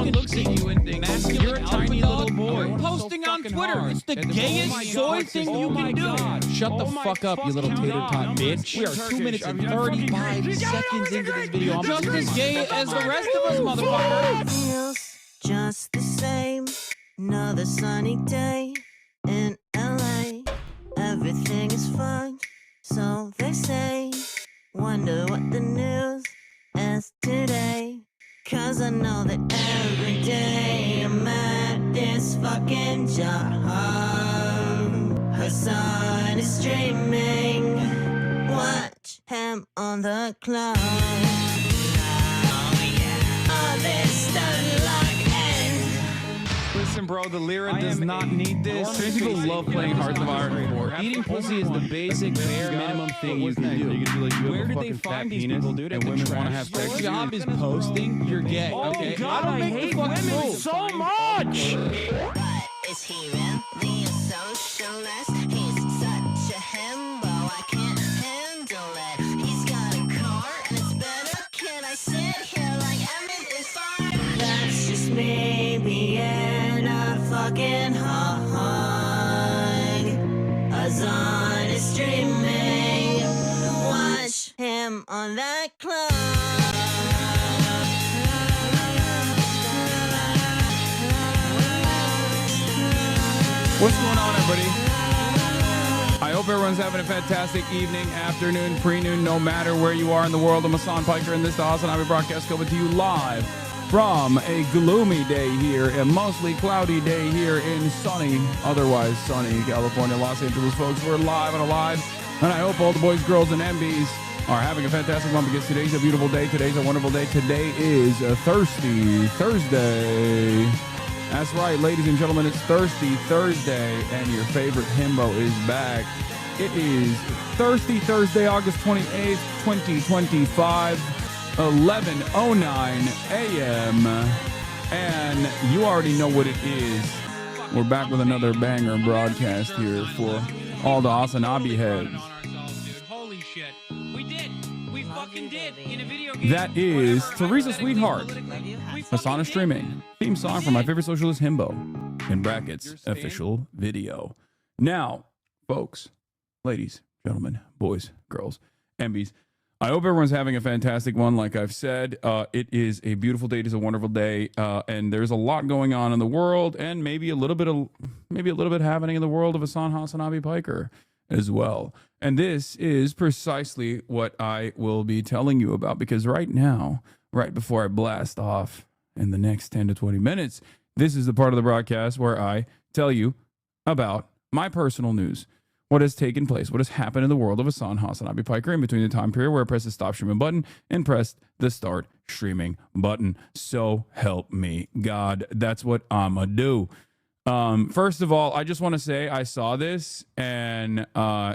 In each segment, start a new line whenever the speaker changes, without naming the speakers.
fucking looks at you and thinks you're a tiny little boy.
Posting on Twitter. It's the gayest soy thing you can do.
Shut the fuck up, you little tater tot bitch. We are 2 minutes and 35 seconds into this video. I'm
Just as gay as the rest of us, motherfucker.
Feels just the same. Another sunny day in LA. Everything is fun, so they say. Wonder what the news is today. Cause I know that every day I'm at this fucking job. Her son is streaming. Watch him on the cloud. Oh yeah. All this doesn't like end.
Listen, bro, the Lyra does not need this.
Trans people love playing Hearts of Iron 4. Eating pussy is the basic bare minimum thing you can do.
Where did they find these people, dude?
And women want to have sex.
Your job is posting. You're gay. Okay.
God, I don't make the fucking rules so much.
But is he really a socialist? He's such a himbo, I can't handle it. He's got a car and it's better. Can I sit here like Emmett is fine? That's just me being a fucking hog. Azan is streaming. Watch him on that club.
What's going on, everybody? I hope everyone's having a fantastic evening, afternoon, pre-noon, no matter where you are in the world. I'm Hassan Piker, and this is the Hassan Abi broadcast coming to you live from a gloomy day here, a mostly cloudy day here in sunny, otherwise sunny California, Los Angeles, folks. We're live and alive, and I hope all the boys, girls, and MBs are having a fantastic one because today's a beautiful day. Today's a wonderful day. Today is a Thirsty Thursday. That's right, ladies and gentlemen, it's Thirsty Thursday, and your favorite himbo is back. It is Thirsty Thursday, August 28th, 2025, 11:09 a.m., and you already know what it is. We're back with another banger broadcast here for all the Asanabi heads.
Holy shit. We did. We fucking did. In a video game.
That is Teresa Sweetheart. Hassan is streaming. Theme song for my favorite socialist himbo. In brackets, official video. Now, folks, ladies, gentlemen, boys, girls, MBs, I hope everyone's having a fantastic one. Like I've said, it is a beautiful day. It is a wonderful day, and there's a lot going on in the world, and maybe a little bit happening in the world of Hassan Abi Piker as well. And this is precisely what I will be telling you about, because right now, right before I blast off in the next 10 to 20 minutes, this is the part of the broadcast where I tell you about my personal news. What has taken place, what has happened in the world of Hassan Abi Piker in between the time period where I pressed the stop streaming button and pressed the start streaming button. So help me God. That's what I'ma do. First of all, I just want to say I saw this and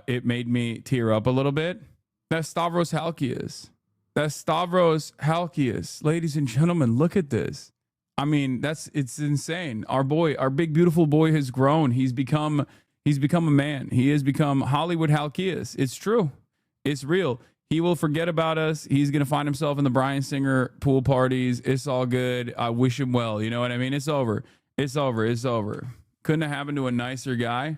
it made me tear up a little bit. That's Stavros Halkias. That's Stavros Halkias. Ladies and gentlemen, look at this. I mean, it's insane. Our boy, our big, beautiful boy has grown. He's become a man. He has become Hollywood Halkias. It's true. It's real. He will forget about us. He's going to find himself in the Bryan Singer pool parties. It's all good. I wish him well. You know what I mean? It's over. It's over. It's over. Couldn't have happened to a nicer guy.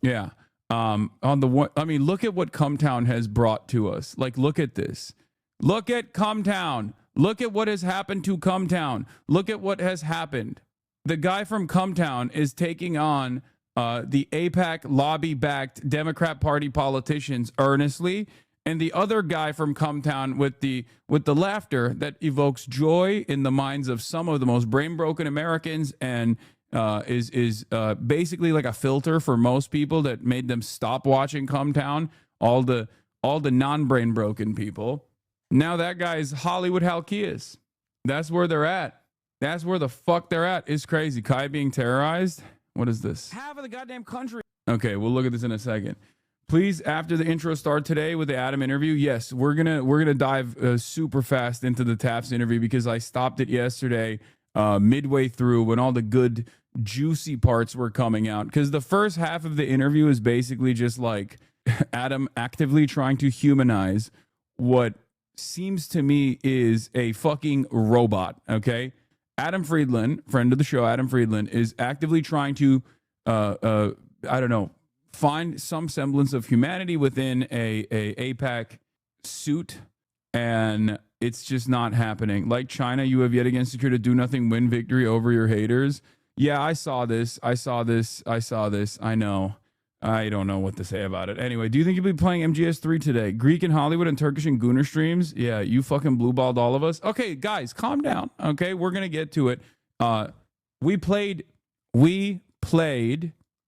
Yeah. On the one, I mean, look at what Cumtown has brought to us. Like, look at this. Look at Cumtown. Look at what has happened to Cumtown. Look at what has happened. The guy from Cumtown is taking on the AIPAC lobby-backed Democrat Party politicians earnestly, and the other guy from Cumtown with the laughter that evokes joy in the minds of some of the most brain-broken Americans, and is basically like a filter for most people that made them stop watching Cumtown. All the non-brain-broken people. Now that guy's Hollywood Halkias. That's where they're at. That's where the fuck they're at. It's crazy. Kai being terrorized. What is this?
Half of the goddamn country.
Okay, we'll look at this in a second. Please, after the intro start today with the Adam interview, yes, we're gonna dive super fast into the Taps interview because I stopped it yesterday midway through when all the good juicy parts were coming out. Because the first half of the interview is basically just like Adam actively trying to humanize what seems to me is a fucking robot. Okay. Adam Friedland, friend of the show, Adam Friedland, is actively trying to, I don't know, find some semblance of humanity within a APAC suit, and it's just not happening. Like China, you have yet again secured a do nothing win victory over your haters. Yeah, I saw this. I know. I don't know what to say about it. Anyway, do you think you'll be playing MGS3 today? Greek and Hollywood and Turkish and Gooner streams? Yeah, you fucking blue-balled all of us. Okay, guys, calm down. Okay, we're going to get to it. We played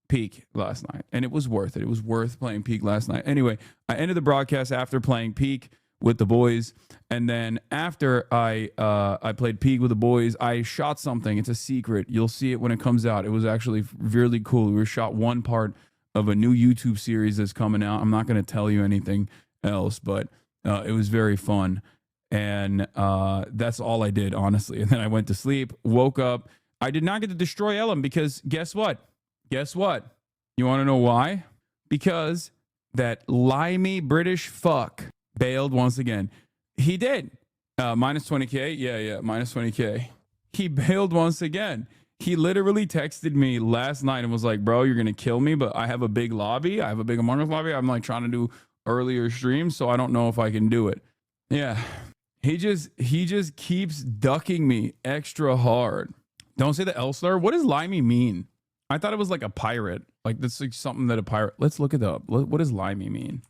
Peak last night, and it was worth it. It was worth playing Peak last night. Anyway, I ended the broadcast after playing Peak with the boys, and then after I played Peak with the boys, I shot something. It's a secret. You'll see it when it comes out. It was actually really cool. We shot one part of a new YouTube series that's coming out. I'm not going to tell you anything else, but it was very fun. And that's all I did, honestly. And then I went to sleep, woke up. I did not get to destroy Ellum because guess what? Guess what? You want to know why? Because that limey British fuck bailed once again. He did. Minus 20K? Yeah, minus 20K. He bailed once again. He literally texted me last night and was like, bro, you're going to kill me, but I have a big lobby. I have a big Among Us lobby. I'm like trying to do earlier streams, so I don't know if I can do it. Yeah. He just keeps ducking me extra hard. Don't say the L slur. What does limey mean? I thought it was like a pirate. Like that's like something that a pirate. Let's look it up. What does limey mean?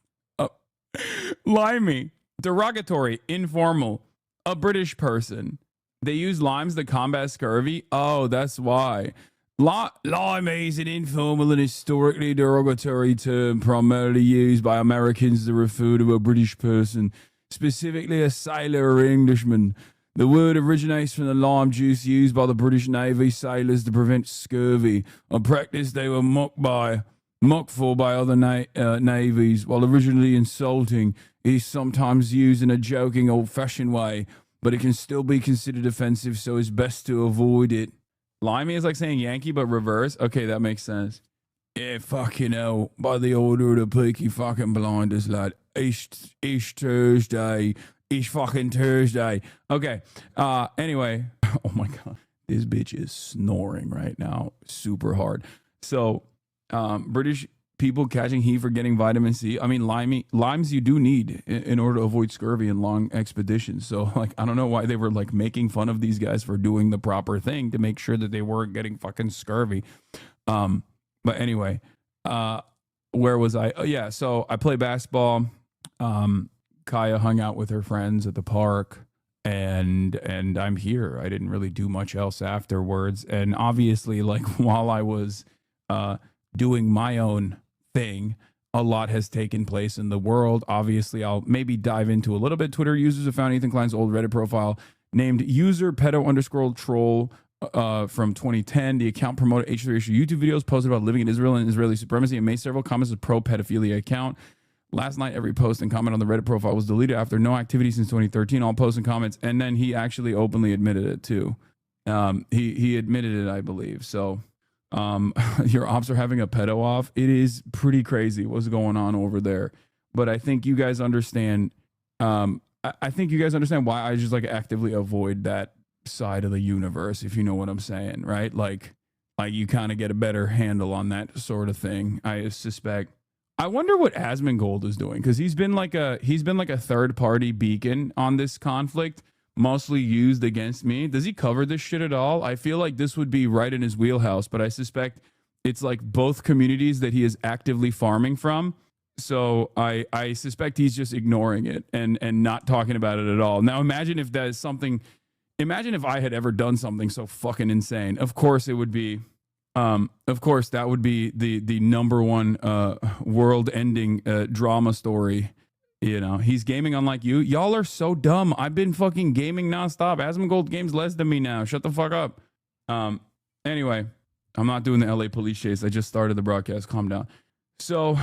Limey. Derogatory, informal, a British person. They use limes to combat scurvy. Oh, that's why. Limey is an informal and historically derogatory term primarily used by Americans to refer to a British person, specifically a sailor or Englishman. The word originates from the lime juice used by the British Navy sailors to prevent scurvy, a practice they were mocked for by other navies. While originally insulting, it is sometimes used in a joking, old-fashioned way, but it can still be considered offensive, so it's best to avoid it. Limey is like saying Yankee, but reverse. Okay, that makes sense. Yeah, fucking hell. By the order of the Peaky fucking Blinders, lad. Each Thursday. Each fucking Thursday. Okay. Anyway. Oh my God. This bitch is snoring right now. Super hard. So, British people catching heat for getting vitamin C. I mean, limes you do need in order to avoid scurvy in long expeditions. So, like, I don't know why they were like making fun of these guys for doing the proper thing to make sure that they weren't getting fucking scurvy. But anyway, where was I? Oh, yeah. So I play basketball. Kaya hung out with her friends at the park, and I'm here. I didn't really do much else afterwards. And obviously, like, while I was doing my own thing, a lot has taken place in the world. Obviously, I'll maybe dive into a little bit. Twitter users have found Ethan Klein's old Reddit profile named user pedo_troll from 2010. The account promoted H3 issue YouTube videos, posted about living in Israel and Israeli supremacy, and made several comments as pro-pedophilia account. Last night, every post and comment on the Reddit profile was deleted after no activity since 2013. All posts and comments, and then he actually openly admitted it too. He admitted it, I believe. So, your ops are having a pedo off. It is pretty crazy what's going on over there. But I think you guys understand. I think you guys understand why I just like actively avoid that side of the universe, if you know what I'm saying, right? Like you kind of get a better handle on that sort of thing. I suspect. I wonder what Asmongold is doing, because he's been like a third party beacon on this conflict, mostly used against me. Does he cover this shit at all? I feel like this would be right in his wheelhouse, but I suspect it's like both communities that he is actively farming from. So I suspect he's just ignoring it and not talking about it at all. Now imagine if that is something. Imagine if I had ever done something so fucking insane. Of course it would be. Of course, that would be the number one world-ending drama story. You know, he's gaming unlike you. Y'all are so dumb. I've been fucking gaming nonstop. Asmongold games less than me now. Shut the fuck up. Anyway, I'm not doing the LA police chase. I just started the broadcast. Calm down. So,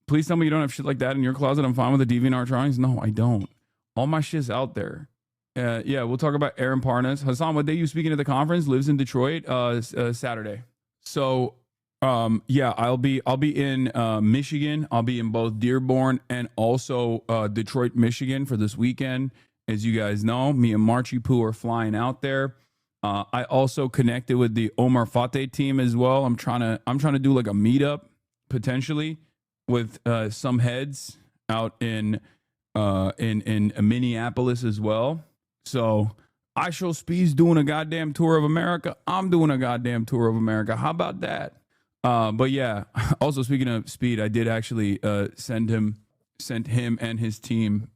please tell me you don't have shit like that in your closet. I'm fine with the DeviantArt drawings. No, I don't. All my shit's out there. Yeah, we'll talk about Aaron Parnas. Hassan, what day you speaking at the conference? Lives in Detroit. Saturday. So, yeah, I'll be in Michigan. I'll be in both Dearborn and also Detroit, Michigan for this weekend. As you guys know, me and Marchie Poo are flying out there. I also connected with the Omar Fate team as well. I'm trying to do like a meetup potentially with some heads out in Minneapolis as well. So I Show Speed's doing a goddamn tour of America. I'm doing a goddamn tour of America. How about that? But yeah, also speaking of Speed, I did actually sent him and his team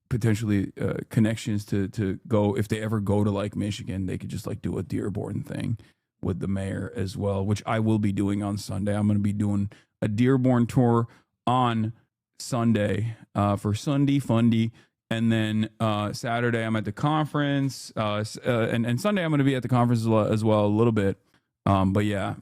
potentially connections to go, if they ever go to like Michigan, they could just like do a Dearborn thing with the mayor as well, which I will be doing on Sunday. I'm going to be doing a Dearborn tour on Sunday for Sunday Fundy. And then Saturday I'm at the conference, and Sunday I'm going to be at the conference as well a little bit. But yeah,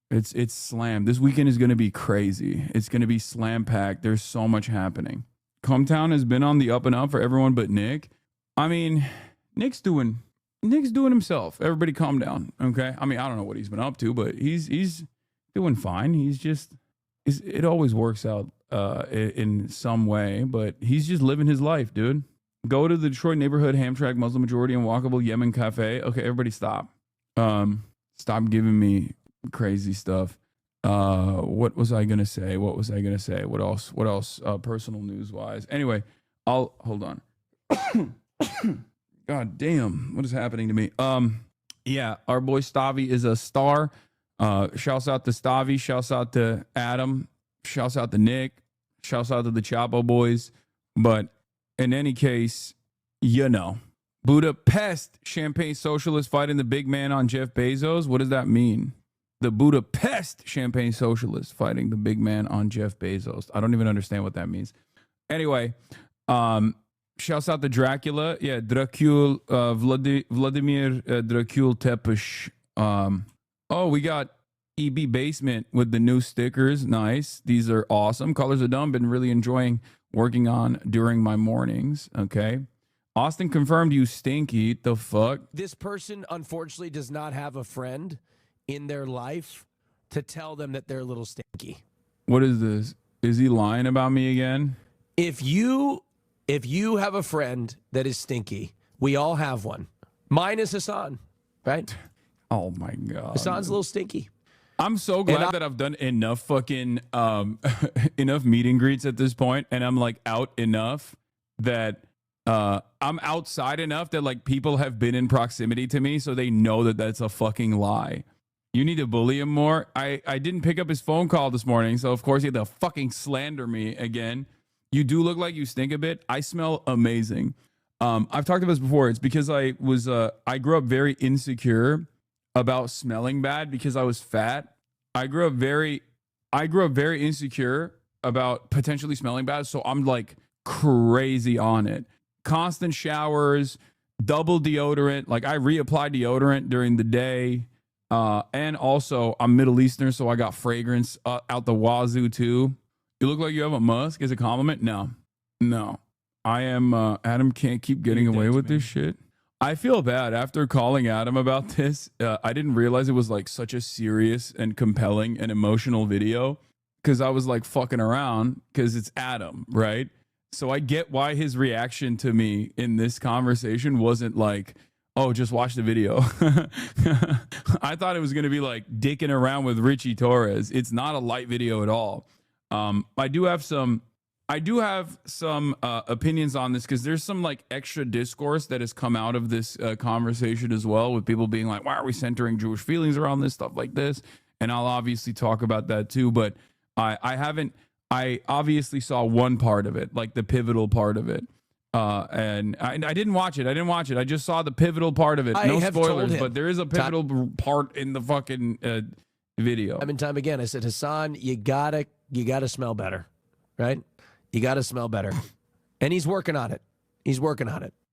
it's slam. This weekend is going to be crazy. It's going to be slam packed. There's so much happening. Cumtown has been on the up and up for everyone but Nick. I mean, Nick's doing himself. Everybody calm down, okay? I mean, I don't know what he's been up to, but he's doing fine. It always works out in some way, but he's just living his life, dude. Go to the Detroit neighborhood Hamtramck Muslim majority and walkable Yemen cafe. Okay, everybody stop. Stop giving me crazy stuff. What was I gonna say? What else? Personal news wise. Anyway, I'll hold on. God damn, what is happening to me? Yeah, our boy Stavi is a star. Shouts out to Stavi, shouts out to Adam, shouts out to Nick, shouts out to the Chapo boys. But in any case, you know, Budapest Champagne Socialist fighting the big man on Jeff Bezos. What does that mean? The Budapest Champagne Socialist fighting the big man on Jeff Bezos. I don't even understand what that means. Anyway, shouts out to Dracula. Yeah, Dracul, Vladimir Dracul Tepesh. Oh, we got EB Basement with the new stickers. Nice. These are awesome. Colors are done. Been really enjoying working on during my mornings. Okay. Austin confirmed you stinky. The fuck?
This person, unfortunately, does not have a friend in their life to tell them that they're a little stinky.
What is this? Is he lying about me again?
If you have a friend that is stinky, we all have one. Mine is Hassan, right?
Oh my God.
Hassan's a little stinky.
I'm so glad that I've done enough fucking enough meet and greets at this point, and I'm like out enough that I'm outside enough that like people have been in proximity to me, so they know that that's a fucking lie. You need to bully him more. I didn't pick up his phone call this morning, so of course he had to fucking slander me again. You do look like you stink a bit. I smell amazing. I've talked about this before. It's because I grew up very insecure about smelling bad because I was fat. I grew up very insecure about potentially smelling bad, so I'm like crazy on it. Constant showers, double deodorant. Like I reapply deodorant during the day. And also I'm Middle Eastern, so I got fragrance out the wazoo too. You look like you have a musk as a compliment. No, I am, Adam can't keep getting away with this shit. I feel bad after calling Adam about this. I didn't realize it was like such a serious and compelling and emotional video because I was like fucking around because it's Adam, right? So I get why his reaction to me in this conversation wasn't like, oh, just watch the video. I thought it was going to be like dicking around with Richie Torres. It's not a light video at all. I do have some opinions on this because there's some like extra discourse that has come out of this conversation as well, with people being like, why are we centering Jewish feelings around this, stuff like this? And I'll obviously talk about that too, but I obviously saw one part of it, like the pivotal part of it. And I didn't watch it. I just saw the pivotal part of it. No spoilers, but there is a pivotal part in the fucking video.
Time and time again, I said, Hassan, you gotta smell better, right? You gotta smell better, and he's working on it.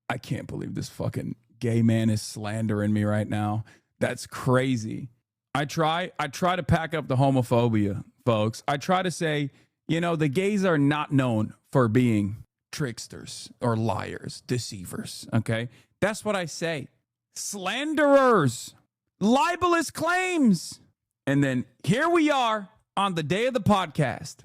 I can't believe this fucking gay man is slandering me right now. That's crazy. I try to pack up the homophobia, folks. I try to say, you know, the gays are not known for being tricksters or liars, deceivers, okay? That's what I say. Slanderers, libelous claims. And then here we are on the day of the podcast.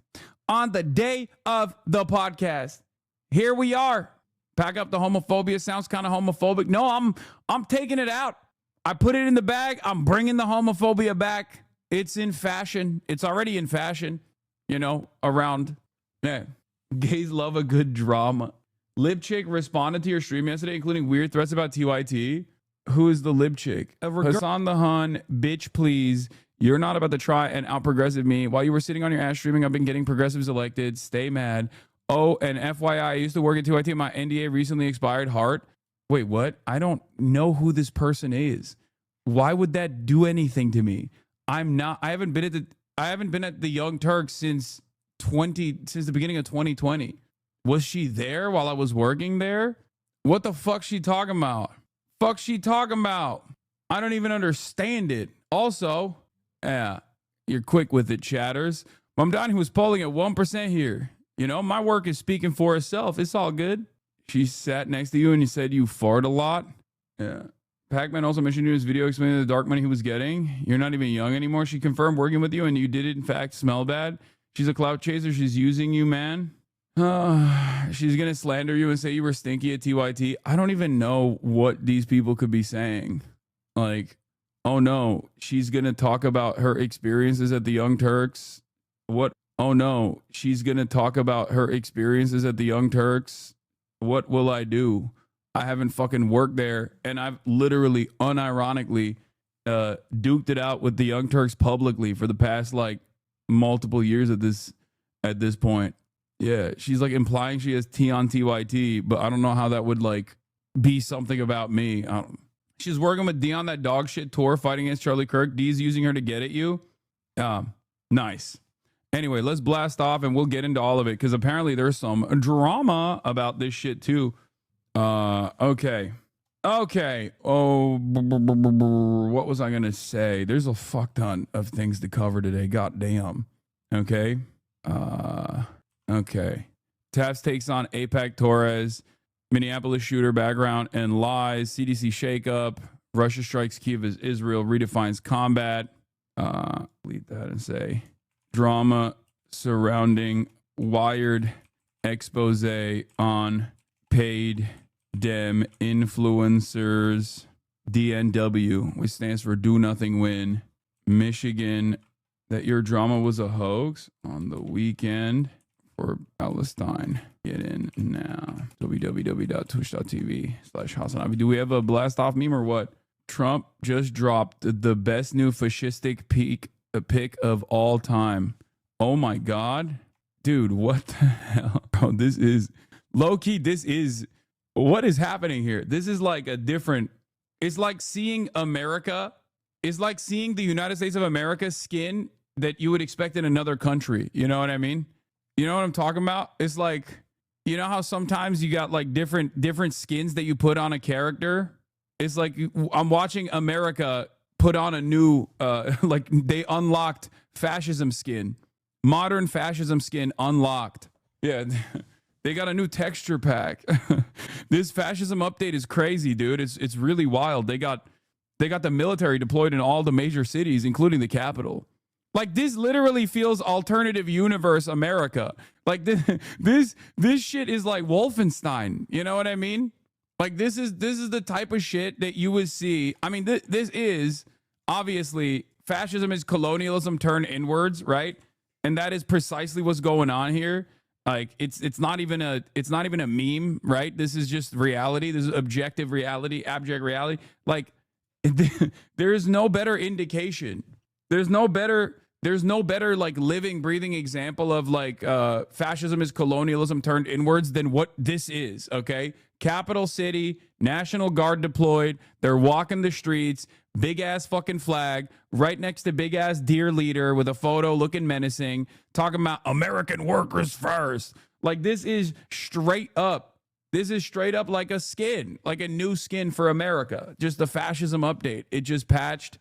Here we are Pack up the homophobia. Sounds kind of homophobic. No, I'm taking it out. I put it in the bag. I'm bringing the homophobia back. It's in fashion. It's already in fashion, you know, around. Yeah. Gays love a good drama. Lib chick responded to your stream yesterday, including weird threats about TYT. Who is the lib chick? Hassan the Hun, bitch, please. You're not about to try and out progressive me. While you were sitting on your ass streaming, I've been getting progressives elected. Stay mad. Oh, and FYI, I used to work at TYT. My NDA recently expired. Heart. Wait, what? I don't know who this person is. Why would that do anything to me? I haven't been at the Young Turks since the beginning of 2020. Was she there while I was working there? What the fuck she talking about? Fuck she talking about? I don't even understand it. Also, yeah, you're quick with it, chatters. Mamdani was polling at 1% here. You know, my work is speaking for itself. It's all good. She sat next to you and you said you fart a lot. Yeah. Pac-Man also mentioned in his video explaining the dark money he was getting. You're not even young anymore. She confirmed working with you and you did in fact smell bad. She's a clout chaser. She's using you, man. She's going to slander you and say you were stinky at TYT. I don't even know what these people could be saying. Like, oh no, she's going to talk about her experiences at the Young Turks. What? Oh no, she's going to talk about her experiences at the Young Turks. What will I do? I haven't fucking worked there. And I've literally, unironically, duked it out with the Young Turks publicly for the past like multiple years at this point. Yeah, she's like implying she has T on TYT, but I don't know how that would like be something about me. She's working with D on that dog shit tour fighting against Charlie Kirk. D's using her to get at you. Nice. Anyway, let's blast off and we'll get into all of it because apparently there's some drama about this shit too. Okay. Oh, what was I going to say? There's a fuck ton of things to cover today. God damn. Okay. Okay. Taps takes on APAC Torres, Minneapolis shooter background and lies, CDC shakeup, Russia strikes Kiev as Israel, redefines combat. Leave that and say drama surrounding Wired expose on paid dem influencers, DNW, which stands for Do Nothing Win, Michigan, that your drama was a hoax on the weekend for Palestine. Get in now. www.twitch.tv/HassanAbi. Do we have a blast off meme or what? Trump just dropped the best new fascistic pic of all time. Oh my God. Dude, what the hell? Bro, this is low-key. This is what is happening here. This is like a different, it's like seeing America. It's like seeing the United States of America skin that you would expect in another country. You know what I mean? You know what I'm talking about? It's like, you know how sometimes you got like different skins that you put on a character? It's like I'm watching America put on a new, like they unlocked fascism skin. Modern fascism skin unlocked. Yeah, they got a new texture pack. This fascism update is crazy, dude. It's really wild. They got the military deployed in all the major cities, including the capital. Like this literally feels alternative universe America. Like this shit is like Wolfenstein. You know what I mean? Like this is the type of shit that you would see. I mean, this is obviously fascism is colonialism turned inwards, right? And that is precisely what's going on here. Like it's not even a meme, right? This is just reality. This is objective reality, abject reality. Like there is no better indication. There's no better like living, breathing example of like fascism is colonialism turned inwards than what this is. Okay, capital city, National Guard deployed. They're walking the streets, big ass fucking flag right next to big ass deer leader with a photo looking menacing, talking about American workers first. Like this is straight up. This is straight up like a skin, like a new skin for America. Just the fascism update. It just patched,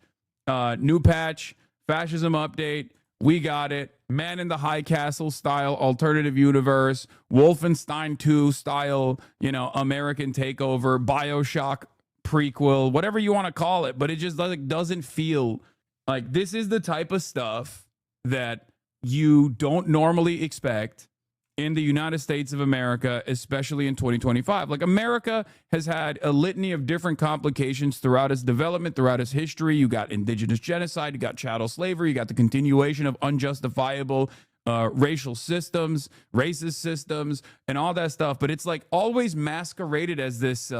new patch, fascism update. We got it. Man in the High Castle style alternative universe, Wolfenstein 2 style, you know, American takeover, BioShock prequel, whatever you want to call it. But it just doesn't feel like this is the type of stuff that you don't normally expect in the United States of America, especially in 2025. Like, America has had a litany of different complications throughout its development, throughout its history. You got indigenous genocide, you got chattel slavery, you got the continuation of unjustifiable racial systems, racist systems, and all that stuff. But it's like always masqueraded as this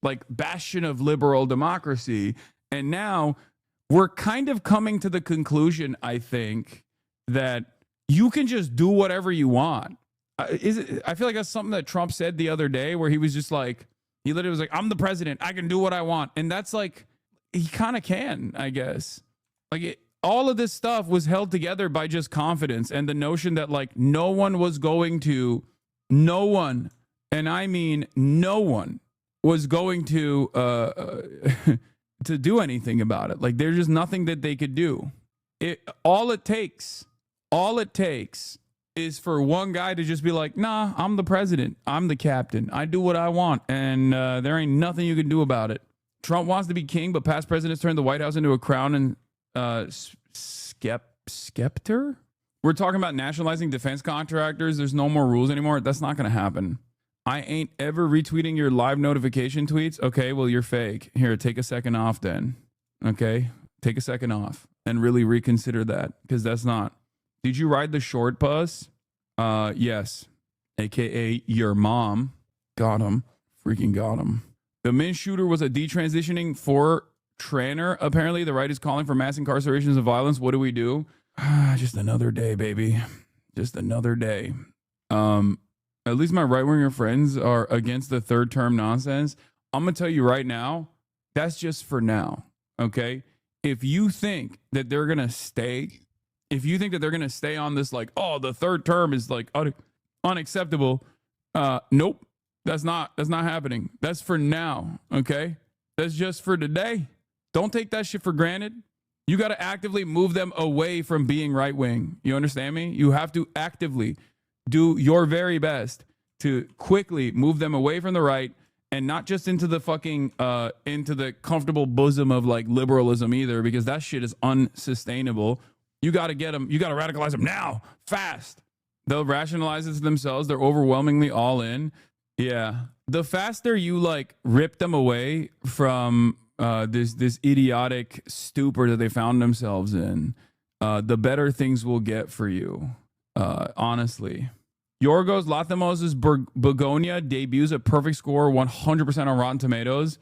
like bastion of liberal democracy. And now we're kind of coming to the conclusion, I think, that you can just do whatever you want. I feel like that's something that Trump said the other day, where he was just like, he literally was like, I'm the president, I can do what I want. And that's like, he kind of can, I guess. Like, all of this stuff was held together by just confidence and the notion that like no one, and I mean no one, was going to to do anything about it. Like, there's just nothing that they could do. All it takes is for one guy to just be like, nah, I'm the president, I'm the captain, I do what I want, and there ain't nothing you can do about it. Trump wants to be king, but past presidents turned the White House into a crown and scepter. We're talking about nationalizing defense contractors. There's no more rules anymore. That's not going to happen. I ain't ever retweeting your live notification tweets. Okay, well, you're fake. Here, take a second off then. Okay, take a second off and really reconsider that, because that's not. Did you ride the short bus? Yes. AKA your mom. Got him. Freaking got him. The main shooter was a detransitioning for Tranner. Apparently, the right is calling for mass incarcerations and violence. What do we do? Just another day, baby. Just another day. At least my right-winger friends are against the third term nonsense. I'm going to tell you right now, that's just for now, okay? If you think that they're going to stay on this, like, oh, the third term is like unacceptable, nope, that's not happening. That's for now, okay? That's just for today. Don't take that shit for granted. You got to actively move them away from being right-wing. You understand me? You have to actively do your very best to quickly move them away from the right, and not just into the fucking into the comfortable bosom of like liberalism either, because that shit is unsustainable. You got to get them. You got to radicalize them now, fast. They'll rationalize it to themselves. They're overwhelmingly all in. Yeah, the faster you like rip them away from this idiotic stupor that they found themselves in, the better things will get for you. Honestly, Yorgos Lanthimos' Begonia debuts a perfect score, 100% on Rotten Tomatoes,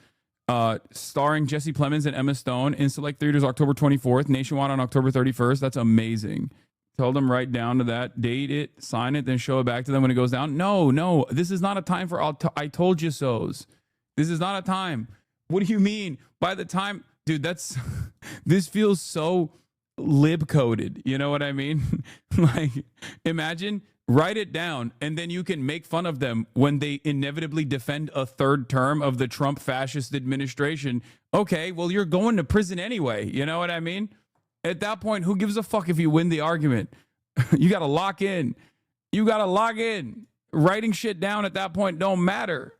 starring Jesse Plemons and Emma Stone, in select theaters October 24th, nationwide on October 31st. That's amazing. Tell them right down to that, date it, sign it, then show it back to them when it goes down. No, this is not a time for I told you so's. This is not a time. What do you mean? By the time, dude, this feels so lib coded. You know what I mean? Like, imagine, write it down, and then you can make fun of them when they inevitably defend a third term of the Trump fascist administration. Okay, well, you're going to prison anyway. You know what I mean? At that point, who gives a fuck if you win the argument? You got to lock in. Writing shit down at that point don't matter.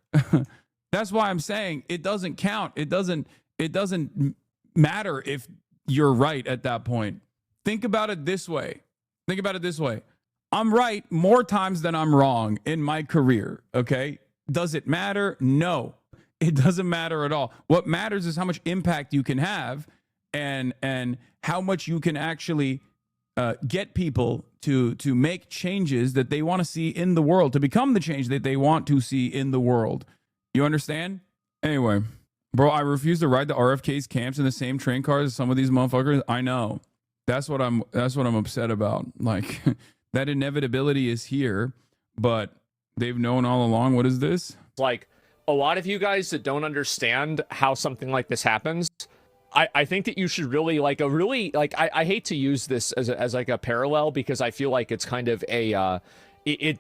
That's why I'm saying it doesn't count. It doesn't matter if you're right at that point. Think about it this way. I'm right more times than I'm wrong in my career, okay? Does it matter? No, it doesn't matter at all. What matters is how much impact you can have, and how much you can actually get people to make changes that they want to see in the world, to become the change that they want to see in the world. You understand? Anyway, bro, I refuse to ride the RFK's camps in the same train cars as some of these motherfuckers. I know. That's what I'm upset about. Like, that inevitability is here, but they've known all along. What is this?
Like, a lot of you guys that don't understand how something like this happens, I think that you should really I hate to use this as like a parallel, because I feel like it's kind of a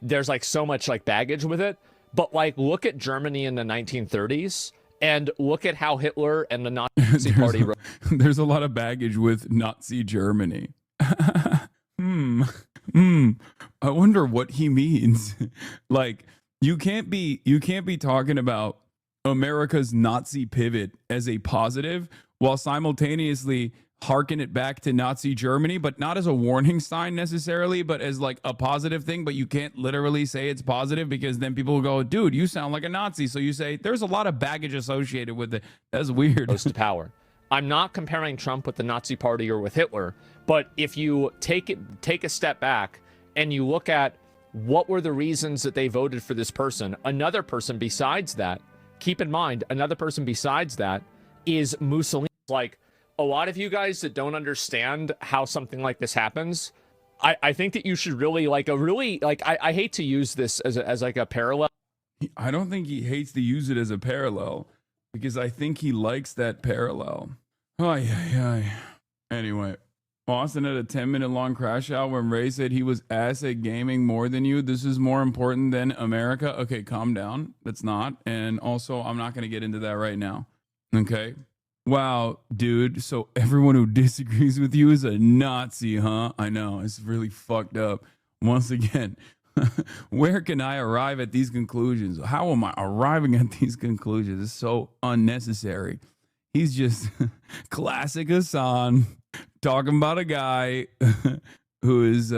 there's like so much like baggage with it. But like, look at Germany in the 1930s and look at how Hitler and the Nazi party.
There's a lot of baggage with Nazi Germany. I wonder what he means. Like, you can't be talking about America's Nazi pivot as a positive while simultaneously harken it back to Nazi Germany, but not as a warning sign necessarily, but as like a positive thing. But you can't literally say it's positive because then people will go, dude, you sound like a Nazi. So you say there's a lot of baggage associated with it. That's weird.
Rose to power. I'm not comparing Trump with the Nazi Party or with Hitler, but if you take a step back and you look at what were the reasons that they voted for this person, another person besides that, keep in mind, another person besides that is Mussolini. Like, a lot of you guys that don't understand how something like this happens, I think that you should really I hate to use this as like a parallel.
I don't think he hates to use it as a parallel because I think he likes that parallel. Anyway, Austin had a 10-minute long crash out when Ray said he was ass at gaming more than you. This is more important than America. Okay, calm down. That's not. And also, I'm not going to get into that right now. Okay. Wow, dude. So everyone who disagrees with you is a Nazi, huh? I know. It's really fucked up. Once again, where can I arrive at these conclusions? How am I arriving at these conclusions? It's so unnecessary. He's just classic Hassan talking about a guy who is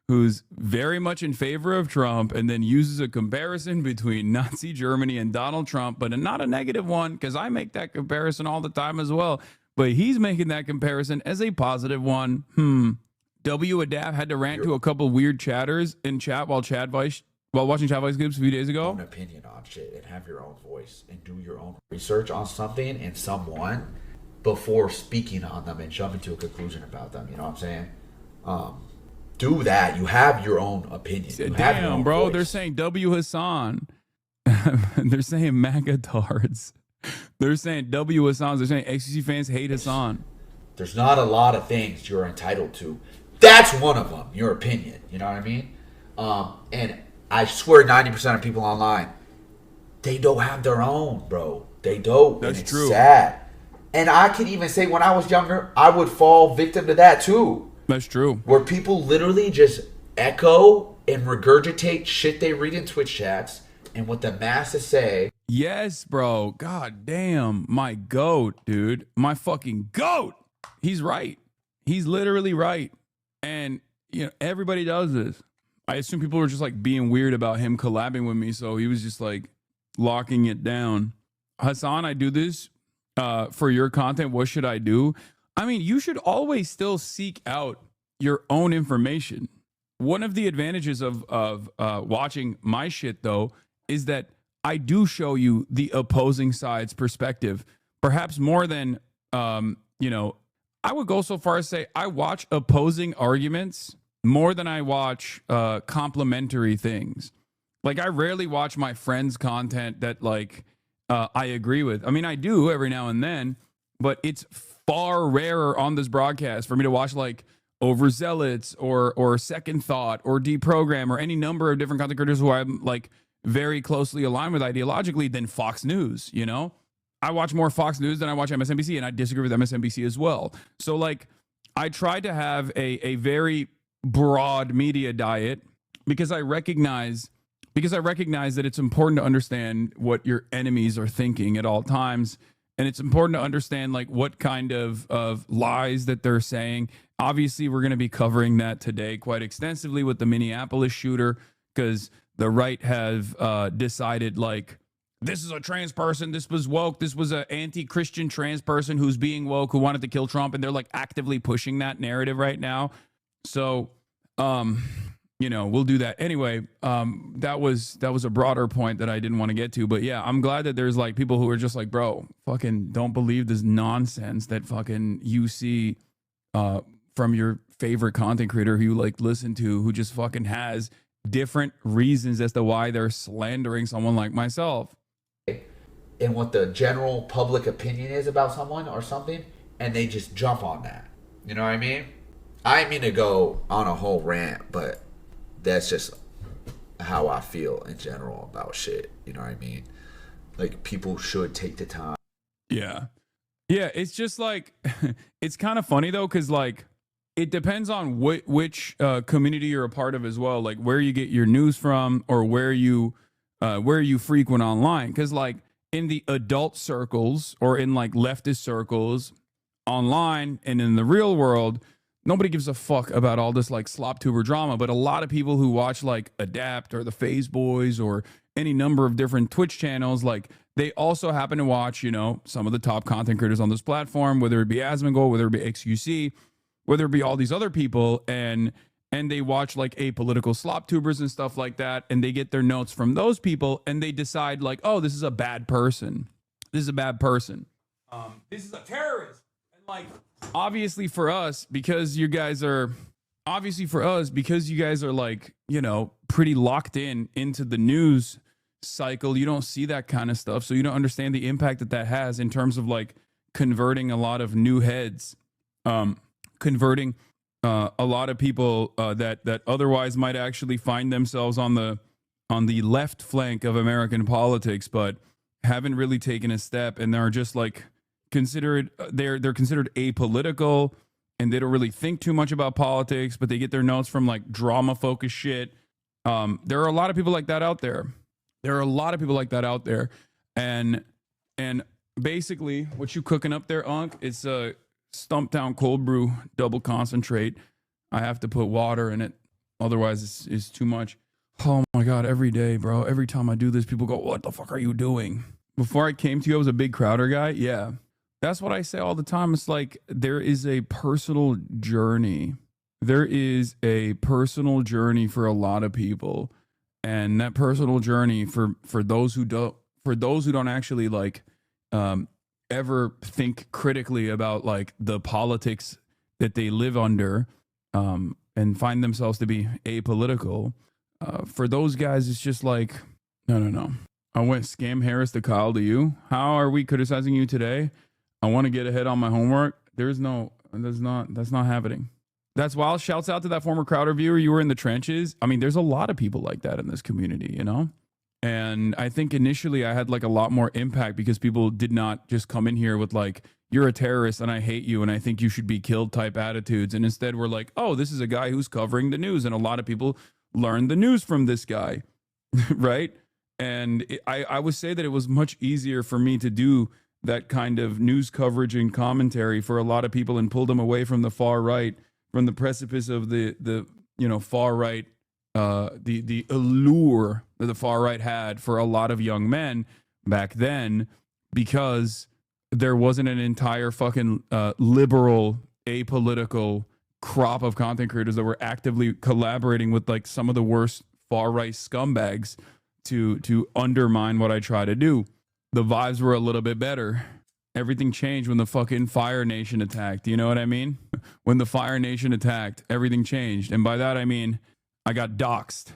who's very much in favor of Trump and then uses a comparison between Nazi Germany and Donald Trump, but not a negative one because I make that comparison all the time as well. But he's making that comparison as a positive one. W. Adapt had to rant to a couple weird chatters in chat while watching Chad Vice clips a few days ago.
Own opinion on shit and have your own voice and do your own research on something and someone before speaking on them and jumping to a conclusion about them. You know what I'm saying? Do that. You have your own opinion. You have your own
bro.
voice.
They're saying W. Hassan. They're saying MAGA-tards. They're saying W. Hassan. They're saying XQC fans hate Hassan.
There's not a lot of things you're entitled to. That's one of them, your opinion. You know what I mean? And I swear 90% of people online, they don't have their own, bro. They don't.
That's
and it's
true.
sad. And I could even say when I was younger, I would fall victim to that too.
That's true.
Where people literally just echo and regurgitate shit they read in Twitch chats and what the masses say.
Yes, bro. God damn. My goat, dude. My fucking goat. He's right. He's literally right. And, you know, everybody does this. I assume people were just like being weird about him collabing with me. So he was just like locking it down. Hassan, I do this for your content. What should I do? I mean, you should always still seek out your own information. One of the advantages of watching my shit, though, is that I do show you the opposing side's perspective, perhaps more than, you know, I would go so far as say I watch opposing arguments more than I watch complementary things. Like, I rarely watch my friends' content that, like, I agree with. I mean, I do every now and then, but it's far rarer on this broadcast for me to watch, like, Overzealots or Second Thought or Deprogram or any number of different content creators who I'm, like, very closely aligned with ideologically than Fox News, you know? I watch more Fox News than I watch MSNBC, and I disagree with MSNBC as well. So, like, I try to have a very broad media diet because I recognize that it's important to understand what your enemies are thinking at all times. And it's important to understand, like, what kind of lies that they're saying. Obviously, we're going to be covering that today quite extensively with the Minneapolis shooter because the right have decided, like, this is a trans person, this was woke, this was an anti-Christian trans person who's being woke, who wanted to kill Trump, and they're, like, actively pushing that narrative right now. So, you know, we'll do that. Anyway, that was a broader point that I didn't want to get to. But yeah, I'm glad that there's, like, people who are just like, bro, fucking don't believe this nonsense that fucking you see from your favorite content creator who you, like, listen to, who just fucking has different reasons as to why they're slandering someone like myself.
And what the general public opinion is about someone or something, and they just jump on that. You know what I mean? I didn't mean to go on a whole rant, but that's just how I feel in general about shit. You know what I mean? Like, people should take the time.
Yeah. Yeah, it's just like, it's kind of funny though, because, like, it depends on which community you're a part of as well, like where you get your news from or where you frequent online. Because, like, in the adult circles or in, like, leftist circles, online and in the real world, nobody gives a fuck about all this like slop tuber drama. But a lot of people who watch like Adapt or the FaZe Boys or any number of different Twitch channels, like they also happen to watch, you know, some of the top content creators on this platform, whether it be Asmongold, whether it be XQC, whether it be all these other people, and they watch like apolitical slop tubers and stuff like that, and they get their notes from those people, and they decide like, oh, this is a bad person. This is a bad person. This is a terrorist. And like, obviously for us, because you guys are like, you know, pretty locked into the news cycle, you don't see that kind of stuff, so you don't understand the impact that has in terms of like converting a lot of new heads, converting a lot of people that otherwise might actually find themselves on the left flank of American politics, but haven't really taken a step, and they're just like considered apolitical, and they don't really think too much about politics, but they get their notes from like drama focused shit. There are a lot of people like that out there. And basically what you cooking up there, Unc, it's a Stumptown cold brew double concentrate. I have to put water in it, otherwise it's too much. Oh my god, every day, bro, every time I do this, people go, what the fuck are you doing? Before I came to you, I was a big Crowder guy. Yeah, that's what I say all the time. It's like there is a personal journey. There is a personal journey for a lot of people, and that personal journey for those who don't actually like ever think critically about like the politics that they live under, and find themselves to be apolitical. For those guys, it's just like, no. I went scam Harris to Kyle to you. How are we criticizing you today? I want to get ahead on my homework. That's not happening. That's wild. Shouts out to that former Crowder viewer. You were in the trenches. I mean, there's a lot of people like that in this community, you know? And I think initially I had like a lot more impact because people did not just come in here with like, you're a terrorist and I hate you and I think you should be killed type attitudes. And instead we're like, oh, this is a guy who's covering the news. And a lot of people learned the news from this guy, right? And I would say that it was much easier for me to do that kind of news coverage and commentary for a lot of people and pull them away from the far right, from the precipice of the far right, the allure that the far right had for a lot of young men back then, because there wasn't an entire fucking liberal, apolitical crop of content creators that were actively collaborating with like some of the worst far right scumbags to undermine what I try to do. The vibes were a little bit better. Everything changed when the fucking Fire Nation attacked. You know what I mean? When the Fire Nation attacked, everything changed. And by that, I mean, I got doxxed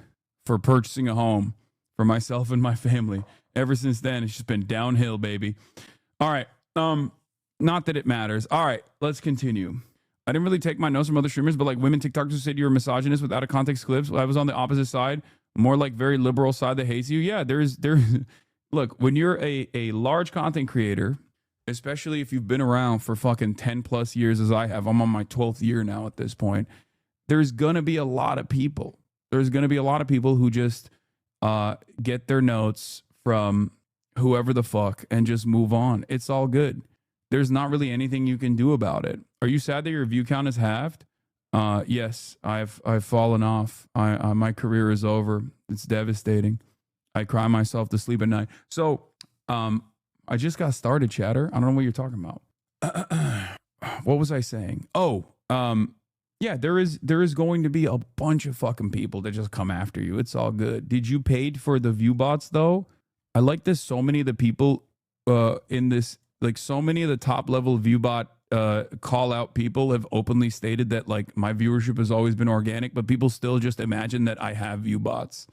for purchasing a home for myself and my family. Ever since then, it's just been downhill, baby. All right. Not that it matters. All right, let's continue. I didn't really take my notes from other streamers, but like women TikTokers who said you're a misogynist without a context clips. I was on the opposite side, more like very liberal side that hates you. Yeah, there's look, when you're a large content creator, especially if you've been around for fucking 10 plus years as I have, I'm on my 12th year now at this point, there's going to be a lot of people. There's going to be a lot of people who just get their notes from whoever the fuck and just move on. It's all good. There's not really anything you can do about it. Are you sad that your view count is halved? Yes, I've fallen off. My career is over. It's devastating. I cry myself to sleep at night. So, I just got started, chatter. I don't know what you're talking about. What was I saying? Oh, yeah, there is going to be a bunch of fucking people that just come after you. It's all good. Did you paid for the view bots though? I like this. So many of the people in this, like so many of the top level viewbot call out people have openly stated that like my viewership has always been organic, but people still just imagine that I have view bots.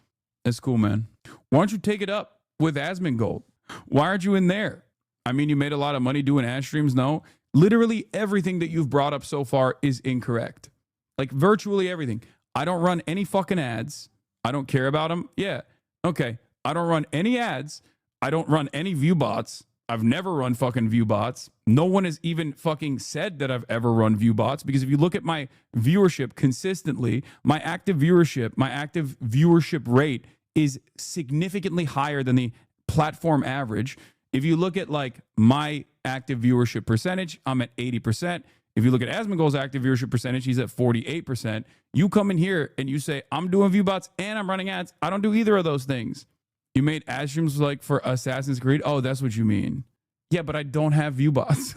That's cool, man. Why don't you take it up with Asmongold? Why aren't you in there? I mean, you made a lot of money doing ad streams. No, literally everything that you've brought up so far is incorrect. Like virtually everything. I don't run any fucking ads. I don't care about them. Yeah. Okay. I don't run any ads. I don't run any view bots. I've never run fucking view bots. No one has even fucking said that I've ever run view bots, because if you look at my viewership consistently, my active viewership rate is significantly higher than the platform average. If you look at like my active viewership percentage, I'm at 80%. If you look at Asmongold's active viewership percentage, he's at 48%. You come in here and you say, I'm doing view bots and I'm running ads. I don't do either of those things. You made ad streams like for Assassin's Creed. Oh, that's what you mean. Yeah, but I don't have view bots.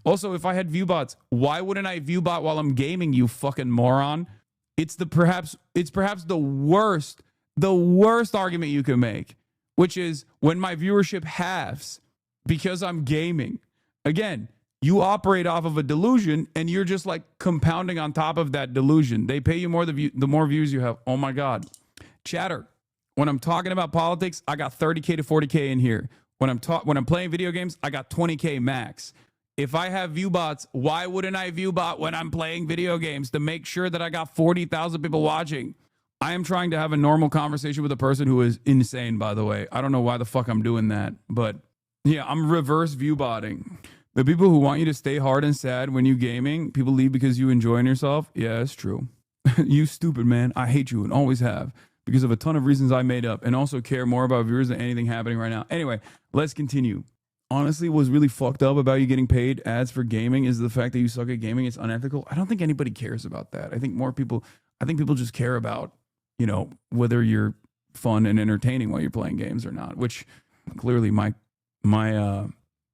Also, if I had view bots, why wouldn't I view bot while I'm gaming, you fucking moron? It's perhaps the worst argument you can make, which is when my viewership halves because I'm gaming. Again, you operate off of a delusion and you're just like compounding on top of that delusion. They pay you more the more views you have. Oh my God. Chatter. When I'm talking about politics, I got 30K to 40K in here. When I'm playing video games, I got 20K max. If I have view bots, why wouldn't I view bot when I'm playing video games to make sure that I got 40,000 people watching? I am trying to have a normal conversation with a person who is insane, by the way. I don't know why the fuck I'm doing that, but yeah, I'm reverse view botting. The people who want you to stay hard and sad when you gaming, people leave because you enjoying yourself. Yeah, it's true. You stupid, man. I hate you and always have because of a ton of reasons I made up and also care more about viewers than anything happening right now. Anyway, let's continue. Honestly, what's really fucked up about you getting paid ads for gaming is the fact that you suck at gaming. It's unethical. I don't think anybody cares about that. I think people just care about, you know, whether you're fun and entertaining while you're playing games or not, which clearly my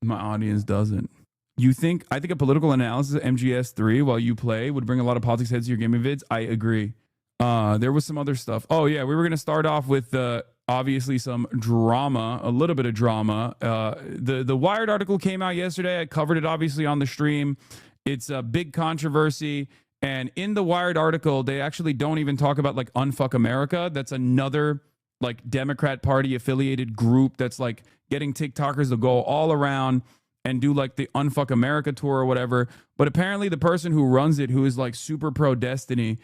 audience doesn't. I think a political analysis of MGS3 while you play would bring a lot of politics heads to your gaming vids. I agree. There was some other stuff. Oh yeah, we were going to start off with obviously some drama, a little bit of drama. The Wired article came out yesterday. I covered it obviously on the stream. It's a big controversy. And in the Wired article, they actually don't even talk about like Unfuck America. That's another like Democrat Party affiliated group that's like getting TikTokers to go all around and do like the Unfuck America tour or whatever. But apparently the person who runs it, who is like super pro Destiny,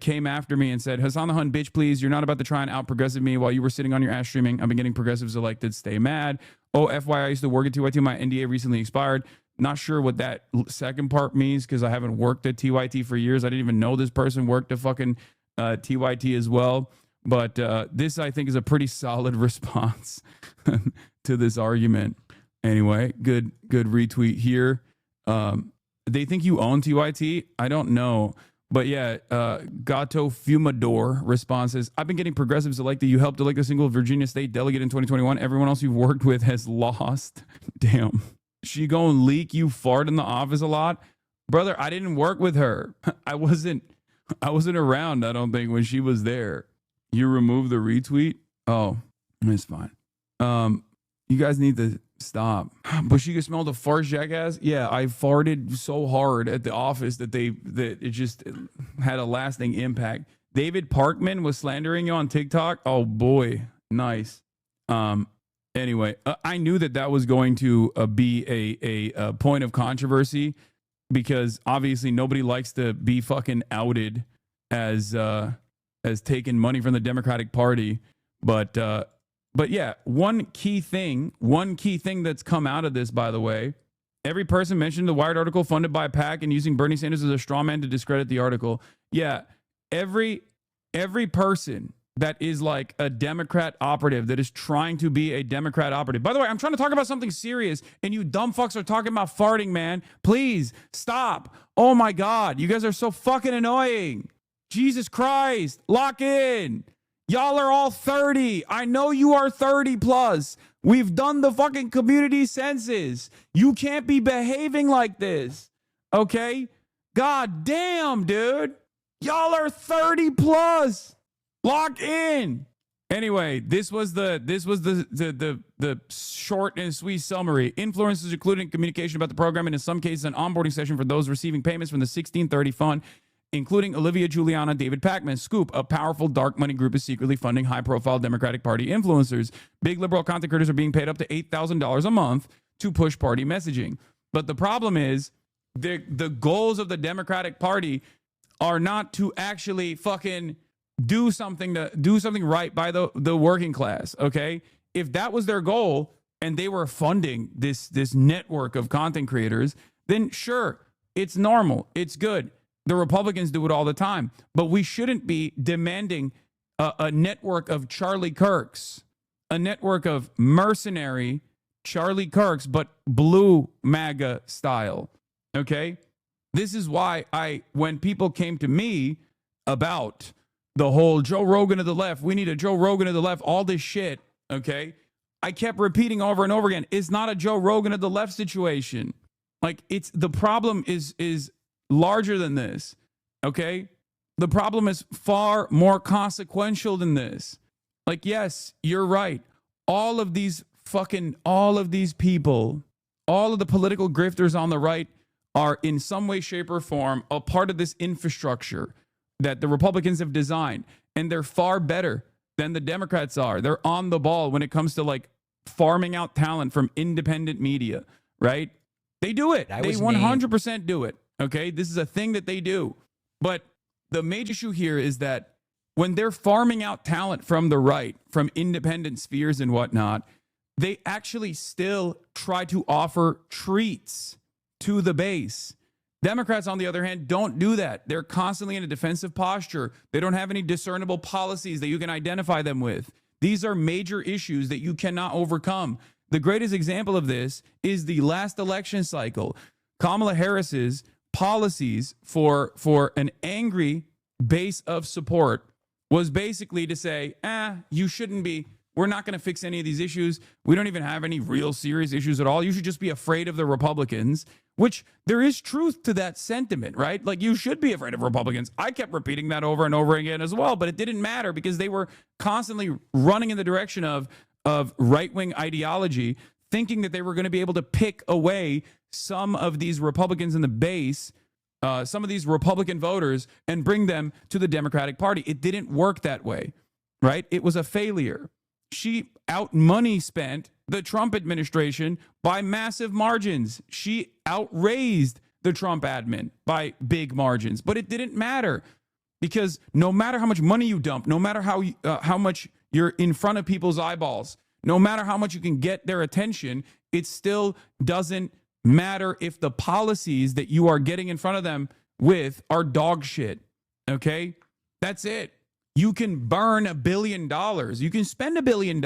came after me and said, Hassan the Hun, bitch, please, you're not about to try and out progressive me while you were sitting on your ass streaming. I've been getting progressives elected. Stay mad. Oh, FYI, I used to work at TYT. My NDA recently expired. Not sure what that second part means because I haven't worked at TYT for years. I didn't even know this person worked at fucking TYT as well. But this, I think, is a pretty solid response to this argument. Anyway, good retweet here. They think you own TYT? I don't know. But yeah, Gato Fumador responses, I've been getting progressives elected. You helped elect a single Virginia state delegate in 2021. Everyone else you've worked with has lost. Damn. She gonna leak you fart in the office a lot? Brother, I didn't work with her. I wasn't around, I don't think, when she was there. You removed the retweet? Oh, it's fine. You guys need to stop. But she could smell the fart, jackass. Yeah, I farted so hard at the office that it just had a lasting impact. David Parkman was slandering you on TikTok. Oh boy, nice. Anyway, I knew that was going to be a point of controversy because obviously nobody likes to be fucking outed as taking money from the Democratic Party. But yeah, one key thing that's come out of this, by the way, every person mentioned the Wired article funded by a PAC and using Bernie Sanders as a straw man to discredit the article. Yeah, every person that is like a Democrat operative that is trying to be a Democrat operative. By the way, I'm trying to talk about something serious and you dumb fucks are talking about farting, man. Please stop. Oh my God, you guys are so fucking annoying. Jesus Christ, lock in. Y'all are all 30. I know you are 30 plus. We've done the fucking community census. You can't be behaving like this. Okay? God damn, dude. Y'all are 30 plus. Lock in. Anyway, this was the short and sweet summary. Influencers including communication about the program and in some cases an onboarding session for those receiving payments from the 1630 fund, including Olivia Giuliana, David Pakman. Scoop, a powerful dark money group is secretly funding high-profile Democratic Party influencers. Big liberal content creators are being paid up to $8,000 a month to push party messaging. But the problem is the goals of the Democratic Party are not to actually fucking do something right by the working class, okay? If that was their goal and they were funding this network of content creators, then sure, it's normal, it's good. The Republicans do it all the time, but we shouldn't be demanding a network of Charlie Kirks, a network of mercenary Charlie Kirk's, but blue MAGA style. Okay? This is why when people came to me about the whole Joe Rogan of the left, we need a Joe Rogan of the left, all this shit, okay? I kept repeating over and over again, it's not a Joe Rogan of the left situation. Like, it's the problem is larger than this, okay? The problem is far more consequential than this. Like, yes, you're right. All of these people, all of the political grifters on the right are in some way, shape, or form a part of this infrastructure that the Republicans have designed. And they're far better than the Democrats are. They're on the ball when it comes to like farming out talent from independent media, right? They do it. They 100% do it. Okay. This is a thing that they do. But the major issue here is that when they're farming out talent from the right, from independent spheres and whatnot, they actually still try to offer treats to the base. Democrats, on the other hand, don't do that. They're constantly in a defensive posture. They don't have any discernible policies that you can identify them with. These are major issues that you cannot overcome. The greatest example of this is the last election cycle. Kamala Harris's policies for an angry base of support was basically to say, you shouldn't be, we're not going to fix any of these issues. We don't even have any real serious issues at all. You should just be afraid of the Republicans, which there is truth to that sentiment, right? Like, you should be afraid of Republicans. I kept repeating that over and over again as well, but it didn't matter because they were constantly running in the direction of right-wing ideology, thinking that they were going to be able to pick away some of these Republicans in the base, some of these Republican voters, and bring them to the Democratic Party. It didn't work that way, right? It was a failure. She out-money spent the Trump administration by massive margins. She outraised the Trump admin by big margins, but it didn't matter because no matter how much money you dump, no matter how much you're in front of people's eyeballs, no matter how much you can get their attention, it still doesn't matter if the policies that you are getting in front of them with are dog shit. Okay? That's it. You can burn $1 billion. You can spend $1 billion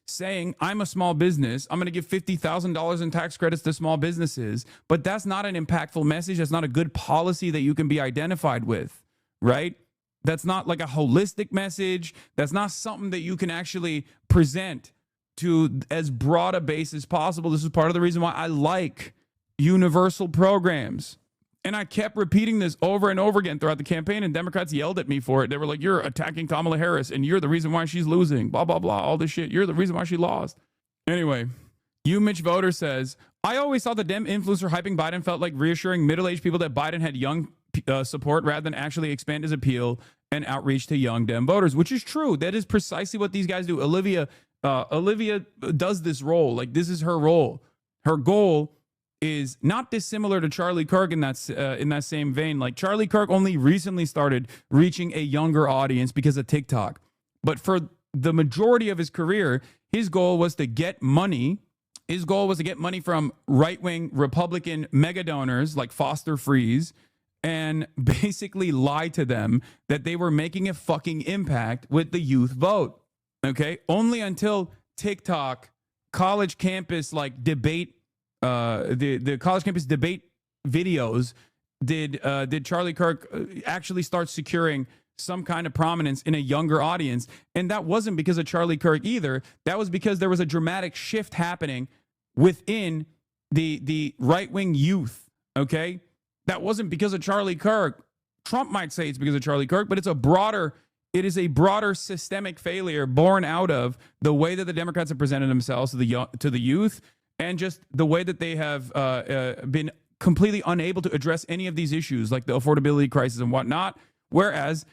saying, I'm a small business. I'm going to give $50,000 in tax credits to small businesses. But that's not an impactful message. That's not a good policy that you can be identified with, right? That's not like a holistic message. That's not something that you can actually present to as broad a base as possible. This is part of the reason why I like universal programs. And I kept repeating this over and over again throughout the campaign, and Democrats yelled at me for it. They were like, you're attacking Kamala Harris, and you're the reason why she's losing, blah, blah, blah, all this shit. You're the reason why she lost. Anyway, Mitch Voter says, I always thought the Dem influencer hyping Biden felt like reassuring middle-aged people that Biden had young support rather than actually expand his appeal and outreach to young Dem voters, which is true. That is precisely what these guys do. Olivia does this role. Like, this is her role. Her goal is not dissimilar to Charlie Kirk in that same vein. Like, Charlie Kirk only recently started reaching a younger audience because of TikTok. But for the majority of his career, his goal was to get money. His goal was to get money from right-wing Republican mega donors like Foster Freeze and basically lie to them that they were making a fucking impact with the youth vote. Okay? Only until TikTok, college campus like debate, the college campus debate videos did Charlie Kirk actually start securing some kind of prominence in a younger audience. And that wasn't because of Charlie Kirk either. That was because there was a dramatic shift happening within the right-wing youth. Okay? That wasn't because of Charlie Kirk. Trump might say it's because of Charlie Kirk, but it is a broader systemic failure born out of the way that the Democrats have presented themselves to the youth, and just the way that they have been completely unable to address any of these issues, like the affordability crisis and whatnot. Whereas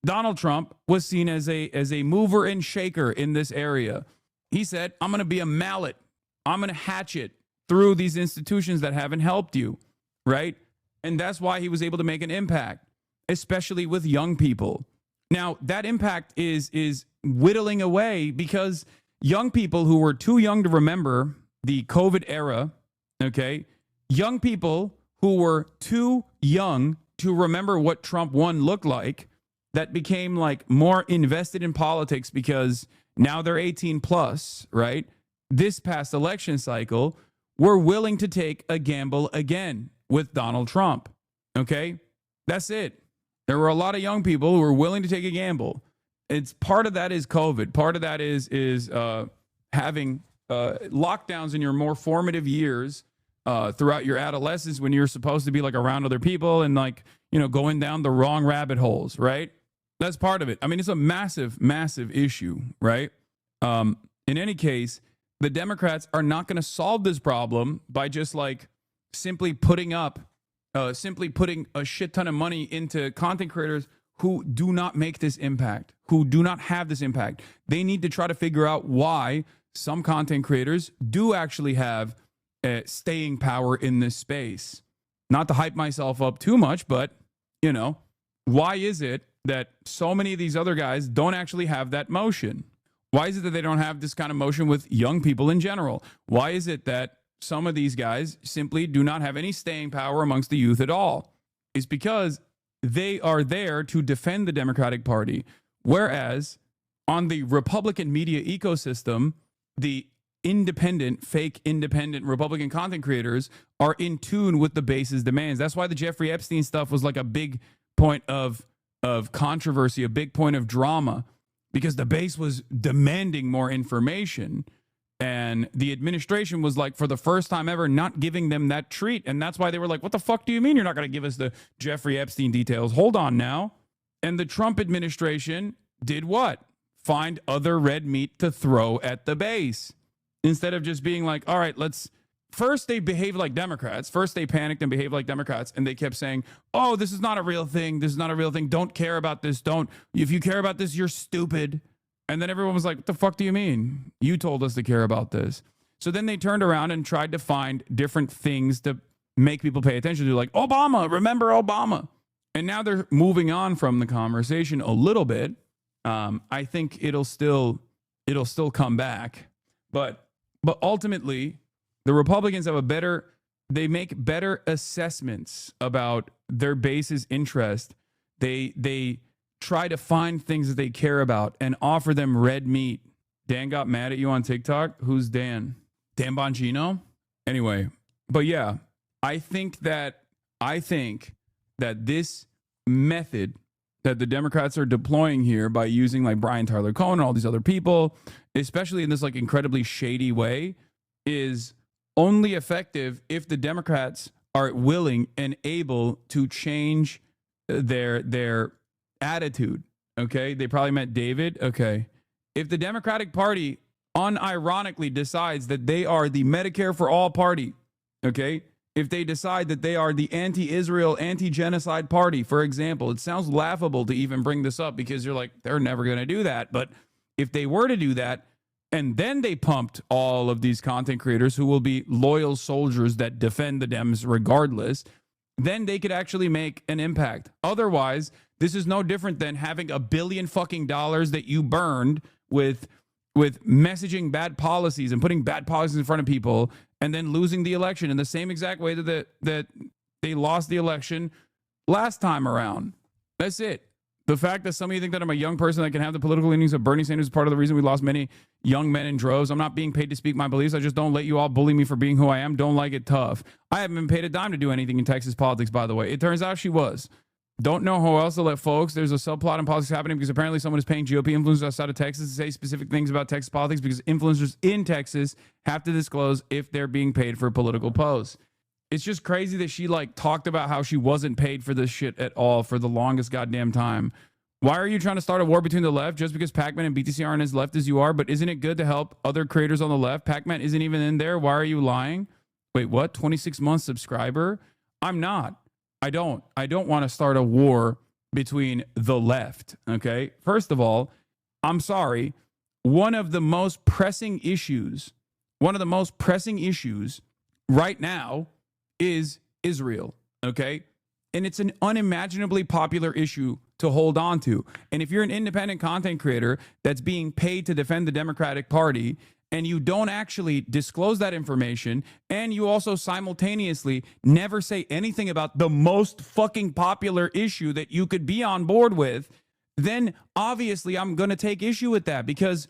Donald Trump was seen as a mover and shaker in this area. He said, I'm going to be a mallet. I'm going to hatchet through these institutions that haven't helped you, right? And that's why he was able to make an impact, especially with young people. Now, that impact is whittling away because young people who were too young to remember the COVID era, okay, young people who were too young to remember what Trump 1 looked like, that became like more invested in politics because now they're 18 plus, right? this past election cycle were willing to take a gamble again with Donald Trump. Okay? That's it. There were a lot of young people who were willing to take a gamble. It's part of that is COVID. Part of that is having lockdowns in your more formative years throughout your adolescence when you're supposed to be like around other people and like, you know, going down the wrong rabbit holes, right? That's part of it. I mean, it's a massive, massive issue, right? In any case, the Democrats are not going to solve this problem by just like simply putting a shit ton of money into content creators who do not make this impact, who do not have this impact. They need to try to figure out why some content creators do actually have staying power in this space. Not to hype myself up too much, but, you know, why is it that so many of these other guys don't actually have that motion? Why is it that they don't have this kind of motion with young people in general? Why is it that some of these guys simply do not have any staying power amongst the youth at all? It's because they are there to defend the Democratic Party. Whereas on the Republican media ecosystem, the fake independent Republican content creators are in tune with the base's demands. That's why the Jeffrey Epstein stuff was like a big point of controversy, a big point of drama, because the base was demanding more information. And the administration was like, for the first time ever, not giving them that treat. And that's why they were like, what the fuck do you mean you're not going to give us the Jeffrey Epstein details? Hold on now. And the Trump administration did what? Find other red meat to throw at the base. Instead of just being like, all right, first they behaved like Democrats. First they panicked and behaved like Democrats. And they kept saying, oh, this is not a real thing. This is not a real thing. Don't care about this. If you care about this, you're stupid. And then everyone was like, what the fuck do you mean? You told us to care about this. So then they turned around and tried to find different things to make people pay attention to, like Obama, remember Obama. And now they're moving on from the conversation a little bit. I think it'll still come back. But ultimately, the Republicans they make better assessments about their base's interest. They try to find things that they care about and offer them red meat. Dan got mad at you on TikTok. Who's Dan? Dan Bongino? Anyway, but yeah, I think that this method that the Democrats are deploying here by using like Brian Tyler Cohen and all these other people, especially in this like incredibly shady way, is only effective if the Democrats are willing and able to change their attitude. Okay, they probably meant David. Okay, if the Democratic Party unironically decides that they are the Medicare for all party, okay, if they decide that they are the anti-Israel, anti-genocide party, for example, it sounds laughable to even bring this up because you're like, they're never going to do that. But if they were to do that, and then they pumped all of these content creators who will be loyal soldiers that defend the Dems regardless, then they could actually make an impact. Otherwise, this is no different than having $1 billion fucking dollars that you burned with messaging bad policies and putting bad policies in front of people and then losing the election in the same exact way that they lost the election last time around. That's it. The fact that some of you think that I'm a young person that can have the political leanings of Bernie Sanders is part of the reason we lost many young men in droves. I'm not being paid to speak my beliefs. I just don't let you all bully me for being who I am. Don't like it tough. I haven't been paid a dime to do anything in Texas politics, by the way. It turns out she was. Don't know who else to let folks. There's a subplot in politics happening because apparently someone is paying GOP influencers outside of Texas to say specific things about Texas politics because influencers in Texas have to disclose if they're being paid for political posts. It's just crazy that she like talked about how she wasn't paid for this shit at all for the longest goddamn time. Why are you trying to start a war between the left just because Pac-Man and BTC aren't as left as you are? But isn't it good to help other creators on the left? Pac-Man isn't even in there. Why are you lying? Wait, what? 26 month subscriber? I'm not. I don't want to start a war between the left, okay? First of all, I'm sorry. One of the most pressing issues right now is Israel, okay? And it's an unimaginably popular issue to hold on to. And if you're an independent content creator that's being paid to defend the Democratic Party and you don't actually disclose that information, and you also simultaneously never say anything about the most fucking popular issue that you could be on board with, then obviously I'm going to take issue with that because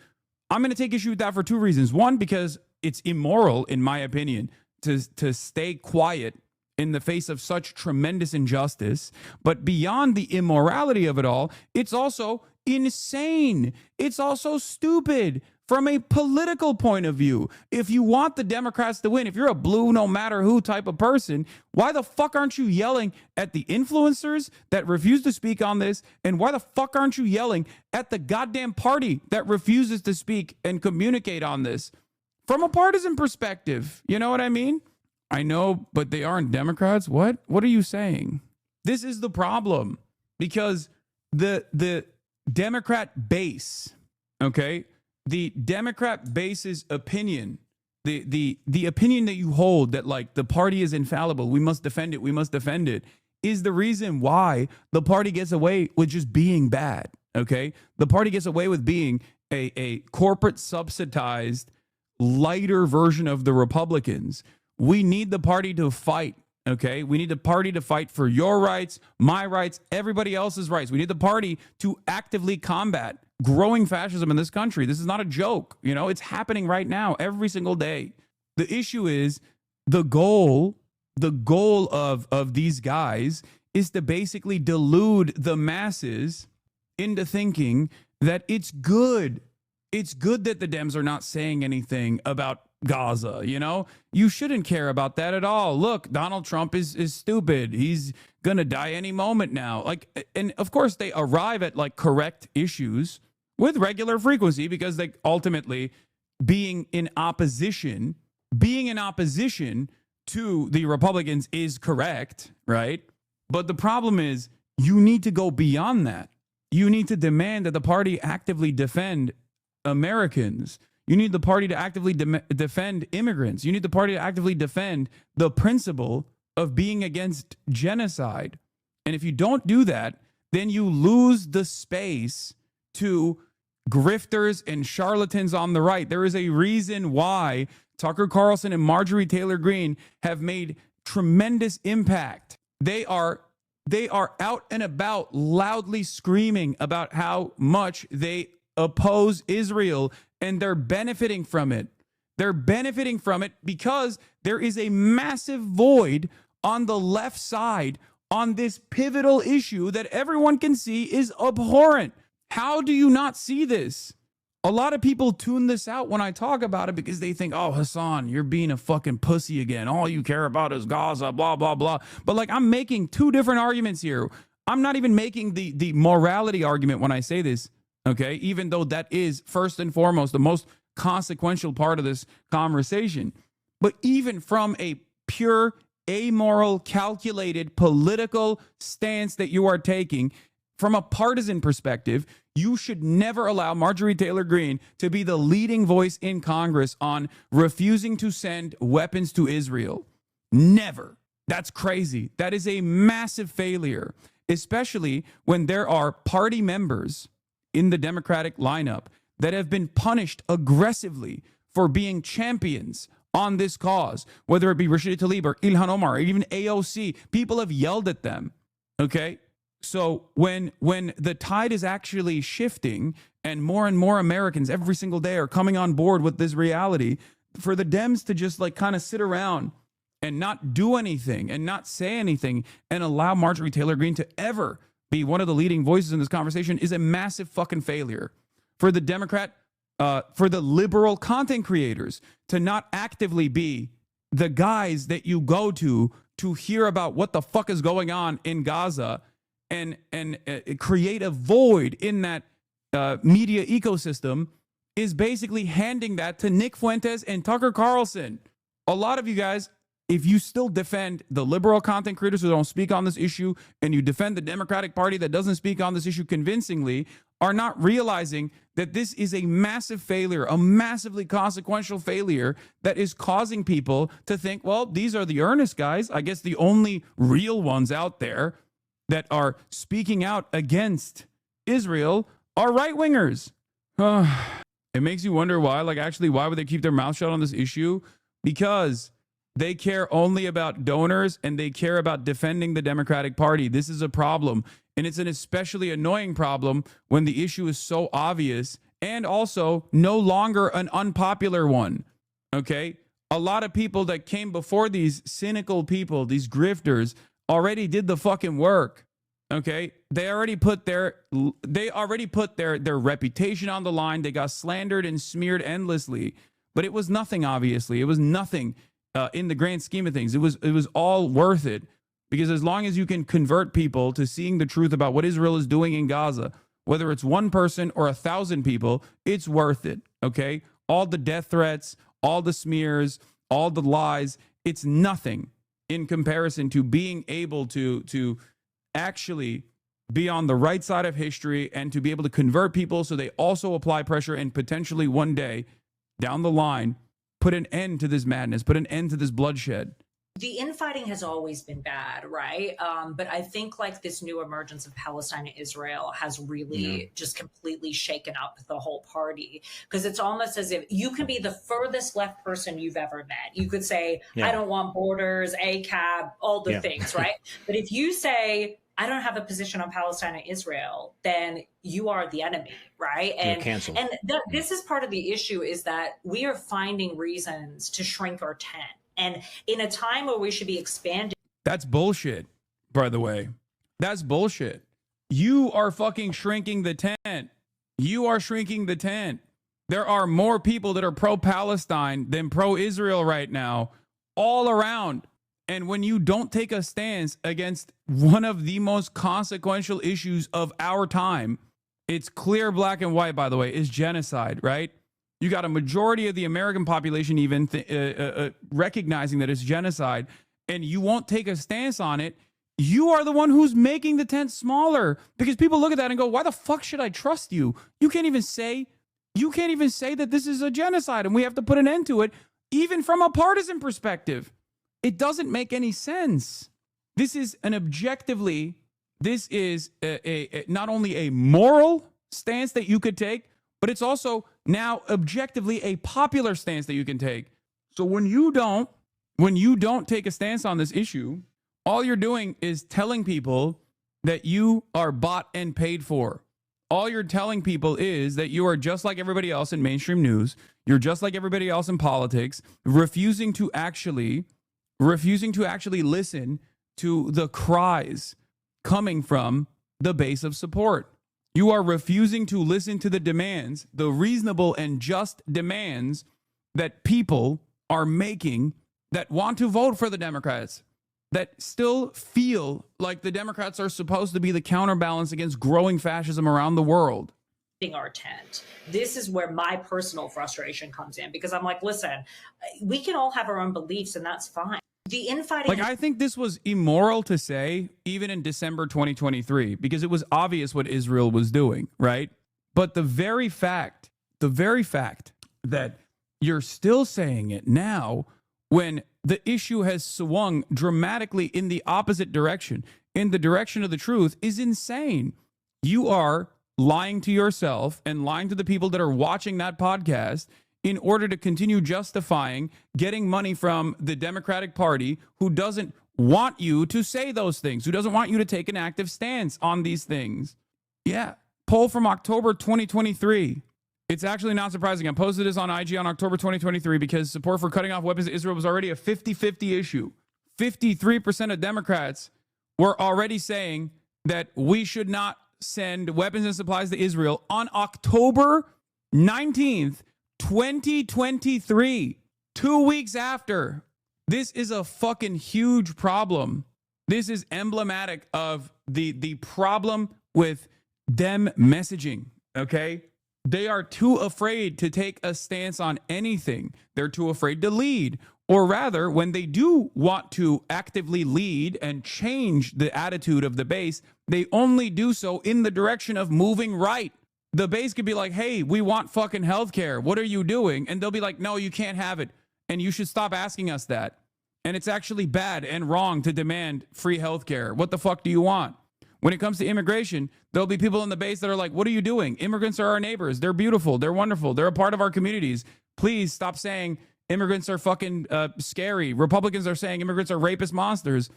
I'm going to take issue with that for two reasons. One, because it's immoral, in my opinion, to stay quiet in the face of such tremendous injustice. But beyond the immorality of it all, it's also insane. It's also stupid from a political point of view. If you want the Democrats to win, if you're a blue no matter who type of person, why the fuck aren't you yelling at the influencers that refuse to speak on this? And why the fuck aren't you yelling at the goddamn party that refuses to speak and communicate on this from a partisan perspective? You know what I mean? I know, but they aren't Democrats. What are you saying? This is the problem, because the Democrat base, okay, the Democrat base's opinion, the opinion that you hold that like the party is infallible, we must defend it, is the reason why the party gets away with just being bad. Okay, the party gets away with being a corporate subsidized, lighter version of the Republicans. We need the party to fight, okay? We need the party to fight for your rights, my rights, everybody else's rights. We need the party to actively combat growing fascism in this country. This is not a joke, you know? It's happening right now, every single day. The issue is the goal of these guys is to basically delude the masses into thinking that it's good. It's good that the Dems are not saying anything about Gaza, you know? You shouldn't care about that at all. Look, Donald Trump is stupid. He's gonna die any moment now. Like, and of course they arrive at like correct issues with regular frequency, because they ultimately being in opposition to the Republicans is correct, right? But the problem is you need to go beyond that. You need to demand that the party actively defend Americans. You need the party to actively defend immigrants. You need the party to actively defend the principle of being against genocide. And if you don't do that, then you lose the space to grifters and charlatans on the right. There is a reason why Tucker Carlson and Marjorie Taylor Greene have made tremendous impact. They are out and about loudly screaming about how much they oppose Israel, and they're benefiting from it. They're benefiting from it because there is a massive void on the left side on this pivotal issue that everyone can see is abhorrent. How do you not see this? A lot of people tune this out when I talk about it because they think, oh, Hassan, you're being a fucking pussy again. All you care about is Gaza, blah, blah, blah. But like, I'm making two different arguments here. I'm not even making the morality argument when I say this. Okay, even though that is first and foremost the most consequential part of this conversation. But even from a pure, amoral, calculated political stance that you are taking, from a partisan perspective, you should never allow Marjorie Taylor Greene to be the leading voice in Congress on refusing to send weapons to Israel. Never. That's crazy. That is a massive failure, especially when there are party members in the Democratic lineup that have been punished aggressively for being champions on this cause, whether it be Rashida Tlaib or Ilhan Omar or even AOC. People have yelled at them, okay? So when the tide is actually shifting and more Americans every single day are coming on board with this reality, for the Dems to just like kind of sit around and not do anything and not say anything and allow Marjorie Taylor Greene to ever be one of the leading voices in this conversation is a massive fucking failure. For the for the liberal content creators to not actively be the guys that you go to hear about what the fuck is going on in Gaza and create a void in that media ecosystem is basically handing that to Nick Fuentes and Tucker Carlson. A lot of you guys, if you still defend the liberal content creators who don't speak on this issue, and you defend the Democratic Party that doesn't speak on this issue convincingly, are not realizing that this is a massive failure, a massively consequential failure that is causing people to think, well, these are the earnest guys. I guess the only real ones out there that are speaking out against Israel are right-wingers. It makes you wonder why. Like, actually, why would they keep their mouth shut on this issue? Because they care only about donors and they care about defending the Democratic Party. This is a problem. And it's an especially annoying problem when the issue is so obvious and also no longer an unpopular one. Okay. A lot of people that came before these cynical people, these grifters, already did the fucking work. Okay. They already put their reputation on the line. They got slandered and smeared endlessly, but it was nothing, obviously. It was nothing in the grand scheme of things. It was all worth it, because as long as you can convert people to seeing the truth about what Israel is doing in Gaza, whether it's one person or 1,000 people, it's worth it. Okay. All the death threats, all the smears, all the lies, it's nothing in comparison to being able to actually be on the right side of history and to be able to convert people so they also apply pressure and potentially one day down the line put an end to this madness, put an end to this bloodshed.
The infighting has always been bad, right? But I think like this new emergence of Palestine and Israel has really just completely shaken up the whole party, because it's almost as if you can be the furthest left person you've ever met. You could say, I don't want borders, ACAB, all the things, right? But if you say, I don't have a position on Palestine and Israel, then you are the enemy, right? And canceled. And this is part of the issue, is that we are finding reasons to shrink our tent. And in a time where we should be expanding.
That's bullshit, by the way. That's bullshit. You are fucking shrinking the tent. You are shrinking the tent. There are more people that are pro-Palestine than pro-Israel right now, all around. And when you don't take a stance against one of the most consequential issues of our time, it's clear, black and white, by the way, is genocide, right? You got a majority of the American population even recognizing that it's genocide, and you won't take a stance on it. You are the one who's making the tent smaller, because people look at that and go, why the fuck should I trust you? You can't even say that this is a genocide and we have to put an end to it, even from a partisan perspective. It doesn't make any sense. This is not only a moral stance that you could take, but it's also now objectively a popular stance that you can take. So when you don't take a stance on this issue, all you're doing is telling people that you are bought and paid for. All you're telling people is that you are just like everybody else in mainstream news. You're just like everybody else in politics, refusing to actually listen to the cries coming from the base of support. You are refusing to listen to the demands, the reasonable and just demands that people are making that want to vote for the Democrats, that still feel like the Democrats are supposed to be the counterbalance against growing fascism around the world.
Our tent. This is where my personal frustration comes in, because I'm like, listen, we can all have our own beliefs and that's fine. The infighting.
Like, I think this was immoral to say even in December 2023, because it was obvious what Israel was doing, right? But the very fact that you're still saying it now, when the issue has swung dramatically in the opposite direction, in the direction of the truth, is insane. You are lying to yourself and lying to the people that are watching that podcast in order to continue justifying getting money from the Democratic Party, who doesn't want you to say those things, who doesn't want you to take an active stance on these things. Yeah. Poll from October 2023. It's actually not surprising. I posted this on IG on October 2023 because support for cutting off weapons to Israel was already a 50-50 issue. 53% of Democrats were already saying that we should not send weapons and supplies to Israel on October 19th, 2023, 2 weeks after. This is a fucking huge problem. This is emblematic of the problem with them messaging, okay? They are too afraid to take a stance on anything. They're too afraid to lead. Or rather, when they do want to actively lead and change the attitude of the base, they only do so in the direction of moving right. The base could be like, hey, we want fucking healthcare. What are you doing? And they'll be like, no, you can't have it. And you should stop asking us that. And it's actually bad and wrong to demand free healthcare. What the fuck do you want? When it comes to immigration, there'll be people in the base that are like, what are you doing? Immigrants are our neighbors. They're beautiful. They're wonderful. They're a part of our communities. Please stop saying immigrants are fucking scary. Republicans are saying immigrants are rapist monsters.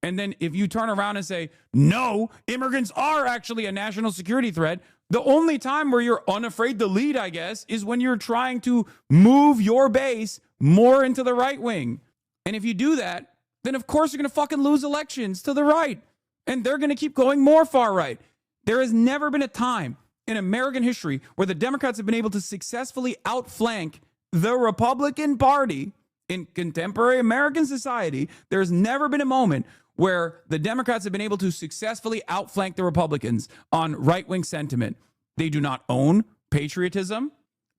And then if you turn around and say, no, immigrants are actually a national security threat, the only time where you're unafraid to lead, I guess, is when you're trying to move your base more into the right wing. And if you do that, then of course you're going to fucking lose elections to the right. And they're going to keep going more far right. There has never been a time in American history where the Democrats have been able to successfully outflank the Republican Party in contemporary American society. There's never been a moment where the Democrats have been able to successfully outflank the Republicans on right-wing sentiment. They do not own patriotism.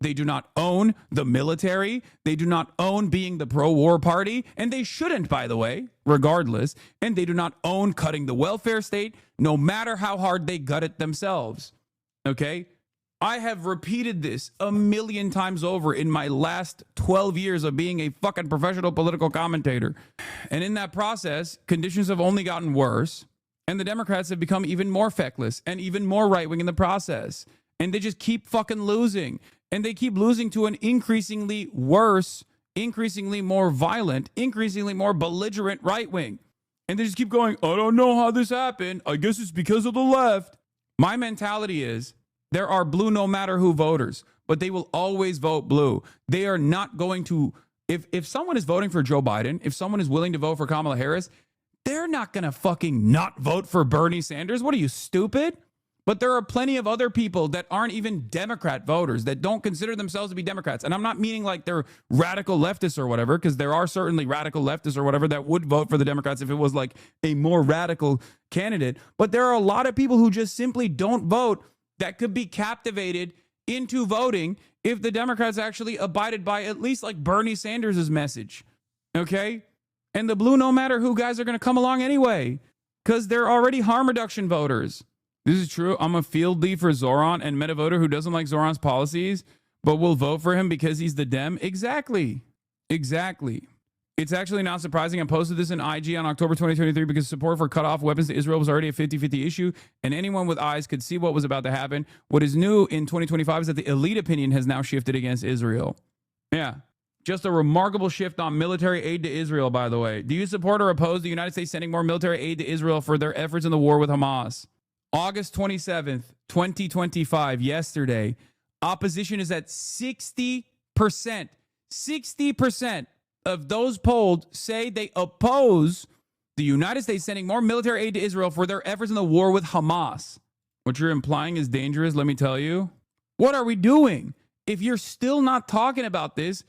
They do not own the military. They do not own being the pro-war party. And they shouldn't, by the way, regardless. And they do not own cutting the welfare state, no matter how hard they gut it themselves. Okay? I have repeated this a million times over in my last 12 years of being a fucking professional political commentator. And in that process, conditions have only gotten worse. And the Democrats have become even more feckless and even more right-wing in the process. And they just keep fucking losing. And they keep losing to an increasingly worse, increasingly more violent, increasingly more belligerent right wing. And they just keep going, I don't know how this happened. I guess it's because of the left. My mentality is there are blue no matter who voters, but they will always vote blue. They are not going to, if someone is voting for Joe Biden, if someone is willing to vote for Kamala Harris, they're not going to fucking not vote for Bernie Sanders. What are you, stupid? But there are plenty of other people that aren't even Democrat voters that don't consider themselves to be Democrats. And I'm not meaning like they're radical leftists or whatever, because there are certainly radical leftists or whatever that would vote for the Democrats if it was like a more radical candidate. But there are a lot of people who just simply don't vote that could be captivated into voting if the Democrats actually abided by at least like Bernie Sanders' message. Okay? And the blue no matter who guys are going to come along anyway, because they're already harm reduction voters. This is true. I'm a field lead for Zoran and meta voter who doesn't like Zoran's policies, but will vote for him because he's the Dem. Exactly. Exactly. It's actually not surprising. I posted this in IG on October 2023 because support for cut-off weapons to Israel was already a 50-50 issue, and anyone with eyes could see what was about to happen. What is new in 2025 is that the elite opinion has now shifted against Israel. Yeah. Just a remarkable shift on military aid to Israel, by the way. Do you support or oppose the United States sending more military aid to Israel for their efforts in the war with Hamas? August 27th, 2025, yesterday, opposition is at 60%. 60% of those polled say they oppose the United States sending more military aid to Israel for their efforts in the war with Hamas. What you're implying is dangerous, let me tell you. What are we doing? If you're still not talking about this,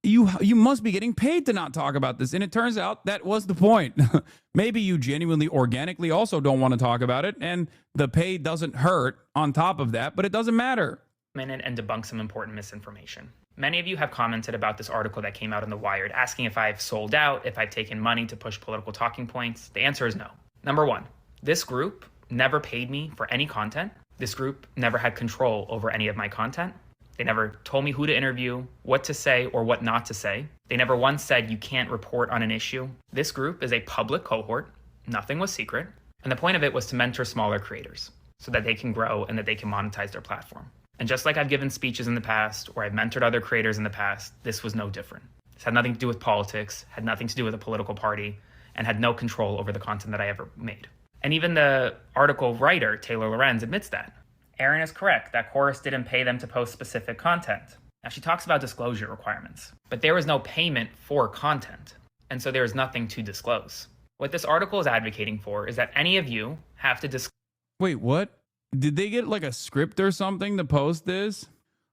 you must be getting paid to not talk about this. And it turns out that was the point. Maybe you genuinely, organically also don't want to talk about it. And the pay doesn't hurt on top of that, but it doesn't matter.
And debunk some important misinformation. Many of you have commented about this article that came out in The Wired, asking if I've sold out, if I've taken money to push political talking points. The answer is no. Number one, this group never paid me for any content. This group never had control over any of my content. They never told me who to interview, what to say, or what not to say. They never once said you can't report on an issue. This group is a public cohort. Nothing was secret. And the point of it was to mentor smaller creators so that they can grow and that they can monetize their platform. And just like I've given speeches in the past or I've mentored other creators in the past, this was no different. This had nothing to do with politics, had nothing to do with a political party, and had no control over the content that I ever made. And even the article writer, Taylor Lorenz, admits that. Aaron is correct that Chorus didn't pay them to post specific content. Now, she talks about disclosure requirements, but there was no payment for content, and so there is nothing to disclose. What this article is advocating for is that any of you have to disclose.
Wait, what? Did they get like a script or something to post this?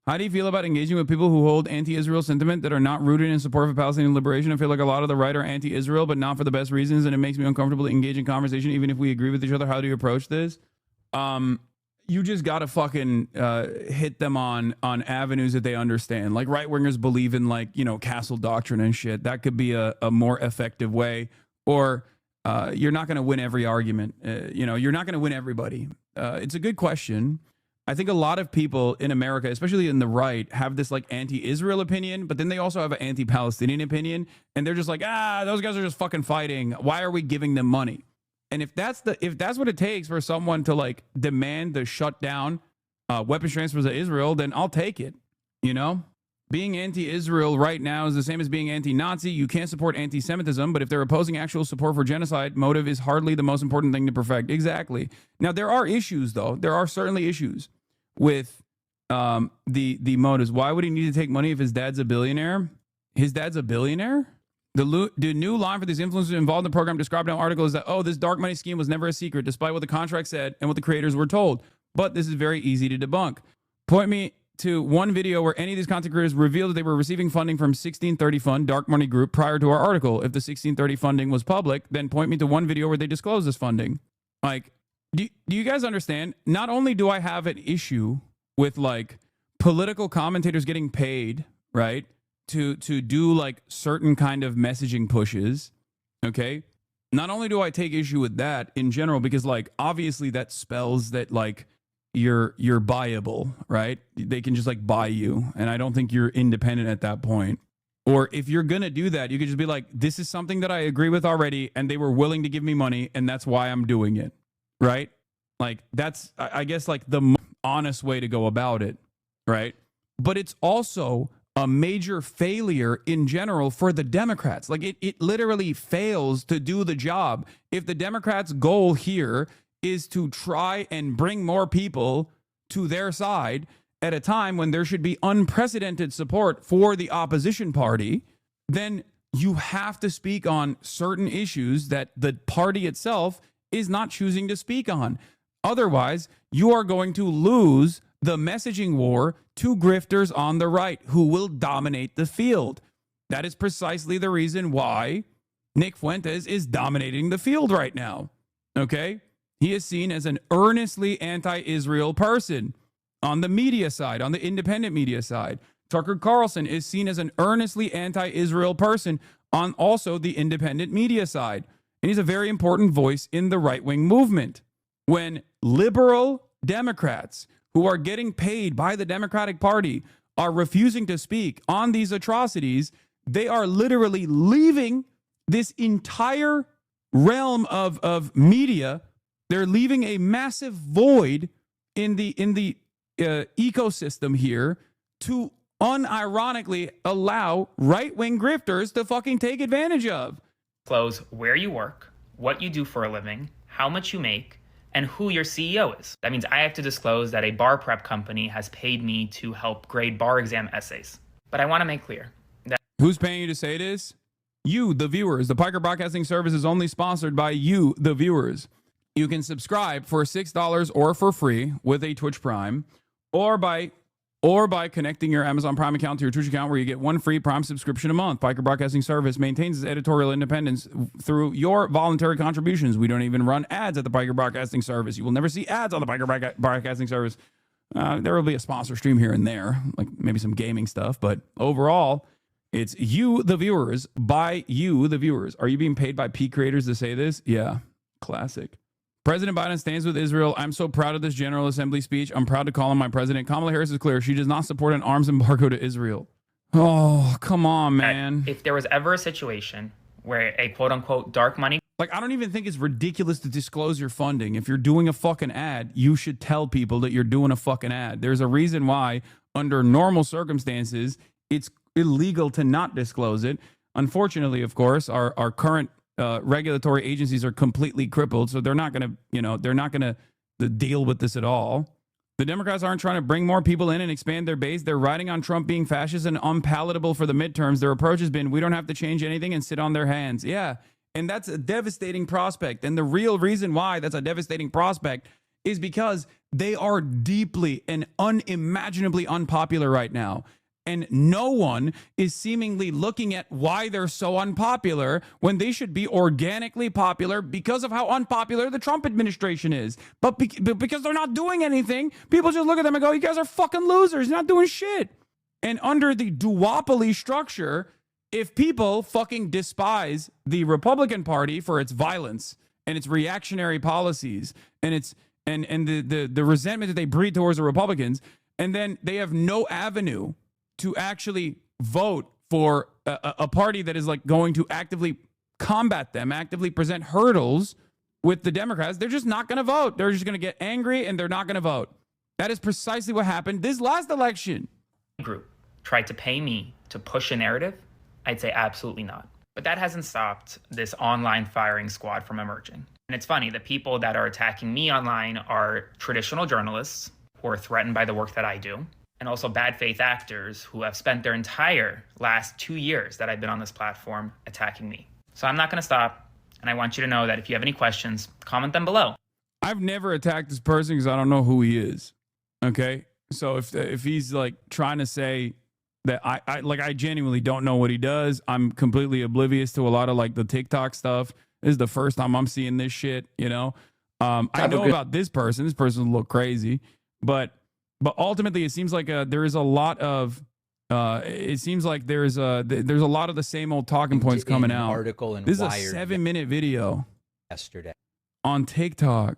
How do you feel about engaging with people who hold anti-Israel sentiment that are not rooted in support for Palestinian liberation? I feel like a lot of the right are anti-Israel, but not for the best reasons, and it makes me uncomfortable to engage in conversation, even if we agree with each other. How do you approach this? You just gotta fucking hit them on avenues that they understand. Like right wingers believe in like, you know, castle doctrine and shit. That could be a more effective way. Or you're not gonna win every argument. You know, you're not gonna win everybody. It's a good question. I think a lot of people in America, especially in the right, have this like anti-Israel opinion, but then they also have an anti-Palestinian opinion, and they're just like, those guys are just fucking fighting. Why are we giving them money? And if that's what it takes for someone to like demand the shutdown weapons transfers to Israel, then I'll take it. You know, being anti-Israel right now is the same as being anti-Nazi. You can't support anti-Semitism, but if they're opposing actual support for genocide, motive is hardly the most important thing to perfect. Exactly. Now there are issues, though. There are certainly issues with the motives. Why would he need to take money if his dad's a billionaire? his dad's a billionaire? The new line for these influencers involved in the program described in the article is that, oh, this dark money scheme was never a secret, despite what the contract said and what the creators were told. But this is very easy to debunk. Point me to one video where any of these content creators revealed that they were receiving funding from 1630 Fund, Dark Money Group, prior to our article. If the 1630 funding was public, then point me to one video where they disclose this funding. Like, do you guys understand? Not only do I have an issue with, like, political commentators getting paid, right, to do, like, certain kind of messaging pushes, okay? Not only do I take issue with that in general, because, like, obviously that spells that, like, you're buyable, right? They can just, like, buy you, and I don't think you're independent at that point. Or if you're gonna do that, you could just be like, this is something that I agree with already, and they were willing to give me money, and that's why I'm doing it, right? Like, that's, I guess, like, the honest way to go about it, right? But it's also a major failure in general for the Democrats. Like, it literally fails to do the job. If the Democrats' goal here is to try and bring more people to their side at a time when there should be unprecedented support for the opposition party, then you have to speak on certain issues that the party itself is not choosing to speak on. Otherwise, you are going to lose the messaging war to grifters on the right who will dominate the field. That is precisely the reason why Nick Fuentes is dominating the field right now. Okay? He is seen as an earnestly anti-Israel person on the media side, on the independent media side. Tucker Carlson is seen as an earnestly anti-Israel person on also the independent media side. And he's a very important voice in the right-wing movement. When liberal Democrats who are getting paid by the Democratic Party are refusing to speak on these atrocities, they are literally leaving this entire realm of media. They're leaving a massive void in the ecosystem here to unironically allow right-wing grifters to fucking take advantage of.
Disclose where you work, what you do for a living, how much you make, and who your CEO is. That means I have to disclose that a bar prep company has paid me to help grade bar exam essays. But I want to make clear that...
Who's paying you to say this? You, the viewers. The Piker Broadcasting Service is only sponsored by you, the viewers. You can subscribe for $6 or for free with a Twitch Prime, or by connecting your Amazon Prime account to your Twitch account, where you get one free Prime subscription a month. Piker Broadcasting Service maintains its editorial independence through your voluntary contributions. We don't even run ads at the Piker Broadcasting Service. You will never see ads on the Piker Broadcasting Service. There will be a sponsor stream here and there, like maybe some gaming stuff, but overall, it's you, the viewers, by you, the viewers. Are you being paid by P creators to say this? Yeah, classic. President Biden stands with Israel. I'm so proud of this General Assembly speech. I'm proud to call him my president. Kamala Harris is clear. She does not support an arms embargo to Israel. Oh, come on, man.
If there was ever a situation where a quote-unquote dark money...
Like, I don't even think it's ridiculous to disclose your funding. If you're doing a fucking ad, you should tell people that you're doing a fucking ad. There's a reason why, under normal circumstances, it's illegal to not disclose it. Unfortunately, of course, our current regulatory agencies are completely crippled, so they're not going to deal with this at all. The Democrats aren't trying to bring more people in and expand their base. They're riding on Trump being fascist and unpalatable for the midterms. Their approach has been, we don't have to change anything and sit on their hands. Yeah, and that's a devastating prospect. And the real reason why that's a devastating prospect is because they are deeply and unimaginably unpopular right now. And no one is seemingly looking at why they're so unpopular when they should be organically popular because of how unpopular the Trump administration is. But because they're not doing anything, people just look at them and go, you guys are fucking losers. You're not doing shit. And under the duopoly structure, if people fucking despise the Republican Party for its violence and its reactionary policies and its and the resentment that they breed towards the Republicans, and then they have no avenue to actually vote for a party that is like going to actively combat them, actively present hurdles with the Democrats, they're just not going to vote. They're just going to get angry and they're not going to vote. That is precisely what happened this last election.
Group tried to pay me to push a narrative? I'd say absolutely not. But that hasn't stopped this online firing squad from emerging. And it's funny, the people that are attacking me online are traditional journalists who are threatened by the work that I do. and also bad faith actors who have spent their entire last 2 years that I've been on this platform attacking me. So I'm not going to stop. And I want you to know that if you have any questions, comment them below.
I've never attacked this person because I don't know who he is. Okay. So if he's like trying to say that I genuinely don't know what he does, I'm completely oblivious to a lot of like the TikTok stuff. This is the first time I'm seeing this shit, you know? I know about this person. This person look crazy, but ultimately it seems like there is a lot of, it seems like there's a lot of the same old talking points coming out.
Article in
This is a
Wired
7-minute video
yesterday
on TikTok.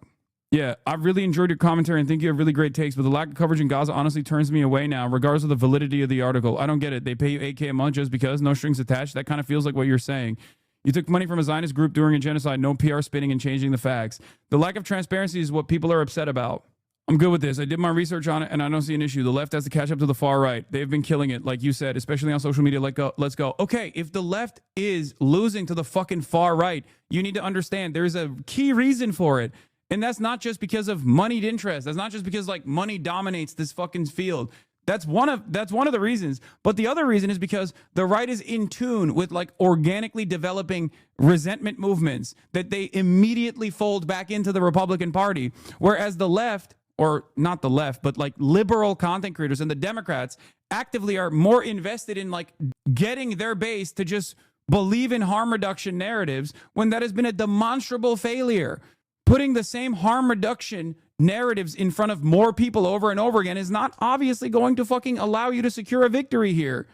Yeah, I've really enjoyed your commentary and think you have really great takes, but the lack of coverage in Gaza honestly turns me away now, regardless of the validity of the article. I don't get it. They pay you $8K a month just because, no strings attached. That kind of feels like what you're saying. You took money from a Zionist group during a genocide, no PR spinning and changing the facts. The lack of transparency is what people are upset about. I'm good with this. I did my research on it, and I don't see an issue. The left has to catch up to the far right. They've been killing it, like you said, especially on social media. Let's go. Okay, if the left is losing to the fucking far right, you need to understand there's a key reason for it. And that's not just because of moneyed interest. That's not just because like money dominates this fucking field. That's one of the reasons. But the other reason is because the right is in tune with like organically developing resentment movements that they immediately fold back into the Republican Party. Whereas the left, or not the left, but like liberal content creators and the Democrats actively are more invested in like getting their base to just believe in harm reduction narratives when that has been a demonstrable failure. Putting the same harm reduction narratives in front of more people over and over again is not obviously going to fucking allow you to secure a victory here.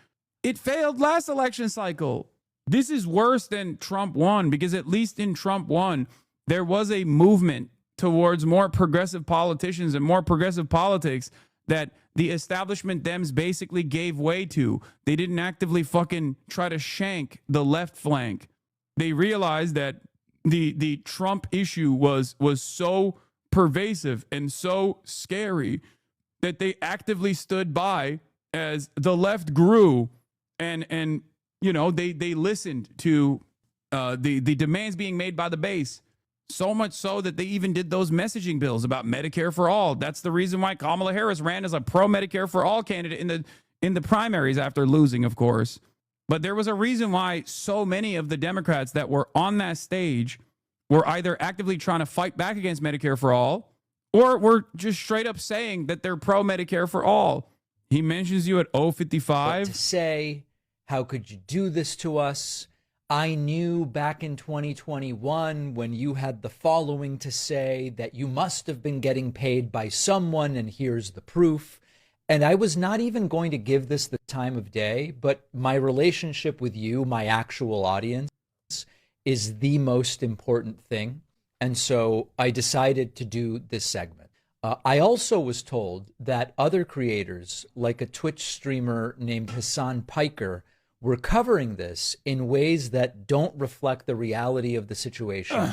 It failed last election cycle. This is worse than Trump won, because at least in Trump won, there was a movement towards more progressive politicians and more progressive politics that the establishment Dems basically gave way to. They didn't actively fucking try to shank the left flank. They realized that the Trump issue was so pervasive and so scary that they actively stood by as the left grew, and you know they listened to the demands being made by the base, so much so that they even did those messaging bills about Medicare for all. That's the reason why Kamala Harris ran as a pro Medicare for all candidate in the primaries after losing, of course. But there was a reason why so many of the Democrats that were on that stage were either actively trying to fight back against Medicare for all, or were just straight up saying that they're pro Medicare for all. He mentions you at 055.
to say, how could you do this to us? I knew back in 2021 when you had the following to say that you must have been getting paid by someone, and here's the proof. And I was not even going to give this the time of day, but my relationship with you, my actual audience, is the most important thing. And so I decided to do this segment. I also was told that other creators, like a Twitch streamer named Hassan Piker, were covering this in ways that don't reflect the reality of the situation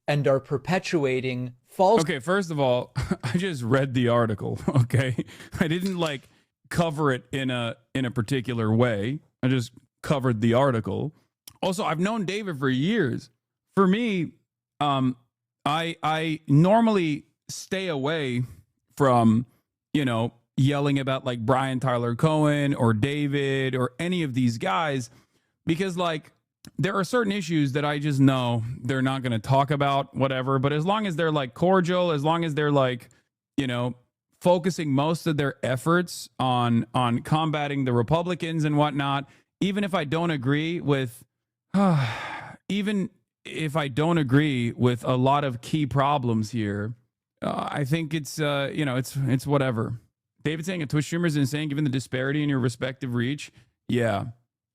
and are perpetuating false.
Okay, first of all, I just read the article, okay? I didn't like cover it in a particular way. I just covered the article. Also, I've known David for years. For me, I normally stay away from, you know, yelling about like Brian Tyler Cohen or David or any of these guys, because like there are certain issues that I just know they're not going to talk about, whatever. But as long as they're like cordial, as long as they're like, you know, focusing most of their efforts on combating the Republicans and whatnot, even if I don't agree with, even if I don't agree with a lot of key problems here, I think it's, you know, it's whatever. David saying a Twitch streamer is insane given the disparity in your respective reach. Yeah.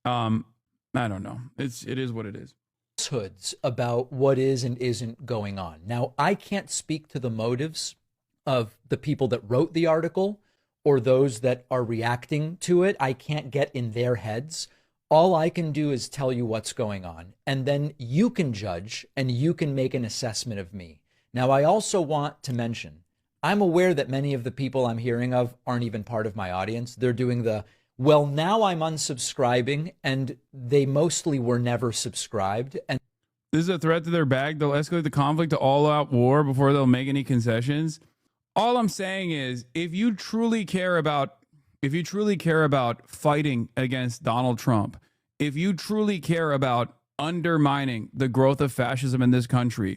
I don't know. It is what it is.
Falsehoods about what is and isn't going on. Now, I can't speak to the motives of the people that wrote the article or those that are reacting to it. I can't get in their heads. All I can do is tell you what's going on, and then you can judge and you can make an assessment of me. Now, I also want to mention, I'm aware that many of the people I'm hearing of aren't even part of my audience. They're doing the, well, now I'm unsubscribing, and they mostly were never subscribed. And
this is a threat to their bag. They'll escalate the conflict to all-out war before they'll make any concessions. All I'm saying is, if you truly care about if you truly care about fighting against Donald Trump, if you truly care about undermining the growth of fascism in this country,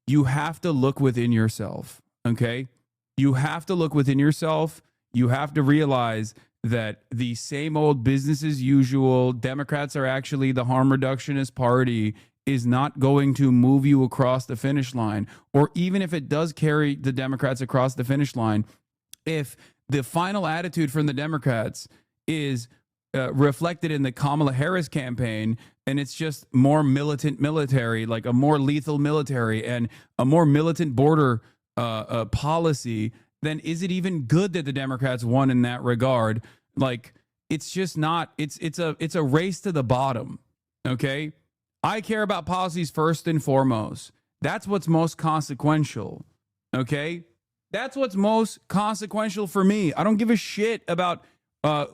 you have to look within yourself, okay? You have to look within yourself. You have to realize that the same old business as usual, Democrats are actually the harm reductionist party, is not going to move you across the finish line. Or even if it does carry the Democrats across the finish line, if the final attitude from the Democrats is reflected in the Kamala Harris campaign, and it's just more militant military, like a more lethal military and a more militant border policy, then is it even good that the Democrats won in that regard? Like, it's just not. It's a race to the bottom. Okay, I care about policies first and foremost. That's what's most consequential. Okay, that's what's most consequential for me. I don't give a shit about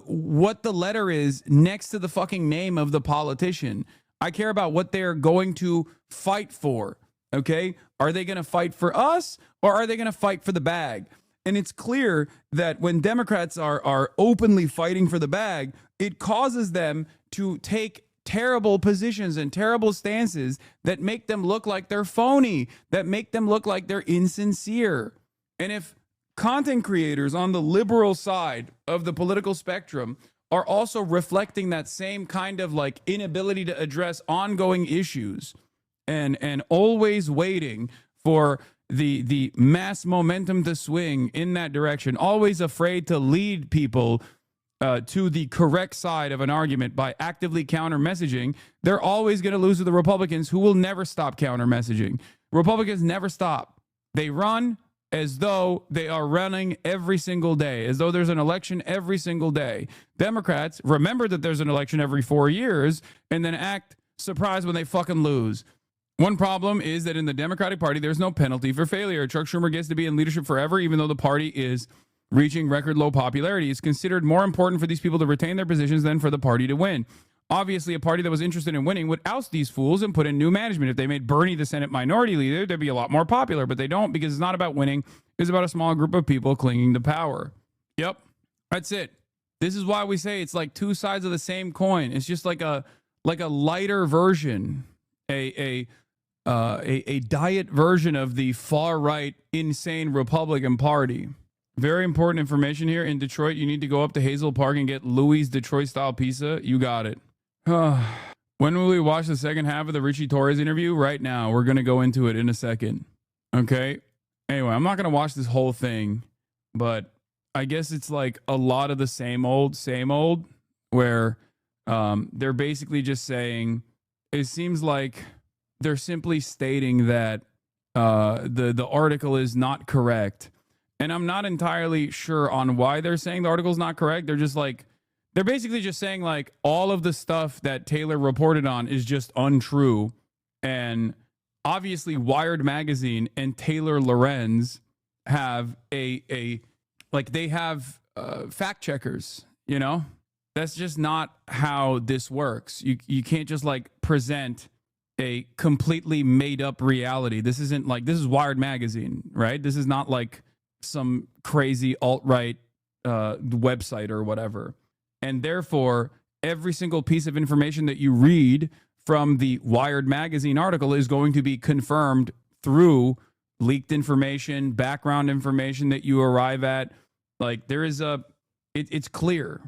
what the letter is next to the fucking name of the politician. I care about what they're going to fight for. Okay, are they going to fight for us, or are they going to fight for the bag? And it's clear that when Democrats are openly fighting for the bag, it causes them to take terrible positions and terrible stances that make them look like they're phony, that make them look like they're insincere. And if content creators on the liberal side of the political spectrum are also reflecting that same kind of like inability to address ongoing issues and always waiting for the mass momentum to swing in that direction, always afraid to lead people to the correct side of an argument by actively counter messaging, they're always going to lose to the Republicans, who will never stop counter messaging. Republicans never stop. They run as though they are running every single day, as though there's an election every single day. Democrats remember that there's an election every 4 years and then act surprised when they fucking lose. One problem is that in the Democratic Party, there's no penalty for failure. Chuck Schumer gets to be in leadership forever, even though the party is reaching record low popularity. It's considered more important for these people to retain their positions than for the party to win. Obviously, a party that was interested in winning would oust these fools and put in new management. If they made Bernie the Senate minority leader, they'd be a lot more popular, but they don't, because it's not about winning. It's about a small group of people clinging to power. Yep, that's it. This is why we say it's like two sides of the same coin. It's just like a lighter version, a diet version of the far right, insane Republican Party. Very important information here. In Detroit, you need to go up to Hazel Park and get Louis' Detroit style pizza. You got it. When will we watch the second half of the Richie Torres interview? Right now. We're going to go into it in a second. Okay. Anyway, I'm not going to watch this whole thing, but I guess it's like a lot of the same old, where they're basically just saying, it seems like they're simply stating that the article is not correct. And I'm not entirely sure on why they're saying the article is not correct. They're basically just saying like all of the stuff that Taylor reported on is just untrue. And obviously Wired Magazine and Taylor Lorenz have they have fact checkers, you know? That's just not how this works. You can't just like present a completely made up reality. This is Wired Magazine, right? This is not like some crazy alt-right website or whatever. And therefore, every single piece of information that you read from the Wired Magazine article is going to be confirmed through leaked information, background information that you arrive at. Like it's clear.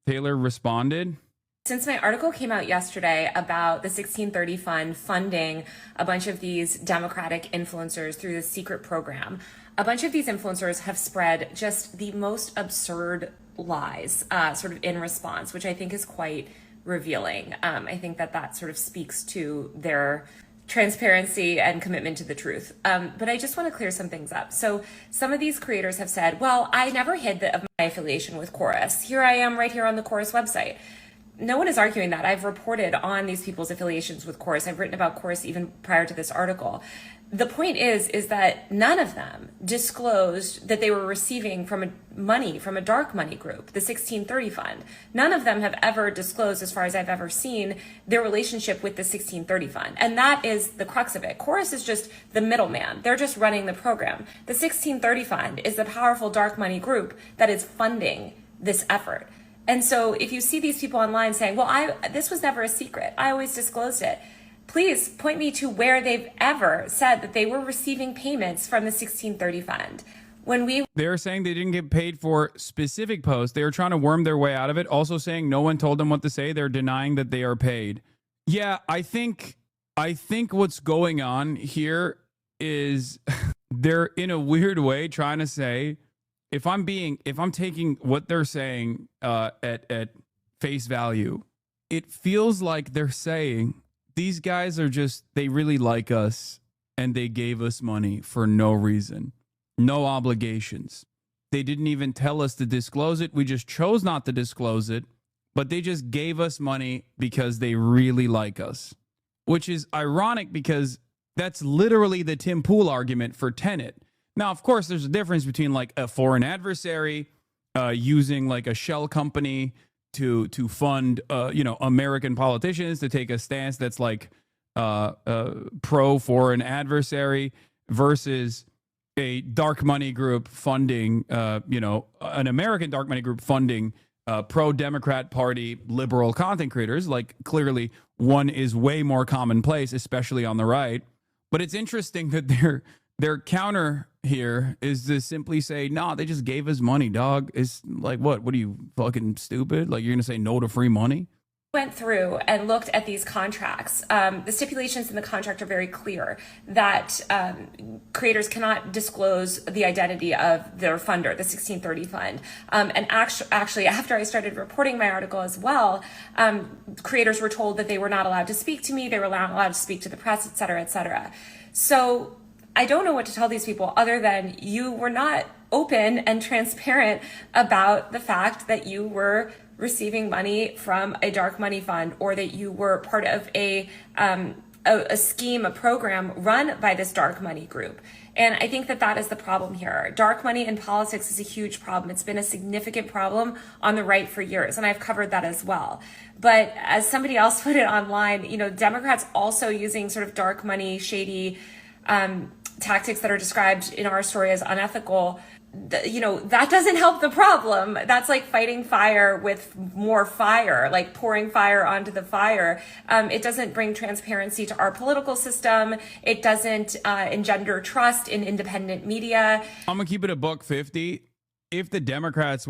Taylor responded.
Since my article came out yesterday about the 1630 Fund funding a bunch of these Democratic influencers through this secret program, a bunch of these influencers have spread just the most absurd lies sort of in response, which I think is quite revealing. I think that sort of speaks to their transparency and commitment to the truth. But I just want to clear some things up. So some of these creators have said, well, I never hid of my affiliation with Chorus. Here I am right here on the Chorus website. No one is arguing that. I've reported on these people's affiliations with Chorus. I've written about Chorus even prior to this article. The point is that none of them disclosed that they were receiving money from a dark money group, the 1630 Fund. None of them have ever disclosed, as far as I've ever seen, their relationship with the 1630 Fund. And that is the crux of it. Chorus is just the middleman. They're just running the program. The 1630 Fund is the powerful dark money group that is funding this effort. And so if you see these people online saying, well, this was never a secret, I always disclosed it, please point me to where they've ever said that they were receiving payments from the 1630 fund.
They're saying they didn't get paid for specific posts. They were trying to worm their way out of it. Also saying no one told them what to say. They're denying that they are paid. Yeah, I think what's going on here is they're in a weird way trying to say, if I'm taking what they're saying at face value, it feels like they're saying these guys they really like us and they gave us money for no reason. No obligations. They didn't even tell us to disclose it. We just chose not to disclose it, but they just gave us money because they really like us, which is ironic because that's literally the Tim Pool argument for Tenet. Now, of course, there's a difference between like a foreign adversary using like a shell company to fund, American politicians to take a stance that's like pro foreign adversary versus a dark money group funding, an American dark money group funding pro-Democrat Party liberal content creators. Like, clearly, one is way more commonplace, especially on the right. But it's interesting that their counter here is to simply say, nah, they just gave us money, dog. It's like, what are you, fucking stupid? Like, you're going to say no to free money?
Went through and looked at these contracts. The stipulations in the contract are very clear that creators cannot disclose the identity of their funder, the 1630 fund. And actually, after I started reporting my article as well, creators were told that they were not allowed to speak to me, they were not allowed to speak to the press, et cetera, et cetera. So I don't know what to tell these people other than you were not open and transparent about the fact that you were receiving money from a dark money fund, or that you were part of a scheme, a program run by this dark money group. And I think that is the problem here. Dark money in politics is a huge problem. It's been a significant problem on the right for years, and I've covered that as well. But as somebody else put it online, Democrats also using sort of dark money, shady tactics that are described in our story as unethical. That doesn't help the problem. That's like fighting fire with more fire, like pouring fire onto the fire. It doesn't bring transparency to our political system. It doesn't engender trust in independent media.
I'm gonna keep it $1.50. If the Democrats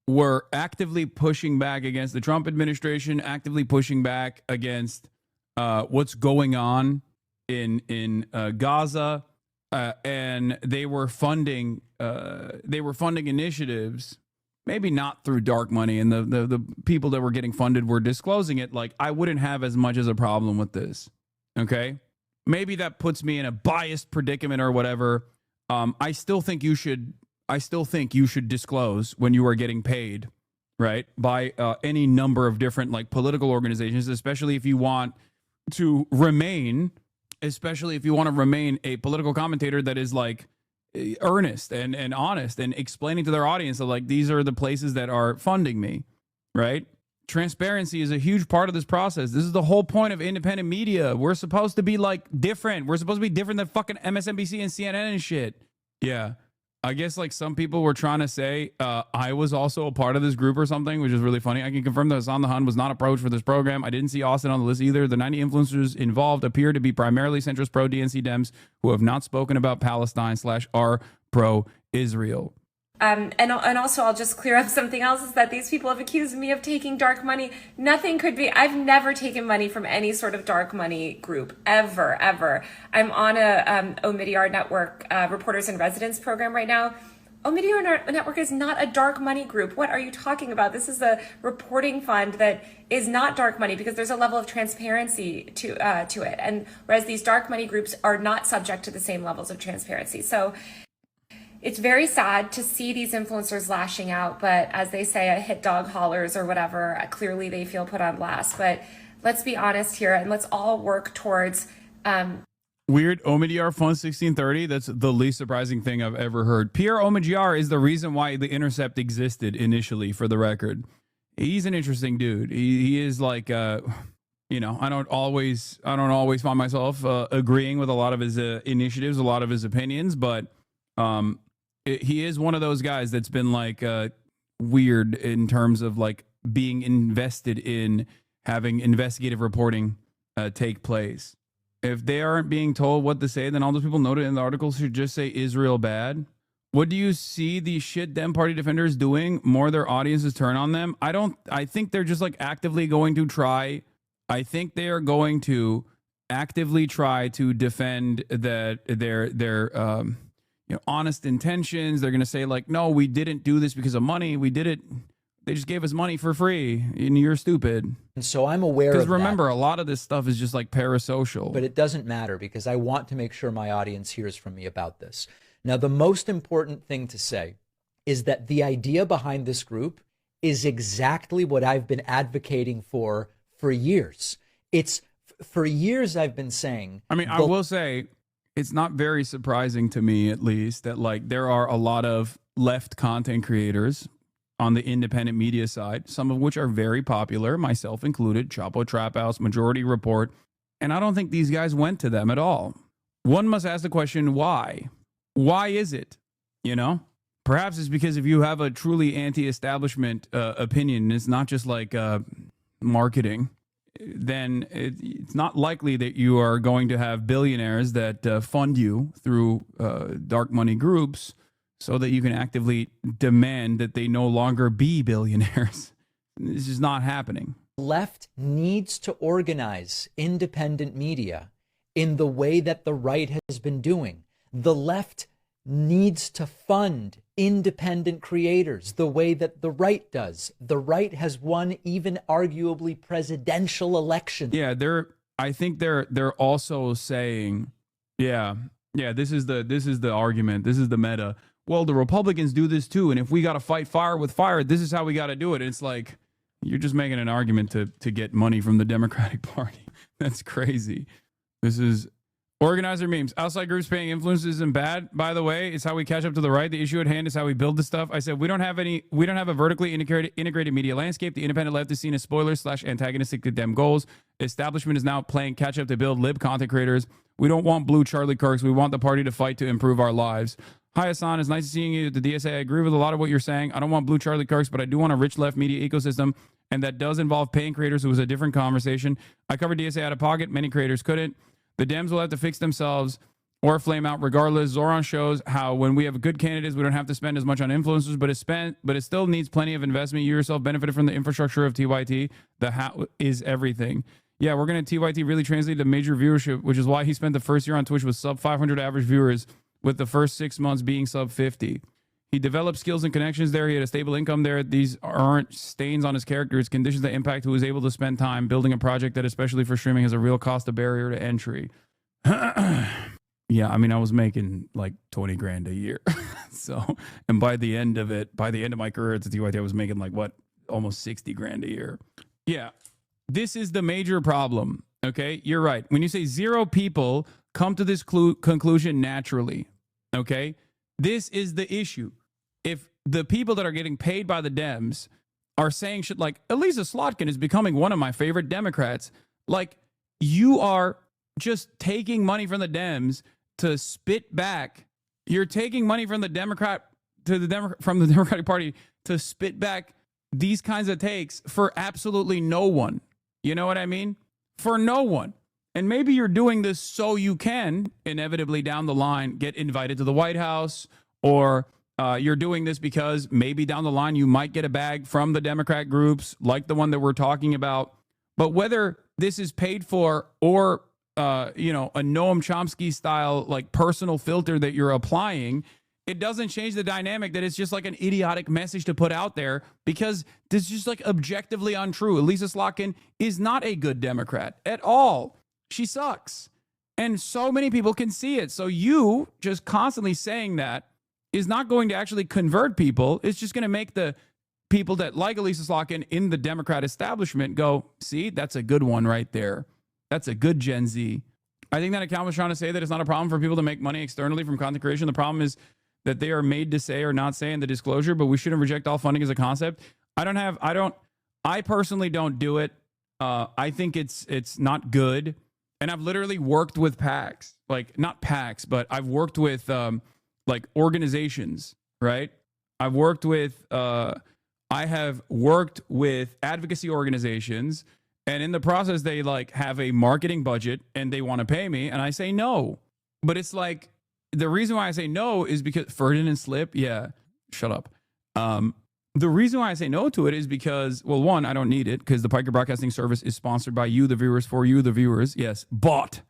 were actively pushing back against the Trump administration, actively pushing back against what's going on in Gaza, and they were funding initiatives, maybe not through dark money, and the people that were getting funded were disclosing it, like, I wouldn't have as much as a problem with this. Okay, maybe that puts me in a biased predicament or whatever. I still think you should disclose when you are getting paid, right, by any number of different like political organizations, especially if you want to remain a political commentator that is like earnest and honest and explaining to their audience that like these are the places that are funding me, right? Transparency is a huge part of this process. This is the whole point of independent media. We're supposed to be like different. We're supposed to be different than fucking MSNBC and CNN and shit. Yeah. I guess like some people were trying to say I was also a part of this group or something, which is really funny. I can confirm that Hassan the Hun was not approached for this program. I didn't see Austin on the list either. The 90 influencers involved appear to be primarily centrist pro-DNC Dems who have not spoken about Palestine / are pro-Israel.
And also, I'll just clear up something else, is that these people have accused me of taking dark money. Nothing could be. I've never taken money from any sort of dark money group, ever. I'm on a Omidyar Network Reporters in Residence program right now. Omidyar Network is not a dark money group. What are you talking about? This is a reporting fund that is not dark money because there's a level of transparency to it. And whereas these dark money groups are not subject to the same levels of transparency. So it's very sad to see these influencers lashing out, but as they say, a hit dog hollers or whatever. Clearly they feel put on blast. But let's be honest here, and let's all work towards
Weird Omidyar Fund 1630. That's the least surprising thing I've ever heard. Pierre Omidyar is the reason why The Intercept existed initially, for the record. He's an interesting dude. He is like, I don't always find myself agreeing with a lot of his initiatives, a lot of his opinions, but he is one of those guys that's been like weird in terms of like being invested in having investigative reporting take place. If they aren't being told what to say, then all those people noted in the article should just say Israel bad. What do you see these shit Dem Party defenders doing? More their audiences turn on them. I think they're just like actively going to try. I think they are going to actively try to defend their honest intentions. They're going to say like, no, we didn't do this because of money. We did it. They just gave us money for free, and you're stupid.
And so I'm aware of
that. Because remember, a lot of this stuff is just like parasocial.
But it doesn't matter because I want to make sure my audience hears from me about this. Now, the most important thing to say is that the idea behind this group is exactly what I've been advocating for years. It's for years I've been saying.
I mean, I will say it's not very surprising to me, at least, that like there are a lot of left content creators on the independent media side, some of which are very popular, myself included, Chapo Trap House, Majority Report, and I don't think these guys went to them at all. One must ask the question, why? Why is it? You know, perhaps it's because if you have a truly anti-establishment opinion, it's not just like marketing, then it's not likely that you are going to have billionaires that fund you through dark money groups so that you can actively demand that they no longer be billionaires. This is not happening.
Left needs to organize independent media in the way that the right has been doing. The left needs to fund independent creators the way that the right does. The right has won even arguably presidential elections.
Yeah, I think they're also saying, yeah, this is the argument. This is the meta. Well, the Republicans do this too, and if we got to fight fire with fire, this is how we got to do it. And it's like you're just making an argument to get money from the Democratic Party. That's crazy. This is organizer memes. Outside groups paying influence isn't bad, by the way. It's how we catch up to the right. The issue at hand is how we build this stuff. I said we don't have a vertically integrated media landscape. The independent left is seen as spoilers / antagonistic to Dem goals. Establishment is now playing catch up to build lib content creators. We don't want blue Charlie Kirks. We want the party to fight to improve our lives. Hi, Hassan. It's nice seeing you at the DSA. I agree with a lot of what you're saying. I don't want blue Charlie Kirks, but I do want a rich left media ecosystem, and that does involve paying creators. It was a different conversation. I covered DSA out of pocket. Many creators couldn't. The Dems will have to fix themselves or flame out regardless. Zoran shows how when we have good candidates, we don't have to spend as much on influencers, but it still needs plenty of investment. You yourself benefited from the infrastructure of TYT. The how is everything. Yeah, we're going to TYT really translate to major viewership, which is why he spent the first year on Twitch with sub 500 average viewers, with the first 6 months being sub 50. He developed skills and connections there. He had a stable income there. These aren't stains on his character. It's conditions that impact who is able to spend time building a project that, especially for streaming, has a real cost of barrier to entry. Yeah, I mean, I was making like 20 grand a year. So, and by the end of my career at the TYT, I was making like almost 60 grand a year. Yeah, this is the major problem. Okay, you're right. When you say 0 people come to this conclusion naturally, okay, this is the issue. If the people that are getting paid by the Dems are saying shit like, Elisa Slotkin is becoming one of my favorite Democrats, like you are just taking money from the Dems to spit back. You're taking money from the from the Democratic Party to spit back these kinds of takes for absolutely no one. You know what I mean? For no one. And maybe you're doing this so you can inevitably down the line get invited to the White House, or you're doing this because maybe down the line you might get a bag from the Democrat groups like the one that we're talking about. But whether this is paid for or a Noam Chomsky style like personal filter that you're applying, it doesn't change the dynamic that it's just like an idiotic message to put out there, because this is just like objectively untrue. Elisa Slotkin is not a good Democrat at all. She sucks. And so many people can see it. So you just constantly saying that is not going to actually convert people. It's just going to make the people that like Elisa Slotkin in the Democrat establishment go, see, that's a good one right there. That's a good Gen Z. I think that account was trying to say that it's not a problem for people to make money externally from content creation. The problem is that they are made to say or not say in the disclosure, but we shouldn't reject all funding as a concept. I personally don't do it. I think it's not good. And I've literally worked with PACs, like not PACs, but I've worked with like organizations right? I have worked with advocacy organizations, and in the process, they like have a marketing budget and they want to pay me, and I say no. But it's like, the reason why I say no is because Ferdinand Slip, yeah, shut up. The reason why I say no to it is because, well, one, I don't need it because the Piker Broadcasting Service is sponsored by you, the viewers, for you, the viewers. Yes, bought.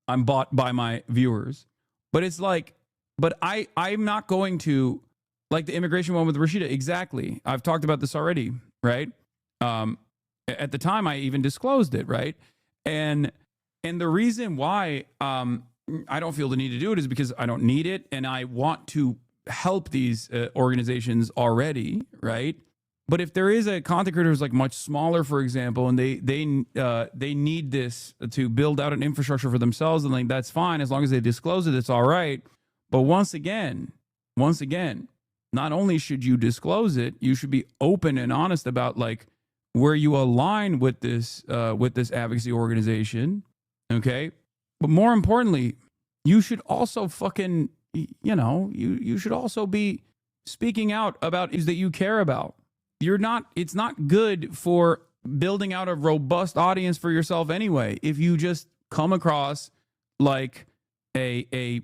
I'm bought by my viewers. But it's like, but I'm not going to, like the immigration one with Rashida, exactly. I've talked about this already, right? At the time, I even disclosed it, right? And the reason why I don't feel the need to do it is because I don't need it, and I want to help these organizations already, right? But if there is a content creator who's like much smaller, for example, and they need this to build out an infrastructure for themselves, and like that's fine as long as they disclose it, it's all right. But once again, not only should you disclose it, you should be open and honest about like where you align with this advocacy organization, okay? But more importantly, you should also fucking, you should also be speaking out about issues that you care about. It's not good for building out a robust audience for yourself anyway if you just come across like a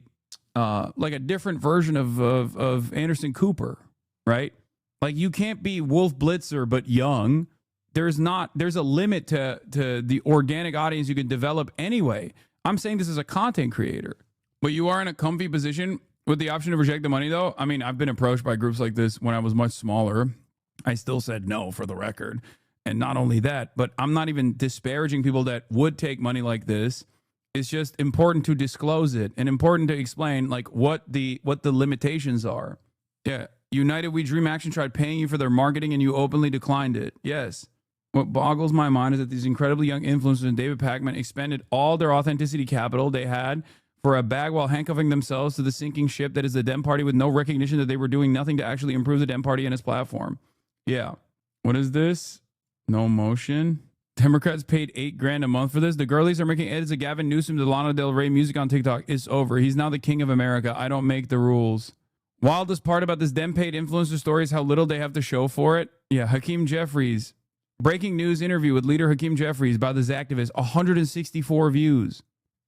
different version of Anderson Cooper, right? Like you can't be Wolf Blitzer but young. There's a limit to the organic audience you can develop anyway. I'm saying this as a content creator. But you are in a comfy position with the option to reject the money, though. I mean, I've been approached by groups like this when I was much smaller. I still said no, for the record. And not only that, but I'm not even disparaging people that would take money like this. It's just important to disclose it and important to explain like what the limitations are. Yeah. United We Dream Action tried paying you for their marketing and you openly declined it. Yes. What boggles my mind is that these incredibly young influencers and David Pakman expended all their authenticity capital they had for a bag while handcuffing themselves to the sinking ship that is the Dem Party with no recognition that they were doing nothing to actually improve the Dem Party and its platform. Yeah. What is this? No motion. Democrats paid $8,000 a month for this. The girlies are making edits of Gavin Newsom to Lana Del Rey music on TikTok. It's over. He's now the king of America. I don't make the rules. Wildest part about this Dem paid influencer story is how little they have to show for it. Yeah. Hakeem Jeffries. Breaking news interview with leader Hakeem Jeffries by this activist. 164 views.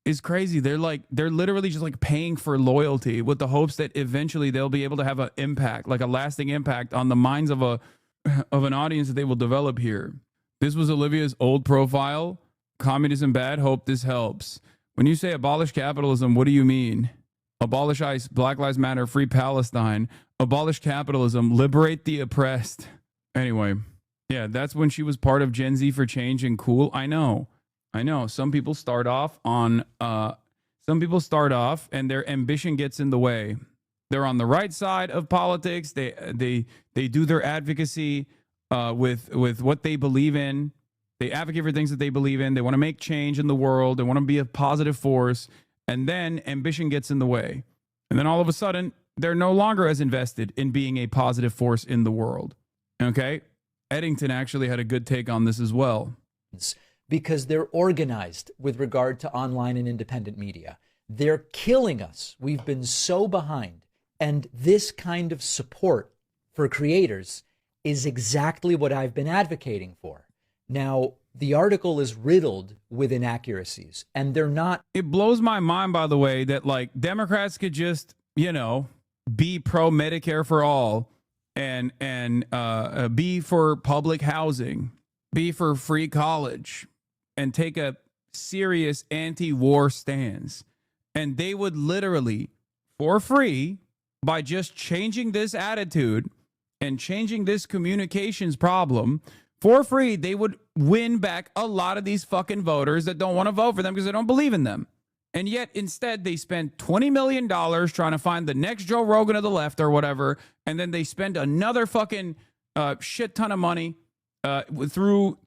Is crazy. They're literally just like paying for loyalty with the hopes that eventually they'll be able to have an impact, like a lasting impact on the minds of an audience that they will develop here. This was Olivia's old profile. Communism bad. Hope this helps. When you say abolish capitalism, what do you mean? Abolish ICE, Black Lives Matter, free Palestine, abolish capitalism, liberate the oppressed. Anyway, yeah, that's when she was part of Gen Z for Change and cool. I know. Some people start off and their ambition gets in the way. They're on the right side of politics. They do their advocacy with what they believe in. They advocate for things that they believe in. They want to make change in the world. They want to be a positive force. And then ambition gets in the way. And then all of a sudden, they're no longer as invested in being a positive force in the world. Okay? Eddington actually had a good take on this as well.
Because they're organized with regard to online and independent media. They're killing us. We've been so behind. And this kind of support for creators is exactly what I've been advocating for. Now, the article is riddled with inaccuracies, and they're not.
It blows my mind, by the way, that like Democrats could just, be pro Medicare for all and be for public housing, be for free college, and take a serious anti-war stance. And they would literally, for free, by just changing this attitude and changing this communications problem, for free, they would win back a lot of these fucking voters that don't want to vote for them because they don't believe in them. And yet, instead, they spend $20 million trying to find the next Joe Rogan of the left or whatever, and then they spend another fucking shit ton of money through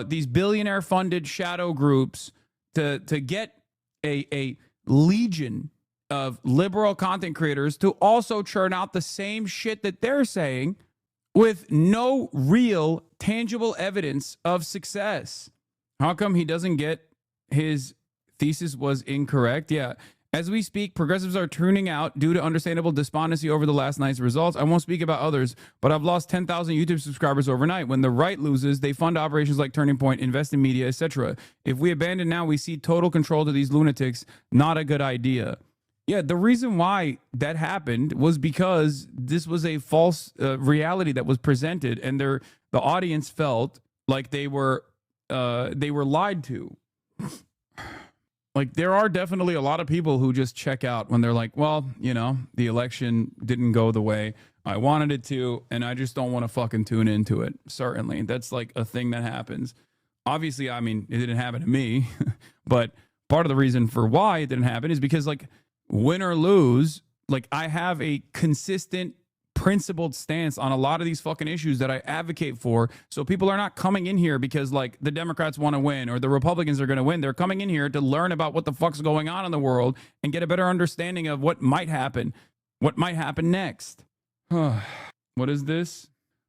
these billionaire-funded shadow groups to get a legion of liberal content creators to also churn out the same shit that they're saying with no real tangible evidence of success. How come he doesn't get his thesis was incorrect? Yeah. As we speak, progressives are tuning out due to understandable despondency over the last night's results. I won't speak about others, but I've lost 10,000 YouTube subscribers overnight. When the right loses, they fund operations like Turning Point, invest in media, etc. If we abandon now, we see total control to these lunatics. Not a good idea. Yeah, the reason why that happened was because this was a false reality that was presented, and the audience felt like they were lied to. Like, there are definitely a lot of people who just check out when they're like, well, you know, the election didn't go the way I wanted it to, and I just don't want to fucking tune into it. Certainly. That's like a thing that happens. Obviously, I mean, it didn't happen to me, but part of the reason for why it didn't happen is because, like, win or lose, like, I have a consistent, principled stance on a lot of these fucking issues that I advocate for. So people are not coming in here because, like, the Democrats want to win or the Republicans are going to win. They're coming in here to learn about what the fuck's going on in the world and get a better understanding of what might happen next. What is this?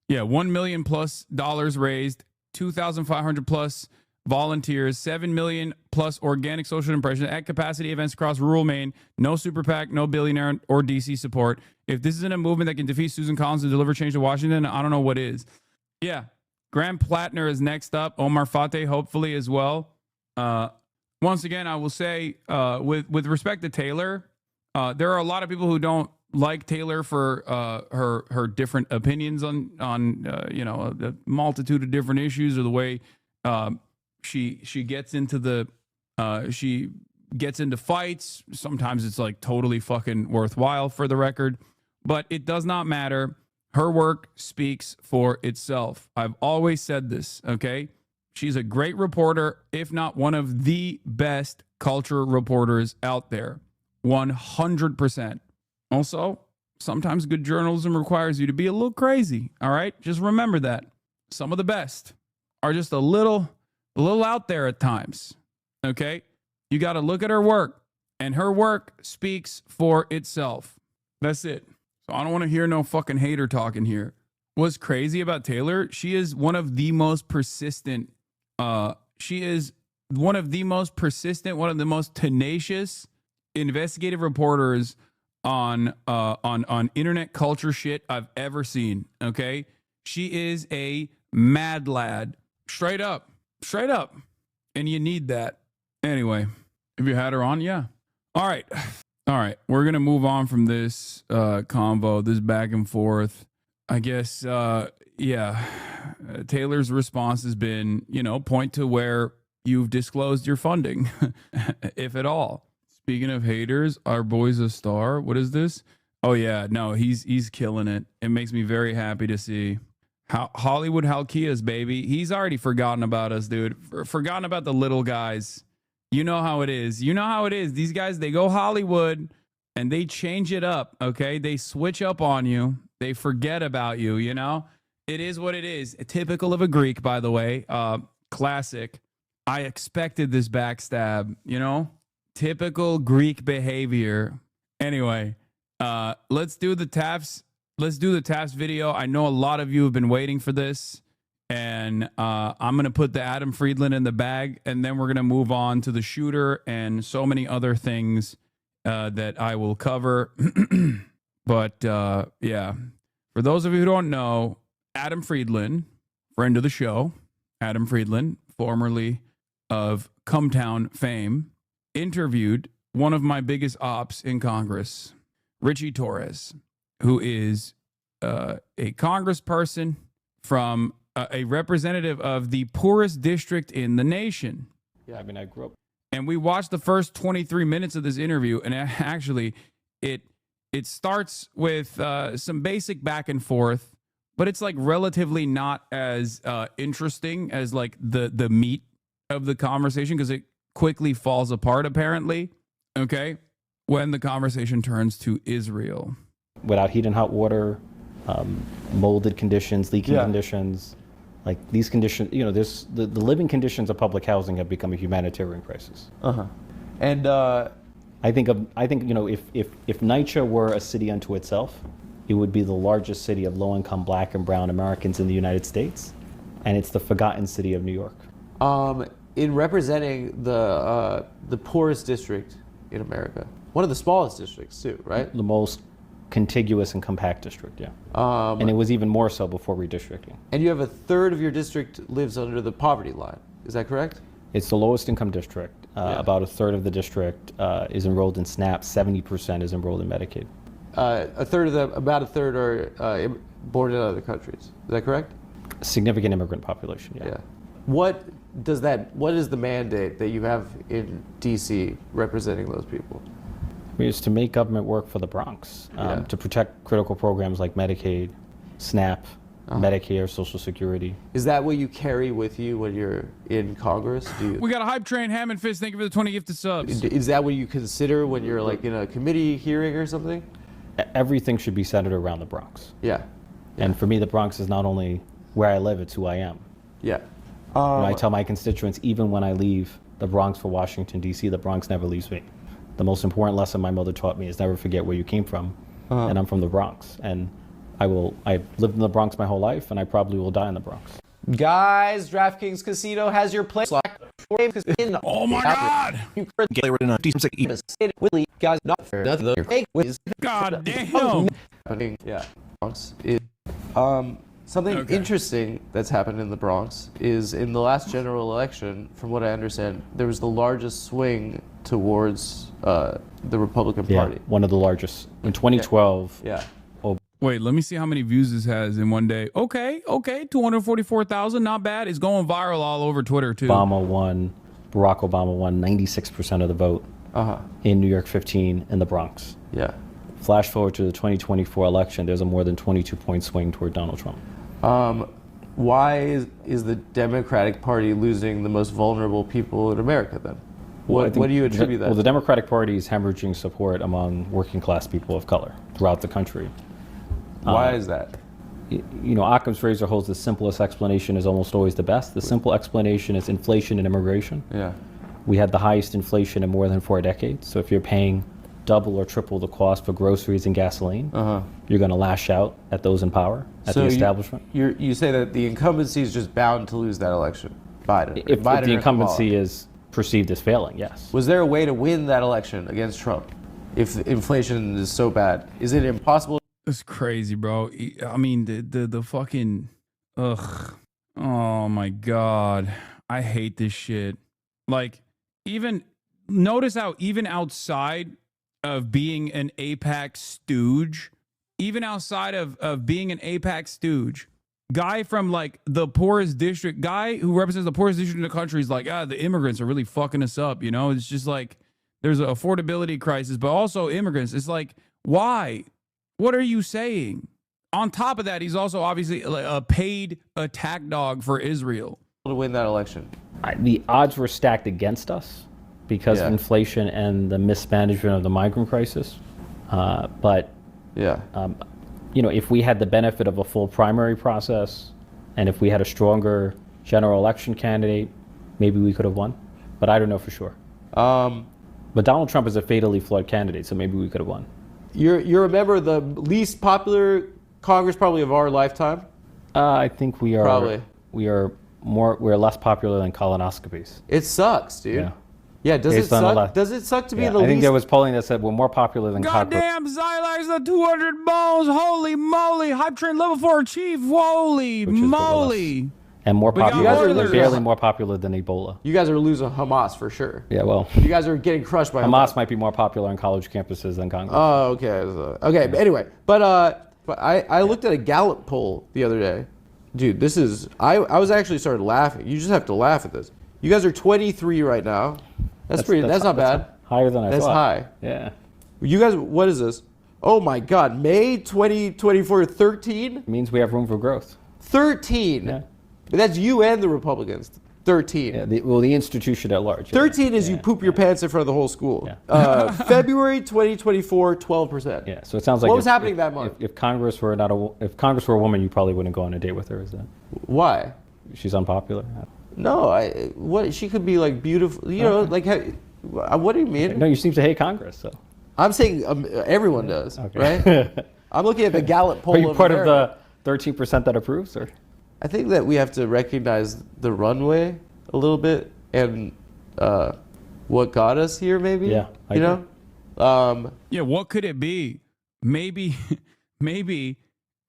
Yeah, $1 million plus raised, 2,500 plus volunteers, 7 million plus organic social impressions at capacity events across rural Maine. No super PAC, no billionaire or DC support. If this isn't a movement that can defeat Susan Collins and deliver change to Washington, I don't know what is. Yeah, Graham Plattner is next up. Omar Fateh, hopefully, as well. Once again, I will say, with respect to Taylor, there are a lot of people who don't like Taylor for her different opinions on you know, the multitude of different issues, or the way she gets into she gets into fights. Sometimes it's like totally fucking worthwhile, for the record, but it does not matter. Her work speaks for itself. I've always said this, okay? She's a great reporter, if not one of the best culture reporters out there. 100%. Also, sometimes good journalism requires you to be a little crazy, all right? Just remember that. Some of the best are just a little out there at times, okay? You got to look at her work, and her work speaks for itself. That's it. So I don't want to hear no fucking hater talking here. What's crazy about Taylor, she is one of the most persistent, one of the most tenacious investigative reporters on internet culture shit I've ever seen, okay? She is a mad lad. Straight up. And you need that. Anyway, have you had her on? Yeah. All right. We're going to move on from this convo, this back and forth. I guess, yeah. Taylor's response has been, you know, point to where you've disclosed your funding, if at all. Speaking of haters, our boy's a star. What is this? Oh, yeah. No, he's killing it. It makes me very happy to see. Hollywood Halkias, baby. He's already forgotten about us, dude. Forgotten about the little guys. You know how it is. These guys, they go Hollywood and they change it up, okay? They switch up on you. They forget about you, you know? It is what it is. Typical of a Greek, by the way. Classic. I expected this backstab, you know? Typical Greek behavior. Anyway, let's do the TAFs. Let's do the TAFs video. I know a lot of you have been waiting for this, and I'm going to put the Adam Friedland in the bag, and then we're going to move on to the shooter and so many other things that I will cover. But yeah, for those of you who don't know, Adam Friedland, friend of the show, Adam Friedland, formerly of Cumtown fame, interviewed one of my biggest ops in Congress, Richie Torres, who is a congressperson from a representative of the poorest district in the nation.
Yeah, I mean, I grew up.
And we watched the first 23 minutes of this interview, and actually, it starts with some basic back and forth, but it's like relatively not as interesting as like the meat of the conversation, because it quickly falls apart, apparently, okay, when the conversation turns to Israel.
Without heat and hot water, molded conditions, leaking conditions, like these conditions, you know, the living conditions of public housing have become a humanitarian crisis.
And
I think you know, if NYCHA were a city unto itself, it would be the largest city of low-income Black and Brown Americans in the United States, and it's the forgotten city of New York.
In representing the poorest district in America. One of the smallest districts too, right?
The most contiguous and compact district, yeah. And it was even more so before redistricting.
And you have a third of your district lives under the poverty line. Is that correct?
It's the lowest income district. About a third of the district is enrolled in SNAP. 70% is enrolled in Medicaid.
About a third are born in other countries. Is that correct?
A significant immigrant population, yeah.
What is the mandate that you have in DC representing those people?
I mean, it's to make government work for the Bronx, to protect critical programs like Medicaid, SNAP, Medicare, Social Security.
Is that what you carry with you when you're in Congress?
We got a hype train, Ham and Fist. Thank you for the 20 gifted subs.
Is that what you consider when you're like in a committee hearing or something?
Everything should be centered around the Bronx.
Yeah.
And for me, the Bronx is not only where I live, it's who I am.
Yeah.
I tell my constituents, even when I leave the Bronx for Washington, D.C., the Bronx never leaves me. The most important lesson my mother taught me is never forget where you came from. And I'm from the Bronx. And I've lived in the Bronx my whole life, and I probably will die in the Bronx.
Guys, DraftKings Casino has your place.
Oh my God! God damn!
Yeah. Something interesting that's happened in the Bronx is in the last general election, from what I understand, there was the largest swing towards the Republican Party.
One of the largest. In 2012.
Yeah.
Wait, let me see how many views this has in one day. Okay, 244,000, not bad. It's going viral all over Twitter too.
Barack Obama won 96% of the vote in New York 15 in the Bronx.
Yeah.
Flash forward to the 2024 election, there's a more than 22-point swing toward Donald Trump.
Why is the Democratic Party losing the most vulnerable people in America then? What do you attribute that to?
Well, the Democratic Party is hemorrhaging support among working class people of color throughout the country.
Why is that?
Occam's razor holds the simplest explanation is almost always the best. The simple explanation is inflation and immigration.
Yeah.
We had the highest inflation in more than 4 decades. So if you're paying double or triple the cost for groceries and gasoline, you're going to lash out at those in power, at the establishment.
You say that the incumbency is just bound to lose that election, Biden.
If the incumbency is perceived as failing, yes.
Was there a way to win that election against Trump if inflation is so bad? Is it impossible?
It's crazy, bro. I mean, the fucking, ugh. Oh my God. I hate this shit. Like, notice how even outside of being an AIPAC stooge, even outside of being an AIPAC stooge, guy from like the poorest district, guy who represents the poorest district in the country is like, the immigrants are really fucking us up. It's just like there's an affordability crisis, but also immigrants. It's like, why? What are you saying? On top of that, he's also obviously a paid attack dog for Israel.
To win that election.
The odds were stacked against us because of inflation and the mismanagement of the migrant crisis. If we had the benefit of a full primary process and if we had a stronger general election candidate, maybe we could have won. But I don't know for sure. But Donald Trump is a fatally flawed candidate, so maybe we could have won.
You're a member of the least popular Congress probably of our lifetime?
I think we are.
Probably.
We're less popular than colonoscopies.
It sucks, dude.
Yeah.
Yeah, does it suck? Does it suck to be in the least?
I think there was polling that said we're more popular than
Goddamn, Zylax the 200 bones. Holy moly. Hype train level 4 chief. Holy moly.
And more popular, barely more popular than Ebola.
You guys are losing Hamas for sure.
Yeah, well.
You guys are getting crushed by
Hamas might be more popular on college campuses than Congress.
Oh, okay. Okay, but anyway. But I looked at a Gallup poll the other day. Dude, this is, I was actually started laughing. You just have to laugh at this. You guys are 23 right now. That's not bad.
Higher than I thought.
That's high.
Yeah.
You guys, what is this? Oh my God, May 2024, 13?
It means we have room for growth.
13?
Yeah.
That's you and the Republicans. 13.
Yeah, the institution at large.
13 is you poop your pants in front of the whole school. Yeah. February 2024, 12%.
Yeah, so it sounds like
what was happening that month?
If Congress were if Congress were a woman, you probably wouldn't go on a date with her. Is that?
Why?
She's unpopular.
No, what she could be like beautiful. You know, like what do you mean?
No, you seem to hate Congress. So
I'm saying everyone does, right? I'm looking at the Gallup poll.
Are you part of the 13% that approves, or?
I think that we have to recognize the runway a little bit and what got us here, maybe.
Yeah, I
you
agree.
know.
Yeah, what could it be? Maybe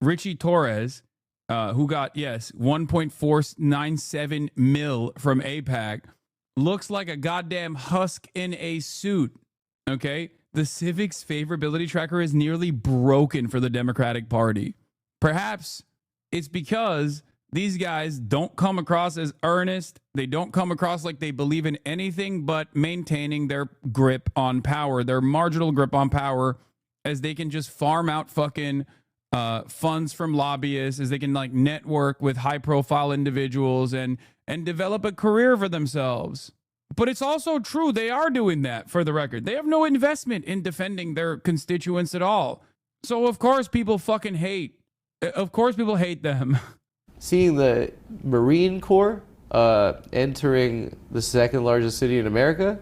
Richie Torres, who got 1.497 mil from AIPAC, looks like a goddamn husk in a suit. Okay, the Civic's favorability tracker is nearly broken for the Democratic Party. Perhaps it's because these guys don't come across as earnest. They don't come across like they believe in anything but maintaining their grip on power, their marginal grip on power, as they can just farm out fucking funds from lobbyists, as they can like network with high profile individuals and develop a career for themselves. But it's also true they are doing that, for the record. They have no investment in defending their constituents at all. So of course people fucking hate. Of course people hate them.
Seeing the Marine Corps entering the second largest city in America,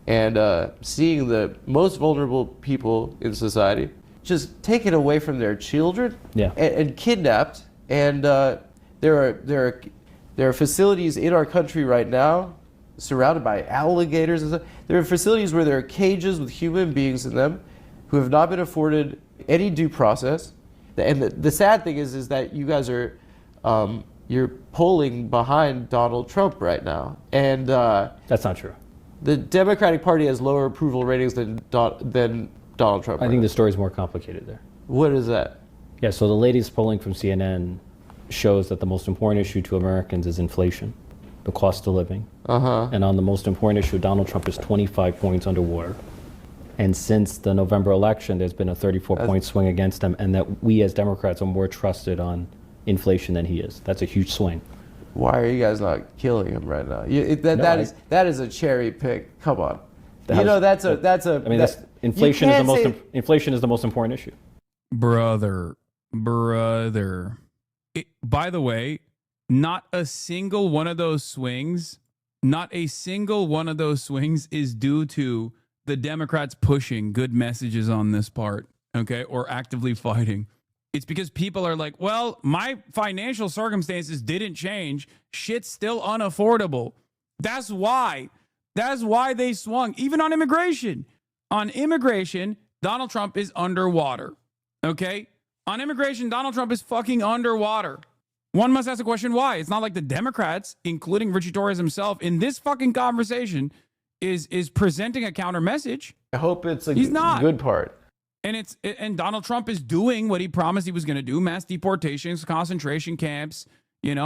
and seeing the most vulnerable people in society just taken away from their children, and kidnapped, and there are facilities in our country right now surrounded by alligators and stuff. There are facilities where there are cages with human beings in them who have not been afforded any due process. And the sad thing is that you guys are you're polling behind Donald Trump right now, and
that's not true.
The Democratic Party has lower approval ratings than Donald Trump.
I think the story's more complicated there.
What is that?
Yeah, so the latest polling from CNN shows that the most important issue to Americans is inflation, the cost of living. And on the most important issue, Donald Trump is 25 points underwater. And since the November election, there's been a 34-point swing against him, and that we as Democrats are more trusted on inflation than he is. That's a huge swing.
Why are you guys not killing him right now? That is a cherry pick. Come on.
Inflation is the most important issue.
Brother. By the way, not a single one of those swings is due to the Democrats pushing good messages on this part, okay, or actively fighting. It's because people are like, well, my financial circumstances didn't change. Shit's still unaffordable. That's why they swung. Even on immigration. On immigration, Donald Trump is underwater, okay? On immigration, Donald Trump is fucking underwater. One must ask the question, why? It's not like the Democrats, including Richie Torres himself, in this fucking conversation is presenting a counter message.
I hope it's
He's not.
good part.
And Donald Trump is doing what he promised he was going to do: mass deportations, concentration camps,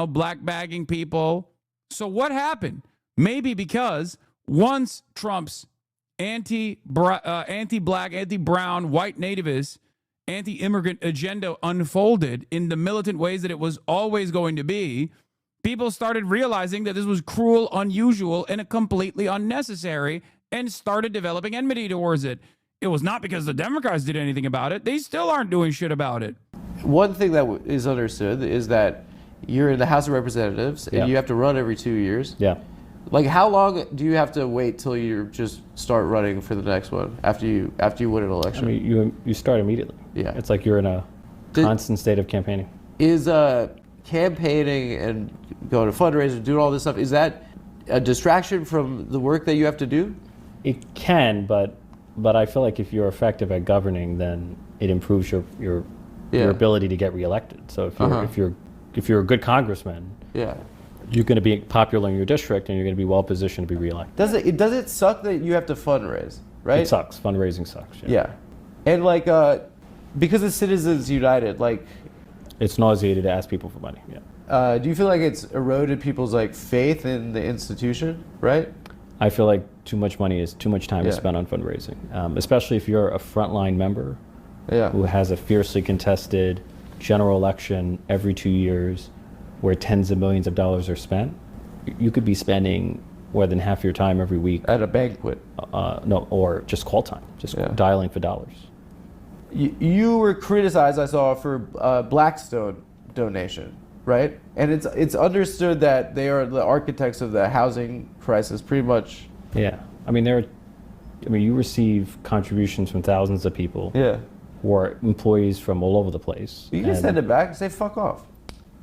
black bagging people. So what happened? Maybe because once Trump's anti-black, anti-brown, white nativist, anti-immigrant agenda unfolded in the militant ways that it was always going to be, people started realizing that this was cruel, unusual, and completely unnecessary, and started developing enmity towards it. It was not because the Democrats did anything about it. They still aren't doing shit about it.
One thing that is understood is that you're in the House of Representatives and you have to run every 2 years.
Yeah.
Like, how long do you have to wait till you just start running for the next one after you win an election?
I mean, you start immediately.
Yeah.
It's like you're in a constant state of campaigning.
Is campaigning and going to fundraisers, doing all this stuff, is that a distraction from the work that you have to do?
It can, but I feel like if you're effective at governing, then it improves your ability to get reelected. So if you're a good congressman, you're going to be popular in your district, and you're going to be well positioned to be reelected.
Does it suck that you have to fundraise, right?
It sucks. Fundraising sucks.
Yeah. And like because of Citizens United, like,
it's nauseating to ask people for money. Yeah.
Do you feel like it's eroded people's like faith in the institution, right?
I feel like too much money is too much time is spent on fundraising, especially if you're a frontline member who has a fiercely contested general election every 2 years where tens of millions of dollars are spent. You could be spending more than half your time every week
at a banquet.
No, or just call time, just dialing for dollars.
You were criticized, I saw, for Blackstone donation, right? And it's understood that they are the architects of the housing crisis, pretty much.
Yeah, I mean you receive contributions from thousands of people.
Yeah.
Who are employees from all over the place.
You can send it back and say fuck off.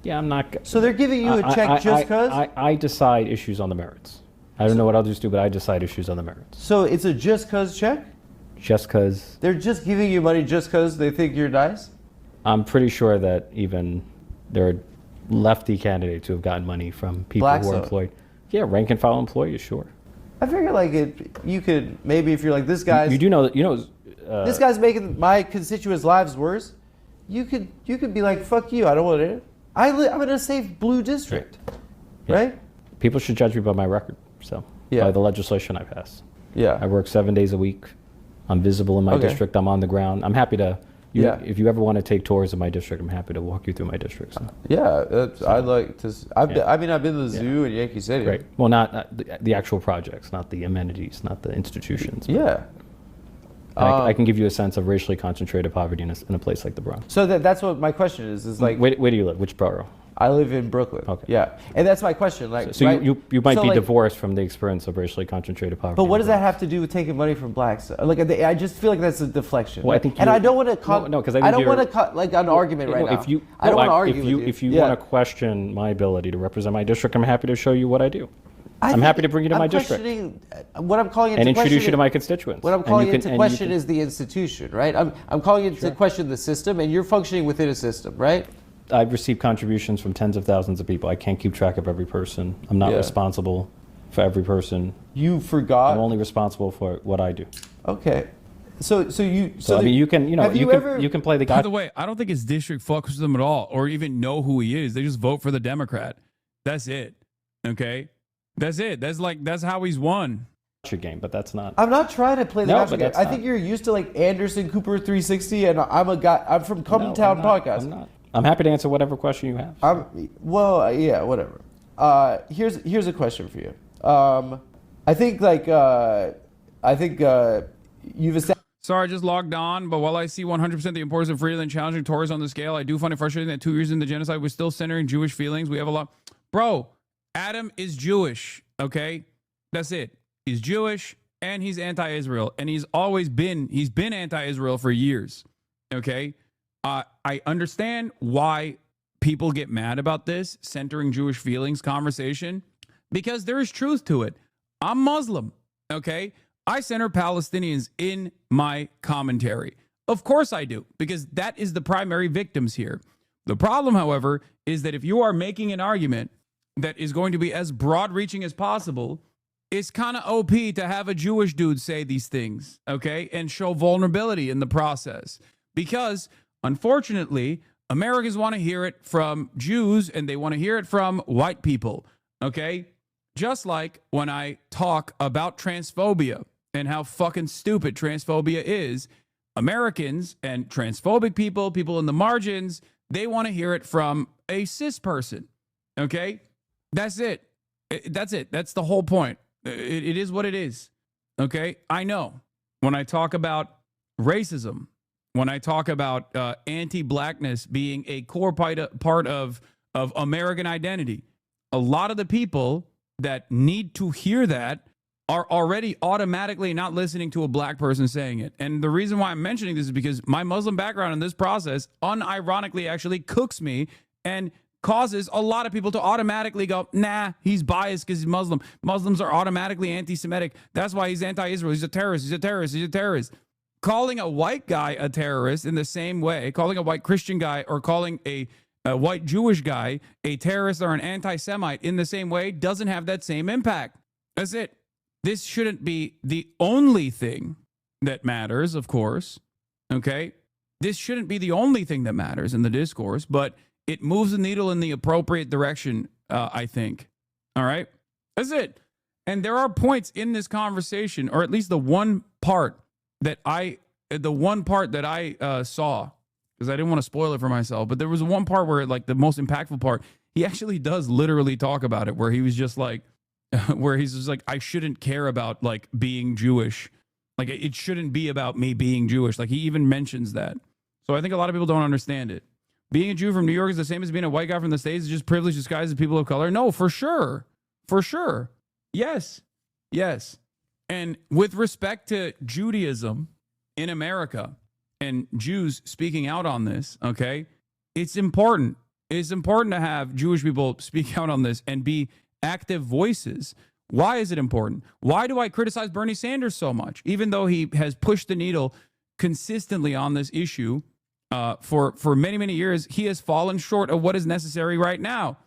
Yeah, I'm not.
So they're giving you a check just because?
I decide issues on the merits. I don't know what others do, but I decide issues on the merits.
So it's a just cause check?
Just because
They're just giving you money just cause they think you're nice?
I'm pretty sure that even there are lefty candidates who have gotten money from people who are
Blackstone.
employed. Yeah, rank and file employees, sure.
I figure like you could maybe if you're like this guy's
You do know that
this guy's making my constituents' lives worse. You could be like, fuck you, I don't want it. I'm in a safe blue district, right?
People should judge me by my record, so by the legislation I pass.
Yeah.
I work 7 days a week. I'm visible in my
Okay.
district. I'm on the ground. I'm happy to.
Yeah.
If you ever want to take tours of my district, I'm happy to walk you through my district. So.
Yeah, I'd like to. I've been to the zoo in Yankee Stadium.
Great. Well, not the actual projects, not the amenities, not the institutions. but-
Yeah.
And I can give you a sense of racially concentrated poverty in a place like the Bronx.
So that's what my question is like.
Where do you live? Which borough?
I live in Brooklyn. Okay. Yeah, and that's my question. Like,
So
right?
you might
So,
be
like,
divorced from the experience of racially concentrated poverty.
But what
in
does
the
that have to do with taking money from blacks? Like, I just feel like that's a deflection.
Well, I think
and
you-
I don't want to.
No, 'cause I
I
think
don't
you're-
want to cut like an argument right now.
If you,
I don't want to argue with you.
If you
Yeah.
want to question my ability to represent my district, I'm happy to show you what I do. I'm happy to bring you to my district
What I'm calling into
and introduce you
question-
to my constituents.
What I'm
And
calling
you can-
into
and you
question
can-
is the institution, right? I'm calling into question the system, and you're functioning within a system, right?
I've received contributions from tens of thousands of people. I can't keep track of every person. I'm not
Yeah.
responsible for every person.
You forgot.
I'm only responsible for what I do.
Okay. So you.
So I mean, you can
have you ever?
you can play the
By
guy.
the way, I don't think his district fucks with them at all or even know who he is. They just vote for the Democrat. That's it. Okay? That's it. That's how he's won.
Your game, but that's not.
I'm not trying to play the
No,
gotcha
but
game.
that's
I
not-
think you're used to like Anderson Cooper 360, and I'm a guy. I'm from Come
No,
Town
I'm not.
Podcast.
I'm not. I'm happy to answer whatever question you have.
Yeah, whatever. Here's a question for you. I think you've established.
Sorry, I just logged on, but while I see 100% the importance of freedom and challenging Tories on the scale, I do find it frustrating that 2 years into the genocide, we're still centering Jewish feelings. We have a lot. Bro, Adam is Jewish, okay? That's it. He's Jewish, and he's anti-Israel, and he's been anti-Israel for years, okay? I understand why people get mad about this centering Jewish feelings conversation, because there is truth to it. I'm Muslim, okay? I center Palestinians in my commentary. Of course I do, because that is the primary victims here. The problem, however, is that if you are making an argument that is going to be as broad-reaching as possible, it's kind of OP to have a Jewish dude say these things, okay, and show vulnerability in the process. Because, unfortunately, Americans want to hear it from Jews, and they want to hear it from white people, okay? Just like when I talk about transphobia and how fucking stupid transphobia is, Americans and transphobic people, people in the margins, they want to hear it from a cis person, okay? That's it. That's it. That's the whole point. It is what it is, okay? I know when I talk about racism, when I talk about anti-blackness being a core part of American identity, a lot of the people that need to hear that are already automatically not listening to a black person saying it. And the reason why I'm mentioning this is because my Muslim background in this process unironically actually cooks me and causes a lot of people to automatically go, nah, he's biased because he's Muslim. Muslims are automatically anti-Semitic. That's why he's anti-Israel. He's a terrorist. He's a terrorist. He's a terrorist. Calling a white guy a terrorist in the same way, calling a white Christian guy or calling a white Jewish guy a terrorist or an anti-Semite in the same way doesn't have that same impact. That's it. This shouldn't be the only thing that matters, of course. Okay? This shouldn't be the only thing that matters in the discourse, but it moves the needle in the appropriate direction, I think. All right? That's it. And there are points in this conversation, or at least the one part that I saw, because I didn't want to spoil it for myself, but there was one part where, like, the most impactful part, he actually does literally talk about it, where he was just like, where he's just like, I shouldn't care about, like, being Jewish. Like, it shouldn't be about me being Jewish. Like, he even mentions that. So I think a lot of people don't understand it. Being a Jew from New York is the same as being a white guy from the States. It's just privilege disguised as people of color. No, for sure. For sure. Yes. Yes. And with respect to Judaism in America and Jews speaking out on this, okay, it's important. It's important to have Jewish people speak out on this and be active voices. Why is it important? Why do I criticize Bernie Sanders so much, even though he has pushed the needle consistently on this issue for many, many years? He has fallen short of what is necessary right now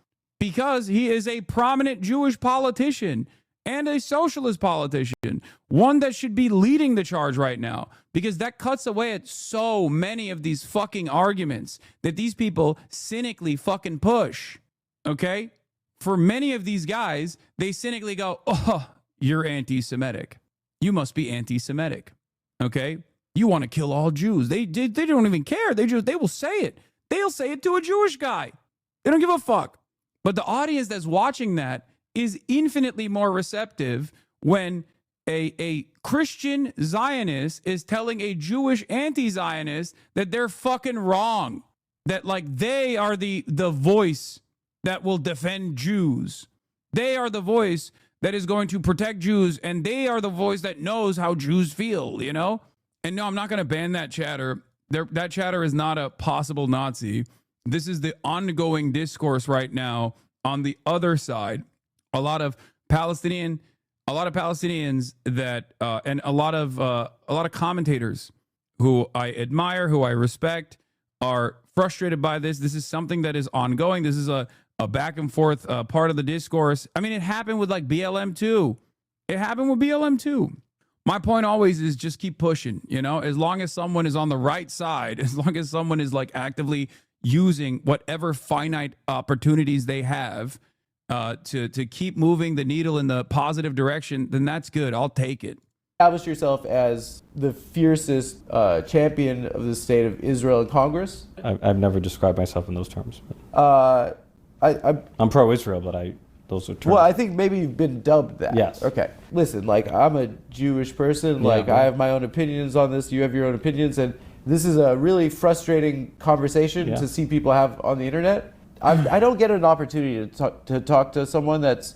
because he is a prominent Jewish politician and a socialist politician, one that should be leading the charge right now, because that cuts away at so many of these fucking arguments that these people cynically fucking push. Okay? For many of these guys, they cynically go, oh, you're anti-Semitic. You must be anti-Semitic. Okay? You want to kill all Jews. They don't even care. They will say it. They'll say it to a Jewish guy. They don't give a fuck. But the audience that's watching that is infinitely more receptive when a Christian Zionist is telling a Jewish anti-Zionist that they're fucking wrong. That like they are the voice that will defend Jews. They are the voice that is going to protect Jews, and they are the voice that knows how Jews feel, you know? And no, I'm not going to ban that chatter. That chatter is not a possible Nazi. This is the ongoing discourse right now on the other side. A lot of Palestinians that and a lot of commentators who I admire, who I respect, are frustrated by this. This is something that is ongoing. This is a back and forth part of the discourse. I mean, it happened with like BLM too. It happened with BLM too. My point always is just keep pushing, you know, as long as someone is on the right side, as long as someone is like actively using whatever finite opportunities they have to keep moving the needle in the positive direction, then that's good. I'll take it.
Establish yourself as the fiercest champion of the state of Israel in Congress?
I've never described myself in those terms.
I'm
pro-Israel, but those are terms.
Well, I think maybe you've been dubbed that.
Yes.
Okay. Listen, like, I'm a Jewish person. Like, I have my own opinions on this. You have your own opinions. And this is a really frustrating conversation to see people have on the internet. I don't get an opportunity to talk to someone that's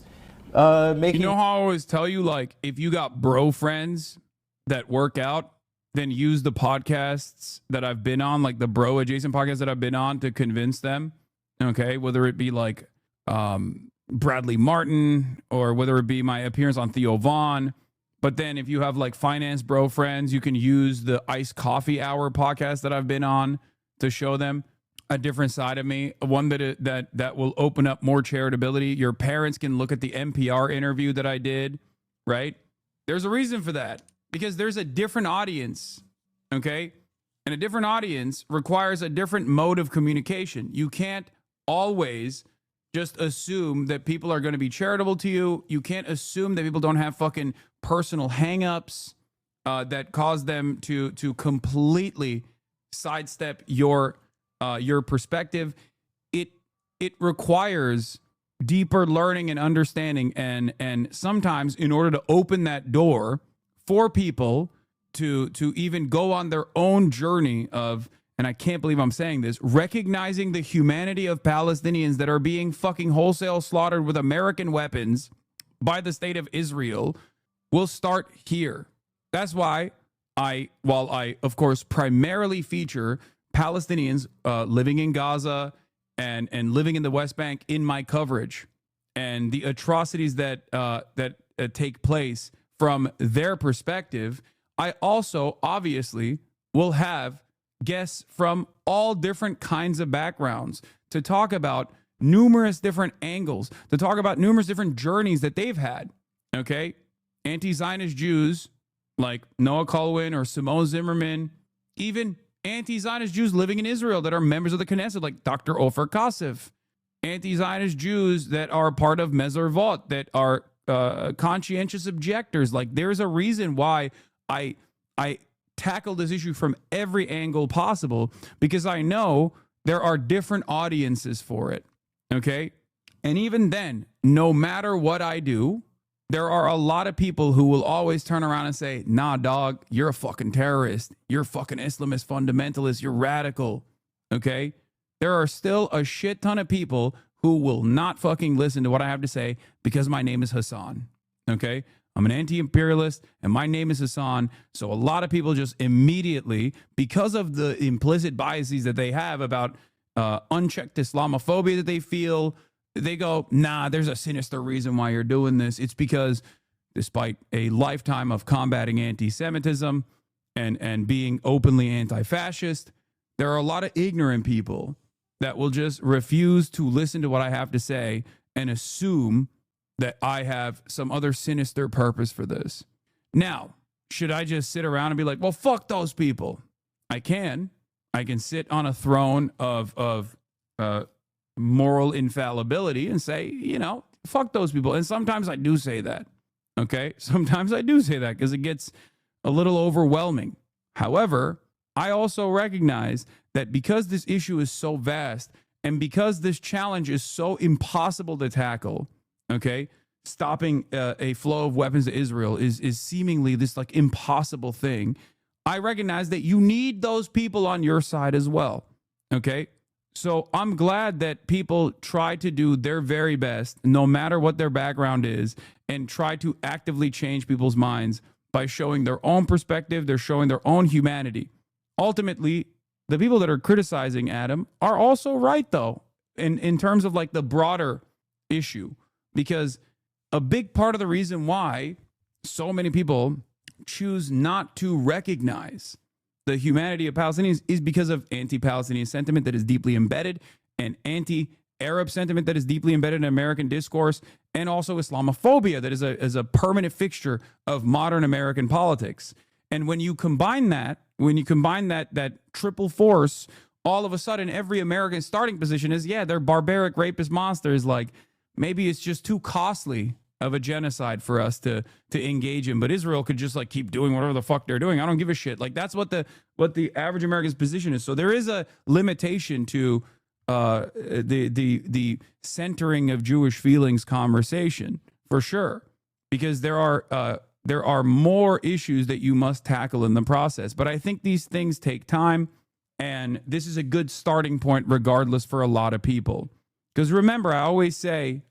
making...
You know how I always tell you, like, if you got bro friends that work out, then use the podcasts that I've been on, like the bro adjacent podcasts that I've been on, to convince them. Okay, whether it be like Bradley Martin or whether it be my appearance on Theo Vaughn. But then if you have like finance bro friends, you can use the Iced Coffee Hour podcast that I've been on to show them a different side of me, one that will open up more charitability. Your parents can look at the NPR interview that I did, right? There's a reason for that, because there's a different audience, okay? And a different audience requires a different mode of communication. You can't always just assume that people are going to be charitable to you. You can't assume that people don't have fucking personal hangups that cause them to completely sidestep your perspective. It requires deeper learning and understanding, and sometimes in order to open that door for people to even go on their own journey of, and I can't believe I'm saying this, recognizing the humanity of Palestinians that are being fucking wholesale slaughtered with American weapons by the state of Israel, will start here. That's why while I of course primarily feature Palestinians living in Gaza and living in the West Bank in my coverage, and the atrocities that take place from their perspective, I also obviously will have guests from all different kinds of backgrounds to talk about numerous different angles, to talk about numerous different journeys that they've had. Okay, anti-Zionist Jews like Noah Colwin or Simone Zimmerman, even anti-Zionist Jews living in Israel that are members of the Knesset, like Dr. Ofer Kasif, anti-Zionist Jews that are part of Mezer Vot, that are conscientious objectors. Like, there's a reason why I tackle this issue from every angle possible, because I know there are different audiences for it. Okay. And even then, no matter what I do, there are a lot of people who will always turn around and say, nah, dog, you're a fucking terrorist. You're a fucking Islamist fundamentalist. You're radical. Okay. There are still a shit ton of people who will not fucking listen to what I have to say because my name is Hassan. Okay. I'm an anti-imperialist and my name is Hassan. So a lot of people just immediately, because of the implicit biases that they have about unchecked Islamophobia that they feel, they go, nah, there's a sinister reason why you're doing this. It's because despite a lifetime of combating anti-Semitism and being openly anti-fascist, there are a lot of ignorant people that will just refuse to listen to what I have to say and assume that I have some other sinister purpose for this. Now, should I just sit around and be like, well, fuck those people? I can sit on a throne of moral infallibility and say, you know, fuck those people. And sometimes I do say that. Okay. Sometimes I do say that because it gets a little overwhelming. However, I also recognize that because this issue is so vast and because this challenge is so impossible to tackle, okay, stopping a flow of weapons to Israel is seemingly this like impossible thing. I recognize that you need those people on your side as well. Okay. So I'm glad that people try to do their very best, no matter what their background is, and try to actively change people's minds by showing their own perspective. They're showing their own humanity. Ultimately, the people that are criticizing Adam are also right, though, in terms of like the broader issue, because a big part of the reason why so many people choose not to recognize the humanity of Palestinians is because of anti-Palestinian sentiment that is deeply embedded and anti-Arab sentiment that is deeply embedded in American discourse, and also Islamophobia that is a permanent fixture of modern American politics. And when you combine that, that triple force, all of a sudden every American starting position is, yeah, they're barbaric rapist monsters. Like, maybe it's just too costly of a genocide for us to engage in, but Israel could just like keep doing whatever the fuck they're doing. I don't give a shit. Like, that's what the average American's position is. So there is a limitation to the centering of Jewish feelings conversation, for sure, because there are more issues that you must tackle in the process. But I think these things take time, and this is a good starting point regardless for a lot of people. Because remember, I always say,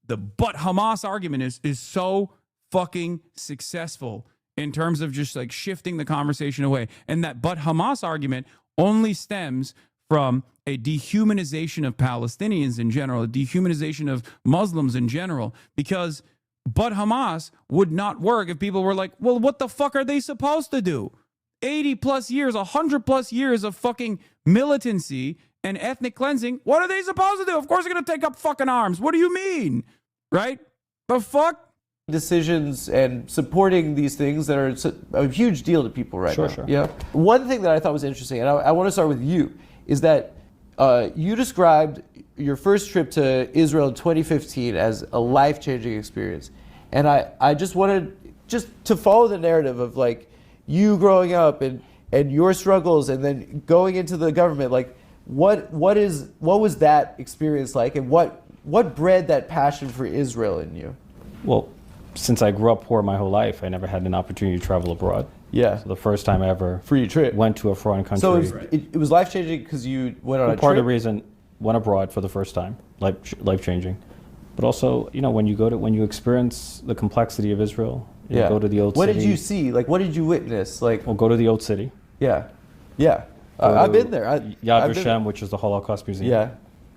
the but Hamas argument is so fucking successful in terms of just like shifting the conversation away. And that but Hamas argument only stems from a dehumanization of Palestinians in general, a dehumanization of Muslims in general, because but Hamas would not work if people were like, well, what the fuck are they supposed to do? 80 plus years, 100 plus years of fucking militancy and ethnic cleansing. What are they supposed to do? Of course they're going to take up fucking arms. What do you mean? Right? The fuck?
Decisions and supporting these things that are a huge deal to people right now.
Sure.
Yeah. One thing that I thought was interesting, and I want to start with you, is that you described your first trip to Israel in 2015 as a life-changing experience. And I just wanted to follow the narrative of like you growing up and your struggles and then going into the government. Like what was that experience like, and what bred that passion for Israel in you?
Well, since I grew up poor my whole life, I never had an opportunity to travel abroad.
Yeah.
So the first time I ever
free trip
went to a foreign country.
So it was life-changing because you went on a trip?
Part of the reason, went abroad for the first time, life-changing. But also, you know, when you experience the complexity of Israel, you go to the old city.
What did you see? Like, what did you witness? Like,
well, go to the old city.
Yeah. I've been there.
Yad Vashem, which is the Holocaust Museum.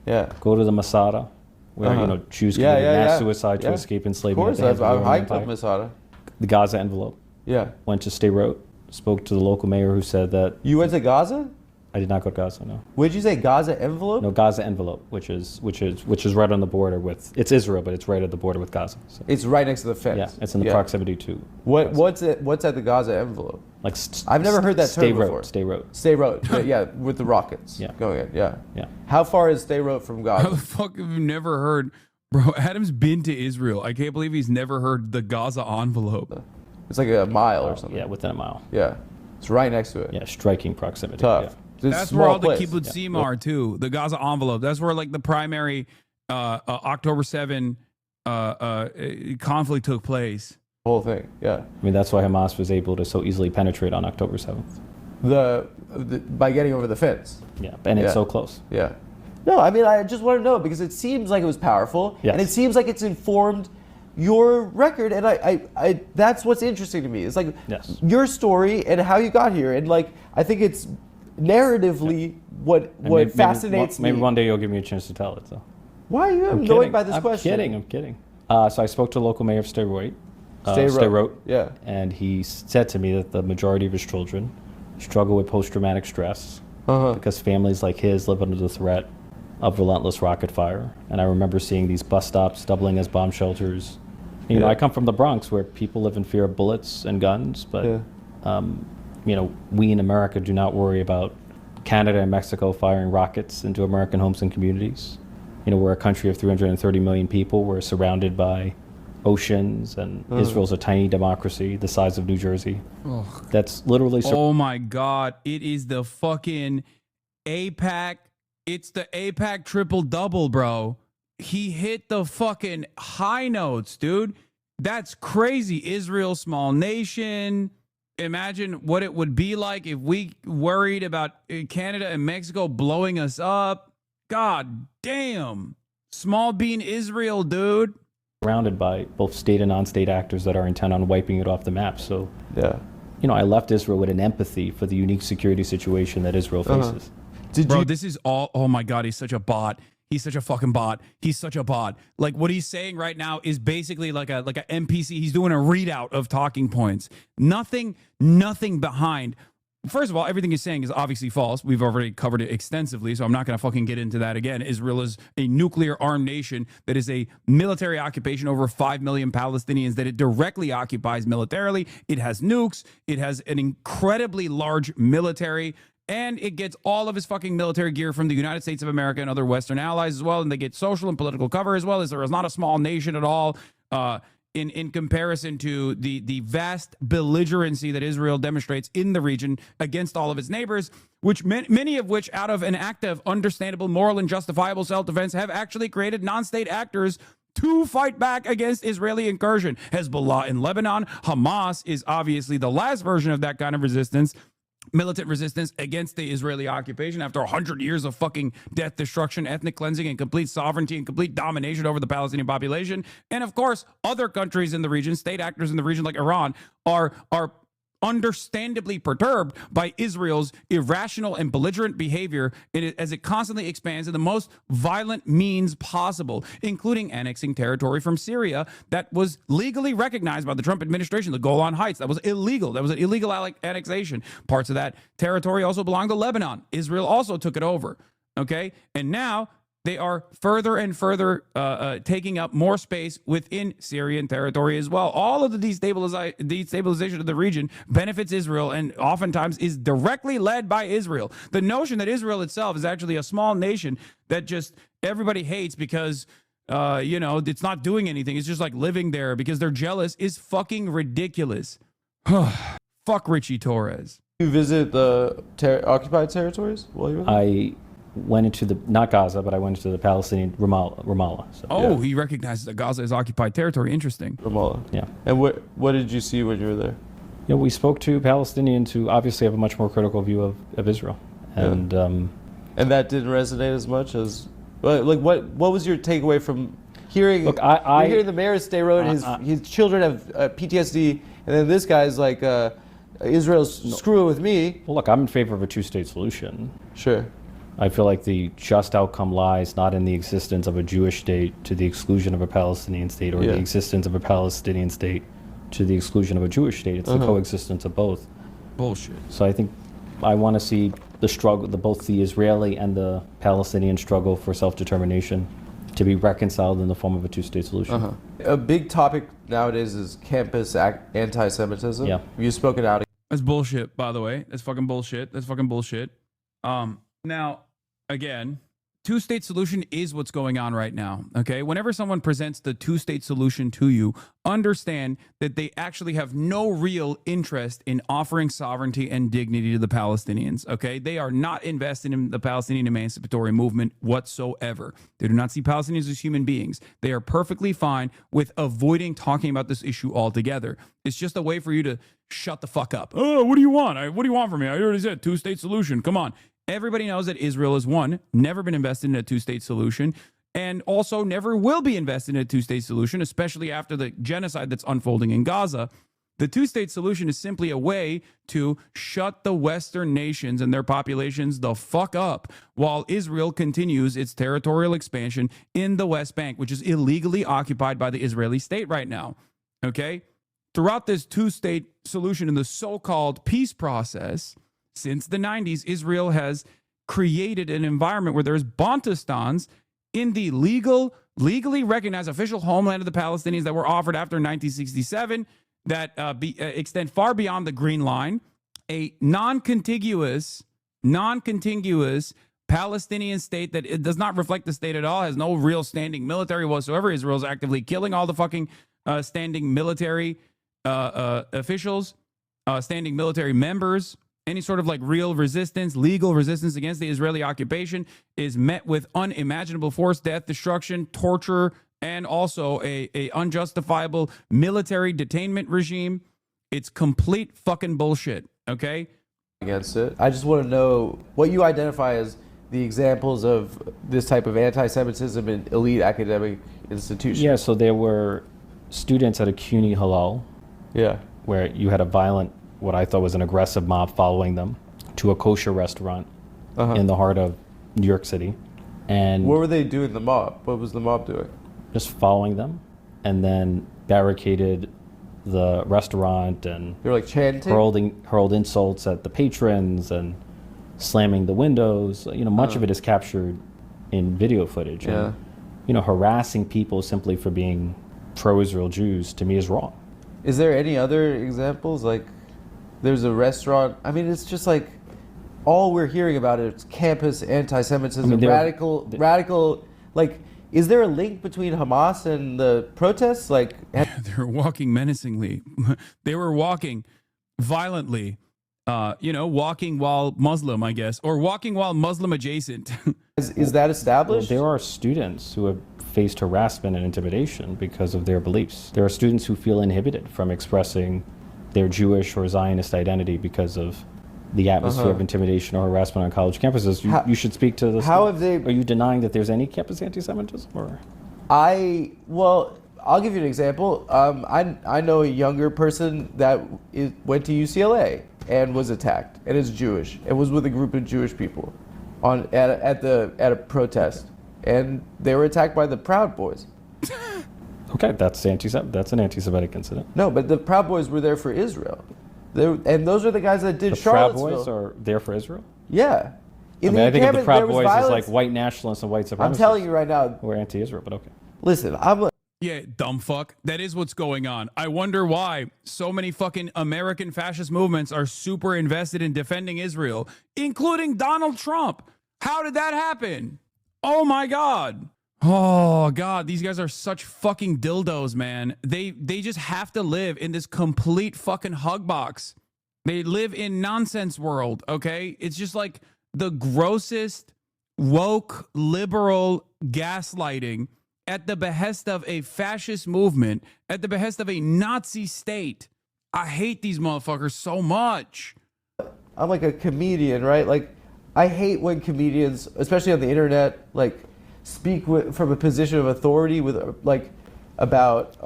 Yeah.
Go to the Masada, where Jews committed mass suicide to escape enslavement.
Of course, I've hiked up Masada.
The Gaza envelope.
Yeah.
Went to Sderot, spoke to the local mayor who said that.
You went to Gaza?
I did not go to Gaza, no.
What did you say, Gaza envelope?
No, Gaza envelope, which is right on the border with, it's Israel, but it's right at the border with Gaza. So.
It's right next to the fence.
Yeah, it's in the proximity to.
What's at the Gaza envelope?
Like
I've never heard that term before.
Sderot.
Yeah, with the rockets.
Yeah.
Going in. Yeah.
Yeah.
How far is Sderot from Gaza?
How the fuck have you never heard? Bro, Adam's been to Israel. I can't believe he's never heard the Gaza envelope.
It's like a mile or something.
Yeah, within a mile.
Yeah. It's right next to it.
Yeah, striking proximity.
Tough.
Yeah.
That's where all the kibbutzim are too. The Gaza envelope. That's where like the primary October 7 conflict took place.
Whole thing. Yeah.
I mean, that's why Hamas was able to so easily penetrate on October 7th.
By getting over the fence.
Yeah, and it's so close.
Yeah. No, I mean, I just want to know because it seems like it was powerful, and it seems like it's informed your record, and I that's what's interesting to me. It's like your story and how you got here, and like I think it's narratively what fascinates me.
Maybe one day you'll give me a chance to tell it. So.
Why are you
I'm
annoyed
kidding.
by this
I'm
question?
I'm kidding. So I spoke to the local mayor of Sderot.
Sderot, yeah.
And he said to me that the majority of his children struggle with post-traumatic stress because families like his live under the threat of relentless rocket fire. And I remember seeing these bus stops doubling as bomb shelters. You know, I come from the Bronx where people live in fear of bullets and guns, but you know, we in America do not worry about Canada and Mexico firing rockets into American homes and communities. You know, we're a country of 330 million people. We're surrounded by oceans, and Israel's a tiny democracy the size of New Jersey. That's literally...
Oh my God. It is the fucking APAC. It's the APAC triple-double, bro. He hit the fucking high notes, dude. That's crazy. Israel, small nation. Imagine what it would be like if we worried about Canada and Mexico blowing us up. God damn. Small bean Israel, dude.
Surrounded by both state and non-state actors that are intent on wiping it off the map. So, you know, I left Israel with an empathy for the unique security situation that Israel faces.
Bro, this is all... Oh my God, he's such a bot. He's such a fucking bot. He's such a bot. Like, what he's saying right now is basically like a NPC. He's doing a readout of talking points. Nothing behind. First of all, everything he's saying is obviously false. We've already covered it extensively, so I'm not going to fucking get into that again. Israel is a nuclear armed nation that is a military occupation over 5 million Palestinians that it directly occupies militarily. It has nukes. It has an incredibly large military. And it gets all of his fucking military gear from the United States of America and other Western allies as well. And they get social and political cover as well. Israel is not a small nation at all in comparison to the vast belligerency that Israel demonstrates in the region against all of its neighbors, which many of which, out of an act of understandable, moral, and justifiable self-defense, have actually created non-state actors to fight back against Israeli incursion. Hezbollah in Lebanon. Hamas is obviously the last version of that kind of resistance. Militant resistance against the Israeli occupation after 100 years of fucking death, destruction, ethnic cleansing, and complete sovereignty and complete domination over the Palestinian population. And of course, other countries in the region, state actors in the region like Iran, are understandably perturbed by Israel's irrational and belligerent behavior as it constantly expands in the most violent means possible, including annexing territory from Syria that was legally recognized by the Trump administration, the Golan Heights. That was illegal. That was an illegal annexation. Parts of that territory also belonged to Lebanon. Israel also took it over. Okay? And now they are further and further taking up more space within Syrian territory as well. All of the destabilization of the region benefits Israel and oftentimes is directly led by Israel. The notion that Israel itself is actually a small nation that just everybody hates because, you know, it's not doing anything. It's just like living there because they're jealous is fucking ridiculous. Fuck Richie Torres.
You visit the occupied territories while you were there?
I went into the, not Gaza, but I went into the Palestinian Ramallah. So.
He recognizes that Gaza is occupied territory. Interesting.
Ramallah.
Yeah.
And what did you see when you were there?
You know, we spoke to Palestinians who obviously have a much more critical view of Israel. And
that didn't resonate as much as, like, what was your takeaway from hearing?
Look,
you're hearing the mayor of Sderot, his children have PTSD, and then this guy's like, Israel's screwing with me.
Well, look, I'm in favor of a two-state solution.
Sure.
I feel like the just outcome lies not in the existence of a Jewish state to the exclusion of a Palestinian state, or the existence of a Palestinian state to the exclusion of a Jewish state. It's the coexistence of both.
Bullshit.
So I think I want to see the struggle, both the Israeli and the Palestinian struggle for self-determination to be reconciled in the form of a two-state solution.
A big topic nowadays is campus anti-Semitism.
Yeah.
You've spoken out.
That's bullshit, by the way. That's fucking bullshit. Now, again, two-state solution is what's going on right now, okay? Whenever someone presents the two-state solution to you, understand that they actually have no real interest in offering sovereignty and dignity to the Palestinians, okay? They are not invested in the Palestinian emancipatory movement whatsoever. They do not see Palestinians as human beings. They are perfectly fine with avoiding talking about this issue altogether. It's just a way for you to shut the fuck up. Oh, what do you want? What do you want from me? I already said two-state solution. Come on. Everybody knows that Israel is one, never been invested in a two-state solution, and also never will be invested in a two-state solution, especially after the genocide that's unfolding in Gaza. The two-state solution is simply a way to shut the Western nations and their populations the fuck up while Israel continues its territorial expansion in the West Bank, which is illegally occupied by the Israeli state right now. Okay? Throughout this two-state solution in the so-called peace process, since the 90s, Israel has created an environment where there's Bantustans in the legally recognized official homeland of the Palestinians that were offered after 1967 that extend far beyond the Green Line, a non-contiguous Palestinian state that it does not reflect the state at all, has no real standing military whatsoever. Israel is actively killing all the fucking standing military officials, standing military members. Any sort of like real resistance, legal resistance against the Israeli occupation is met with unimaginable force, death, destruction, torture, and also a unjustifiable military detainment regime. It's complete fucking bullshit, okay?
Against it. I just want to know what you identify as the examples of this type of anti-Semitism in elite academic institutions.
Yeah, so there were students at a CUNY Halal.
Yeah.
Where you had a violent, what I thought was an aggressive mob following them to a kosher restaurant in the heart of New York City. And
what were they doing, the mob? What was the mob doing?
Just following them, and then barricaded the restaurant, and
they were like chanting,
hurled insults at the patrons and slamming the windows. You know, much of it is captured in video footage.
Yeah.
And, you know, harassing people simply for being pro-Israel Jews to me is wrong.
Is there any other examples? Like, there's a restaurant. I mean, it's just like all we're hearing about is campus anti-Semitism,
I mean,
radical. Like, is there a link between Hamas and the protests? Like,
they're walking menacingly. They were walking violently. Walking while Muslim, I guess, or walking while Muslim adjacent.
Is that established?
Well, there are students who have faced harassment and intimidation because of their beliefs. There are students who feel inhibited from expressing their Jewish or Zionist identity because of the atmosphere of intimidation or harassment on college campuses. You should speak to this.
How have they?
Are you denying that there's any campus anti-Semitism? Or?
I'll give you an example. I know a younger person that went to UCLA and was attacked and is Jewish and was with a group of Jewish people at a protest, and they were attacked by the Proud Boys.
Okay, that's an anti-Semitic incident.
No, but the Proud Boys were there for Israel. And those are the guys that did Charlottesville.
The Proud Boys are there for Israel?
Yeah.
I think of the Proud Boys as like white nationalists and white supremacists.
I'm telling you right now.
We're anti-Israel, but okay.
Listen,
Yeah, dumb fuck. That is what's going on. I wonder why so many fucking American fascist movements are super invested in defending Israel, including Donald Trump. How did that happen? Oh my God. Oh God, these guys are such fucking dildos, man. They just have to live in this complete fucking hug box. They live in nonsense world, okay? It's just like the grossest woke liberal gaslighting at the behest of a fascist movement, at the behest of a Nazi state. I hate these motherfuckers so much.
I'm like a comedian, right? Like, I hate when comedians, especially on the internet, like, speak from a position of authority with about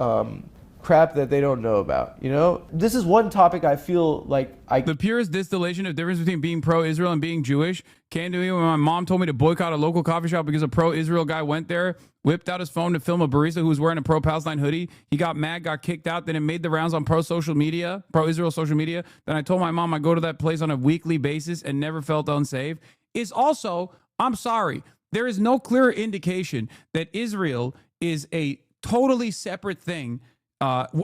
crap that they don't know about. You know, this is one topic I feel like the
purest distillation of difference between being pro-Israel and being Jewish came to me when my mom told me to boycott a local coffee shop because a pro-Israel guy went there, whipped out his phone to film a barista who was wearing a pro-Palestine hoodie. He got mad, got kicked out. Then it made the rounds on pro-Israel social media. Then I told my mom I go to that place on a weekly basis and never felt unsafe. It's also, I'm sorry, there is no clear indication that Israel is a totally separate thing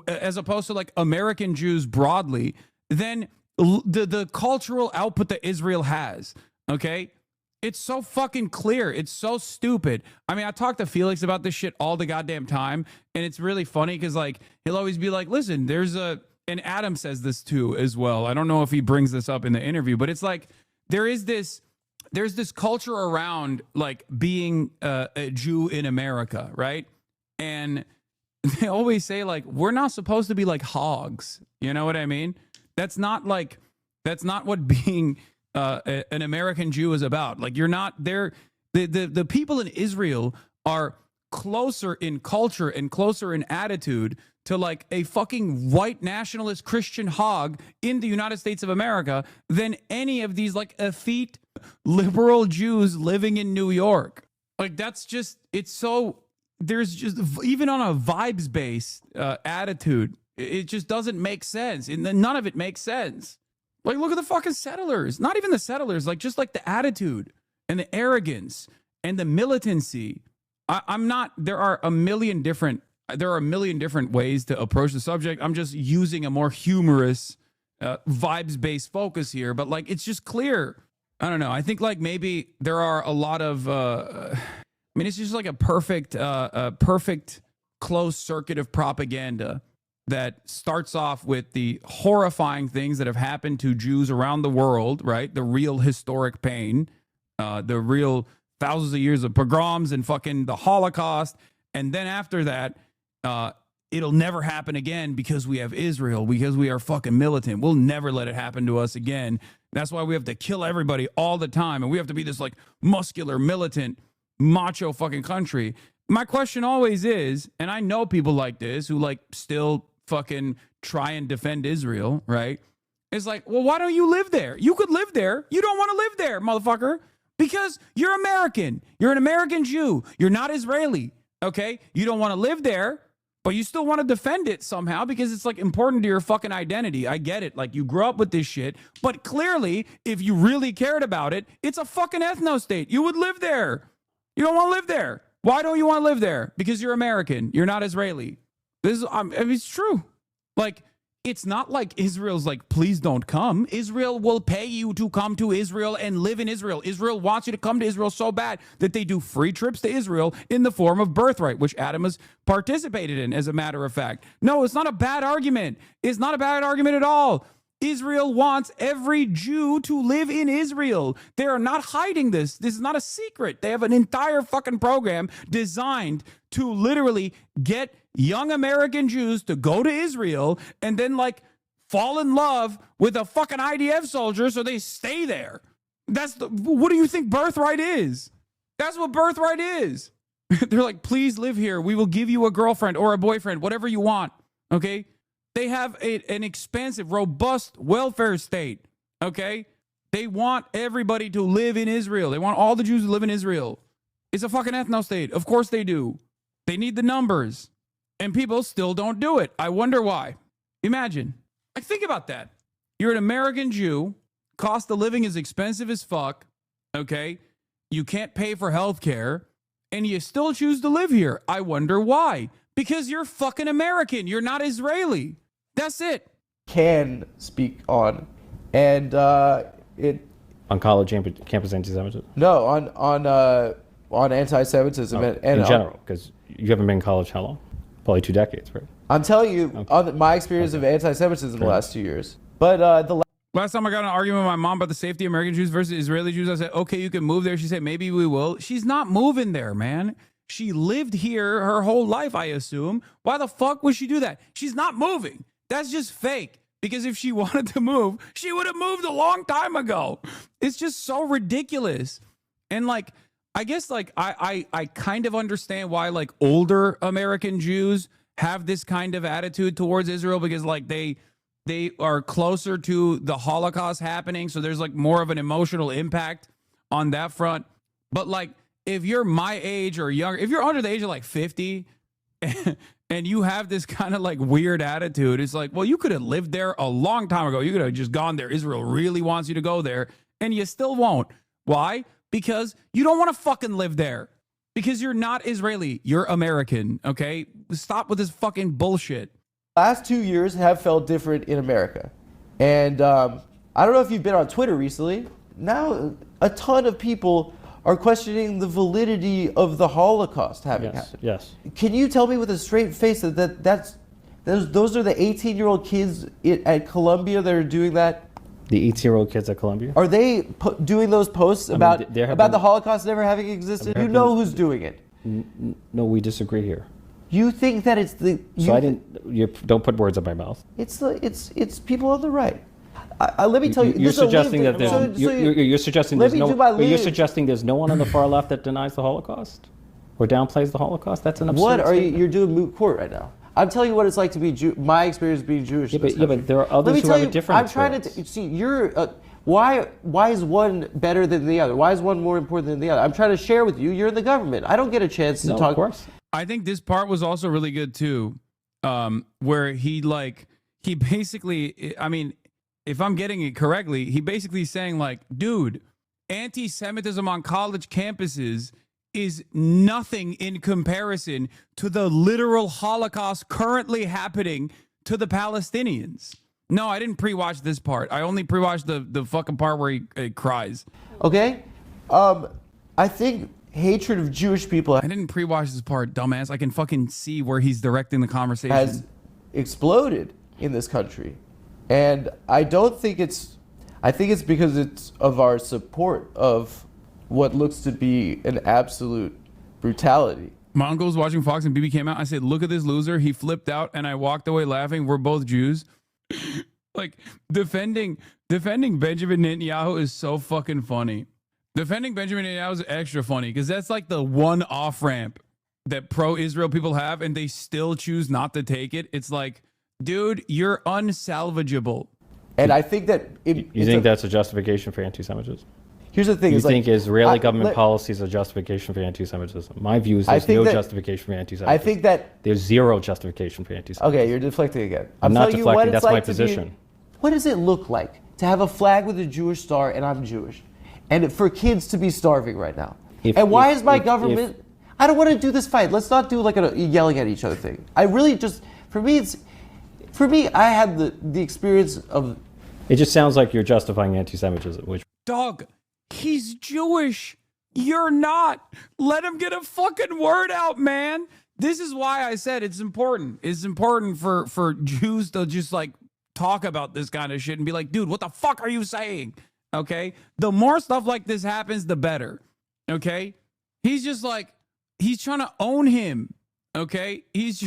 as opposed to like American Jews broadly than the cultural output that Israel has. Okay. It's so fucking clear. It's so stupid. I mean, I talk to Felix about this shit all the goddamn time. And it's really funny because like, he'll always be like, listen, and Adam says this too as well. I don't know if he brings this up in the interview, but it's like, there's this culture around like being a Jew in America. Right. And they always say like, we're not supposed to be like hogs. You know what I mean? That's not what being an American Jew is about. Like, you're not there. The people in Israel are closer in culture and closer in attitude to like a fucking white nationalist Christian hog in the United States of America than any of these like effete liberal Jews living in New York. Like that's just, it's so, there's just, even on a vibes based attitude, it just doesn't make sense. And none of it makes sense. Like, look at the fucking settlers. Not even the settlers, like just like the attitude and the arrogance and the militancy. I'm not, there are a million different ways to approach the subject. I'm just using a more humorous vibes based focus here, but like, it's just clear. I don't know. I think like maybe there are a lot of, I mean, it's just like a perfect closed circuit of propaganda that starts off with the horrifying things that have happened to Jews around the world, right? The real historic pain, the real thousands of years of pogroms and fucking the Holocaust. And then after that, it'll never happen again because we have Israel, because we are fucking militant. We'll never let it happen to us again. That's why we have to kill everybody all the time. And we have to be this like muscular, militant, macho fucking country. My question always is, and I know people like this who like still fucking try and defend Israel, right? It's like, well, why don't you live there? You could live there. You don't want to live there, motherfucker, because you're American. You're an American Jew. You're not Israeli, okay? You don't want to live there, but you still want to defend it somehow because it's like important to your fucking identity. I get it. Like you grew up with this shit, but clearly if you really cared about it, it's a fucking ethno state. You would live there. You don't want to live there. Why don't you want to live there? Because you're American. You're not Israeli. This is, I mean, it's true. Like, it's not like Israel's like, please don't come. Israel will pay you to come to Israel and live in Israel. Israel wants you to come to Israel so bad that they do free trips to Israel in the form of birthright, which Adam has participated in, as a matter of fact. No, it's not a bad argument. It's not a bad argument at all. Israel wants every Jew to live in Israel. They are not hiding this. This is not a secret. They have an entire fucking program designed to literally get young American Jews to go to Israel and then like fall in love with a fucking IDF soldier so they stay there. What do you think birthright is? That's what birthright is. They're like, please live here. We will give you a girlfriend or a boyfriend, whatever you want. Okay? They have an expansive, robust welfare state, okay? They want everybody to live in Israel. They want all the Jews to live in Israel. It's a fucking ethno state. Of course they do. They need the numbers. And people still don't do it. I wonder why. Imagine. Like, think about that. You're an American Jew. Cost of living is expensive as fuck, okay? You can't pay for health care, and you still choose to live here. I wonder why. Because you're fucking American. You're not Israeli. That's it.
Can speak on, and it
on college campus anti-Semitism.
No, on anti-Semitism and
in general, because you haven't been in college how long? Probably 2 decades, right?
I'm telling you, on my experience of anti-Semitism the last 2 years. But
last time I got in an argument with my mom about the safety of American Jews versus Israeli Jews, I said, okay, you can move there. She said, maybe we will. She's not moving there, man. She lived here her whole life, I assume. Why the fuck would she do that? She's not moving. That's just fake. Because if she wanted to move, she would have moved a long time ago. It's just so ridiculous. And like, I guess like I kind of understand why like older American Jews have this kind of attitude towards Israel, because like they are closer to the Holocaust happening. So there's like more of an emotional impact on that front. But like, if you're my age or younger, if you're under the age of like 50 and you have this kind of like weird attitude, it's like, well, you could have lived there a long time ago. You could have just gone there. Israel really wants you to go there, and you still won't. Why? Because you don't want to fucking live there. Because you're not Israeli. You're American, okay? Stop with this fucking bullshit.
Last 2 years have felt different in America. And I don't know if you've been on Twitter recently. Now, a ton of people are questioning the validity of the Holocaust having happened.
Yes.
Can you tell me with a straight face that those are the 18-year-old kids at Columbia that are doing that?
The 18-year-old kids at Columbia?
Are they doing those posts about the Holocaust never having existed? You know who's doing it.
No, we disagree here.
You think that it's the...
So I didn't... You don't put words in my mouth.
It's people on the right. Let me tell you.
You're suggesting that there's... You're suggesting there's no... You're suggesting there's no one on the far left that denies the Holocaust? Or downplays the Holocaust? That's an absurd
What are
statement.
you're doing moot court right now? I'm telling you what it's like to be my experience being Jewish.
Yeah,
in this
but
country.
there are
Let me
others who
tell
have
you,
a different
I'm trying to see you're. Why is one better than the other? Why is one more important than the other? I'm trying to share with you. You're in the government. I don't get a chance to talk.
Of course.
I think this part was also really good too, where he basically, I mean, if I'm getting it correctly, he basically saying like, dude, anti-Semitism on college campuses is nothing in comparison to the literal Holocaust currently happening to the Palestinians. No, I didn't pre-watch this part. I only pre-watched the fucking part where he cries.
Okay, I think hatred of Jewish people
I didn't pre-watch this part, dumbass. I can fucking see where he's directing the conversation.
has exploded in this country, and I don't think it's. I think it's because it's of our support of what looks to be an absolute brutality.
My uncle was watching Fox and BB came out. I said, look at this loser. He flipped out and I walked away laughing. We're both Jews. Like defending Benjamin Netanyahu is so fucking funny. Defending Benjamin Netanyahu is extra funny because that's like the one off ramp that pro-Israel people have and they still choose not to take it. It's like, dude, you're unsalvageable.
And I think that
You think that's a justification for anti-Semitism?
Here's the thing:
You
is
think
like,
Israeli government policy is a justification for anti-Semitism? My view is there's no justification for anti-Semitism.
I think that
there's zero justification for anti-Semitism.
Okay, you're deflecting again.
I'm not
telling you what
deflecting.
it's
That's
like
my
to
position.
What does it look like to have a flag with a Jewish star and I'm Jewish, and for kids to be starving right now? Why is my government? I don't want to do this fight. Let's not do like a yelling at each other thing. I really just for me I had the experience of.
It just sounds like you're justifying anti-Semitism, which
Dog, he's Jewish. You're not. Let him get a fucking word out, man. This is why I said it's important. It's important for Jews to just like talk about this kind of shit and be like, dude, what the fuck are you saying? Okay? The more stuff like this happens, the better. Okay? He's just like, he's trying to own him. Okay? He's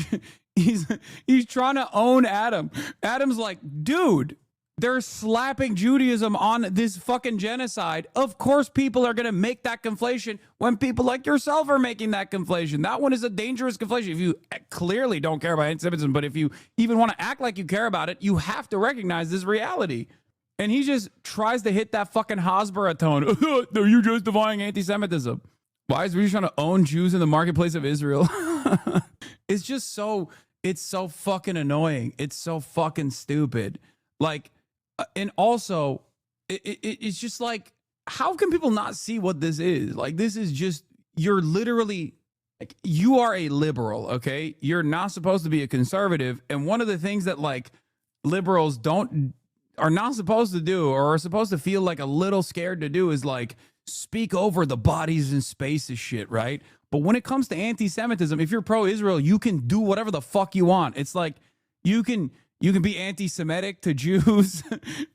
trying to own Adam. Adam's like, dude, they're slapping Judaism on this fucking genocide. Of course, people are going to make that conflation when people like yourself are making that conflation. That one is a dangerous conflation. If you clearly don't care about anti-Semitism, but if you even want to act like you care about it, you have to recognize this reality. And he just tries to hit that fucking Hasbara tone. Are you justifying anti-Semitism? Why is he trying to own Jews in the marketplace of Israel? It's just so, it's so fucking annoying. It's so fucking stupid. Like, and also, it's just like, how can people not see what this is? Like, this is just, you're literally, like, you are a liberal, okay? You're not supposed to be a conservative. And one of the things that, like, liberals are not supposed to do or are supposed to feel like a little scared to do is, like, speak over the bodies and spaces shit, right? But when it comes to anti-Semitism, if you're pro-Israel, you can do whatever the fuck you want. It's like, you can be anti-Semitic to Jews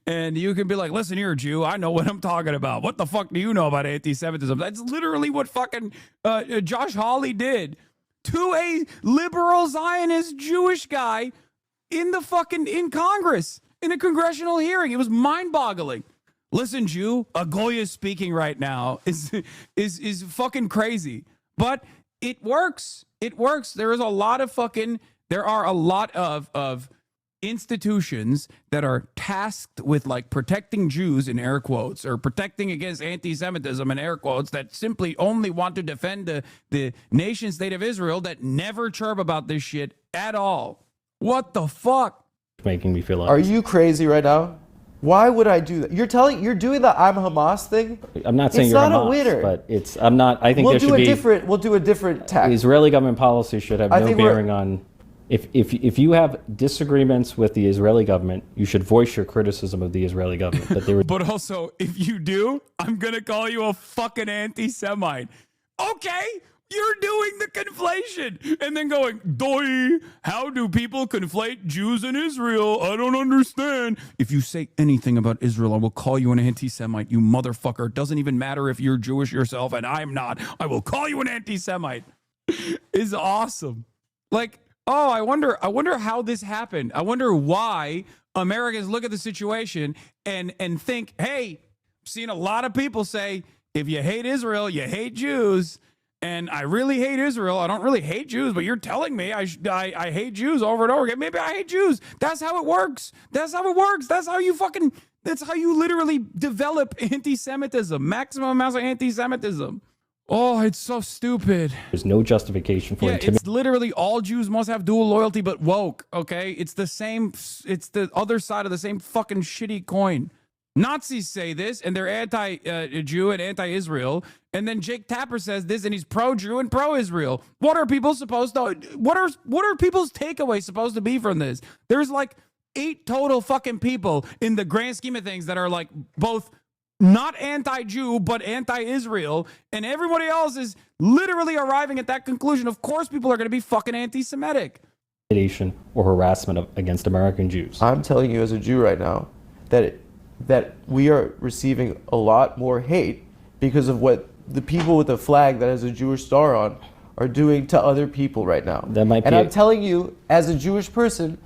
and you can be like, listen here, Jew, I know what I'm talking about. What the fuck do you know about anti-Semitism? That's literally what fucking Josh Hawley did to a liberal Zionist Jewish guy in Congress, in a congressional hearing. It was mind-boggling. Listen, Jew, a goy is speaking right now is fucking crazy. But it works. It works. There are a lot of institutions that are tasked with like protecting Jews in air quotes or protecting against anti-Semitism in air quotes that simply only want to defend the nation state of Israel that never chirp about this shit at all. What the fuck?
Making me feel like.
Are you crazy right now? Why would I do that? You're doing the I'm Hamas thing?
I'm not saying
it's
you're
not
Hamas,
a winner.
but I'm not. I think there should be.
We'll do a different tack.
Israeli government policy should have no bearing on. If you have disagreements with the Israeli government, you should voice your criticism of the Israeli government.
But also, if you do, I'm gonna call you a fucking anti-Semite. Okay, you're doing the conflation and then going, "Doi, how do people conflate Jews and Israel? I don't understand." If you say anything about Israel, I will call you an anti-Semite, you motherfucker. It doesn't even matter if you're Jewish yourself and I'm not. I will call you an anti-Semite. It's awesome. Like, oh, I wonder how this happened. I wonder why Americans look at the situation and think, hey, I've seen a lot of people say, if you hate Israel, you hate Jews. and I really hate Israel. I don't really hate Jews, but you're telling me I hate Jews over and over again. Maybe I hate Jews. That's how it works. That's how it works. That's how you literally develop anti-Semitism, maximum amounts of anti-Semitism. Oh, it's so stupid.
There's no justification for intimidation.
It's literally all Jews must have dual loyalty, but woke, okay? It's the same, it's the other side of the same fucking shitty coin. Nazis say this, and they're anti-Jew and anti-Israel, and then Jake Tapper says this, and he's pro-Jew and pro-Israel. What are people supposed to, what are people's takeaways supposed to be from this? There's like 8 total fucking people in the grand scheme of things that are like both not anti-Jew, but anti-Israel, and everybody else is literally arriving at that conclusion. Of course people are going to be fucking anti-Semitic.
Or harassment against American Jews.
I'm telling you as a Jew right now that we are receiving a lot more hate because of what the people with a flag that has a Jewish star on are doing to other people right now. And I'm telling you as a Jewish person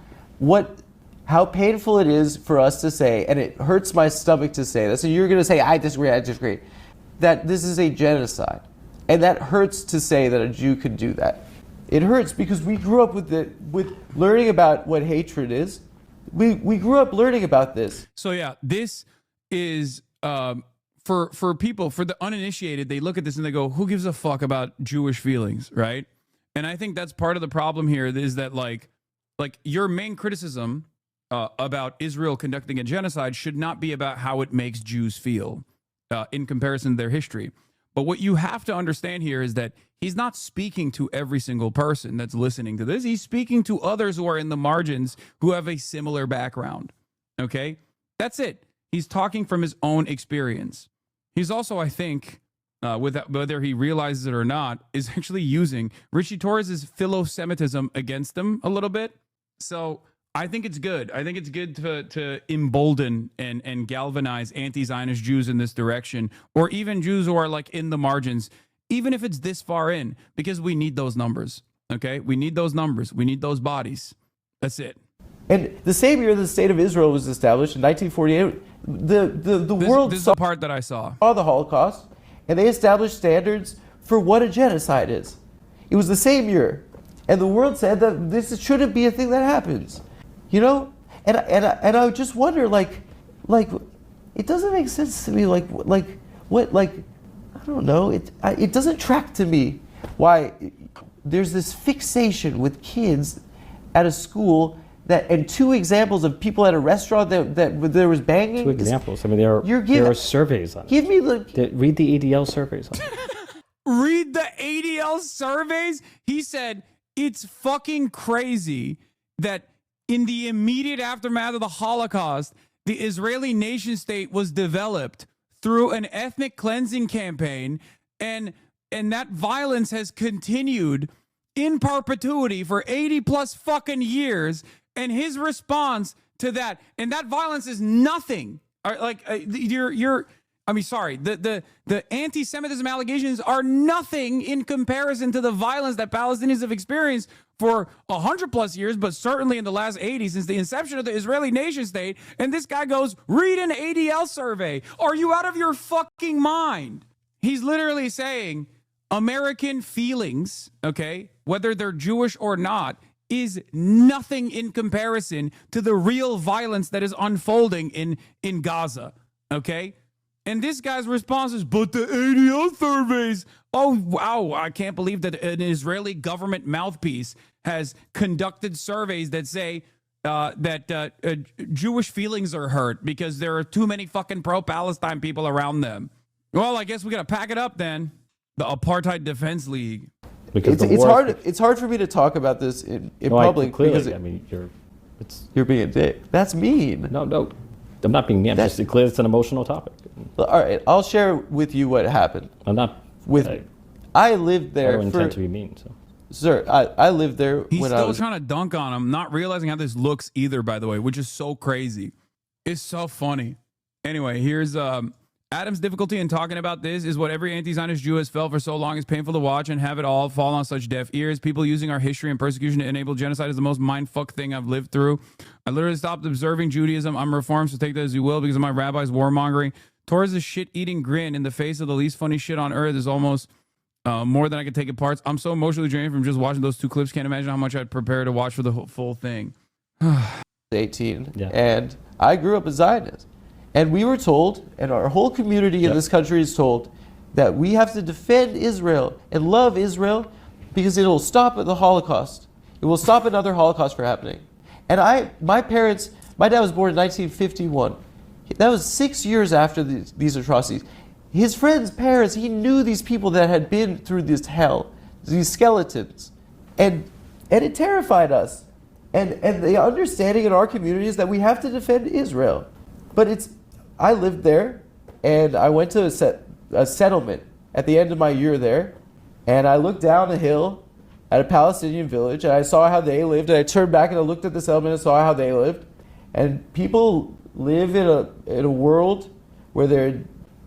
how painful it is for us to say, and it hurts my stomach to say this, so you're going to say, I disagree, that this is a genocide. And that hurts to say that a Jew could do that. It hurts because we grew up with learning about what hatred is. We grew up learning about this.
So yeah, this is for people, for the uninitiated, they look at this and they go, who gives a fuck about Jewish feelings, right? And I think that's part of the problem here is that like your main criticism about Israel conducting a genocide should not be about how it makes Jews feel in comparison to their history. But what you have to understand here is that he's not speaking to every single person that's listening to this. He's speaking to others who are in the margins who have a similar background. Okay? That's it. He's talking from his own experience. He's also, I think, whether he realizes it or not, is actually using Richie Torres' philo-Semitism against him a little bit. So I think it's good. I think it's good to embolden and galvanize anti-Zionist Jews in this direction, or even Jews who are like in the margins, even if it's this far in, because we need those numbers. Okay, we need those numbers. We need those bodies. That's it.
And the same year the state of Israel was established in 1948, the world
this is the part that I saw
the Holocaust, and they established standards for what a genocide is. It was the same year, and the world said that this shouldn't be a thing that happens. You know, and I just wonder, like, it doesn't make sense to me, like I don't know, it doesn't track to me why there's this fixation with kids at a school and 2 examples of people at a restaurant that there was banging.
2 examples. I mean, there are surveys on it.
Give me
read the ADL surveys on it.
Read the ADL surveys. He said it's fucking crazy that in the immediate aftermath of the Holocaust, the Israeli nation state was developed through an ethnic cleansing campaign, and that violence has continued in perpetuity for 80 plus fucking years. And his response to that, and that violence is nothing. The anti-Semitism allegations are nothing in comparison to the violence that Palestinians have experienced for 100 plus years, but certainly in the last 80 since the inception of the Israeli nation state. And this guy goes, read an ADL survey. Are you out of your fucking mind? He's literally saying American feelings, okay, whether they're Jewish or not, is nothing in comparison to the real violence that is unfolding in Gaza, okay? And this guy's response is, but the ADL surveys. Oh, wow. I can't believe that an Israeli government mouthpiece has conducted surveys that say that Jewish feelings are hurt because there are too many fucking pro-Palestine people around them. Well, I guess we got to pack it up then. The Apartheid Defense League.
Because
it's hard for me to talk about this in public because you're being a dick. That's mean.
No. I'm not being mean. I'm just clear it's an emotional topic.
All right, I'll share with you what happened. I lived there.
I don't intend to be mean, so.
Sir, I lived there
He's
when
still
I was
trying to dunk on him, not realizing how this looks either, by the way, which is so crazy. It's so funny. Anyway, here's Adam's difficulty in talking about this is what every anti-Zionist Jew has felt for so long is painful to watch and have it all fall on such deaf ears. People using our history and persecution to enable genocide is the most mindfuck thing I've lived through. I literally stopped observing Judaism. I'm reformed, so take that as you will, because of my rabbi's warmongering. Torres' shit-eating grin in the face of the least funny shit on earth is almost more than I could take it parts. I'm so emotionally drained from just watching those 2 clips. Can't imagine how much I'd prepare to watch for the full thing.
18.
Yeah.
And I grew up a Zionist. And we were told, and our whole community in this country is told, that we have to defend Israel and love Israel because it'll stop the Holocaust. It will stop another Holocaust from happening. And my dad was born in 1951. That was 6 years after these atrocities. His friends' parents, he knew these people that had been through this hell, these skeletons. And it terrified us. And the understanding in our community is that we have to defend Israel. But I lived there, and I went to a settlement at the end of my year there, and I looked down the hill at a Palestinian village, and I saw how they lived, and I turned back and I looked at the settlement and saw how they lived. And people live in a world where they're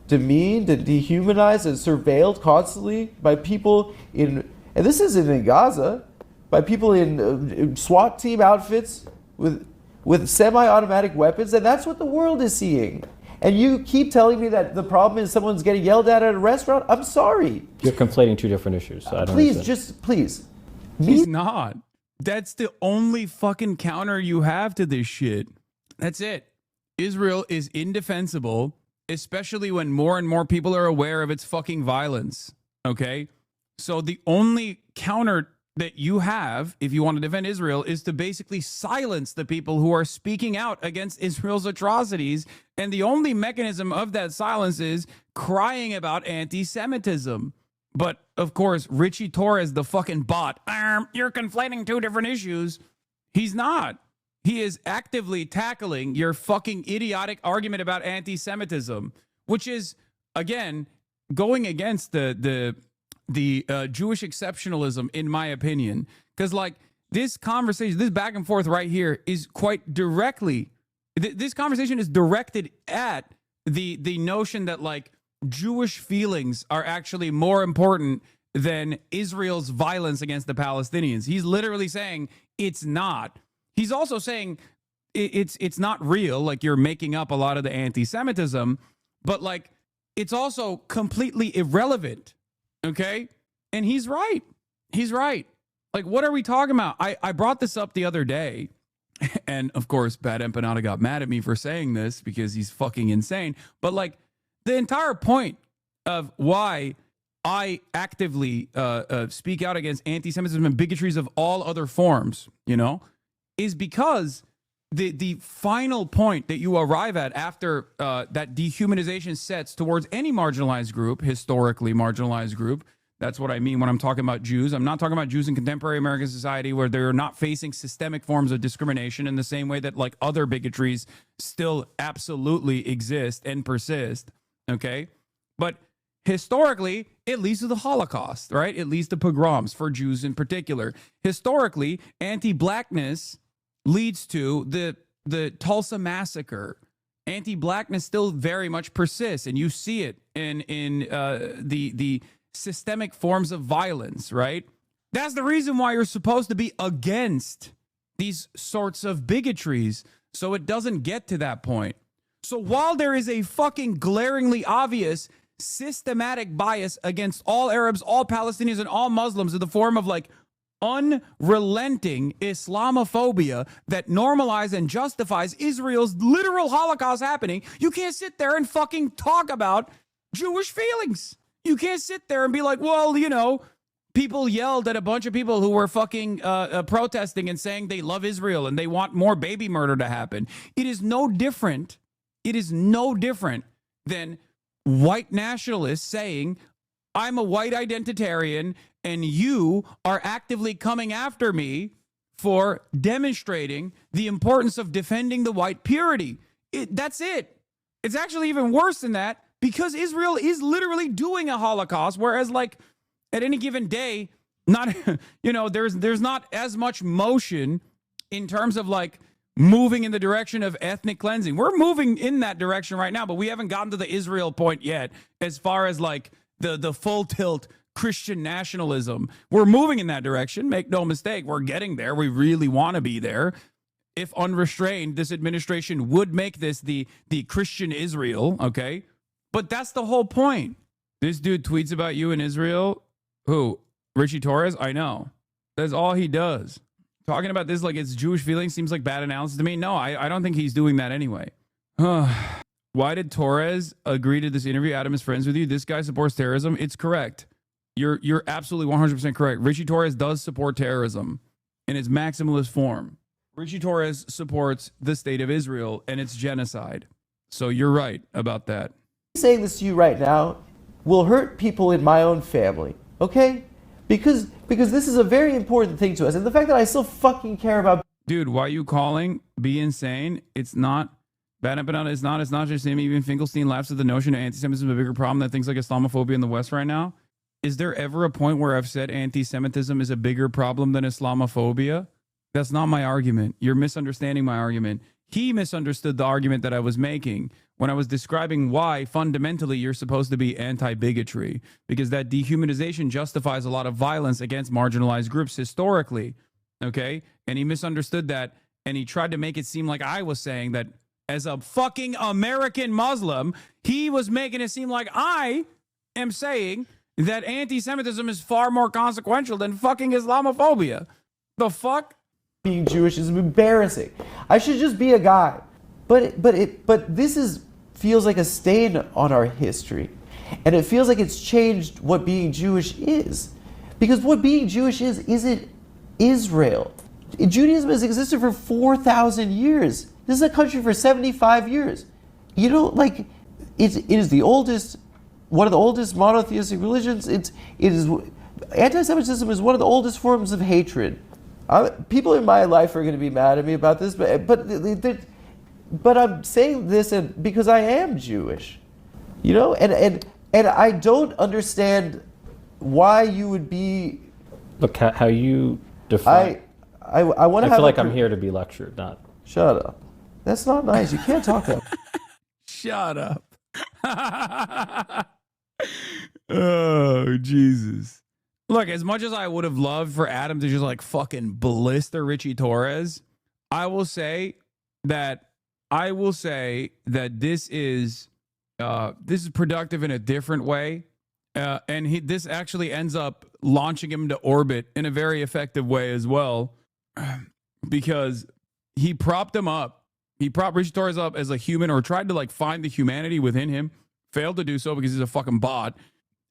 demeaned and dehumanized and surveilled constantly by people and this isn't in Gaza, by people in SWAT team outfits with semi-automatic weapons, and that's what the world is seeing. And you keep telling me that the problem is someone's getting yelled at a restaurant? I'm sorry.
You're conflating 2 different issues. So I don't
please,
understand.
please.
He's not. That's the only fucking counter you have to this shit. That's it. Israel is indefensible, especially when more and more people are aware of its fucking violence. Okay? So the only counter that you have, if you want to defend Israel, is to basically silence the people who are speaking out against Israel's atrocities. And the only mechanism of that silence is crying about anti-Semitism. But, of course, Richie Torres, the fucking bot, you're conflating 2 different issues. He's not. He is actively tackling your fucking idiotic argument about anti-Semitism, which is, again, going against the Jewish exceptionalism, in my opinion. Because, like, this conversation, this back and forth right here is quite directly, this conversation is directed at the notion that, like, Jewish feelings are actually more important than Israel's violence against the Palestinians. He's literally saying it's not. He's also saying it's not real, like you're making up a lot of the anti-Semitism, but, like, it's also completely irrelevant. Okay? And he's right. He's right. Like, what are we talking about? I brought this up the other day, and of course, Bad Empanada got mad at me for saying this because he's fucking insane. But, like, the entire point of why I actively speak out against anti-Semitism and bigotries of all other forms, you know, is because the final point that you arrive at after that dehumanization sets towards any marginalized group, historically marginalized group. That's what I mean when I'm talking about Jews. I'm not talking about Jews in contemporary American society where they're not facing systemic forms of discrimination in the same way that, like, other bigotries still absolutely exist and persist. Okay? But historically, it leads to the Holocaust, right? It leads to pogroms for Jews in particular. Historically, anti-blackness leads to the Tulsa massacre. Anti-blackness still very much persists, and you see it in the systemic forms of violence, right? That's the reason why you're supposed to be against these sorts of bigotries, so it doesn't get to that point. So while there is a fucking glaringly obvious systematic bias against all Arabs, all Palestinians, and all Muslims in the form of, like, unrelenting Islamophobia that normalizes and justifies Israel's literal Holocaust happening, you can't sit there and fucking talk about Jewish feelings. You can't sit there and be like, well, you know, people yelled at a bunch of people who were fucking protesting and saying they love Israel and they want more baby murder to happen. It is no different. It is no different than white nationalists saying, I'm a white identitarian and you are actively coming after me for demonstrating the importance of defending the white purity. That's it. It's actually even worse than that because Israel is literally doing a Holocaust, whereas, like, at any given day, not, you know, there's not as much motion in terms of, like, moving in the direction of ethnic cleansing. We're moving in that direction right now, but we haven't gotten to the Israel point yet as far as, like, the full tilt Christian nationalism. We're moving in that direction. Make no mistake. We're getting there. We really want to be there. If unrestrained, this administration would make this the Christian Israel, okay? But that's the whole point. This dude tweets about you in Israel, Who? Richie Torres? I know. That's all he does. Talking about this like it's Jewish feelings seems like bad analysis to me. No, I don't think he's doing that anyway. Why did Torres agree to this interview? Adam is friends with you. This guy supports terrorism. It's correct. You're absolutely 100% correct. Richie Torres does support terrorism in its maximalist form. Richie Torres supports the state of Israel and its genocide. So you're right about that.
Saying this to you right now will hurt people in my own family, okay? Because this is a very important thing to us. And the fact that I still fucking care about...
Dude, why are you calling? Be insane. It's not... It's not just him. Even Finkelstein laughs at the notion of anti-Semitism is a bigger problem than things like Islamophobia in the West right now. Is there ever a point where I've said anti-Semitism is a bigger problem than Islamophobia? That's not my argument. You're misunderstanding my argument. He misunderstood the argument that I was making when I was describing why fundamentally you're supposed to be anti-bigotry, because that dehumanization justifies a lot of violence against marginalized groups historically, okay? And he misunderstood that, and he tried to make it seem like I was saying that as a fucking American Muslim, he was making it seem like I am saying that anti-Semitism is far more consequential than fucking Islamophobia. The fuck?
Being Jewish is embarrassing. I should just be a guy. But this feels like a stain on our history. And it feels like it's changed what being Jewish is. Because what being Jewish is isn't Israel. Judaism has existed for 4,000 years. This is a country for 75 years. You know, like, it is the oldest, one of the oldest monotheistic religions. Anti-Semitism is one of the oldest forms of hatred. People in my life are going to be mad at me about this, but I'm saying this because I am Jewish, you know, and I don't understand why you would be.
Look how you define.
I want to.
I feel like I'm here to be lectured, not.
Shut up. That's not nice. You can't talk that.
Shut up. Oh, Jesus. Look, as much as I would have loved for Adam to just like fucking blister Richie Torres, I will say that this is productive in a different way. And this actually ends up launching him to orbit in a very effective way as well, because he propped him up. He propped Richie Torres up as a human, or tried to like find the humanity within him, failed to do so because he's a fucking bot.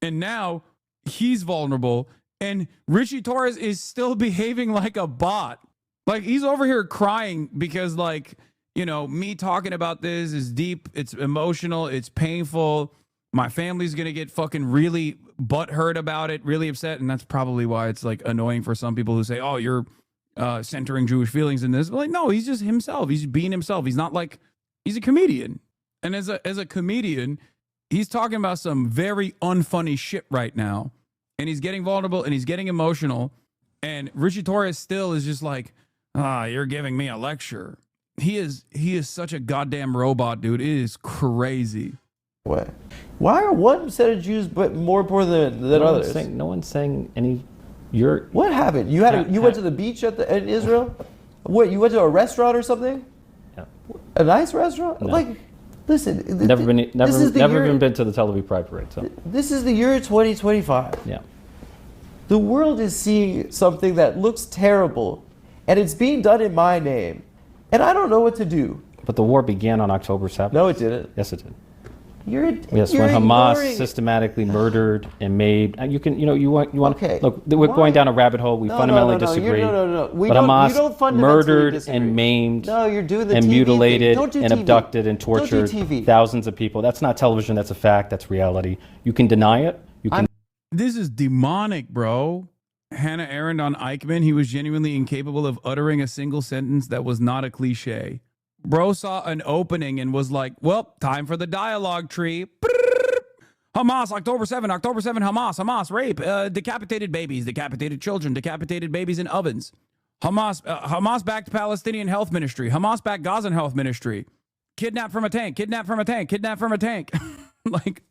And now he's vulnerable, and Richie Torres is still behaving like a bot. Like, he's over here crying because, like, you know, me talking about this is deep, it's emotional, it's painful. My family's gonna get fucking really butthurt about it, really upset, and that's probably why it's like annoying for some people who say, "Oh, you're centering Jewish feelings in this." But like, no, he's just himself. He's being himself. He's not like, he's a comedian, and as a comedian, he's talking about some very unfunny shit right now, and he's getting vulnerable and he's getting emotional, and Richie Torres still is just like, you're giving me a lecture. He is such a goddamn robot, dude. It is crazy.
What? Why are one set of Jews but more important than others?
No one's saying any.
What happened? You went to the beach in Israel? What? You went to a restaurant or something?
Yeah.
A nice restaurant?
No.
Like, listen.
Never even been to the Tel Aviv Pride Parade. So
this is the year 2025.
Yeah.
The world is seeing something that looks terrible, and it's being done in my name, and I don't know what to do.
But the war began on October 7th.
No, it didn't.
Yes, it did.
You're
when Hamas systematically murdered and made, you want.
Okay.
Look, we're going down a rabbit hole. We fundamentally disagree.
No.
But Hamas murdered and maimed.
No, you're doing the
and
TV
mutilated
thing.
and abducted and tortured thousands of people. That's not television. That's a fact. That's reality. You can deny it. You can.
This is demonic, bro. Hannah Arendt on Eichmann. He was genuinely incapable of uttering a single sentence that was not a cliche. Bro saw an opening and was like, well, time for the dialogue tree. Hamas, October 7, Hamas, rape, decapitated babies, decapitated children, decapitated babies in ovens. Hamas-backed Palestinian health ministry, Hamas-backed Gazan health ministry. Kidnapped from a tank. Like,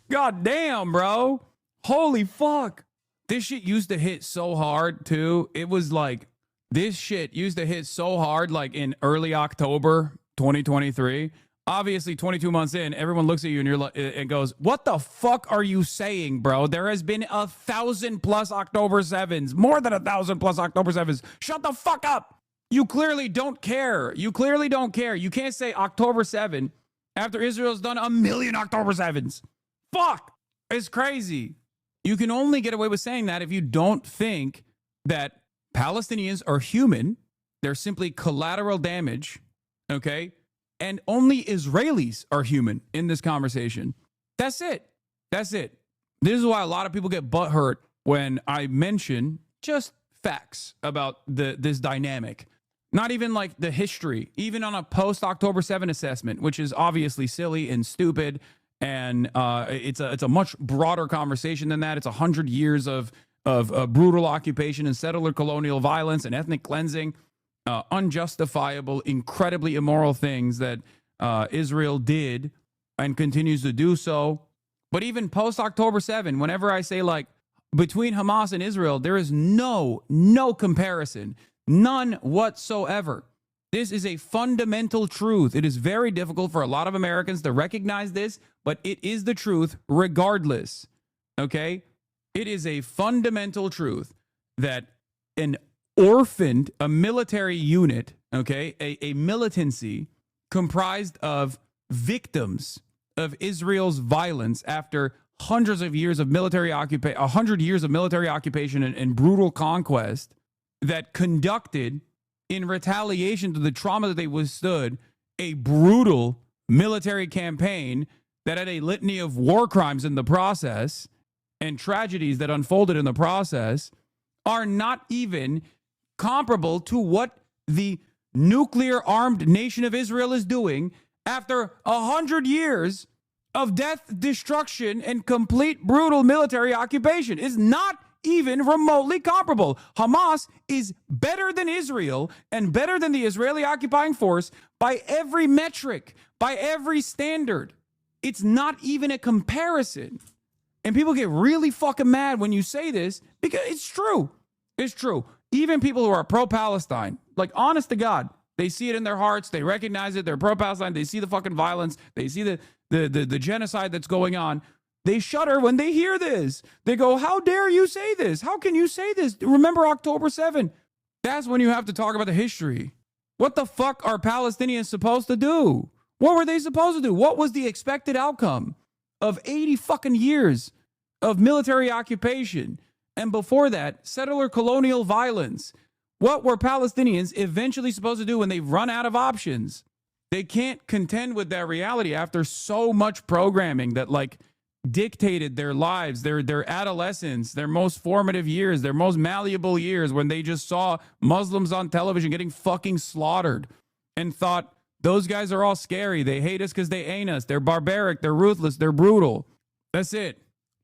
god damn, bro. Holy fuck. This shit used to hit so hard, too. It was like, this shit used to hit so hard, like in early October 2023. obviously 22 months in, everyone looks at you and you're like, and goes, what the fuck are you saying, bro? There has been 1,000+ October 7s, more than 1,000+ October 7s. Shut the fuck up. You clearly don't care. You clearly don't care. You can't say October 7 after Israel's done 1,000,000 October 7s. Fuck. It's crazy. You can only get away with saying that if you don't think that Palestinians are human. They're simply collateral damage, okay? And only Israelis are human in this conversation. That's it. That's it. This is why a lot of people get butthurt when I mention just facts about this dynamic. Not even like the history, even on a post-October 7 assessment, which is obviously silly and stupid. And it's a much broader conversation than that. It's 100 years of brutal occupation and settler colonial violence and ethnic cleansing, unjustifiable, incredibly immoral things that Israel did and continues to do so. But even post-October 7, whenever I say like between Hamas and Israel, there is no comparison, none whatsoever. This is a fundamental truth. It is very difficult for a lot of Americans to recognize this, but it is the truth regardless, okay? It is a fundamental truth that a military unit, okay, a militancy comprised of victims of Israel's violence after hundreds of years of military occupation, 100 years of military occupation and brutal conquest that conducted in retaliation to the trauma that they withstood, a brutal military campaign that had a litany of war crimes in the process and tragedies that unfolded in the process, are not even comparable to what the nuclear armed nation of Israel is doing after 100 years of death, destruction, and complete brutal military occupation. Is not even remotely comparable. Hamas is better than Israel and better than the Israeli occupying force by every metric, by every standard. It's not even a comparison. And people get really fucking mad when you say this because it's true. It's true. Even people who are pro-Palestine, like honest to God, they see it in their hearts. They recognize it. They're pro-Palestine. They see the fucking violence. They see the genocide that's going on. They shudder when they hear this. They go, how dare you say this? How can you say this? Remember October 7? That's when you have to talk about the history. What the fuck are Palestinians supposed to do? What were they supposed to do? What was the expected outcome of 80 fucking years of military occupation? And before that, settler colonial violence. What were Palestinians eventually supposed to do when they run out of options? They can't contend with that reality after so much programming that like dictated their lives, their adolescence, their most formative years, their most malleable years when they just saw Muslims on television getting fucking slaughtered and thought those guys are all scary. They hate us because they ain't us. They're barbaric. They're ruthless. They're brutal. That's it.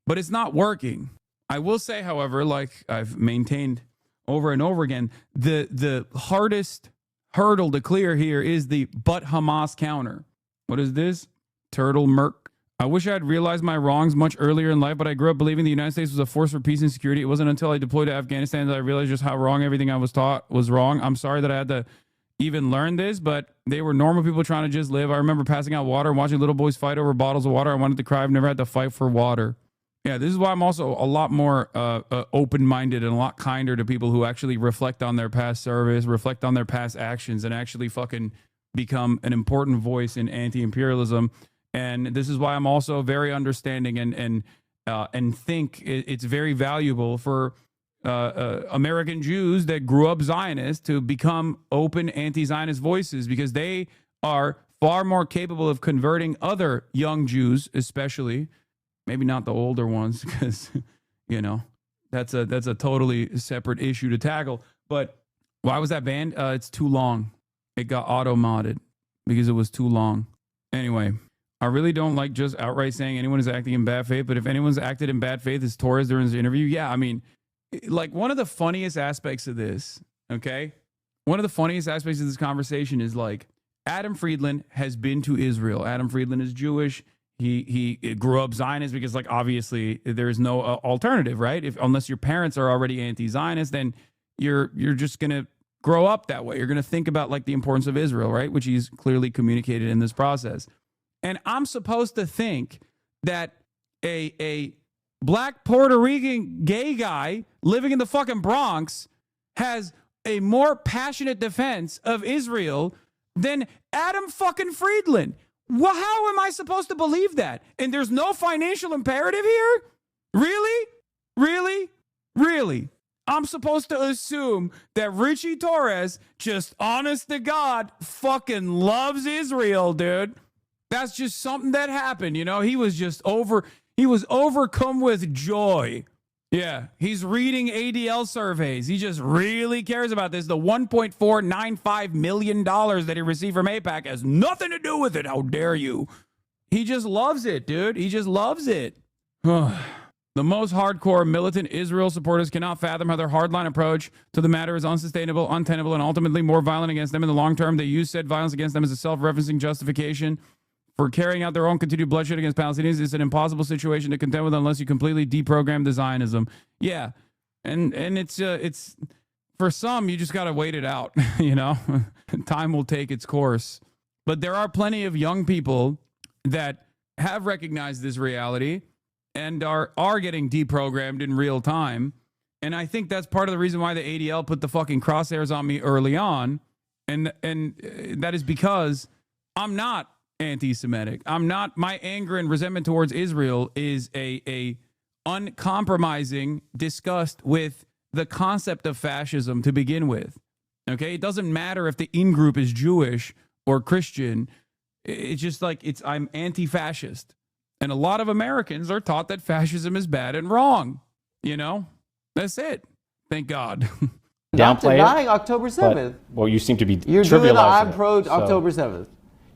But it's not working. I will say, however, like I've maintained over and over again, the hardest hurdle to clear here is the but Hamas counter. What is this? Turtle Merc. I wish I had realized my wrongs much earlier in life, but I grew up believing the United States was a force for peace and security. It wasn't until I deployed to Afghanistan that I realized just how wrong everything I was taught was wrong. I'm sorry that I had to even learn this, but they were normal people trying to just live. I remember passing out water and watching little boys fight over bottles of water. I wanted to cry. I've never had to fight for water. Yeah, this is why I'm also a lot more open-minded and a lot kinder to people who actually reflect on their past service, reflect on their past actions, and actually fucking become an important voice in anti-imperialism. And this is why I'm also very understanding and think it's very valuable for American Jews that grew up Zionist to become open anti-Zionist voices, because they are far more capable of converting other young Jews, especially. Maybe not the older ones, because, you know, that's a totally separate issue to tackle. But why was that banned? It's too long. It got auto-modded because it was too long. Anyway, I really don't like just outright saying anyone is acting in bad faith, but if anyone's acted in bad faith, it's Torres during this interview. Yeah, I mean, like one of the funniest aspects of this, okay? One of the funniest aspects of this conversation is like Adam Friedland has been to Israel. Adam Friedland is Jewish. He grew up Zionist because, like, obviously there's no alternative, right? Unless your parents are already anti-Zionist, then you're just gonna grow up that way. You're going to think about like the importance of Israel, right? Which he's clearly communicated in this process. And I'm supposed to think that a black Puerto Rican gay guy living in the fucking Bronx has a more passionate defense of Israel than Adam fucking Friedland. Well, how am I supposed to believe that? And there's no financial imperative here? Really? Really? Really? I'm supposed to assume that Richie Torres, just honest to God, fucking loves Israel, dude. That's just something that happened, you know? He was overcome with joy. Yeah, he's reading ADL surveys. He just really cares about this. The $1.495 million that he received from AIPAC has nothing to do with it. How dare you? He just loves it, dude. He just loves it. The most hardcore militant Israel supporters cannot fathom how their hardline approach to the matter is unsustainable, untenable, and ultimately more violent against them in the long term. They use said violence against them as a self-referencing justification for carrying out their own continued bloodshed against Palestinians. It's an impossible situation to contend with unless you completely deprogram the Zionism. Yeah, and it's for some, you just got to wait it out, you know? Time will take its course. But there are plenty of young people that have recognized this reality and are getting deprogrammed in real time. And I think that's part of the reason why the ADL put the fucking crosshairs on me early on. And that is because I'm not anti-Semitic. I'm not, my anger and resentment towards Israel is a uncompromising disgust with the concept of fascism to begin with. Okay? It doesn't matter if the in-group is Jewish or Christian. It's just like, I'm anti-fascist. And a lot of Americans are taught that fascism is bad and wrong. You know? That's it. Thank God.
Not denying October 7th.
Well, you seem to be
You're doing the I'm
it,
pro October 7th.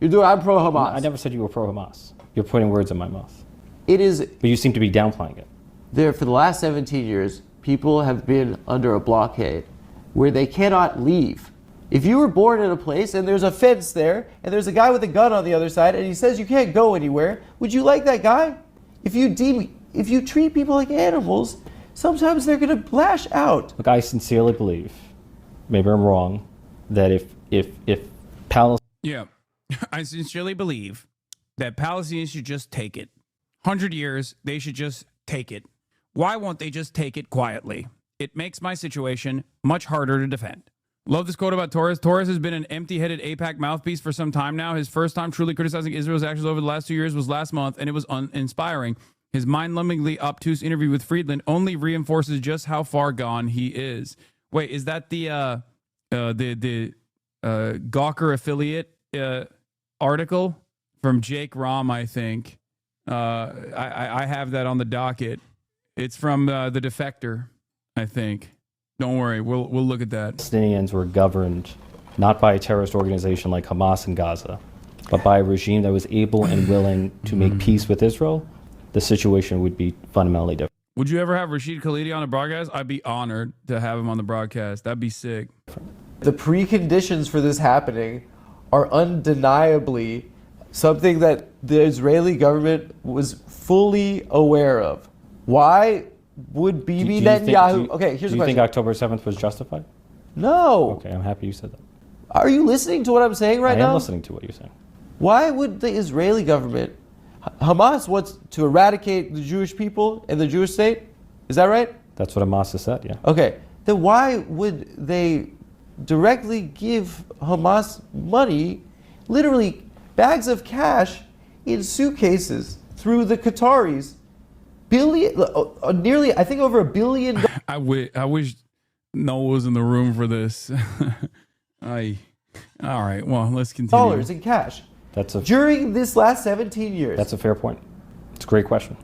You're doing I'm pro Hamas.
I never said you were pro Hamas. You're putting words in my mouth.
It is.
But you seem to be downplaying it.
There, for the last 17 years, people have been under a blockade where they cannot leave. If you were born in a place and there's a fence there and there's a guy with a gun on the other side and he says you can't go anywhere, would you like that guy? If you treat people like animals, sometimes they're going to lash out.
Look, I sincerely believe, maybe I'm wrong, that if Palestine...
Yeah, I sincerely believe that Palestinians should just take it. 100 years, they should just take it. Why won't they just take it quietly? It makes my situation much harder to defend. Love this quote about Torres. Torres has been an empty-headed AIPAC mouthpiece for some time now. His first time truly criticizing Israel's actions over the last 2 years was last month, and it was uninspiring. His mind-numbingly obtuse interview with Friedland only reinforces just how far gone he is. Wait, is that the Gawker affiliate article from Jake Rahm? I think I have that on the docket. It's from the Defector, I think. Don't worry, we'll look at that.
Palestinians were governed not by a terrorist organization like Hamas in Gaza, but by a regime that was able and willing to make peace with Israel, the situation would be fundamentally different.
Would you ever have Rashid Khalidi on the broadcast? I'd be honored to have him on the broadcast. That'd be sick.
The preconditions for this happening are undeniably something that the Israeli government was fully aware of. Why would Bibi Netanyahu... Okay, here's the question.
Do you think October 7th was justified?
No.
Okay, I'm happy you said that.
Are you listening to what I'm saying right now?
I am listening to what you're saying.
Why would the Israeli government... Hamas wants to eradicate the Jewish people and the Jewish state? Is that right?
That's what Hamas has said, yeah.
Okay, then why would they directly give Hamas money, literally bags of cash in suitcases through the Qataris? Nearly, I think over $1 billion.
I wish Noah was in the room for this. All right, well, let's continue.
Dollars in cash. During this last 17 years.
That's a fair point. It's a great question.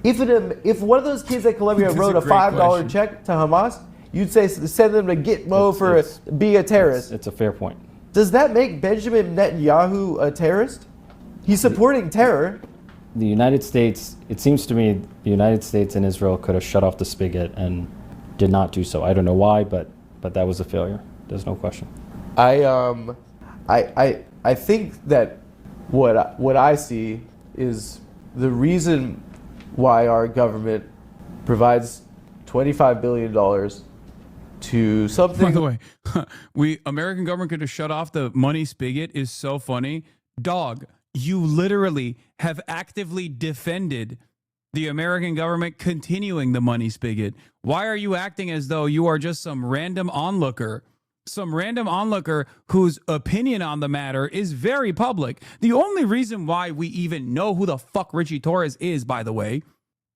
If one of those kids at Columbia wrote a $5 check to Hamas, you'd say send them to Gitmo for being a terrorist.
It's a fair point.
Does that make Benjamin Netanyahu a terrorist? He's supporting terror.
The United States, it seems to me, the United States and Israel could have shut off the spigot and did not do so. I don't know why, but that was a failure. There's no question.
I think that what I see is the reason why our government provides $25 billion to something.
By the way, American government could have shut off the money spigot is so funny. Dog, you literally have actively defended the American government continuing the money spigot. Why are you acting as though you are just some random onlooker whose opinion on the matter is very public? The only reason why we even know who the fuck Richie Torres is, by the way,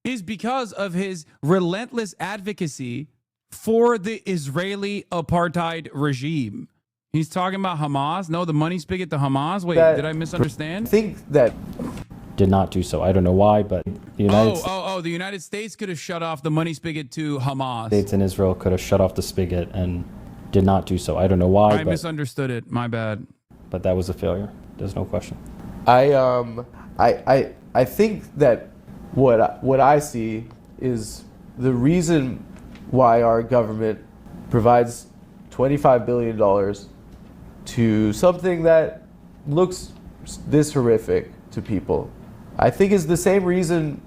is because of his relentless advocacy for the Israeli apartheid regime. He's talking about Hamas. No, the money spigot to Hamas. Wait, did I misunderstand?
Think that
did not do so. I don't know why, but the United
the United States could have shut off the money spigot to Hamas.
States and Israel could have shut off the spigot and did not do so. I don't know why.
I misunderstood it. My bad.
But that was a failure. There's no question.
I think that what I see is the reason why our government provides $25 billion to something that looks this horrific to people. I think is the same reason.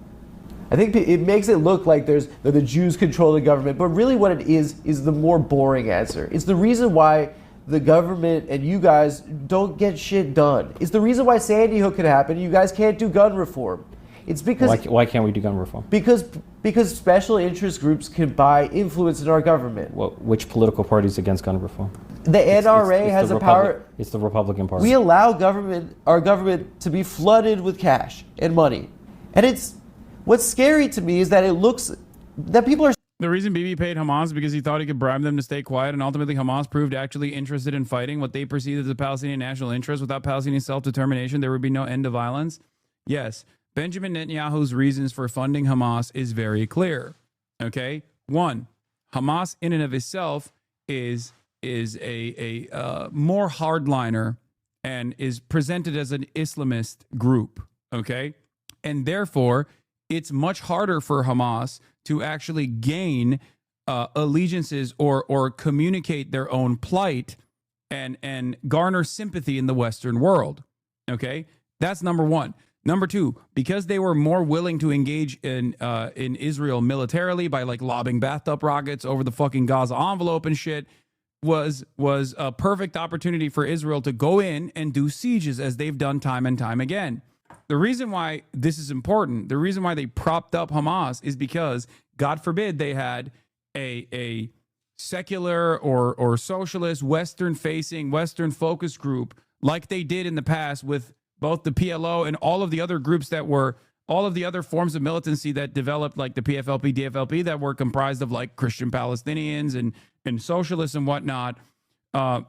I think it makes it look like that the Jews control the government, but really what it is the more boring answer. It's the reason why the government and you guys don't get shit done. It's the reason why Sandy Hook could happen. You guys can't do gun reform. It's because
why can't we do gun reform?
Because special interest groups can buy influence in our government.
Well, which political party is against gun reform?
The NRA has the power.
It's the Republican Party.
We allow our government to be flooded with cash and money, and what's scary to me is that it looks that people are.
The reason Bibi paid Hamas is because he thought he could bribe them to stay quiet, and ultimately Hamas proved actually interested in fighting what they perceived as the Palestinian national interest. Without Palestinian self-determination, there would be no end to violence. Yes, Benjamin Netanyahu's reasons for funding Hamas is very clear. Okay, one, Hamas in and of itself is a more hardliner and is presented as an Islamist group. Okay, and therefore it's much harder for Hamas to actually gain allegiances or communicate their own plight and garner sympathy in the Western world. Okay, that's number one. Number two, because they were more willing to engage in Israel militarily by like lobbing bathtub rockets over the fucking Gaza envelope and shit, was a perfect opportunity for Israel to go in and do sieges as they've done time and time again. The reason why this is important, the reason why they propped up Hamas is because, God forbid, they had a secular or socialist, Western-facing, Western-focused group like they did in the past with both the PLO and all of the other groups that were, all of the other forms of militancy that developed, like the PFLP, DFLP, that were comprised of like Christian Palestinians and socialists and whatnot,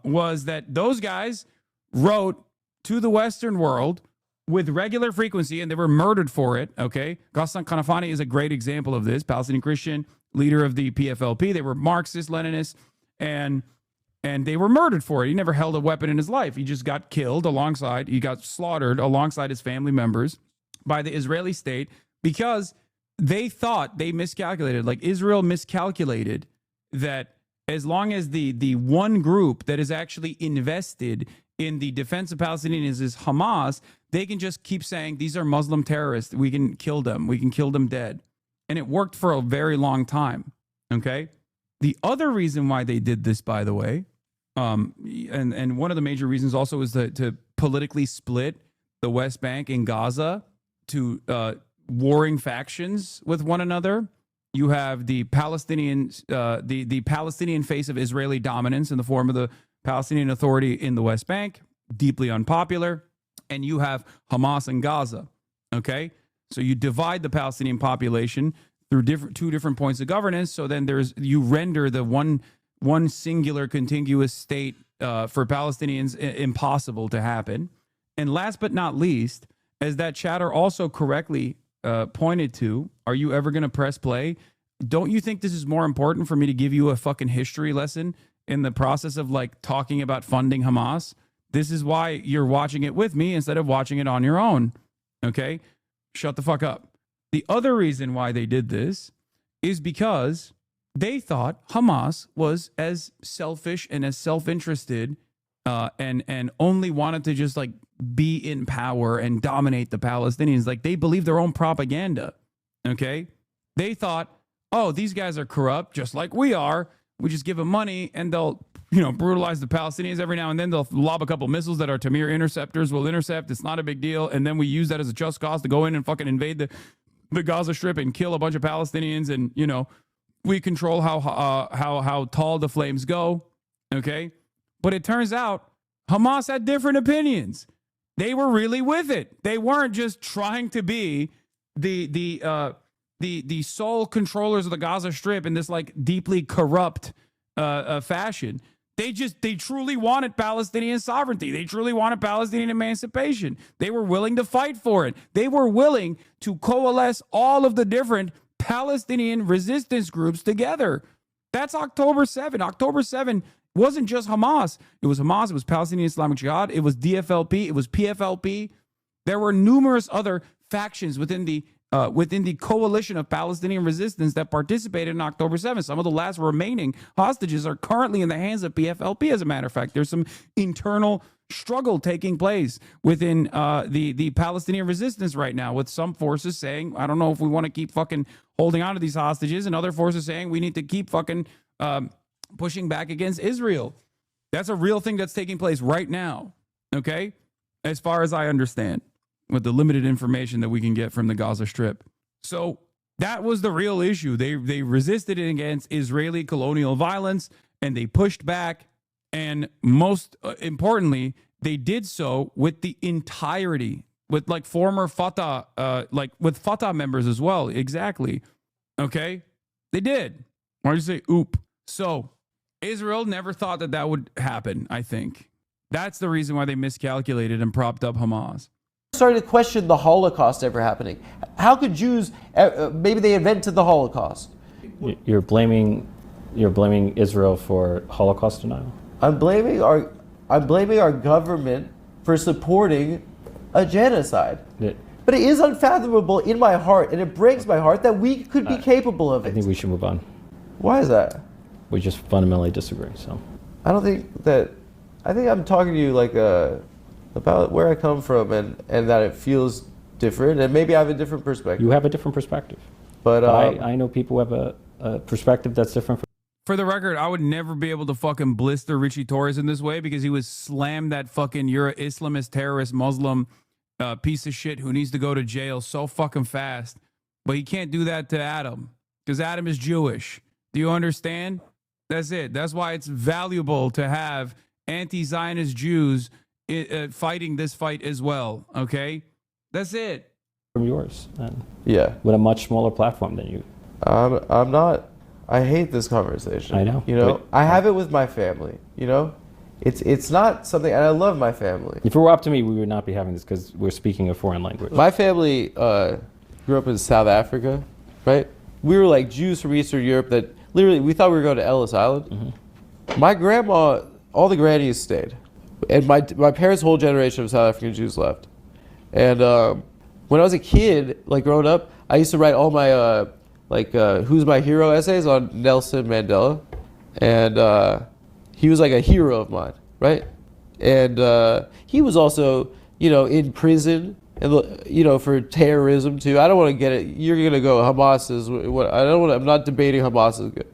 was that those guys wrote to the Western world with regular frequency, and they were murdered for it, okay? Ghassan Kanafani is a great example of this, Palestinian Christian, leader of the PFLP. They were Marxist, Leninists, and they were murdered for it. He never held a weapon in his life. He just got killed he got slaughtered alongside his family members by the Israeli state because they thought they miscalculated. Like Israel miscalculated that as long as the one group that is actually invested in the defense of Palestinians is Hamas, they can just keep saying, these are Muslim terrorists. We can kill them. We can kill them dead. And it worked for a very long time. Okay. The other reason why they did this, by the way, and one of the major reasons also is to politically split the West Bank and Gaza to warring factions with one another. You have the Palestinians, the Palestinian face of Israeli dominance in the form of the Palestinian Authority in the West Bank, deeply unpopular, and you have Hamas in Gaza. Okay, so you divide the Palestinian population through two different points of governance. So then you render the one singular contiguous state for Palestinians impossible to happen. And last but not least, as that chatter also correctly pointed to, are you ever going to press play? Don't you think this is more important for me to give you a fucking history lesson in the process of like talking about funding Hamas? This is why you're watching it with me instead of watching it on your own. Okay? Shut the fuck up. The other reason why they did this is because they thought Hamas was as selfish and as self-interested and only wanted to just like be in power and dominate the Palestinians. Like they believed their own propaganda. Okay? They thought, oh, these guys are corrupt just like we are. We just give them money and they'll, brutalize the Palestinians every now and then. They'll lob a couple missiles that our Tamir interceptors will intercept. It's not a big deal. And then we use that as a just cause to go in and fucking invade the Gaza Strip and kill a bunch of Palestinians. And, we control how tall the flames go. Okay. But it turns out Hamas had different opinions. They were really with it. They weren't just trying to be the sole controllers of the Gaza Strip in this like deeply corrupt fashion. They truly wanted Palestinian sovereignty. They truly wanted Palestinian emancipation. They were willing to fight for it. They were willing to coalesce all of the different Palestinian resistance groups together. That's October 7. October 7 wasn't just Hamas. It was Hamas. It was Palestinian Islamic Jihad. It was DFLP. It was PFLP. There were numerous other factions within the coalition of Palestinian resistance that participated in October 7th. Some of the last remaining hostages are currently in the hands of PFLP, as a matter of fact. There's some internal struggle taking place within the Palestinian resistance right now, with some forces saying, I don't know if we want to keep fucking holding on to these hostages, and other forces saying we need to keep fucking pushing back against Israel. That's a real thing that's taking place right now, okay? As far as I understand, with the limited information that we can get from the Gaza Strip. So that was the real issue. They resisted it against Israeli colonial violence, and they pushed back. And most importantly, they did so with the entirety, with like former Fatah, with Fatah members as well. Exactly. Okay. They did. Why did you say oop? So Israel never thought that would happen, I think. That's the reason why they miscalculated and propped up Hamas.
Started to question the Holocaust ever happening. How could Jews, maybe they invented the Holocaust?
You're blaming Israel for Holocaust denial?
I'm blaming our government for supporting a genocide. But it is unfathomable in my heart, and it breaks my heart that we could be capable of it.
I think we should move on.
Why is that?
We just fundamentally disagree. So
I think I'm talking to you like about where I come from, and that it feels different, and maybe I have a different perspective.
You have a different perspective. But I know people who have a perspective that's different.
For the record, I would never be able to fucking blister Richie Torres in this way, because he was slammed that fucking you're an Islamist, terrorist, Muslim piece of shit who needs to go to jail so fucking fast. But he can't do that to Adam, because Adam is Jewish. Do you understand? That's it. That's why it's valuable to have anti-Zionist Jews fighting this fight as well. Okay? That's it.
From yours.
Yeah.
With a much smaller platform than you.
I'm not. I hate this conversation.
I know.
I have it with my family. It's not something, and I love my family.
If it were up to me, we would not be having this, because we're speaking a foreign language.
My family grew up in South Africa, right? We were like Jews from Eastern Europe that literally, we thought we were going to Ellis Island. Mm-hmm. My grandma, all the grannies stayed. And my parents' whole generation of South African Jews left. And when I was a kid, like growing up, I used to write all my Who's My Hero essays on Nelson Mandela. And he was like a hero of mine, right? And he was also, in prison, and for terrorism too. I don't want to get it. You're gonna go Hamas is what I don't want. I'm not debating Hamas is good.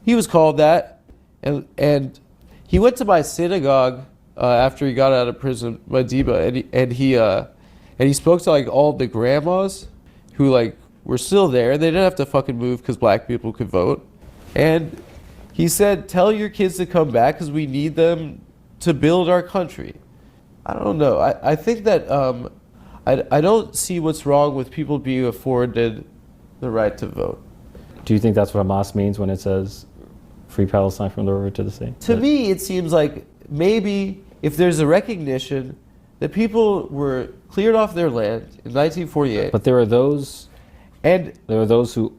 He was called that, and he went to my synagogue after he got out of prison, Madiba, and he spoke to like all the grandmas who like were still there. They didn't have to fucking move because black people could vote, and he said, "Tell your kids to come back because we need them to build our country." I don't know. I think that I don't see what's wrong with people being afforded the right to vote.
Do you think that's what Hamas means when it says free Palestine from the river to the sea?
To me, it seems like maybe if there's a recognition that people were cleared off their land in 1948.
But there are those who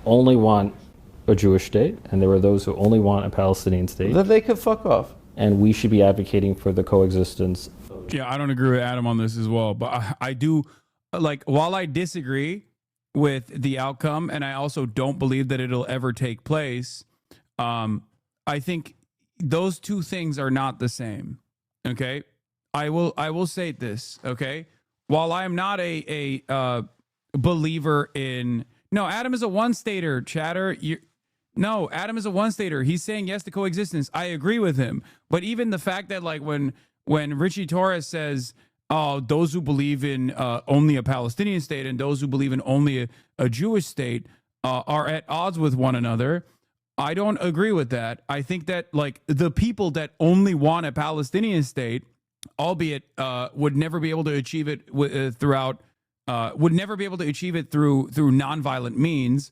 only want a Jewish state, and there are those who only want a Palestinian state.
Then they could fuck off.
And we should be advocating for the coexistence.
Yeah, I don't agree with Adam on this as well, but I do, while I disagree with the outcome, and I also don't believe that it'll ever take place, I think those two things are not the same. Okay, I will say this. Okay, while I am not a believer in Adam is a one-stater, chatter. No, Adam is a one-stater. He's saying yes to coexistence. I agree with him. But even the fact that like when Richie Torres says, "Oh, those who believe in only a Palestinian state and those who believe in only a Jewish state are at odds with one another," I don't agree with that. I think that like the people that only want a Palestinian state, albeit would never be able to achieve it would never be able to achieve it through nonviolent means,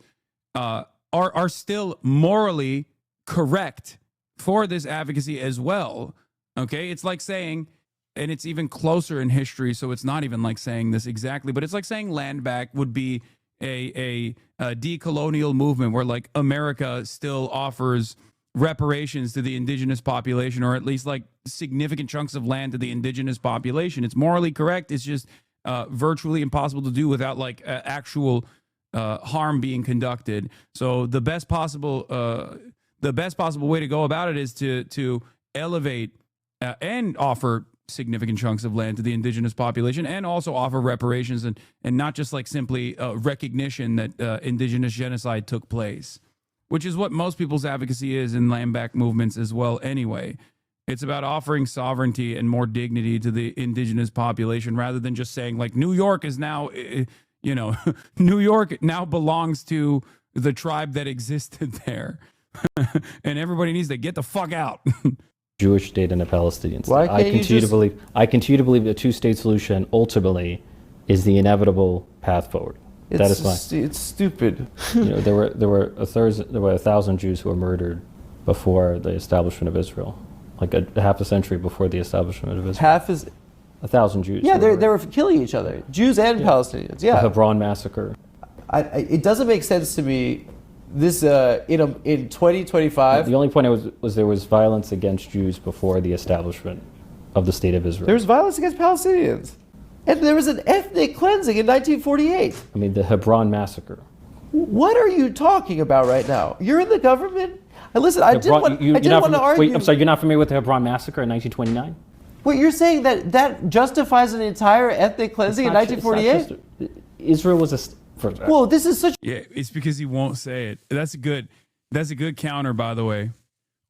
are still morally correct for this advocacy as well. Okay, it's like saying, and it's even closer in history, so it's not even like saying this exactly, but it's like saying land back would be a decolonial movement where like America still offers reparations to the indigenous population, or at least like significant chunks of land to the indigenous population. It's morally correct. It's just virtually impossible to do without like actual harm being conducted. So the best possible way to go about it is to elevate and offer significant chunks of land to the indigenous population, and also offer reparations and not just like simply recognition that indigenous genocide took place, which is what most people's advocacy is in land back movements as well anyway. It's about offering sovereignty and more dignity to the indigenous population rather than just saying like New York is now, New York now belongs to the tribe that existed there. And everybody needs to get the fuck out.
Jewish state and a Palestinian state.
Why can't
I continue to believe the two-state solution ultimately is the inevitable path forward. That is fine.
It's stupid.
There were 1,000 Jews who were murdered before the establishment of Israel, like a half a century before the establishment of Israel.
Half is
1,000 Jews.
Yeah, they were killing each other, Jews and Palestinians. Yeah,
the Hebron massacre.
It doesn't make sense to me. This in 2025.
The only point was there was violence against Jews before the establishment of the state of Israel.
There was violence against Palestinians, and there was an ethnic cleansing in 1948.
I mean, the Hebron massacre.
What are you talking about right now? You're in the government. And listen, I didn't want to argue.
Wait, I'm sorry, you're not familiar with the Hebron massacre in 1929?
Wait, you're saying that justifies an entire ethnic cleansing in 1948?
Israel was a.
Well, this is such.
Yeah, it's because he won't say it. That's a good counter, by the way.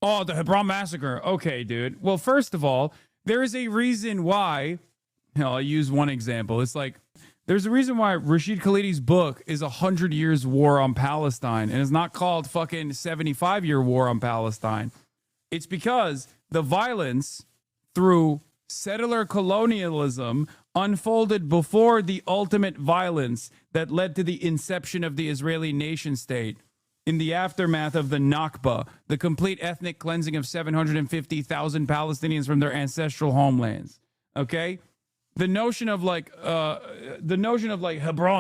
Oh, the Hebron massacre. Okay, dude. Well, first of all, there is a reason why. I'll use one example. It's like there's a reason why Rashid Khalidi's book is 100 Years War on Palestine and it's not called fucking 75-year War on Palestine. It's because the violence through settler colonialism unfolded before the ultimate violence that led to the inception of the Israeli nation state in the aftermath of the Nakba, the complete ethnic cleansing of 750,000 Palestinians from their ancestral homelands. Okay? The notion of Hebron,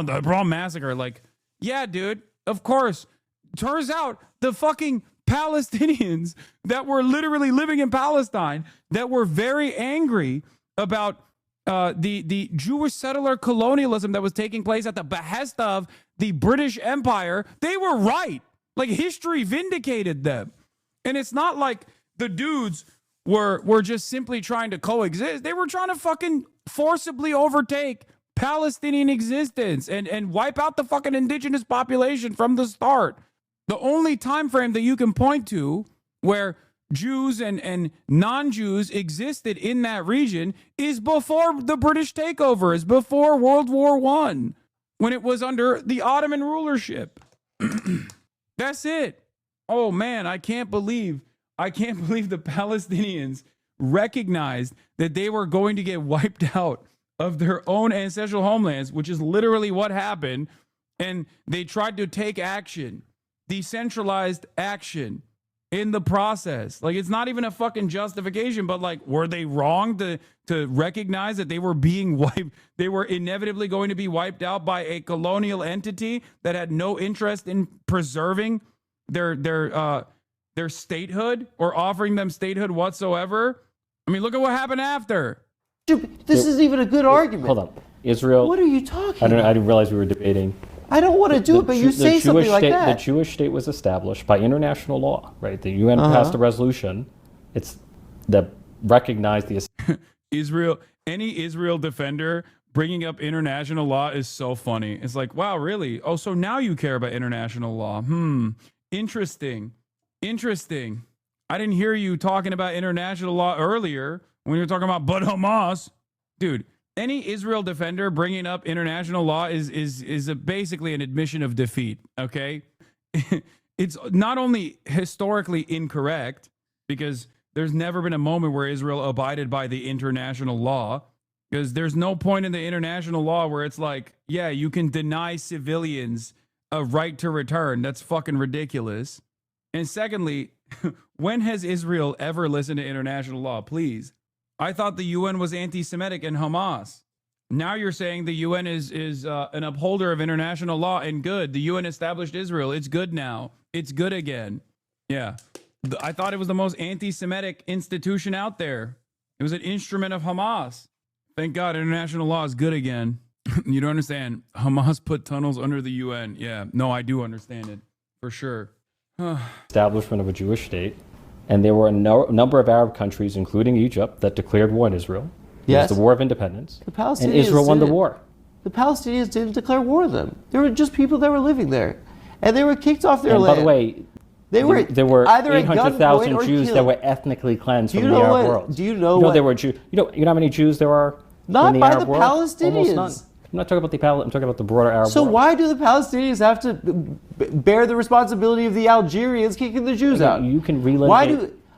the Hebron massacre, like, yeah, dude, of course. Turns out the fucking Palestinians that were literally living in Palestine that were very angry about the Jewish settler colonialism that was taking place at the behest of the British Empire, they were right. Like, history vindicated them. And it's not like the dudes were just simply trying to coexist. They were trying to fucking forcibly overtake Palestinian existence and wipe out the fucking indigenous population from the start. The only time frame that you can point to where Jews and non-Jews existed in that region is before the British takeover, is before World War I, when it was under the Ottoman rulership. That's it. Oh man, I can't believe the Palestinians recognized that they were going to get wiped out of their own ancestral homelands, which is literally what happened, and they tried to take action, decentralized action in the process. Like, it's not even a fucking justification, but like, were they wrong to recognize that they were being wiped? They were inevitably going to be wiped out by a colonial entity that had no interest in preserving their statehood or offering them statehood whatsoever. I mean, look at what happened after.
Dude, this isn't even a good argument.
Hold on. Israel.
What are you talking about?
I didn't realize we were debating.
I don't want to do it, but you say something like that.
The Jewish state was established by international law, right? The UN passed a resolution. It's that recognized the
Israel. Any Israel defender bringing up international law is so funny. It's like, wow, really? Oh, so now you care about international law? Interesting. Interesting. I didn't hear you talking about international law earlier when you were talking about but Hamas. Dude, any Israel defender bringing up international law is basically an admission of defeat, okay? It's not only historically incorrect, because there's never been a moment where Israel abided by the international law, because there's no point in the international law where it's like, yeah, you can deny civilians a right to return. That's fucking ridiculous. And secondly, when has Israel ever listened to international law? Please. I thought the UN was anti-Semitic and Hamas. Now you're saying the UN is an upholder of international law and good. The UN established Israel. It's good now. It's good again. Yeah. I thought it was the most anti-Semitic institution out there. It was an instrument of Hamas. Thank God international law is good again. You don't understand. Hamas put tunnels under the UN. Yeah. No, I do understand it. For sure.
Establishment of a Jewish state. And there were a number of Arab countries, including Egypt, that declared war on Israel.
Yes.
It was the War of Independence.
The Palestinians
and Israel won the
didn't.
war.
The Palestinians didn't declare war on them. They were just people that were living there. And they were kicked off their
And
land.
by the way, there were
either at gunpoint
800,000
or
Jews
killed.
that were ethnically cleansed
Do
from
you
the
know
Arab
what-
world.
do you know
know
what-
there were Jews? You know how many Jews there are
Not
in the
by
Arab
the
world? Almost none.
Palestinians.
I'm not talking about the I'm talking about the broader Arab
So
world.
why do the Palestinians have to bear the responsibility of the Algerians kicking the Jews out?
You can relitigate.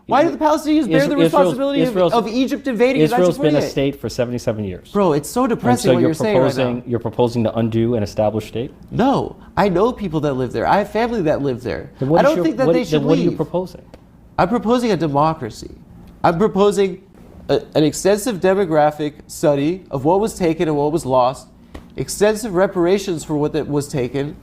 Why do the Palestinians bear the responsibility of Egypt invading in
Israel's been a
1948?
state for 77 years.
Bro, it's so
And
depressing
so
what you're saying right now.
You're proposing to undo an established state?
No, I know people that live there. I have family that live there.
Then what
I
is
don't
your-
think that
what-
they should
then what are you
leave.
proposing?
I'm proposing a democracy. I'm proposing an extensive demographic study of what was taken and what was lost, extensive reparations for what that was taken,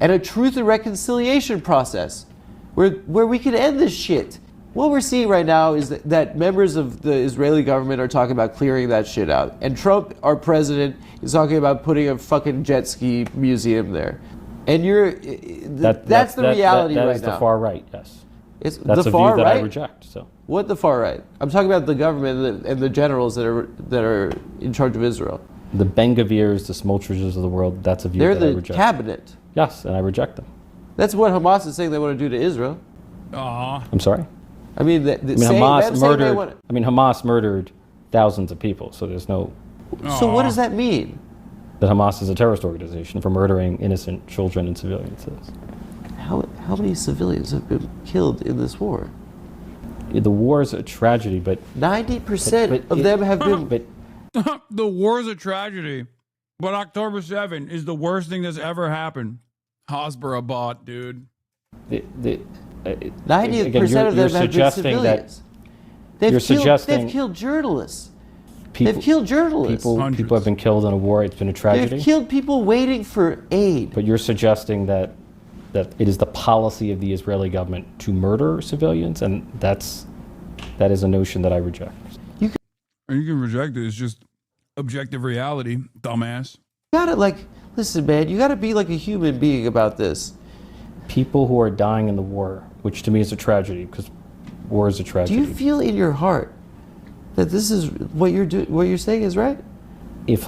and a truth and reconciliation process where we can end this shit. What we're seeing right now is that members of the Israeli government are talking about clearing that shit out. And Trump, our president, is talking about putting a fucking jet ski museum there. And that's the reality
that
right
is
now.
the far right, yes.
It's
That's
the
a
far
view that
right?
I reject. So
What the far right? I'm talking about the government and the generals that are in charge of Israel.
the Ben-Gavirs, the Smoltrishes of the world, that's a view
They're
that I
the
reject.
cabinet.
Yes, and I reject them.
That's what Hamas is saying they want to do to Israel.
I'm sorry?
I mean,
Hamas murdered thousands of people, so there's no...
So what does that mean?
That Hamas is a terrorist organization for murdering innocent children and civilians.
How many civilians have been killed in this war?
The war is a tragedy, but
90% of them have been...
But
The war is a tragedy, but October 7 is the worst thing that's ever happened. Hasbara bot, dude.
90% of them have been civilians. They've killed journalists. They've killed journalists.
People have been killed in a war. It's been a tragedy.
They've killed people waiting for aid.
But you're suggesting that it is the policy of the Israeli government to murder civilians, and that is a notion that I reject.
You can reject it. It's just objective reality, dumbass.
You gotta listen, man. You gotta be like a human being about this.
People who are dying in the war, which to me is a tragedy, because war is a tragedy.
Do you feel in your heart that this is what you're doing? What you're saying is right?
If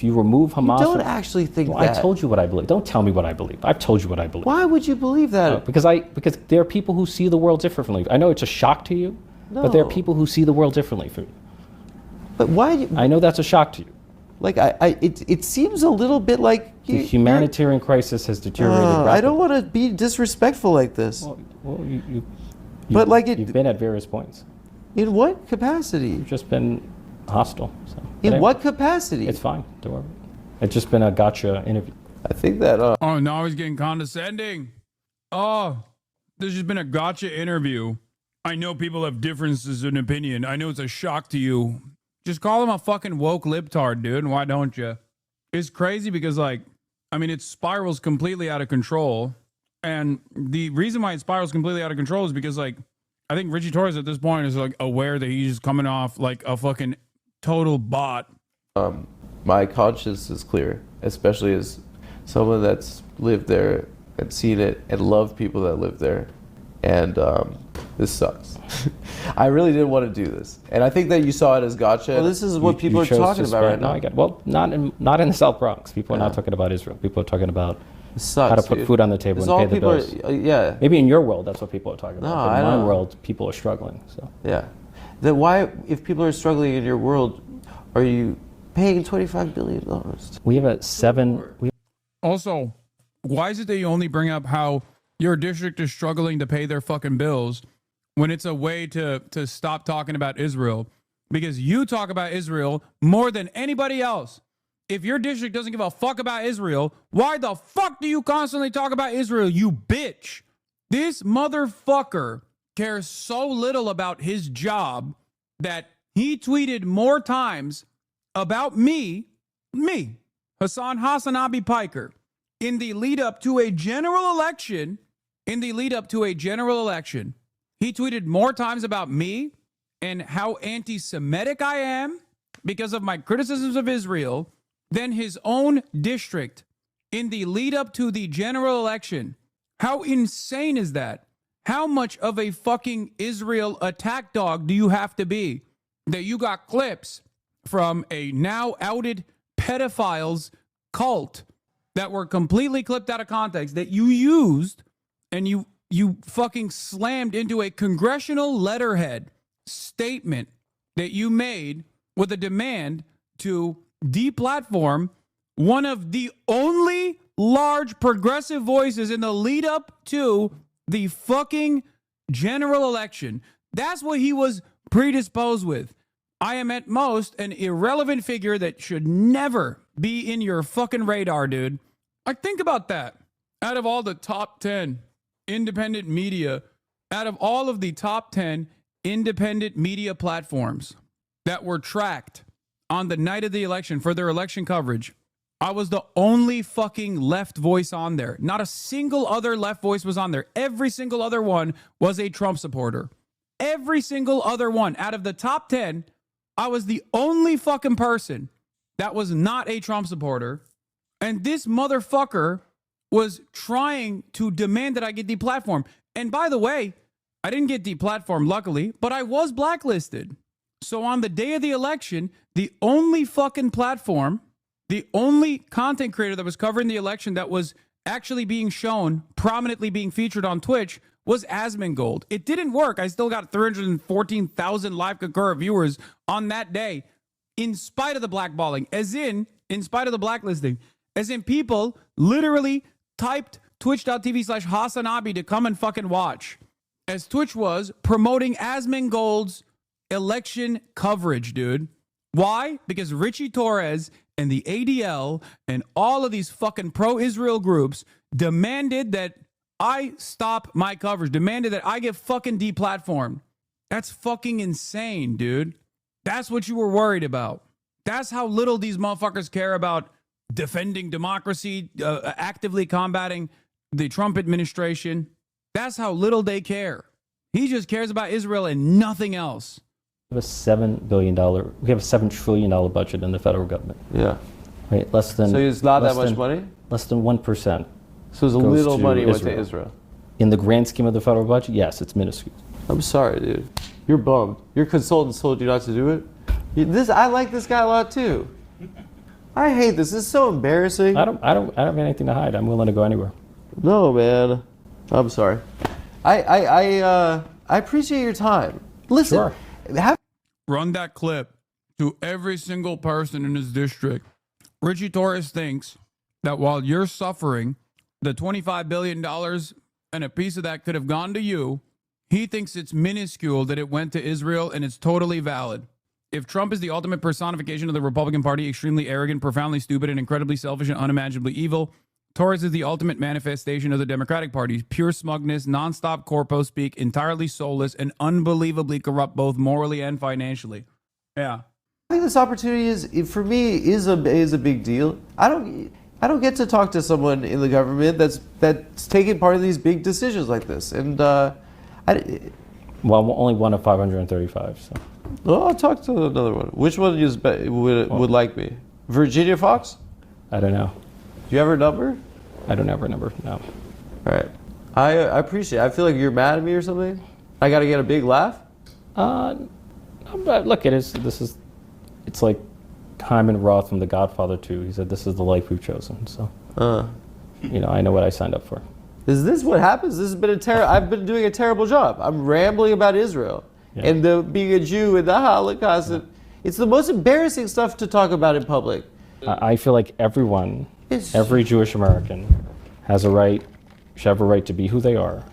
you remove Hamas,
You don't actually think
well,
that.
I told you what I believe. Don't tell me what I believe. I've told you what I believe.
Why would you believe that?
Because there are people who see the world differently. I know it's a shock to you, but there are
No.
people who see the world differently from you.
But why?
I know that's a shock to you.
It seems a little bit like
The humanitarian crisis has deteriorated rapidly.
I don't want to be disrespectful like this.
Well, you've been at various points.
In what capacity?
You've just been hostile. So.
In what capacity?
It's fine. Don't worry. It's just been a gotcha interview.
I think that.
Oh, now he's getting condescending. Oh, this has been a gotcha interview. I know people have differences in opinion. I know it's a shock to you. Just call him a fucking woke libtard, dude. Why don't you? It's crazy because, it spirals completely out of control. And the reason why it spirals completely out of control is because, I think Richie Torres at this point is, aware that he's just coming off like a fucking total bot.
My conscience is clear, especially as someone that's lived there and seen it and loved people that live there. And this sucks. I really didn't want to do this. And I think that you saw it as gotcha. Well, this is what people are talking about right now.
Well, not in the South Bronx. People are not talking about Israel. People are talking about
It sucks,
how to put
dude.
food on the table
It's
and
all
pay the
people
bills.
yeah.
Maybe in your world, that's what people are talking
No,
about. But
I
in my
don't.
world, people are struggling. So
Yeah. Then why, if people are struggling in your world, are you paying $25 billion?
we have a seven.
Also, why is it that you only bring up how your district is struggling to pay their fucking bills when it's a way to stop talking about Israel? Because you talk about Israel more than anybody else. If your district doesn't give a fuck about Israel, why the fuck do you constantly talk about Israel, you bitch? This motherfucker cares so little about his job that he tweeted more times about me, Hassan Hassanabi Piker, in the lead up to a general election. He tweeted more times about me and how anti-Semitic I am because of my criticisms of Israel than his own district in the lead up to the general election. How insane is that? How much of a fucking Israel attack dog do you have to be that you got clips from a now outed pedophiles cult that were completely clipped out of context that you used and you fucking slammed into a congressional letterhead statement that you made with a demand to deplatform one of the only large progressive voices in the lead up to the fucking general election. That's what he was predisposed with. I am at most an irrelevant figure that should never be in your fucking radar, dude. Like, think about that. Out of all the top 10 independent media, out of all of the top 10 independent media platforms that were tracked on the night of the election for their election coverage, I was the only fucking left voice on there. Not a single other left voice was on there. Every single other one was a Trump supporter. Every single other one. Out of the top 10, I was the only fucking person that was not a Trump supporter. And this motherfucker was trying to demand that I get deplatformed. And by the way, I didn't get deplatformed, luckily, but I was blacklisted. So on the day of the election, the only fucking platform, the only content creator that was covering the election that was actually being shown, prominently being featured on Twitch, was Asmongold. It didn't work. I still got 314,000 live concurrent viewers on that day, in spite of the blackballing, in spite of the blacklisting, as in people literally typed twitch.tv/Hassanabi to come and fucking watch, as Twitch was promoting Asmongold's election coverage, dude. Why? Because Richie Torres and the ADL and all of these fucking pro-Israel groups demanded that I stop my coverage, demanded that I get fucking deplatformed. That's fucking insane, dude. That's what you were worried about. That's how little these motherfuckers care about defending democracy, actively combating the Trump administration. That's how little they care. He just cares about Israel and nothing else.
We have a $7 trillion budget in the federal government.
Yeah.
Right. Less than.
So it's not that much money?
Less than 1%.
So it's a little money went to Israel.
In the grand scheme of the federal budget, yes, it's minuscule.
I'm sorry, dude. You're bummed. Your consultants told you not to do it. I like this guy a lot too. I hate this. This is so embarrassing.
I don't have anything to hide. I'm willing to go anywhere.
No, man. I'm sorry. I appreciate your time. Listen.
Sure.
Run that clip to every single person in his district. Richie Torres thinks that while you're suffering, the $25 billion and a piece of that could have gone to you. He thinks it's minuscule that it went to Israel, and it's totally valid. If Trump is the ultimate personification of the Republican Party, extremely arrogant, profoundly stupid, and incredibly selfish and unimaginably evil, Torres is the ultimate manifestation of the Democratic Party. Pure smugness, nonstop corpo speak, entirely soulless, and unbelievably corrupt both morally and financially. Yeah.
I think this opportunity for me is a big deal. I don't get to talk to someone in the government that's taking part in these big decisions like this, and
well, only one of 535. So.
Well, I'll talk to another one. Which one would like me? Virginia Fox?
I don't know.
Do you have her number?
I don't have her number. No.
All right. I appreciate it. I feel like you're mad at me or something. I got to get a big laugh.
Look, it's like Hyman Roth from The Godfather 2. He said, "This is the life we've chosen." So. I know what I signed up for.
Is this what happens? This has been I've been doing a terrible job. I'm rambling about Israel and being a Jew and the Holocaust. It's the most embarrassing stuff to talk about in public.
I feel like every Jewish American should have a right to be who they are,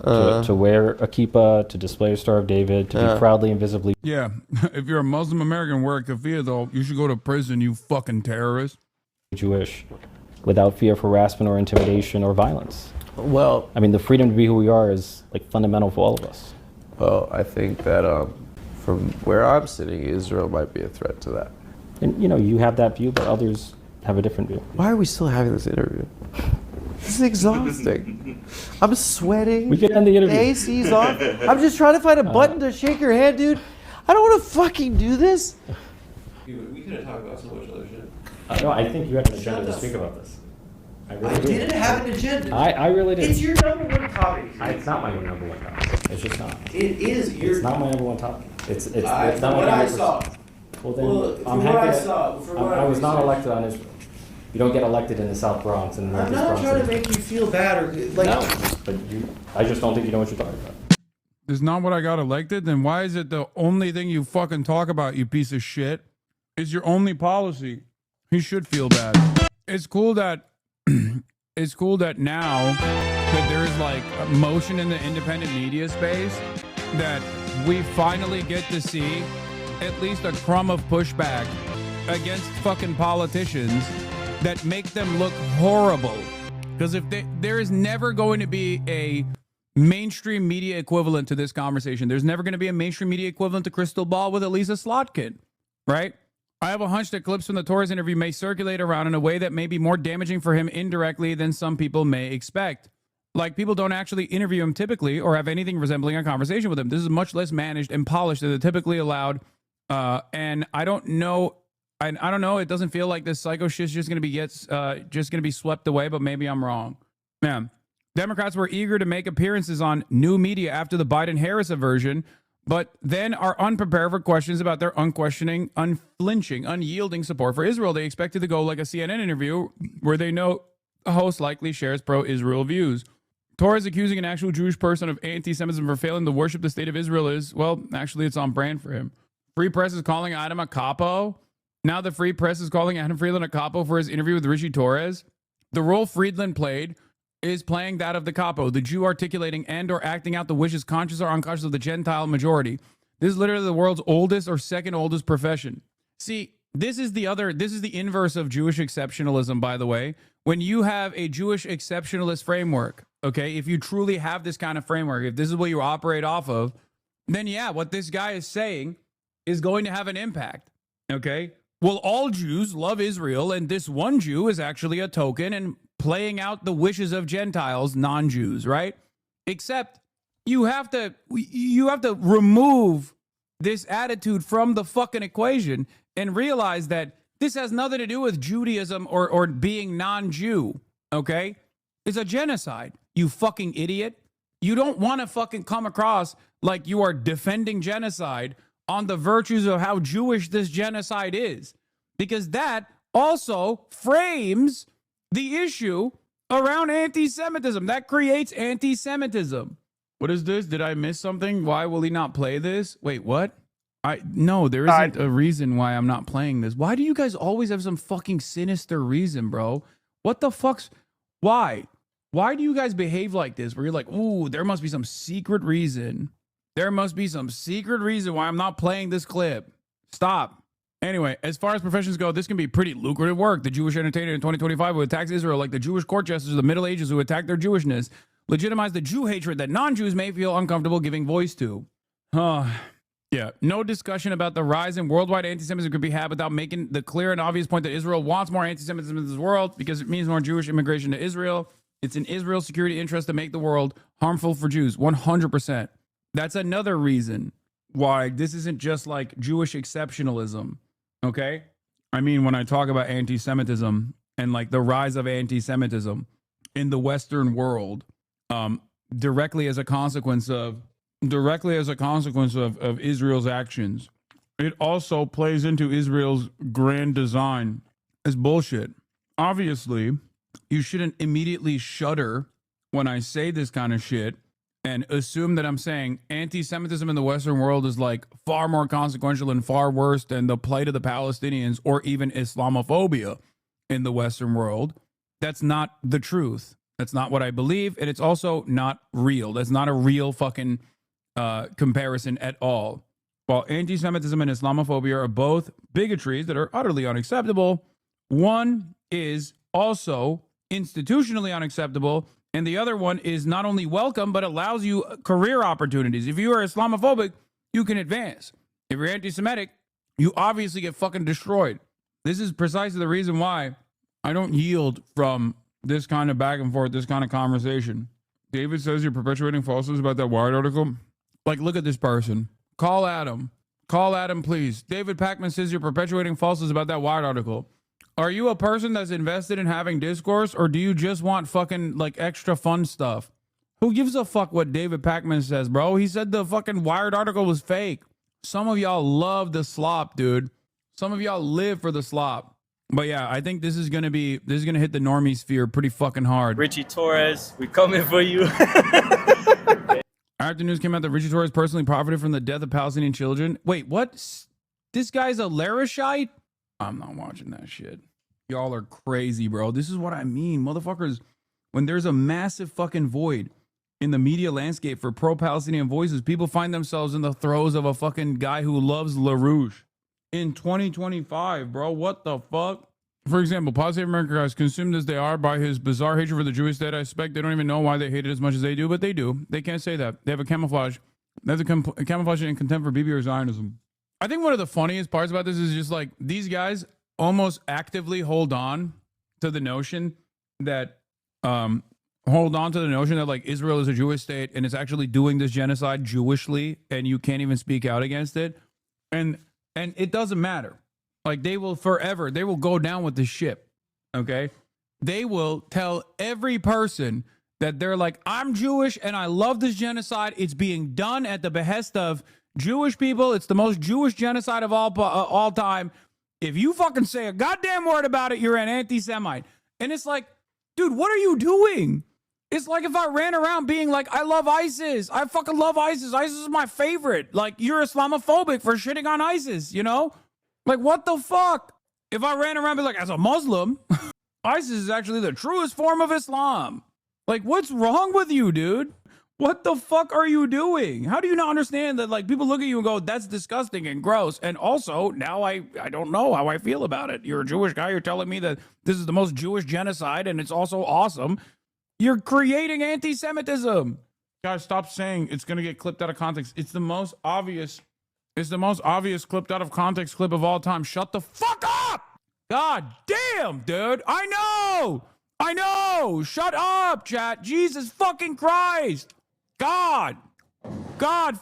to wear a kippah, to display a Star of David, to be proudly and visibly.
Yeah, if you're a Muslim American, wear a keffiyeh, though, you should go to prison, you fucking terrorist.
Jewish, without fear of harassment or intimidation or violence.
Well,
I mean, the freedom to be who we are is like fundamental for all of us.
Well, I think that from where I'm sitting, Israel might be a threat to that.
And you have that view, but others have a different view.
Why are we still having this interview? This is exhausting. I'm sweating.
We can end the interview.
The AC's on. I'm just trying to find a button to shake your hand, dude. I don't want to fucking do this.
Dude, we could have talked about so much other shit.
No, I think you had an agenda to speak about this. I
didn't have an agenda.
I really did.
It's your number one topic.
It's not my number one topic. It's just not.
It is your.
It's not my number one topic. It's not
what I saw.
Well, then I'm happy. I was not elected on Israel. You don't get elected in the South Bronx and the
I'm
Northeast
not
Bronx.
trying to make you feel bad or like.
No, but I just don't think you know what you're talking about.
Is not what I got elected? Then why is it the only thing you fucking talk about, you piece of shit? Is your only policy? He should feel bad. It's cool that now that there is like a motion in the independent media space that we finally get to see at least a crumb of pushback against fucking politicians that make them look horrible. Because there is never going to be a mainstream media equivalent to this conversation. There's never going to be a mainstream media equivalent to Crystal Ball with Elisa Slotkin, right? I have a hunch that clips from the Torres interview may circulate around in a way that may be more damaging for him indirectly than some people may expect. Like, people don't actually interview him typically or have anything resembling a conversation with him. This is much less managed and polished than the typically allowed. And I don't know. I don't know. It doesn't feel like this psycho shit's just going to be swept away, but maybe I'm wrong. Man, Democrats were eager to make appearances on new media after the Biden-Harris aversion, but then are unprepared for questions about their unquestioning, unflinching, unyielding support for Israel. They expected to go like a CNN interview where they know the host likely shares pro-Israel views. Torres accusing an actual Jewish person of anti-Semitism for failing to worship the state of Israel is, well, actually, it's on brand for him. Free Press is calling Adam a capo. Now the Free Press is calling Adam Friedland a capo for his interview with Rishi Torres. The role Friedland played is playing that of the capo, the Jew articulating and or acting out the wishes, conscious or unconscious, of the Gentile majority. This is literally the world's oldest or second oldest profession. See, this is the inverse of Jewish exceptionalism, by the way. When you have a Jewish exceptionalist framework, okay, if you truly have this kind of framework, if this is what you operate off of, then yeah, what this guy is saying is going to have an impact, okay? Well, all Jews love Israel, and this one Jew is actually a token and playing out the wishes of Gentiles, non-Jews, right? Except you have to remove this attitude from the fucking equation and realize that this has nothing to do with Judaism or being non-Jew, okay? It's a genocide, you fucking idiot. You don't want to fucking come across like you are defending genocide on the virtues of how Jewish this genocide is, because that also frames the issue around anti-Semitism. That creates anti-Semitism. What is this? Did I miss something? Why will he not play this? Wait, what? No, there isn't a reason why I'm not playing this. Why do you guys always have some fucking sinister reason, bro? What the fuck's... Why? Why do you guys behave like this? Where you're like, ooh, there must be some secret reason. There must be some secret reason why I'm not playing this clip. Stop. Anyway, as far as professions go, this can be pretty lucrative work. The Jewish entertainer in 2025 who attacks Israel like the Jewish court jesters of the Middle Ages who attack their Jewishness legitimize the Jew hatred that non-Jews may feel uncomfortable giving voice to. Yeah, no discussion about the rise in worldwide anti-Semitism could be had without making the clear and obvious point that Israel wants more anti-Semitism in this world because it means more Jewish immigration to Israel. It's in Israel's security interest to make the world harmful for Jews, 100%. That's another reason why this isn't just like Jewish exceptionalism, okay? I mean, when I talk about anti-Semitism and like the rise of anti-Semitism in the Western world, directly as a consequence of Israel's actions, it also plays into Israel's grand design as bullshit. Obviously, you shouldn't immediately shudder when I say this kind of shit and assume that I'm saying anti-Semitism in the Western world is like far more consequential and far worse than the plight of the Palestinians or even Islamophobia in the Western world. That's not the truth. That's not what I believe. And it's also not real. That's not a real fucking comparison at all. While anti-Semitism and Islamophobia are both bigotries that are utterly unacceptable, one is also institutionally unacceptable, and the other one is not only welcome, but allows you career opportunities. If you are Islamophobic, you can advance. If you're anti-Semitic, you obviously get fucking destroyed. This is precisely the reason why I don't yield from this kind of back and forth, this kind of conversation. David says you're perpetuating falsehoods about that Wired article. Like, look at this person. Call Adam. Call Adam, please. David Pakman says you're perpetuating falsehoods about that Wired article. Are you a person that's invested in having discourse, or do you just want fucking like extra fun stuff? Who gives a fuck what David Pakman says, bro? He said the fucking Wired article was fake. Some of y'all love the slop, dude. Some of y'all live for the slop. But yeah, I think this is gonna hit the normie sphere pretty fucking hard.
Richie Torres, we coming for you.
After news came out that Richie Torres personally profited from the death of Palestinian children. Wait, what? This guy's a Larishite? I'm not watching that shit. Y'all are crazy, bro. This is what I mean, motherfuckers. When there's a massive fucking void in the media landscape for pro-Palestinian voices, people find themselves in the throes of a fucking guy who loves LaRouche. In 2025, bro, what the fuck? For example, positive American guys, consumed as they are by his bizarre hatred for the Jewish state, I suspect they don't even know why they hate it as much as they do, but they do. They can't say that. They have a camouflage. They have a camouflage and contempt for BB or Zionism. I think one of the funniest parts about this is just like these guys almost actively hold on to the notion that like Israel is a Jewish state and it's actually doing this genocide Jewishly, and you can't even speak out against it. And it doesn't matter. Like they will go down with the ship. Okay. They will tell every person that they're like, I'm Jewish and I love this genocide. It's being done at the behest of Jewish people. It's the most Jewish genocide of all time. If you fucking say a goddamn word about it, you're an anti-Semite. And it's like, dude, what are you doing? It's like if I ran around being like, I love ISIS. I fucking love ISIS. ISIS is my favorite. Like, you're Islamophobic for shitting on ISIS, you know? Like, what the fuck? If I ran around and be like, as a Muslim, ISIS is actually the truest form of Islam. Like, what's wrong with you, dude? What the fuck are you doing? How do you not understand that, like, people look at you and go, that's disgusting and gross. And also, now I don't know how I feel about it. You're a Jewish guy. You're telling me that this is the most Jewish genocide and it's also awesome. You're creating anti-Semitism. Guys, stop saying it's going to get clipped out of context. It's the most obvious clipped out of context clip of all time. Shut the fuck up. God damn, dude. I know. Shut up, chat. Jesus fucking Christ. God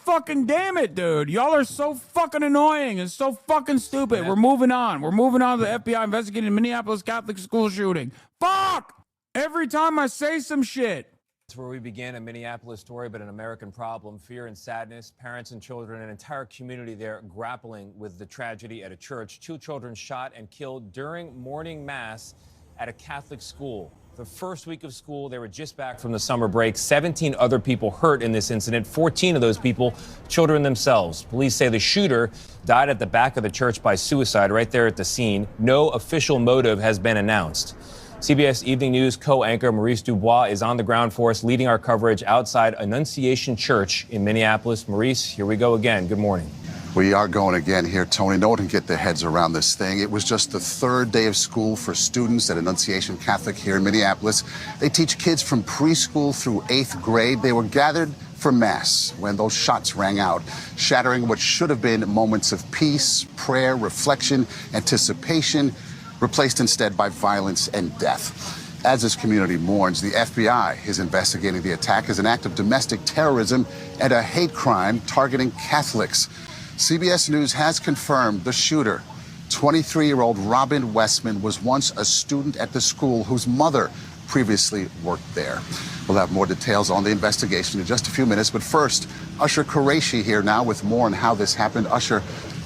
fucking damn it, dude. Y'all are so fucking annoying and so fucking stupid. Yeah. We're moving on to the FBI investigating the Minneapolis Catholic school shooting. Fuck! Every time I say some shit.
That's where we began, a Minneapolis story, but an American problem. Fear and sadness, parents and children, an entire community there grappling with the tragedy at a church. 2 children shot and killed during morning mass at a Catholic school. The first week of school, they were just back from the summer break. 17 other people hurt in this incident, 14 of those people children themselves. Police say the shooter died at the back of the church by suicide right there at the scene. No official motive has been announced. CBS Evening News co-anchor Maurice Dubois is on the ground for us, leading our coverage outside Annunciation Church in Minneapolis. Maurice, here we go again. Good morning.
We are going again here, Tony. No one can get their heads around this thing. It was just the 3rd day of school for students at Annunciation Catholic here in Minneapolis. They teach kids from preschool through 8th grade. They were gathered for Mass when those shots rang out, shattering what should have been moments of peace, prayer, reflection, anticipation, replaced instead by violence and death. As this community mourns, the FBI is investigating the attack as an act of domestic terrorism and a hate crime targeting Catholics. CBS News has confirmed the shooter, 23-year-old Robin Westman, was once a student at the school whose mother previously worked there. We'll have more details on the investigation in just a few minutes, but first, Usher Qureshi here now with more on how this happened. Usher,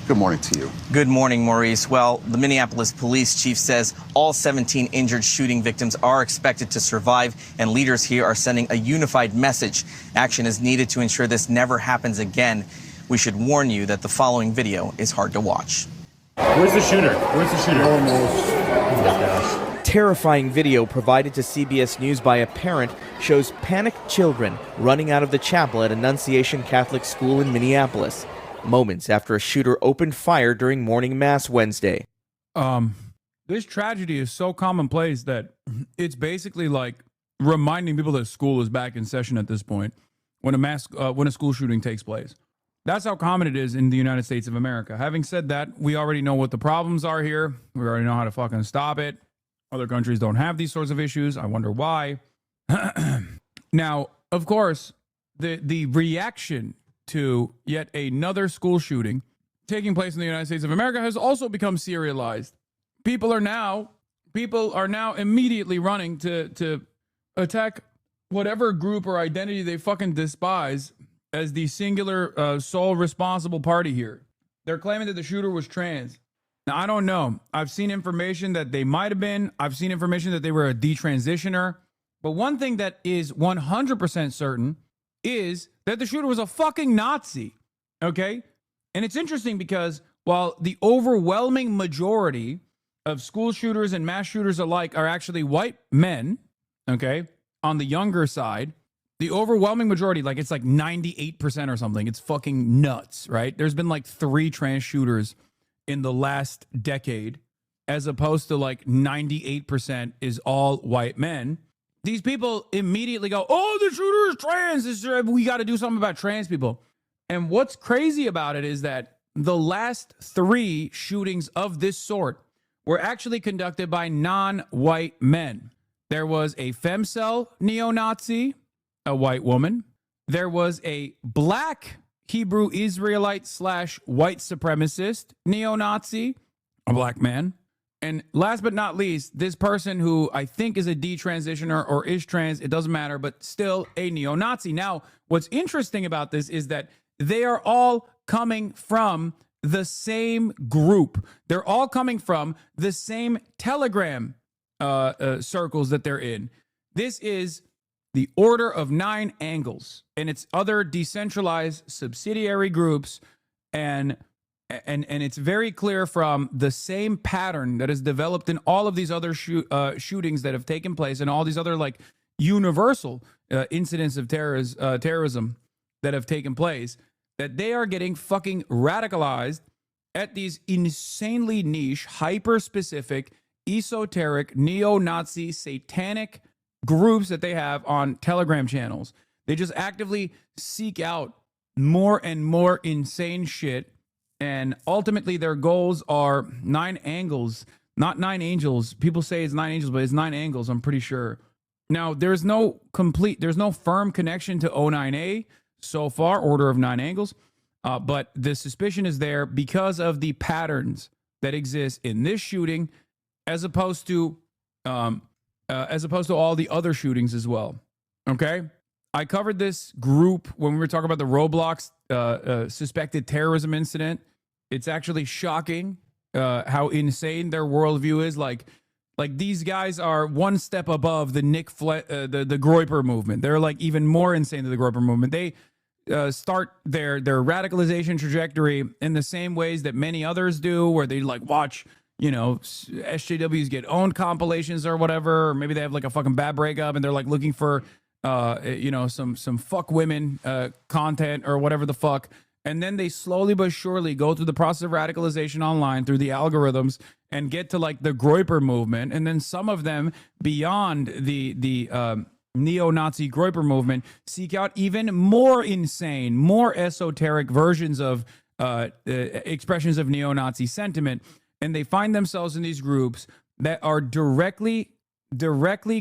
good morning to you.
Good morning, Maurice. Well, the Minneapolis police chief says All 17 injured shooting victims are expected to survive, and leaders here are sending a unified message. Action is needed to ensure this never happens again. We should warn you that the following video is hard to watch.
Where's the shooter? Where's the shooter? Almost. Oh my gosh.
Terrifying video provided to CBS News by a parent shows panicked children running out of the chapel at Annunciation Catholic School in Minneapolis, moments after a shooter opened fire during morning mass Wednesday.
This tragedy is so commonplace that it's basically like reminding people that school is back in session at this point when a school shooting takes place. That's how common it is in the United States of America. Having said that, we already know what the problems are here. We already know how to fucking stop it. Other countries don't have these sorts of issues. I wonder why. Now, of course, the reaction to yet another school shooting taking place in the United States of America has also become serialized. People are now immediately running to attack whatever group or identity they fucking despise as the singular sole responsible party here. They're claiming that the shooter was trans. Now, I don't know. I've seen information that they might have been. I've seen information that they were a detransitioner. But one thing that is 100% certain is that the shooter was a fucking Nazi. Okay? And it's interesting because while the overwhelming majority of school shooters and mass shooters alike are actually white men, okay, on the younger side, the overwhelming majority, like it's like 98% or something. It's fucking nuts, right? There's been like 3 trans shooters in the last decade, as opposed to like 98% is all white men. These people immediately go, oh, the shooter is trans. We got to do something about trans people. And what's crazy about it is that the last 3 shootings of this sort were actually conducted by non-white men. There was a femcel neo-Nazi, a white woman. There was a black Hebrew Israelite / white supremacist neo-Nazi, a black man. And last but not least, this person who I think is a detransitioner or is trans, it doesn't matter, but still a neo-Nazi. Now, what's interesting about this is that they are all coming from the same group. They're all coming from the same Telegram circles that they're in. This is the Order of Nine Angles and its other decentralized subsidiary groups, and it's very clear from the same pattern that is developed in all of these other shootings that have taken place and all these other like universal incidents of terrorism that have taken place, that they are getting fucking radicalized at these insanely niche, hyper-specific, esoteric, neo-Nazi, satanic groups that they have on Telegram channels. They just actively seek out more and more insane shit, and ultimately their goals are 9 angles, not 9 angels. People say it's 9 angels, but it's 9 angles, I'm pretty sure. Now, there's no firm connection to O9A so far, Order of Nine Angles, but the suspicion is there because of the patterns that exist in this shooting, as opposed to all the other shootings as well. Okay, I covered this group when we were talking about the Roblox suspected terrorism incident. It's actually shocking how insane their worldview is. Like these guys are one step above the the Groyper movement. They're like even more insane than the Groyper movement. They start their radicalization trajectory in the same ways that many others do, where they like watch, you know, SJWs get owned compilations or whatever, or maybe they have like a fucking bad breakup and they're like looking for you know, some fuck women content or whatever the fuck. And then they slowly but surely go through the process of radicalization online through the algorithms and get to like the Groyper movement. And then some of them beyond the neo-Nazi Groyper movement seek out even more insane, more esoteric versions of expressions of neo-Nazi sentiment. And they find themselves in these groups that are directly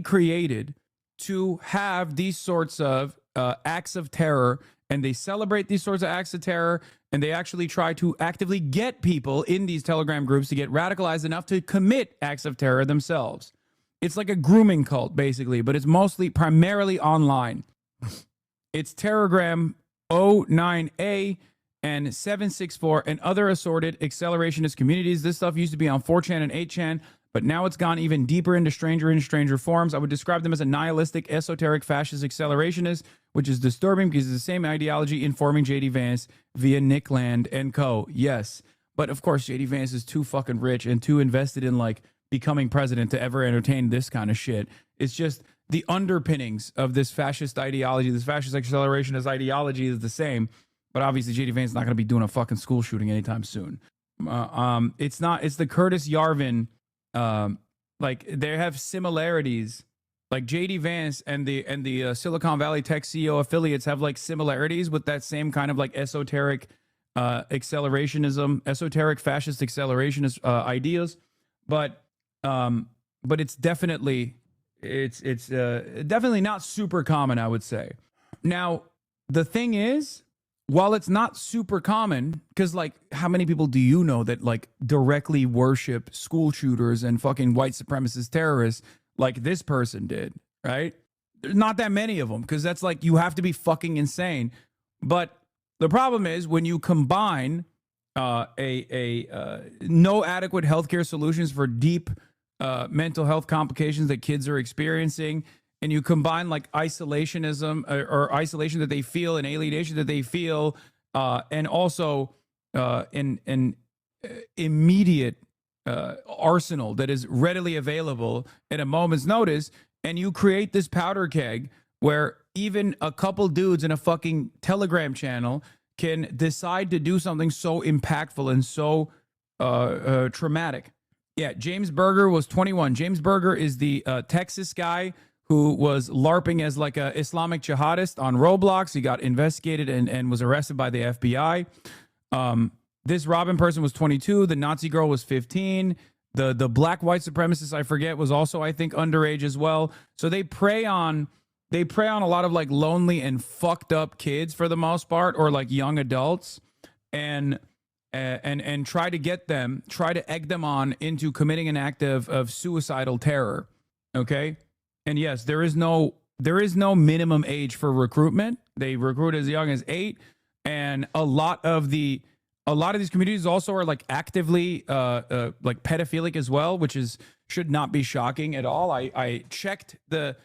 created to have these sorts of acts of terror, and they celebrate these sorts of acts of terror, and they actually try to actively get people in these Telegram groups to get radicalized enough to commit acts of terror themselves. It's like a grooming cult, basically, but it's primarily online. It's Terrorgram O9A and 764 and other assorted accelerationist communities. This stuff used to be on 4chan and 8chan, but now it's gone even deeper into stranger forms. I would describe them as a nihilistic, esoteric, fascist accelerationist, which is disturbing because it's the same ideology informing J.D. Vance via Nick Land and co. Yes, but of course J.D. Vance is too fucking rich and too invested in like becoming president to ever entertain this kind of shit. It's just the underpinnings of this fascist ideology, this fascist accelerationist ideology is the same, but obviously J.D. Vance is not going to be doing a fucking school shooting anytime soon. It's the Curtis Yarvin, like they have similarities. Like J.D. Vance and the Silicon Valley Tech CEO affiliates have like similarities with that same kind of like esoteric accelerationism, esoteric fascist accelerationist ideas, but it's definitely definitely not super common, I would say. Now the thing is, while it's not super common, because like how many people do you know that like directly worship school shooters and fucking white supremacist terrorists like this person did, right? There's not that many of them, because that's like, you have to be fucking insane. But the problem is when you combine no adequate healthcare solutions for deep mental health complications that kids are experiencing, and you combine like isolationism or isolation that they feel and alienation that they feel, and also an immediate arsenal that is readily available at a moment's notice, and you create this powder keg where even a couple dudes in a fucking Telegram channel can decide to do something so impactful and so traumatic. Yeah, James Berger was 21. James Berger is the Texas guy who was LARPing as like a Islamic jihadist on Roblox. He got investigated and was arrested by the FBI. This Robin person was 22. The Nazi girl was 15. The black white supremacist, I forget, was also, I think, underage as well. So they prey on a lot of like lonely and fucked up kids for the most part, or like young adults, and try to egg them on into committing an act of suicidal terror. Okay. And yes, there is no minimum age for recruitment. They recruit as young as 8, and a lot of these communities also are like actively like pedophilic as well, which should not be shocking at all. I checked the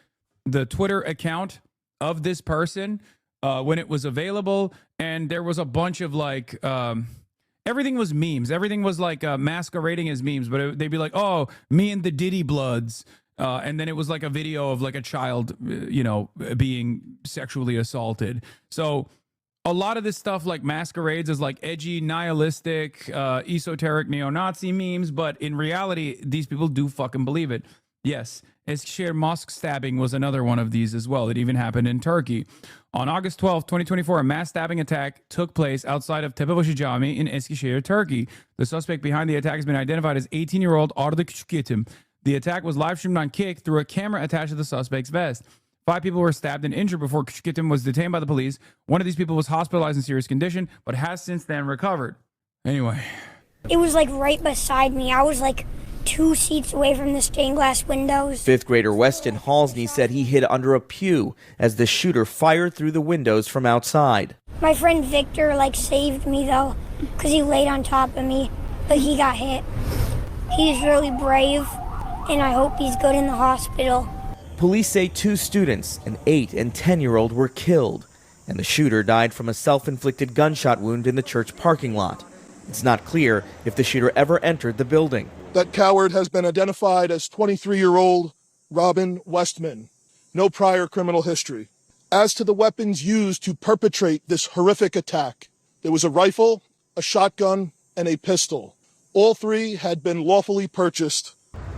Twitter account of this person when it was available, and there was a bunch of like everything was memes. Everything was like masquerading as memes, but they'd be like, "Oh, me and the Diddy Bloods." And then it was like a video of like a child, being sexually assaulted. So a lot of this stuff like masquerades as like edgy, nihilistic, esoteric neo-Nazi memes. But in reality, these people do fucking believe it. Yes, Eskişehir mosque stabbing was another one of these as well. It even happened in Turkey. On August 12, 2024, a mass stabbing attack took place outside of Tepebaşı Cami in Eskişehir, Turkey. The suspect behind the attack has been identified as 18-year-old Arda Küçükyetim. The attack was live streamed on Kick through a camera attached to the suspect's vest. 5 people were stabbed and injured before Küçükyetim was detained by the police. One of these people was hospitalized in serious condition, but has since then recovered. Anyway.
It was like right beside me. I was like 2 seats away from the stained glass windows.
5th grader Weston Halsney said he hid under a pew as the shooter fired through the windows from outside.
My friend Victor saved me though, because he laid on top of me, but he got hit. He's really brave, and I hope he's good in the hospital.
Police say 2 students, an 8 and 10-year-old, were killed, and the shooter died from a self-inflicted gunshot wound in the church parking lot. It's not clear if the shooter ever entered the building.
That coward has been identified as 23-year-old Robin Westman. No prior criminal history. As to the weapons used to perpetrate this horrific attack, there was a rifle, a shotgun, and a pistol. All 3 had been lawfully purchased.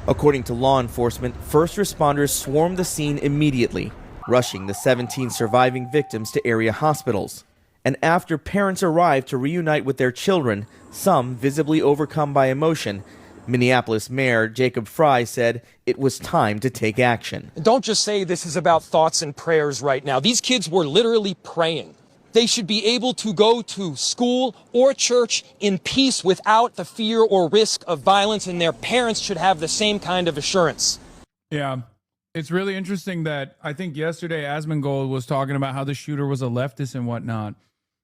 According to law enforcement, first responders swarmed the scene immediately, rushing the 17 surviving victims to area hospitals. And after parents arrived to reunite with their children, some visibly overcome by emotion, Minneapolis Mayor Jacob Frey said it was time to take action.
Don't just say this is about thoughts and prayers right now. These kids were literally praying. They should be able to go to school or church in peace without the fear or risk of violence, and their parents should have the same kind of assurance.
Yeah, it's really interesting that I think yesterday Asmongold was talking about how the shooter was a leftist and whatnot.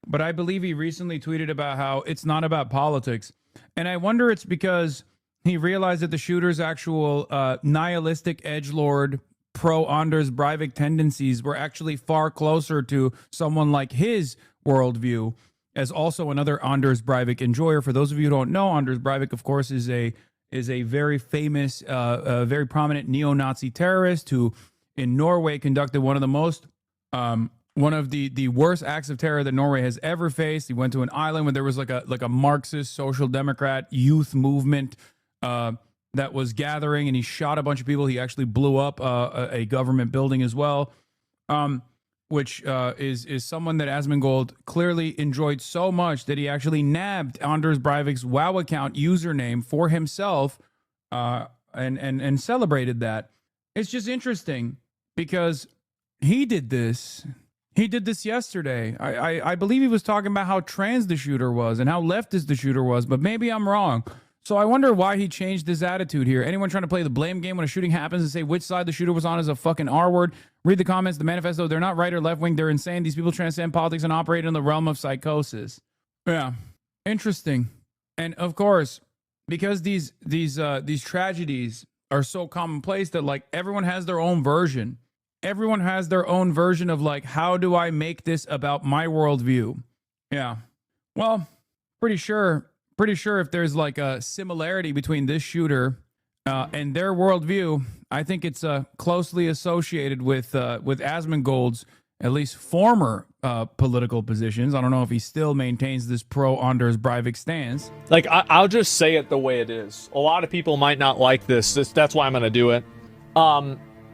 But I believe he recently tweeted about how it's not about politics. And I wonder it's because he realized that the shooter's actual nihilistic edgelord pro-Anders Breivik tendencies were actually far closer to someone like his worldview, as also another Anders Breivik enjoyer. For those of you who don't know, Anders Breivik, of course, is a very famous, very prominent neo-Nazi terrorist who in Norway conducted one of the most, one of the worst acts of terror that Norway has ever faced. He went to an island where there was like a Marxist social democrat youth movement that was gathering, and he shot a bunch of people. He actually blew up a government building as well, which is someone that Asmongold clearly enjoyed so much that he actually nabbed Anders Breivik's WoW account username for himself and celebrated that. It's just interesting because he did this. He did this yesterday. I believe he was talking about how trans the shooter was and how leftist the shooter was, but maybe I'm wrong. So I wonder why he changed his attitude here. Anyone trying to play the blame game when a shooting happens and say which side the shooter was on is a fucking R-word? Read the comments, the manifesto. They're not right or left-wing. They're insane. These people transcend politics and operate in the realm of psychosis. Yeah, interesting. And of course, because these tragedies are so commonplace that like everyone has their own version. Everyone has their own version of like, how do I make this about my worldview? Yeah. Well, pretty sure if there's like a similarity between this shooter and their worldview, I think it's closely associated with Asmongold's at least former political positions. I don't know if he still maintains this pro-Anders Breivik stance.
Like, I'll just say it the way it is. A lot of people might not like this. That's why I'm going to do it.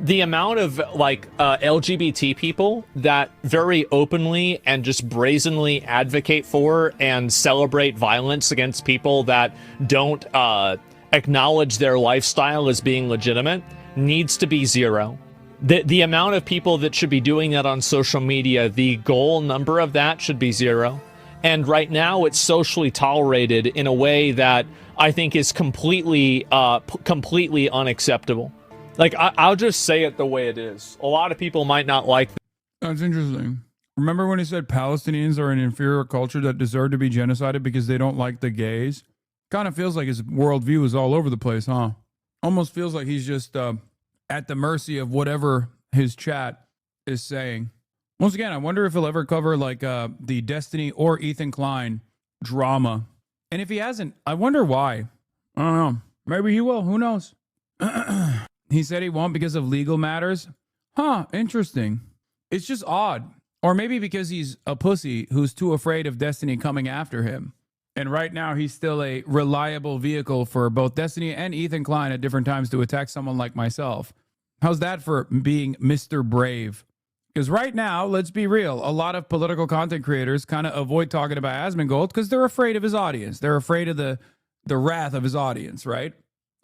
The amount of like LGBT people that very openly and just brazenly advocate for and celebrate violence against people that don't acknowledge their lifestyle as being legitimate needs to be zero. The amount of people that should be doing that on social media, the goal number of that should be zero. And right now it's socially tolerated in a way that I think is completely unacceptable. Like, I'll just say it the way it is. A lot of people might not like that.
That's interesting. Remember when he said Palestinians are an inferior culture that deserve to be genocided because they don't like the gays? Kind of feels like his worldview is all over the place, huh? Almost feels like he's just at the mercy of whatever his chat is saying. Once again, I wonder if he'll ever cover like the Destiny or Ethan Klein drama. And if he hasn't, I wonder why. I don't know. Maybe he will. Who knows? He said he won't because of legal matters. Huh, interesting. It's just odd. Or maybe because he's a pussy who's too afraid of Destiny coming after him. And right now he's still a reliable vehicle for both Destiny and Ethan Klein at different times to attack someone like myself. How's that for being Mr. Brave? Because right now, let's be real, a lot of political content creators kind of avoid talking about Asmongold because they're afraid of his audience. They're afraid of the wrath of his audience, right?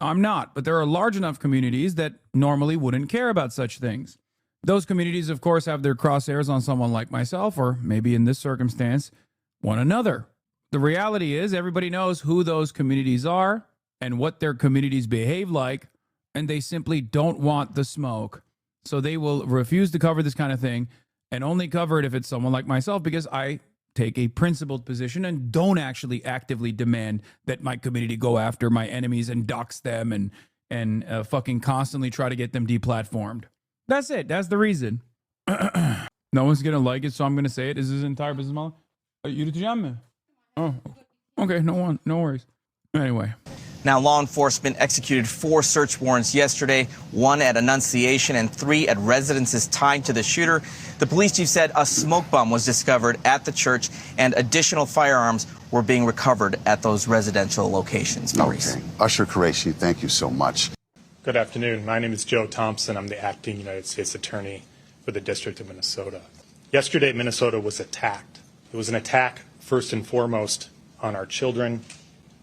I'm not, but there are large enough communities that normally wouldn't care about such things. Those communities, of course, have their crosshairs on someone like myself, or maybe in this circumstance, one another. The reality is everybody knows who those communities are and what their communities behave like, and they simply don't want the smoke. So they will refuse to cover this kind of thing and only cover it if it's someone like myself, because I take a principled position and don't actually actively demand that my community go after my enemies and dox them and fucking constantly try to get them deplatformed. That's it. That's the reason. No one's going to like it, so I'm going to say it. Is this entire business model? You did. Oh, okay. No worries. Anyway.
Now, law enforcement executed 4 search warrants yesterday, 1 at Annunciation and 3 at residences tied to the shooter. The police chief said a smoke bomb was discovered at the church and additional firearms were being recovered at those residential locations. Maurice.
Okay. Usher Qureshi, thank you so much.
Good afternoon. My name is Joe Thompson. I'm the acting United States Attorney for the District of Minnesota. Yesterday, Minnesota was attacked. It was an attack, first and foremost, on our children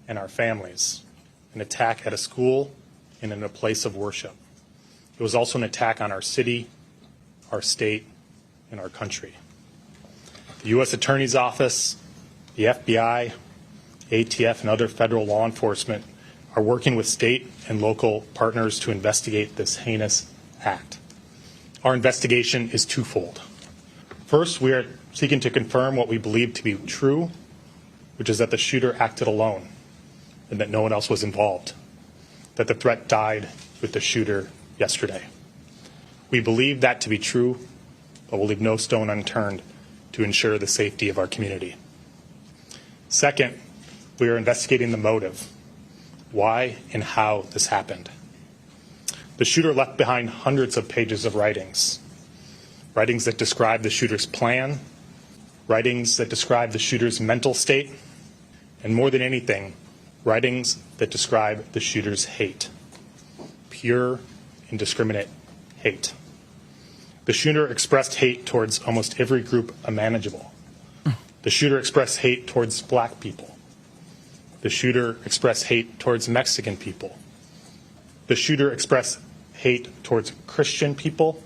and our families. An attack at a school and in a place of worship. It was also an attack on our city, our state, and our country. The U.S. Attorney's Office, the FBI, ATF, and other federal law enforcement are working with state and local partners to investigate this heinous act. Our investigation is twofold. First, we are seeking to confirm what we believe to be true, which is that the shooter acted alone and that no one else was involved. that the threat died with the shooter yesterday. We believe that to be true, but we'll leave no stone unturned to ensure the safety of our community. Second, we are investigating the motive, why and how this happened. The shooter left behind hundreds of pages of writings that describe the shooter's plan, writings that describe the shooter's mental state, and more than anything, writings that describe the shooter's hate, pure, indiscriminate hate. The shooter expressed hate towards almost every group imaginable. The shooter expressed hate towards black people. The shooter expressed hate towards Mexican people. The shooter expressed hate towards Christian people.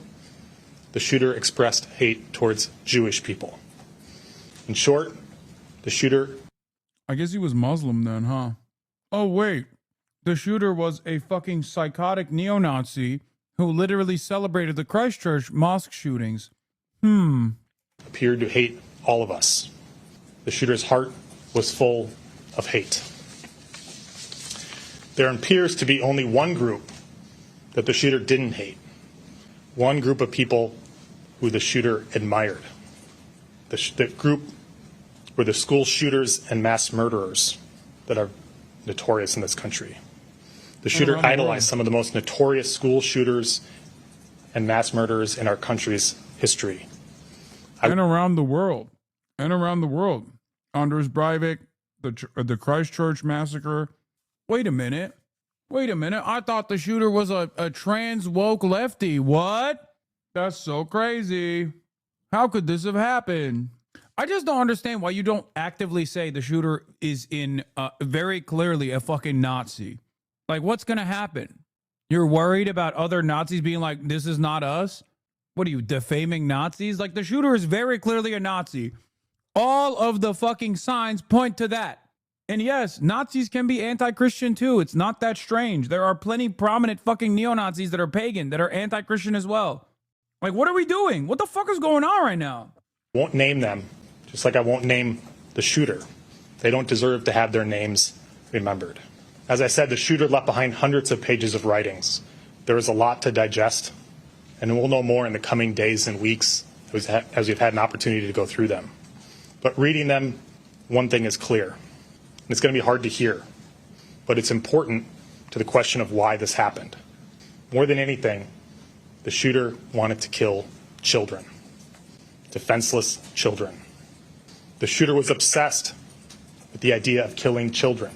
The shooter expressed hate towards Jewish people. In short, the shooter...
I guess he was Muslim then, huh? Oh, wait. The shooter was a fucking psychotic neo-Nazi who literally celebrated the Christchurch mosque shootings.
Appeared to hate all of us. The shooter's heart was full of hate. There appears to be only one group that the shooter didn't hate. One group of people who the shooter admired. The group were the school shooters and mass murderers that are notorious in this country. The shooter idolized some of the most notorious school shooters and mass murderers in our country's history.
And around the world. Anders Breivik, the Christchurch massacre. Wait a minute. I thought the shooter was a trans woke lefty. What? That's so crazy. How could this have happened? I just don't understand why you don't actively say the shooter is very clearly a fucking Nazi. Like, what's going to happen? You're worried about other Nazis being like, this is not us? What are you, defaming Nazis? Like, the shooter is very clearly a Nazi. All of the fucking signs point to that. And yes, Nazis can be anti-Christian too. It's not that strange. There are plenty prominent fucking neo-Nazis that are pagan, that are anti-Christian as well. Like, what are we doing? What the fuck is going on right now?
Won't name them, just like I won't name the shooter. They don't deserve to have their names remembered. As I said, the shooter left behind hundreds of pages of writings. There is a lot to digest, and we'll know more in the coming days and weeks as we've had an opportunity to go through them. But reading them, one thing is clear. And it's going to be hard to hear, but it's important to the question of why this happened. More than anything, the shooter wanted to kill children, defenseless children. The shooter was obsessed with the idea of killing children.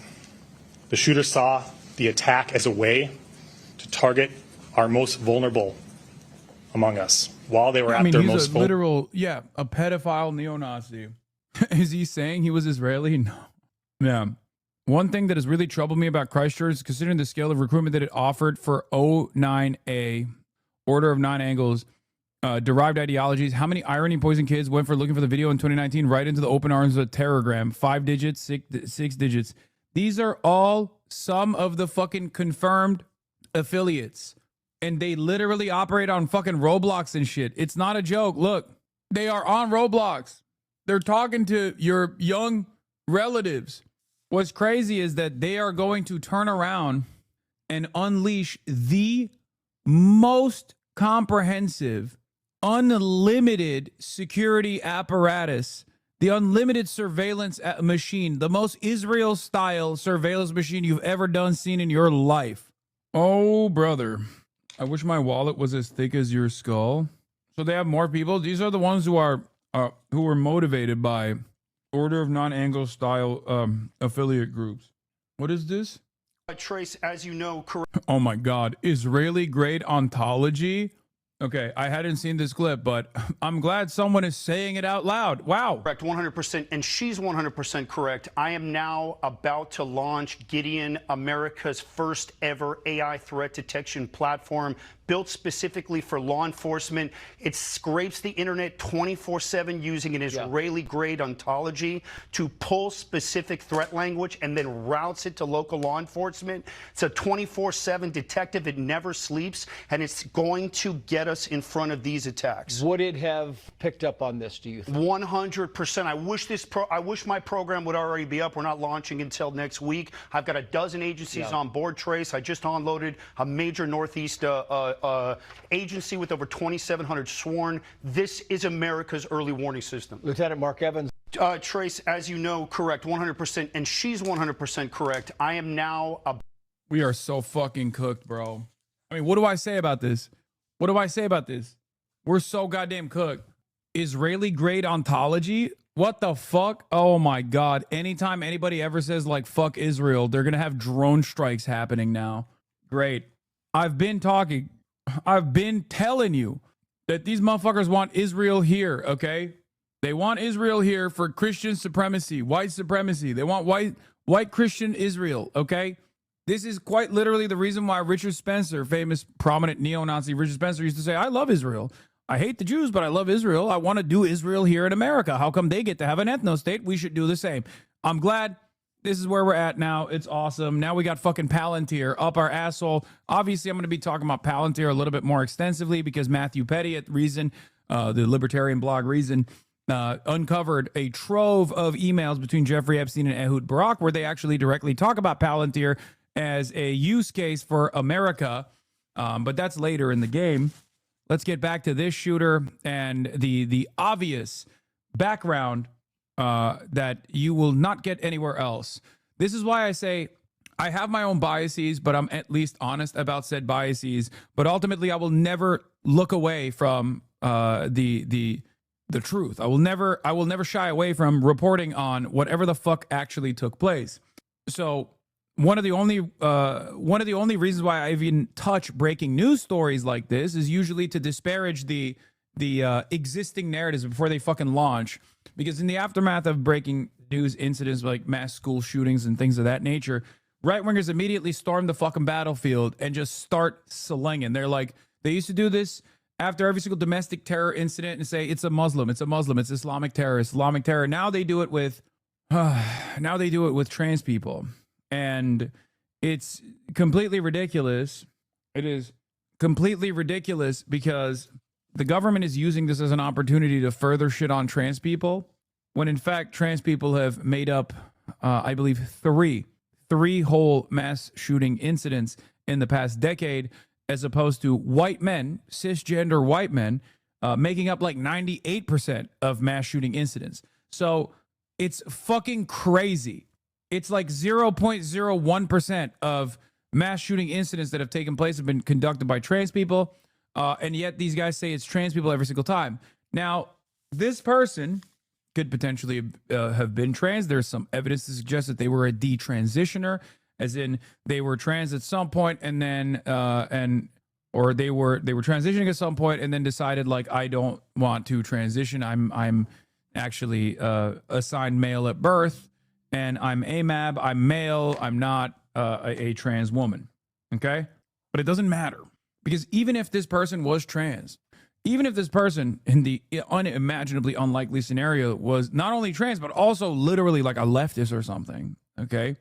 The shooter saw the attack as a way to target our most vulnerable among us while they were at their most vulnerable.
A pedophile neo-Nazi. Is he saying he was Israeli? No. Yeah. One thing that has really troubled me about Christchurch is considering the scale of recruitment that it offered for O9A, Order of Nine Angles, derived ideologies. How many irony poison kids went for looking for the video in 2019 right into the open arms of a terrorgram? 5 digits, 6 digits. These are all some of the fucking confirmed affiliates. And they literally operate on fucking Roblox and shit. It's not a joke. Look, they are on Roblox. They're talking to your young relatives. What's crazy is that they are going to turn around and unleash the most comprehensive, unlimited security apparatus, the unlimited surveillance machine, the most Israel-style surveillance machine you've ever seen in your life. Oh, brother. I wish my wallet was as thick as your skull. So they have more people. These are the ones who are motivated by Order of Non-Angle style affiliate groups. What is this?
Trace, as you know,
Oh my God. Israeli grade ontology? Okay, I hadn't seen this clip, but I'm glad someone is saying it out loud. Wow.
Correct, 100%. And she's 100% correct. I am now about to launch Gideon, America's first ever AI threat detection platform built specifically for law enforcement. It scrapes the internet 24/7 using an Israeli-grade ontology to pull specific threat language and then routes it to local law enforcement. It's a 24/7 detective. It never sleeps, and it's going to get us in front of these attacks.
Would it have picked up on this, do you think?
100%. I wish my program would already be up. We're not launching until next week. I've got a dozen agencies on board, Trace. I just unloaded a major Northeast agency with over 2,700 sworn. This is America's early warning system.
Lieutenant Mark Evans.
Trace, as you know, correct, 100%, and she's 100% correct. I am now a...
We are so fucking cooked, bro. I mean, what do I say about this? What do I say about this? We're so goddamn cooked. Israeli-grade ontology? What the fuck? Oh my God. Anytime anybody ever says like fuck Israel, they're going to have drone strikes happening now. Great. I've been telling you that these motherfuckers want Israel here, okay? They want Israel here for Christian supremacy, white supremacy. They want white Christian Israel, okay? This is quite literally the reason why Richard Spencer, famous prominent neo-Nazi Richard Spencer, used to say, I love Israel. I hate the Jews, but I love Israel. I want to do Israel here in America. How come they get to have an ethno-state? We should do the same. I'm glad this is where we're at now. It's awesome. Now we got fucking Palantir up our asshole. Obviously, I'm going to be talking about Palantir a little bit more extensively because Matthew Petty at Reason, the libertarian blog Reason, uncovered a trove of emails between Jeffrey Epstein and Ehud Barak where they actually directly talk about Palantir as a use case for America. But that's later in the game. Let's get back to this shooter and the obvious background that you will not get anywhere else. This is why I say I have my own biases, but I'm at least honest about said biases. But ultimately, I will never look away from the truth. I will never shy away from reporting on whatever the fuck actually took place. So one of the only reasons why I even touch breaking news stories like this is usually to disparage the existing narratives before they fucking launch. Because in the aftermath of breaking news incidents like mass school shootings and things of that nature, right wingers immediately storm the fucking battlefield and just start slinging. They're like, they used to do this after every single domestic terror incident and say it's a Muslim, it's Islamic terror, Islamic terror. Now they do it with trans people. And it's completely ridiculous. It is completely ridiculous because the government is using this as an opportunity to further shit on trans people, when in fact trans people have made up, I believe, three whole mass shooting incidents in the past decade, as opposed to white men, cisgender white men, making up like 98% of mass shooting incidents. So it's fucking crazy. It's like 0.01% of mass shooting incidents that have taken place have been conducted by trans people. And yet these guys say it's trans people every single time. Now, this person could potentially have been trans. There's some evidence to suggest that they were a detransitioner, as in they were trans at some point and then or they were transitioning at some point and then decided like, I don't want to transition. I'm actually assigned male at birth. And I'm AMAB, I'm male, I'm not a trans woman, okay? But it doesn't matter, because even if this person was trans, even if this person in the unimaginably unlikely scenario was not only trans, but also literally like a leftist or something, okay?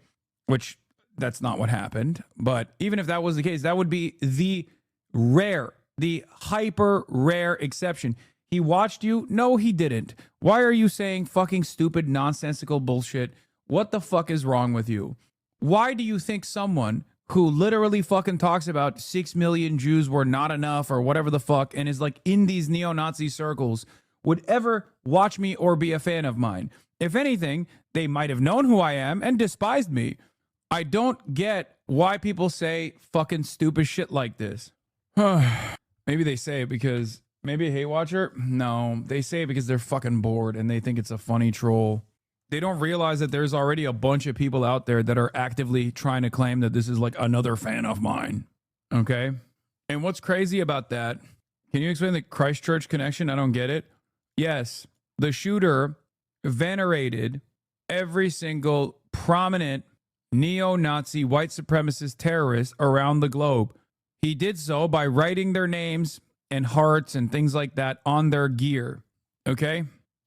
Which that's not what happened. But even if that was the case, that would be the hyper rare exception. He watched you? No, he didn't. Why are you saying fucking stupid, nonsensical bullshit? What the fuck is wrong with you? Why do you think someone who literally fucking talks about 6 million Jews were not enough or whatever the fuck and is like in these neo-Nazi circles would ever watch me or be a fan of mine? If anything, they might have known who I am and despised me. I don't get why people say fucking stupid shit like this. Maybe they say it because maybe a hate watcher? No, they say it because they're fucking bored and they think it's a funny troll. They don't realize that there's already a bunch of people out there that are actively trying to claim that this is like another fan of mine. Okay? And what's crazy about that, can you explain the Christchurch connection? I don't get it. Yes, the shooter venerated every single prominent neo-Nazi white supremacist terrorist around the globe. He did so by writing their names and hearts and things like that on their gear. Okay?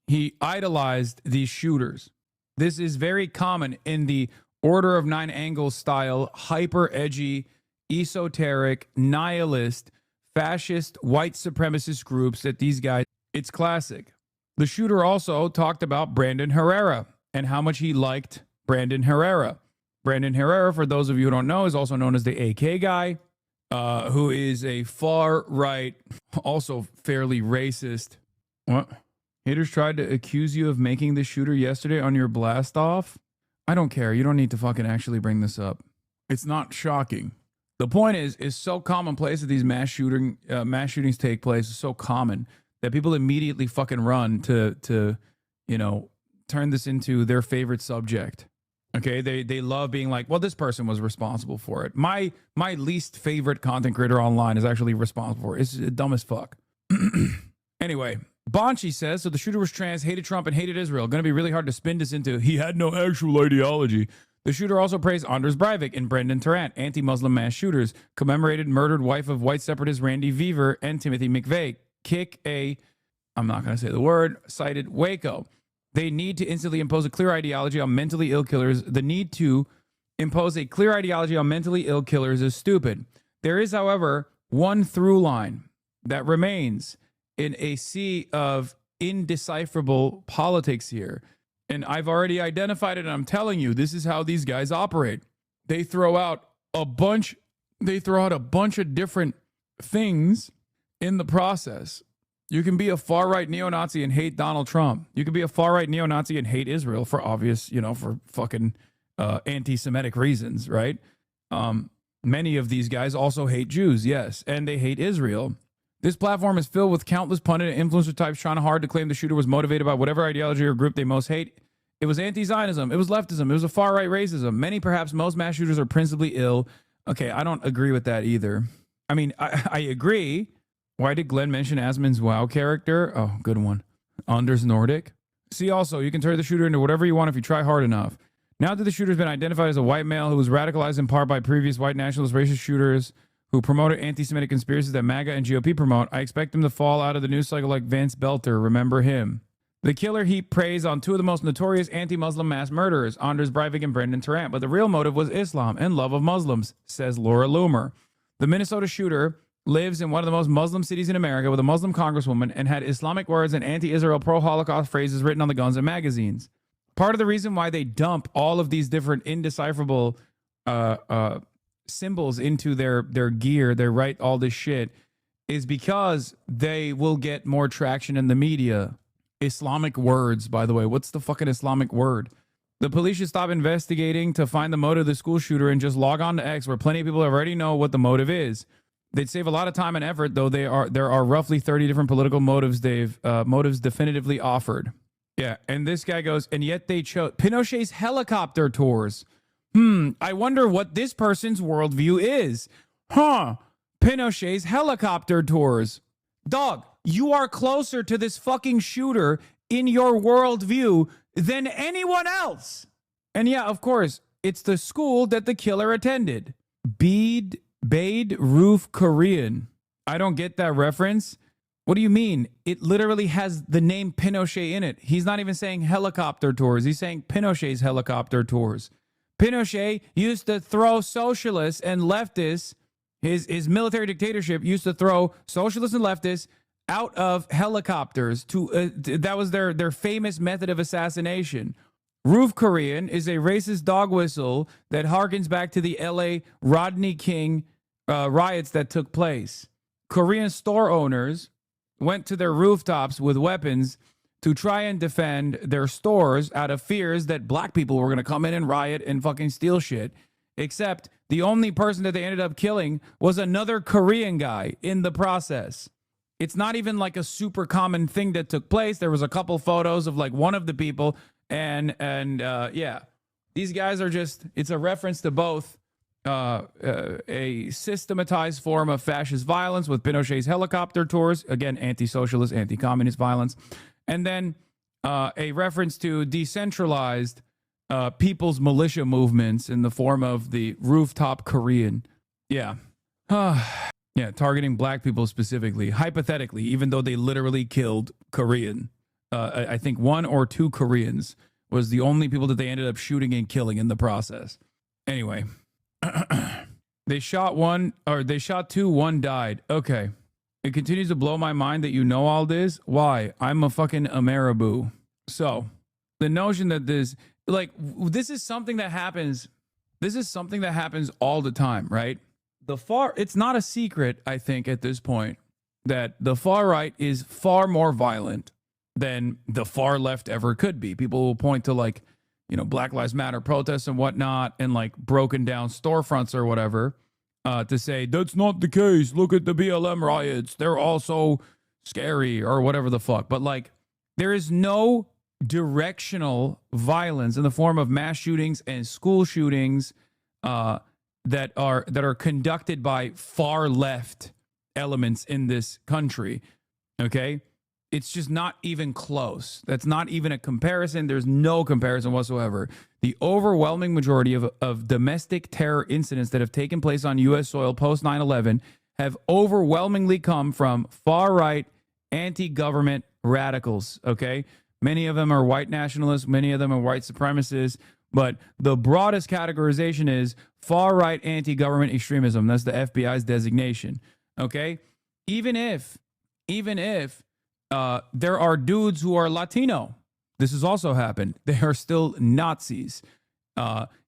He idolized these shooters. This is very common in the Order of Nine Angles style, hyper edgy, esoteric, nihilist, fascist, white supremacist groups that these guys, it's classic. The shooter also talked about Brandon Herrera and how much he liked Brandon Herrera. Brandon Herrera, for those of you who don't know, is also known as the AK guy, who is a far right, also fairly racist. What? Haters tried to accuse you of making the shooter yesterday on your blast off. I don't care. You don't need to fucking actually bring this up. It's not shocking. The point is, it's so commonplace that these mass shootings take place. It's so common that people immediately fucking run to you know, turn this into their favorite subject. Okay, they love being like, well, this person was responsible for it. My least favorite content creator online is actually responsible for it. It's dumb as fuck. Anyway, Bonchi says, so the shooter was trans, hated Trump, and hated Israel. Going to be really hard to spin this into he had no actual ideology. The shooter also praised Anders Breivik and Brendan Tarrant, anti-Muslim mass shooters, commemorated murdered wife of white separatist Randy Weaver and Timothy McVeigh. I'm not going to say the word, cited Waco. They need to instantly impose a clear ideology on mentally ill killers. The need to impose a clear ideology on mentally ill killers is stupid. There is, however, one through line that remains in a sea of indecipherable politics here. And I've already identified it, and I'm telling you, this is how these guys operate. They throw out a bunch of different things in the process. You can be a far-right neo-Nazi and hate Donald Trump. You can be a far-right neo-Nazi and hate Israel for obvious, for fucking anti-Semitic reasons, right? Many of these guys also hate Jews, yes, and they hate Israel. This platform is filled with countless pundit and influencer types trying hard to claim the shooter was motivated by whatever ideology or group they most hate. It was anti-Zionism. It was leftism. It was a far-right racism. Many, perhaps most mass shooters are principally ill. Okay, I don't agree with that either. I mean, I agree. Why did Glenn mention Asmon's WoW character? Oh, good one. Anders Nordic. See also, you can turn the shooter into whatever you want if you try hard enough. Now that the shooter has been identified as a white male who was radicalized in part by previous white nationalist racist shooters who promoted anti-Semitic conspiracies that MAGA and GOP promote, I expect him to fall out of the news cycle like Vance Belter. Remember him. The killer heaped praise on two of the most notorious anti-Muslim mass murderers, Anders Breivik and Brendan Tarrant, but the real motive was Islam and love of Muslims, says Laura Loomer. The Minnesota shooter lives in one of the most Muslim cities in America with a Muslim congresswoman and had Islamic words and anti-Israel pro-Holocaust phrases written on the guns and magazines. Part of the reason why they dump all of these different indecipherable symbols into their gear, they write all this shit, is because they will get more traction in the media. Islamic words, by the way. What's the fucking Islamic word? The police should stop investigating to find the motive of the school shooter and just log on to X, where plenty of people already know what the motive is. They'd save a lot of time and effort, though there are roughly 30 different political motives motives definitively offered. Yeah, and this guy goes, and yet they chose Pinochet's helicopter tours. I wonder what this person's worldview is. Pinochet's helicopter tours. Dog, you are closer to this fucking shooter in your worldview than anyone else. And yeah, of course, it's the school that the killer attended. Bade Roof Korean. I don't get that reference. What do you mean? It literally has the name Pinochet in it. He's not even saying helicopter tours. He's saying Pinochet's helicopter tours. Pinochet used to throw socialists and leftists, his military dictatorship used to throw socialists and leftists out of helicopters. That was their famous method of assassination. Roof Korean is a racist dog whistle that harkens back to the LA Rodney King riots that took place. Korean store owners went to their rooftops with weapons to try and defend their stores out of fears that black people were going to come in and riot and fucking steal shit. Except the only person that they ended up killing was another Korean guy in the process. It's not even like a super common thing that took place. There was a couple photos of like one of the people and yeah, these guys are just, it's a reference to both a systematized form of fascist violence with Pinochet's helicopter tours, again, anti-socialist, anti-communist violence, and then a reference to decentralized people's militia movements in the form of the rooftop Korean. Yeah. Yeah, targeting black people specifically, hypothetically, even though they literally killed Korean. I think 1 or 2 Koreans was the only people that they ended up shooting and killing in the process. Anyway, they shot 2, 1 died. Okay. It continues to blow my mind that you know all this. Why? I'm a fucking Ameriboo. So the notion that this is something that happens. This is something that happens all the time, right? It's not a secret, I think, at this point, that the far right is far more violent than the far left ever could be. People will point to Black Lives Matter protests and whatnot, and broken down storefronts or whatever, to say that's not the case. Look at the BLM riots; they're also scary or whatever the fuck. But there is no directional violence in the form of mass shootings and school shootings that are conducted by far left elements in this country. Okay, it's just not even close. That's not even a comparison. There's no comparison whatsoever. The overwhelming majority of domestic terror incidents that have taken place on U.S. soil post 9/11 have overwhelmingly come from far right anti-government radicals. Okay, many of them are white nationalists. Many of them are white supremacists. But the broadest categorization is far right anti-government extremism. That's the FBI's designation. Okay, even if there are dudes who are Latino, this has also happened. They are still Nazis.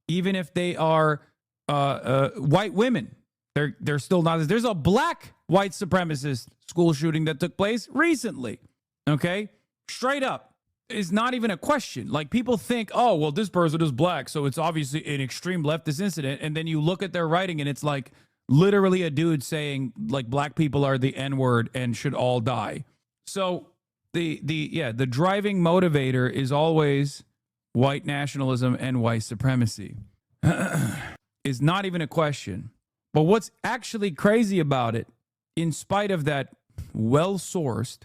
Even if they are white women, they're still Nazis. There's a black white supremacist school shooting that took place recently. Okay, straight up. Is not even a question. People think, oh, well, this person is black, so it's obviously an extreme leftist incident. And then you look at their writing and it's literally a dude saying black people are the N-word and should all die. So the driving motivator is always white nationalism and white supremacy. Is not even a question. But what's actually crazy about it, in spite of that well-sourced,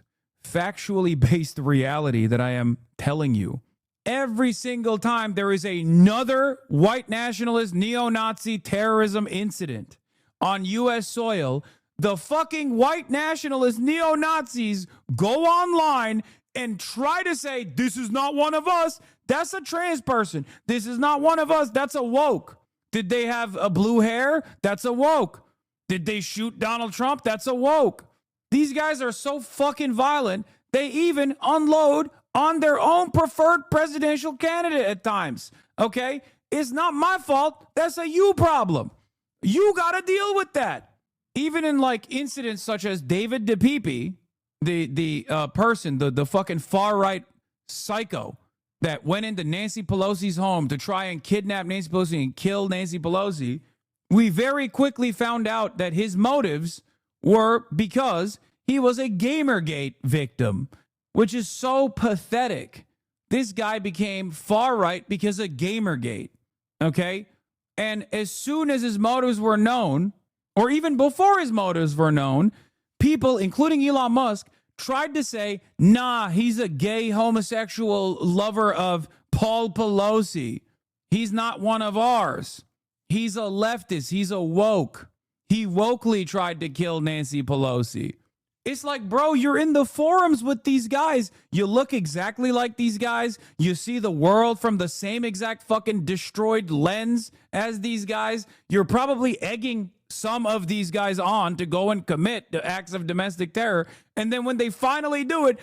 factually based reality that I am telling you, every single time there is another white nationalist neo-Nazi terrorism incident on U.S. soil, the fucking white nationalist neo-Nazis go online and try to say, this is not one of us. That's a trans person. This is not one of us. That's a woke. Did they have a blue hair? That's a woke. Did they shoot Donald Trump? That's a woke. These guys are so fucking violent, they even unload on their own preferred presidential candidate at times. Okay? It's not my fault. That's a you problem. You got to deal with that. Even in incidents such as David DePipe, the person, the fucking far right psycho that went into Nancy Pelosi's home to try and kidnap Nancy Pelosi and kill Nancy Pelosi, we very quickly found out that his motives were because he was a Gamergate victim, which is so pathetic. This guy became far right because of Gamergate, okay? And as soon as his motives were known, or even before his motives were known, people, including Elon Musk, tried to say, nah, he's a gay homosexual lover of Paul Pelosi. He's not one of ours. He's a leftist. He's a woke. He wokely tried to kill Nancy Pelosi. It's bro, you're in the forums with these guys. You look exactly like these guys. You see the world from the same exact fucking destroyed lens as these guys. You're probably egging some of these guys on to go and commit the acts of domestic terror. And then when they finally do it,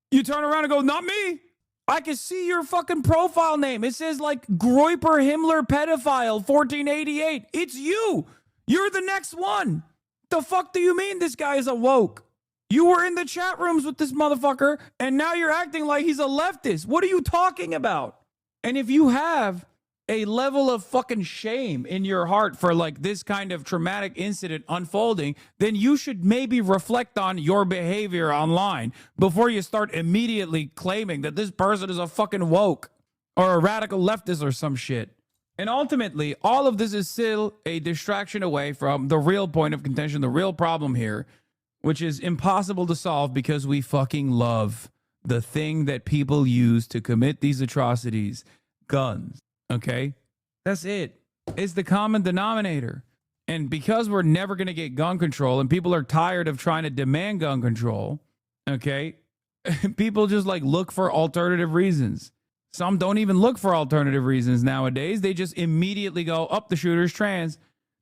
you turn around and go, not me. I can see your fucking profile name. It says Groyper Himmler pedophile 1488. It's you. You're the next one. The fuck do you mean this guy is a woke? You were in the chat rooms with this motherfucker, and now you're acting like he's a leftist. What are you talking about? And if you have a level of fucking shame in your heart for this kind of traumatic incident unfolding, then you should maybe reflect on your behavior online before you start immediately claiming that this person is a fucking woke or a radical leftist or some shit. And ultimately, all of this is still a distraction away from the real point of contention, the real problem here, which is impossible to solve because we fucking love the thing that people use to commit these atrocities, guns. Okay? That's it. It's the common denominator. And because we're never going to get gun control and people are tired of trying to demand gun control, okay, people just like look for alternative reasons. Some don't even look for alternative reasons nowadays. They just immediately go, up, the shooter's trans.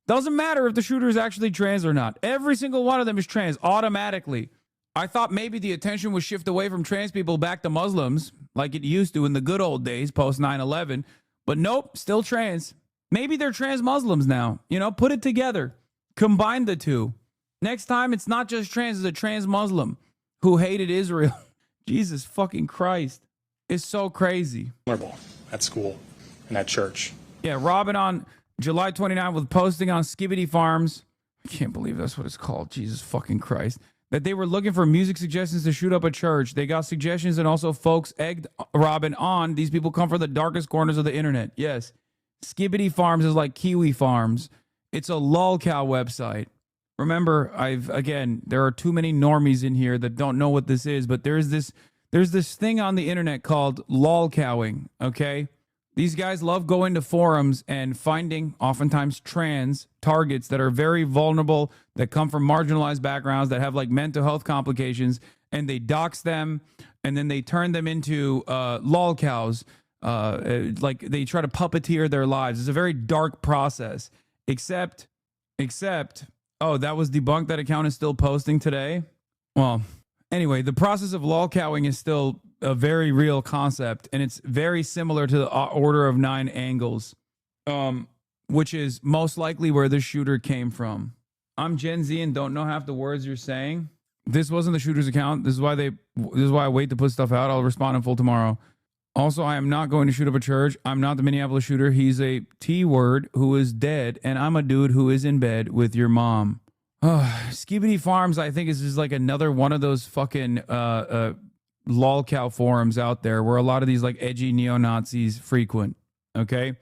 Doesn't matter if the shooter is actually trans or not. Every single one of them is trans automatically. I thought maybe the attention would shift away from trans people back to Muslims like it used to in the good old days post 9/11. But nope, still trans. Maybe they're trans Muslims now. You know, put it together. Combine the two. Next time, it's not just trans, it's a trans Muslim who hated Israel. Jesus fucking Christ. It's so crazy.
At school and at church.
Yeah, Robin on July 29th with posting on Skibbity Farms. I can't believe that's what it's called. Jesus fucking Christ. That they were looking for music suggestions to shoot up a church. They got suggestions and also folks egged Robin on. These people come from the darkest corners of the internet. Yes. Skibbity Farms is like Kiwi Farms. It's a lolcow website. Remember, there are too many normies in here that don't know what this is, but there's this thing on the internet called lolcowing, okay? These guys love going to forums and finding, oftentimes trans targets that are very vulnerable, that come from marginalized backgrounds, that have like mental health complications, and they dox them, and then they turn them into lolcows. Like they try to puppeteer their lives. It's a very dark process. Except, oh, that was debunked. That account is still posting today. Well, anyway, the process of lolcowing is still a very real concept, and it's very similar to the Order of Nine Angles, which is most likely where the shooter came from. I'm Gen Z and don't know half the words you're saying. This wasn't the shooter's account. This is why I wait to put stuff out. I'll respond in full tomorrow. Also, I am not going to shoot up a church. I'm not the Minneapolis shooter. He's a T-word who is dead, and I'm a dude who is in bed with your mom. Skibbity Farms, I think, is just like another one of those fucking lolcow forums out there where a lot of these like edgy neo-Nazis frequent, okay?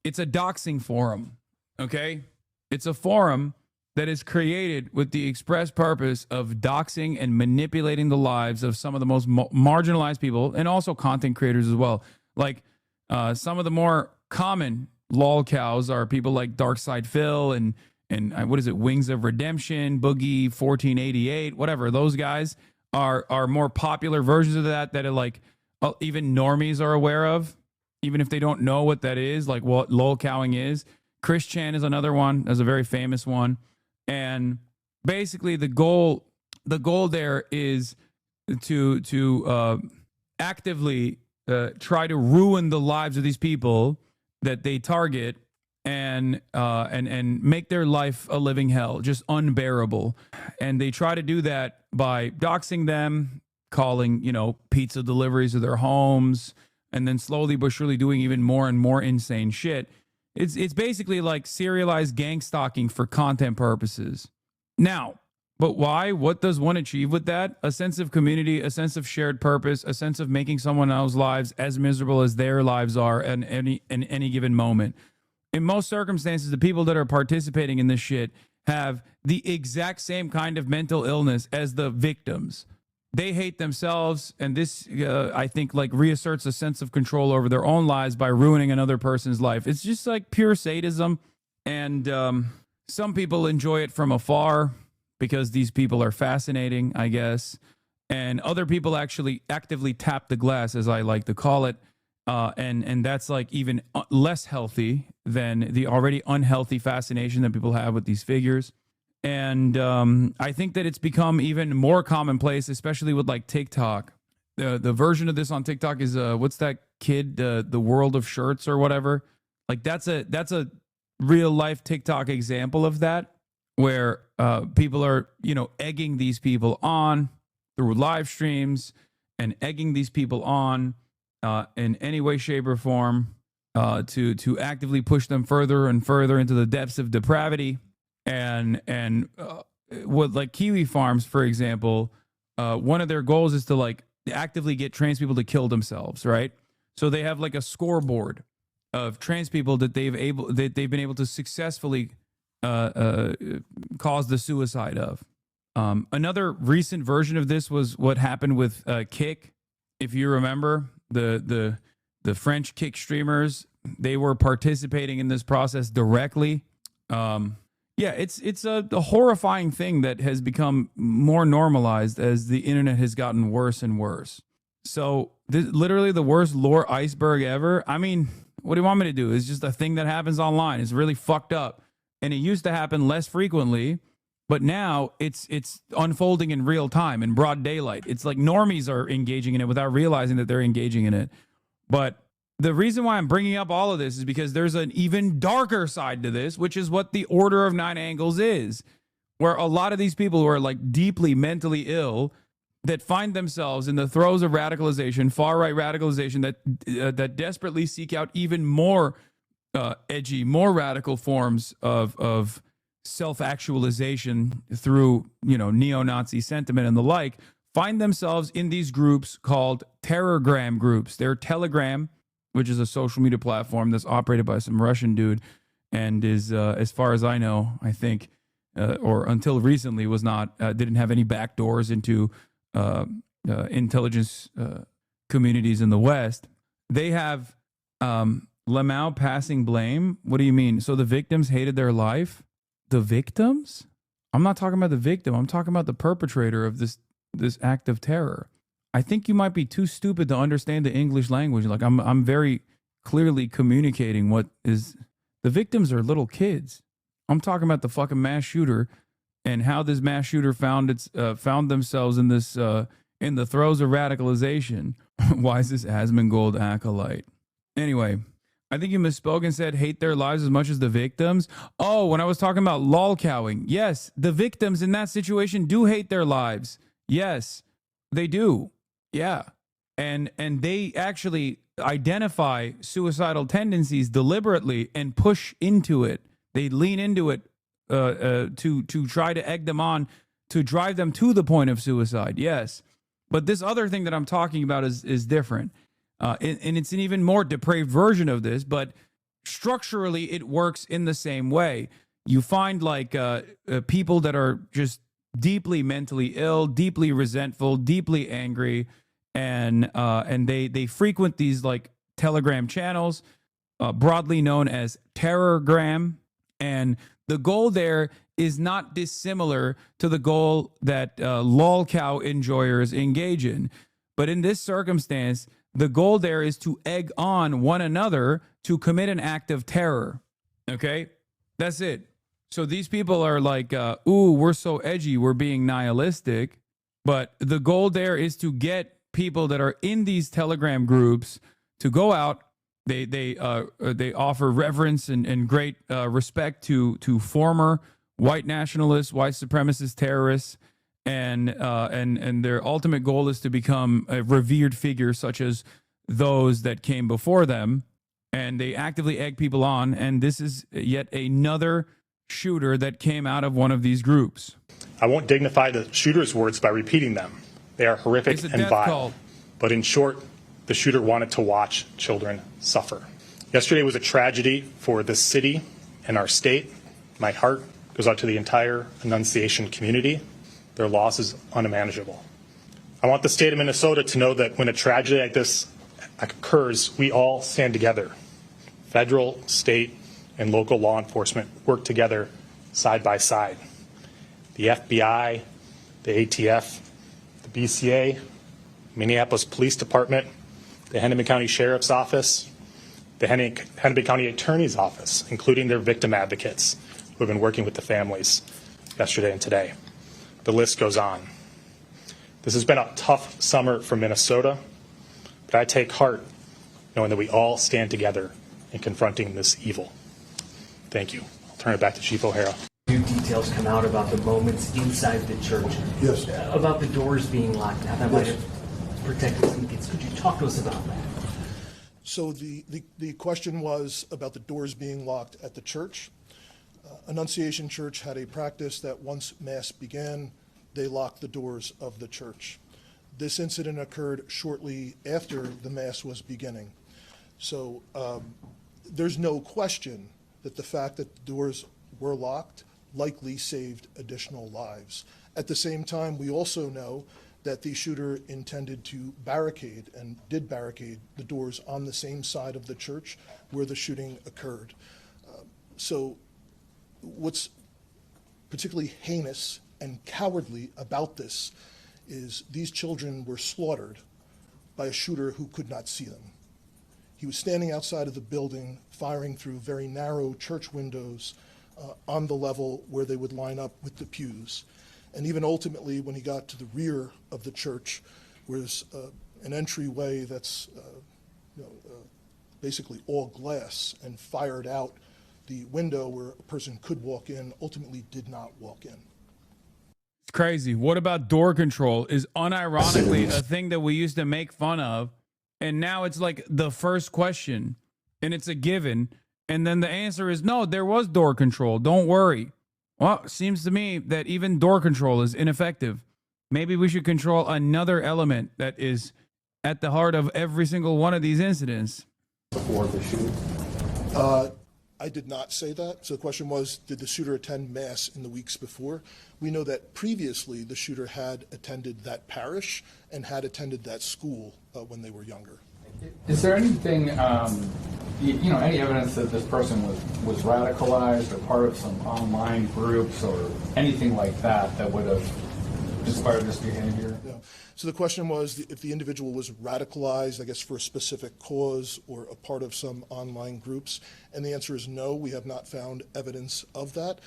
It's a doxing forum, okay? It's a forum that is created with the express purpose of doxing and manipulating the lives of some of the most marginalized people, and also content creators as well. Like some of the more common lolcows are people like Darkside Phil and what is it, Wings of Redemption, Boogie 1488, whatever. Those guys are more popular versions of that are like even normies are aware of, even if they don't know what that is, like what lolcowing is. Chris Chan is another one. That's a very famous one. And basically the goal there is to actively try to ruin the lives of these people that they target and make their life a living hell, just unbearable. And they try to do that by doxing them, calling, pizza deliveries to their homes, and then slowly but surely doing even more and more insane shit. It's basically like serialized gang stalking for content purposes. Now, but why? What does one achieve with that? A sense of community, a sense of shared purpose, a sense of making someone else's lives as miserable as their lives are in any given moment. In most circumstances, the people that are participating in this shit have the exact same kind of mental illness as the victims. They hate themselves, and this, I think, like reasserts a sense of control over their own lives by ruining another person's life. It's just like pure sadism, and some people enjoy it from afar because these people are fascinating, I guess, and other people actually actively tap the glass, as I like to call it, and that's like even less healthy than the already unhealthy fascination that people have with these figures. And I think that it's become even more commonplace, especially with like TikTok. The version of this on TikTok is what's that kid, the World of Shirts or whatever. Like that's a real life TikTok example of that, where people are egging these people on through live streams and egging these people on in any way, shape, or form to actively push them further and further into the depths of depravity. And with like Kiwi Farms, for example, one of their goals is to like actively get trans people to kill themselves, right? So they have like a scoreboard of trans people that they've been able to successfully cause the suicide of. Another recent version of this was what happened with Kik. If you remember, the French Kik streamers, they were participating in this process directly. Yeah, it's a horrifying thing that has become more normalized as the internet has gotten worse and worse. So literally the worst lore iceberg ever. I mean, what do you want me to do? It's just a thing that happens online. It's really fucked up. And it used to happen less frequently, but now it's unfolding in real time, in broad daylight. It's like normies are engaging in it without realizing that they're engaging in it. But the reason why I'm bringing up all of this is because there's an even darker side to this, which is what the Order of Nine Angles is, where a lot of these people who are like deeply mentally ill that find themselves in the throes of radicalization, far-right radicalization, that desperately seek out even more edgy, more radical forms of self-actualization through, neo-Nazi sentiment and the like, find themselves in these groups called terrorgram groups. They're Telegram, which is a social media platform that's operated by some Russian dude and is, as far as I know, I think, or until recently was not, didn't have any backdoors into intelligence communities in the West. They have Lamau passing blame. What do you mean? So the victims hated their life? The victims? I'm not talking about the victim. I'm talking about the perpetrator of this act of terror. I think you might be too stupid to understand the English language. Like I'm very clearly communicating what is. The victims are little kids. I'm talking about the fucking mass shooter and how this mass shooter found themselves in this in the throes of radicalization. Why is this Asmongold acolyte? Anyway, I think you misspoke and said hate their lives as much as the victims. Oh, when I was talking about lolcowing, yes, the victims in that situation do hate their lives. Yes, they do. Yeah. And they actually identify suicidal tendencies deliberately and push into it. They lean into it to try to egg them on, to drive them to the point of suicide. Yes. But this other thing that I'm talking about is different. And it's an even more depraved version of this, but structurally it works in the same way. You find like people that are just deeply mentally ill, deeply resentful, deeply angry, and they frequent these like Telegram channels, broadly known as Terrorgram, and the goal there is not dissimilar to the goal that lolcow enjoyers engage in. But in this circumstance, the goal there is to egg on one another to commit an act of terror. Okay? That's it. So these people are like, ooh, we're so edgy, we're being nihilistic. But the goal there is to get people that are in these Telegram groups to go out. They offer reverence and great respect to former white nationalists, white supremacist terrorists, and their ultimate goal is to become a revered figure such as those that came before them. And they actively egg people on. And this is yet another shooter that came out of one of these groups.
I won't dignify the shooter's words by repeating them. They are horrific and vile. But in short, the shooter wanted to watch children suffer. Yesterday was a tragedy for this city and our state. My heart goes out to the entire Annunciation community. Their loss is unimaginable. I want the state of Minnesota to know that when a tragedy like this occurs, we all stand together. Federal, state, and local law enforcement work together side by side. The FBI, the ATF, the BCA, Minneapolis Police Department, the Hennepin County Sheriff's Office, the Hennepin County Attorney's Office, including their victim advocates who have been working with the families yesterday and today. The list goes on. This has been a tough summer for Minnesota, but I take heart knowing that we all stand together in confronting this evil. Thank you. I'll turn it back to Chief O'Hara.
New details come out about the moments inside the church.
Yes.
About the doors being locked, how that might have protected some kids. Could you talk to us about that?
So the question was about the doors being locked at the church. Annunciation Church had a practice that once Mass began, they locked the doors of the church. This incident occurred shortly after the Mass was beginning. So there's no question that the fact that the doors were locked likely saved additional lives. At the same time, we also know that the shooter intended to barricade and did barricade the doors on the same side of the church where the shooting occurred. So what's particularly heinous and cowardly about this is these children were slaughtered by a shooter who could not see them. He was standing outside of the building, firing through very narrow church windows on the level where they would line up with the pews. And even ultimately, when he got to the rear of the church, was an entryway that's basically all glass, and fired out the window where a person could walk in, ultimately did not walk in.
It's crazy. What about door control is unironically a thing that we used to make fun of, and now it's like the first question, and it's a given, and then the answer is no, there was door control. Don't worry. Well, it seems to me that even door control is ineffective. Maybe we should control another element that is at the heart of every single one of these incidents.
Before the shooting? I did not say that. So the question was, did the shooter attend Mass in the weeks before? We know that previously the shooter had attended that parish and had attended that school when they were younger.
Is there anything, any evidence that this person was radicalized or part of some online groups or anything like that would have inspired this behavior?
Yeah. So the question was if the individual was radicalized, I guess, for a specific cause or a part of some online groups. And the answer is no, we have not found evidence of that,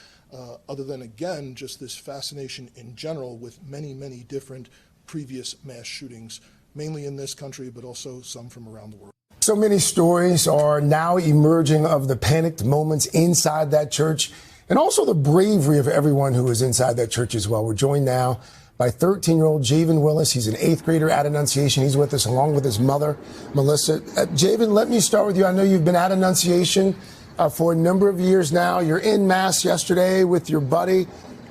other than, again, just this fascination in general with many, many different previous mass shootings, mainly in this country, but also some from around the world.
So many stories are now emerging of the panicked moments inside that church and also the bravery of everyone who was inside that church as well. We're joined now by 13-year-old Javen Willis. He's an 8th grader at Annunciation. He's with us along with his mother, Melissa. Javen, let me start with you. I know you've been at Annunciation for a number of years now. You're in Mass yesterday with your buddy,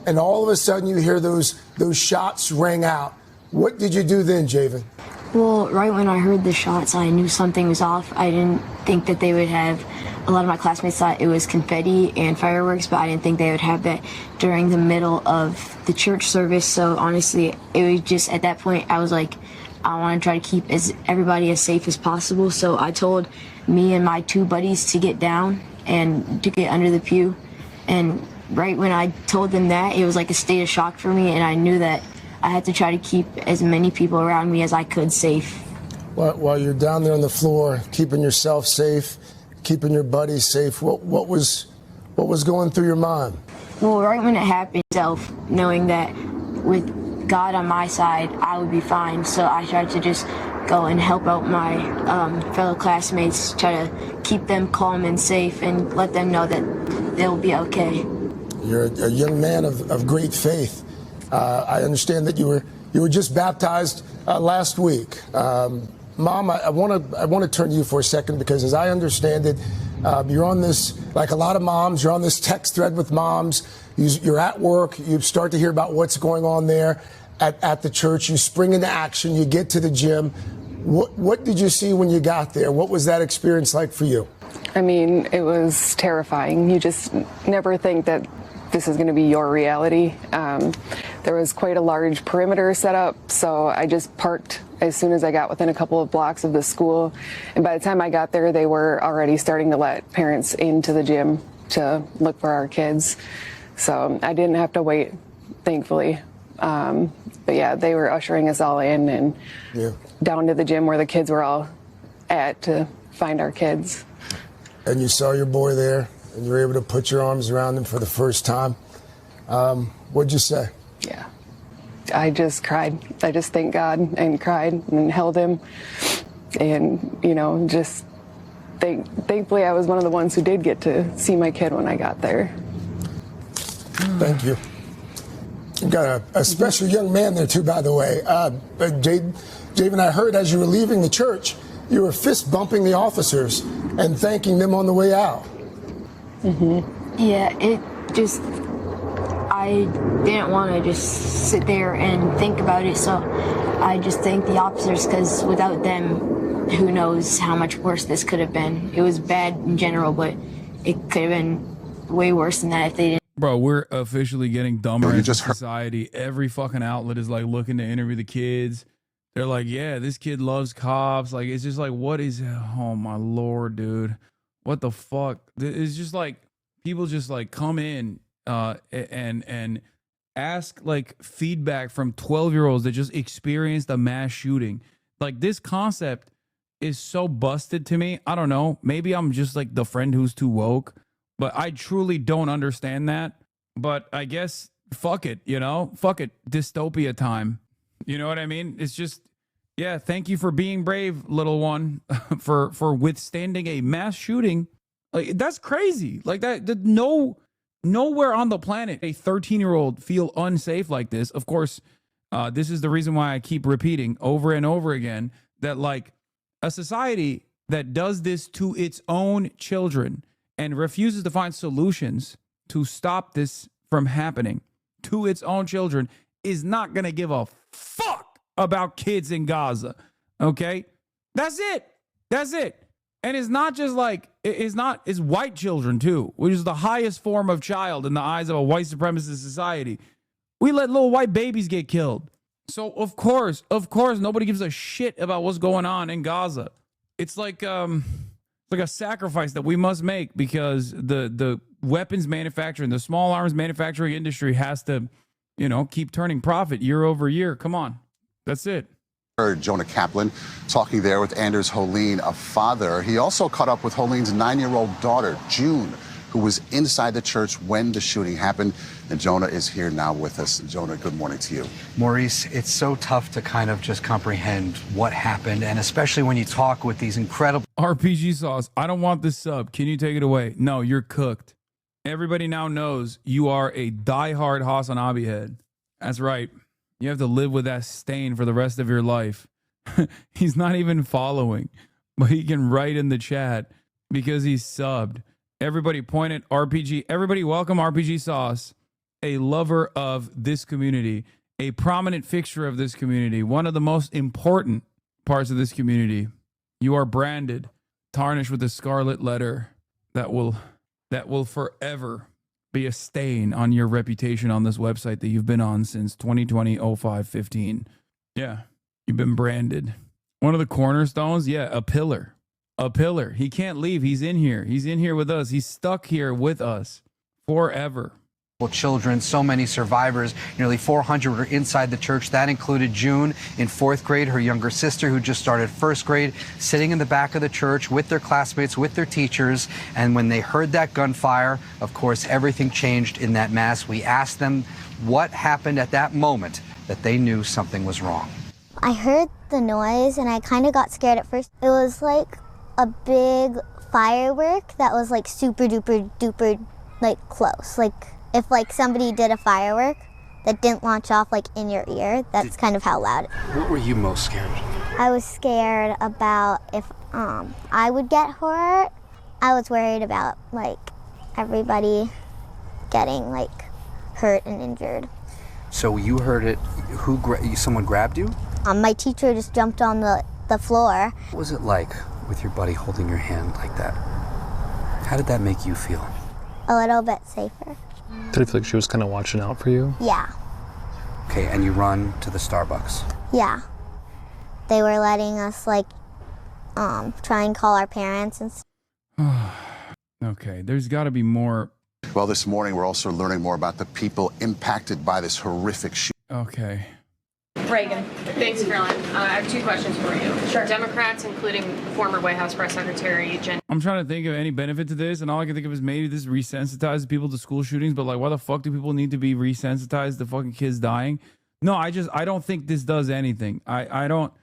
and all of a sudden you hear those shots ring out. What did you do then, Javen?
Well, right when I heard the shots, I knew something was off. I didn't think that they would have, a lot of my classmates thought it was confetti and fireworks, but I didn't think they would have that during the middle of the church service. So honestly, it was just, at that point, I was like, I want to try to keep everybody as safe as possible. So I told me and my 2 buddies to get down and to get under the pew. And right when I told them that, it was like a state of shock for me, and I knew that I had to try to keep as many people around me as I could safe.
While you're down there on the floor, keeping yourself safe, keeping your buddies safe, what was going through your mind?
Well, right when it happened, knowing that with God on my side, I would be fine. So I tried to just go and help out my fellow classmates, try to keep them calm and safe and let them know that they'll be okay.
You're a young man of great faith. I understand that you were just baptized last week. Mom, I want to turn to you for a second, because as I understand it, you're on this, like a lot of moms, you're on this text thread with moms. You're at work. You start to hear about what's going on there at the church. You spring into action. You get to the gym. What did you see when you got there? What was that experience like for you?
I mean, it was terrifying. You just never think that this is going to be your reality. There was quite a large perimeter set up, so I just parked as soon as I got within a couple of blocks of the school. And by the time I got there, they were already starting to let parents into the gym to look for our kids. So I didn't have to wait, thankfully. But yeah, they were ushering us all in and down to the gym where the kids were all at to find our kids.
And you saw your boy there, and you were able to put your arms around him for the first time. What'd you say?
Yeah, I just cried. I just thanked God and cried and held him. And, just thankfully I was one of the ones who did get to see my kid when I got there.
Thank you. You've got a special young man there, too, by the way. Javen, I heard as you were leaving the church, you were fist bumping the officers and thanking them on the way out.
Yeah, I didn't want to just sit there and think about it, so I just thanked the officers, because without them, who knows how much worse this could have been. It was bad in general, but it could have been way worse than that if they didn't.
Bro, we're officially getting dumber in society. Every fucking outlet is like looking to interview the kids. They're like, yeah, this kid loves cops. Like, it's just like, what is, oh my Lord, dude. What the fuck? It's just like, people just like come in and ask like feedback from 12-year-olds that just experienced a mass shooting. Like, this concept is so busted to me. I don't know. Maybe I'm just like the friend who's too woke, but I truly don't understand that. But I guess fuck it, you know? Fuck it. Dystopia time. You know what I mean? It's just, yeah, thank you for being brave, little one, for withstanding a mass shooting. Like, that's crazy. Like, that nowhere on the planet a 13-year-old feel unsafe like this. Of course, this is the reason why I keep repeating over and over again that, like, a society that does this to its own children and refuses to find solutions to stop this from happening to its own children is not going to give a fuck about kids in Gaza. Okay? That's it. That's it. And it's not just like, it's white children too, which is the highest form of child in the eyes of a white supremacist society. We let little white babies get killed. So of course, nobody gives a shit about what's going on in Gaza. It's like a sacrifice that we must make because the weapons manufacturing, the small arms manufacturing industry has to, you know, keep turning profit year over year. Come on. That's it.
Heard Jonah Kaplan talking there with Anders Holine, a father. He also caught up with Holine's 9-year-old daughter, June, who was inside the church when the shooting happened. And Jonah is here now with us. Jonah, good morning to you.
Maurice, it's so tough to kind of just comprehend what happened, and especially when you talk with these incredible...
RPG Sauce, I don't want this sub. Can you take it away? No, you're cooked. Everybody now knows you are a diehard Hassan Abi head. That's right. You have to live with that stain for the rest of your life. He's not even following, but he can write in the chat because he's subbed. Everybody point at RPG. Everybody welcome RPG Sauce, a lover of this community, a prominent fixture of this community, one of the most important parts of this community. You are branded, tarnished with a scarlet letter that will forever be a stain on your reputation on this website that you've been on since 2020-05-15. Yeah, you've been branded. One of the cornerstones, yeah, a pillar. A pillar. He can't leave. He's in here. He's in here with us. He's stuck here with us forever.
Children, so many survivors, nearly 400 were inside the church. That included June in 4th grade, her younger sister who just started 1st grade, sitting in the back of the church with their classmates, with their teachers. And when they heard that gunfire, of course, everything changed in that mass. We asked them what happened at that moment that they knew something was wrong.
I heard the noise and I kind of got scared at first. It was like a big firework that was like super duper duper like close. Like if like somebody did a firework that didn't launch off like in your ear, that's kind of how loud.
What were you most scared?
I was scared about if I would get hurt. I was worried about like everybody getting like hurt and injured.
So you heard it, someone grabbed you?
My teacher just jumped on the floor.
What was it like with your buddy holding your hand like that? How did that make you feel?
A little bit safer.
Did it feel like she was kind of watching out for you?
Yeah.
Okay, and you run to the Starbucks.
Yeah. They were letting us like try and call our parents and
Okay, there's got to be more.
Well, this morning we're also learning more about the people impacted by this horrific shooting.
Okay.
Reagan. Thanks, Caroline. I have two questions for you. Sure. Democrats, including former White House Press Secretary Jen.
I'm trying to think of any benefit to this, and all I can think of is maybe this resensitizes people to school shootings, but like, why the fuck do people need to be resensitized to fucking kids dying? No, I don't think this does anything. I don't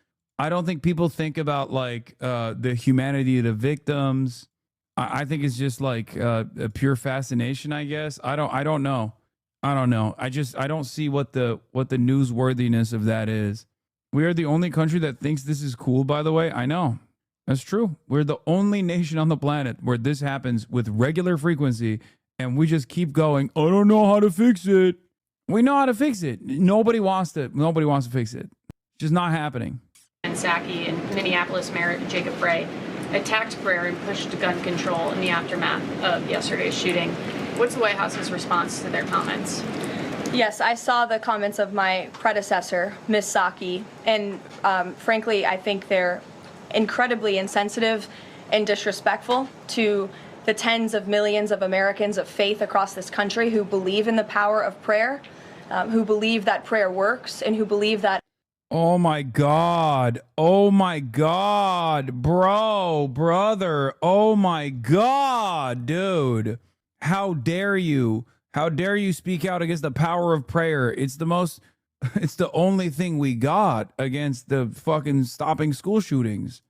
think people think about like the humanity of the victims. I think it's just like a pure fascination, I guess. I don't know. I don't see what the newsworthiness of that is. We are the only country that thinks this is cool, by the way. I know. That's true. We're the only nation on the planet where this happens with regular frequency, and we just keep going, I don't know how to fix it. We know how to fix it. Nobody wants to fix it. It's just not happening.
And Psaki and Minneapolis Mayor Jacob Frey attacked prayer and pushed gun control in the aftermath of yesterday's shooting. What's the White House's response to their comments?
Yes, I saw the comments of my predecessor, Ms. Psaki, and frankly, I think they're incredibly insensitive and disrespectful to the tens of millions of Americans of faith across this country who believe in the power of prayer, who believe that prayer works, and who believe that.
Oh my God. Oh my God. Bro, brother. Oh my God, dude. How dare you? How dare you speak out against the power of prayer? It's the only thing we got against the fucking stopping school shootings.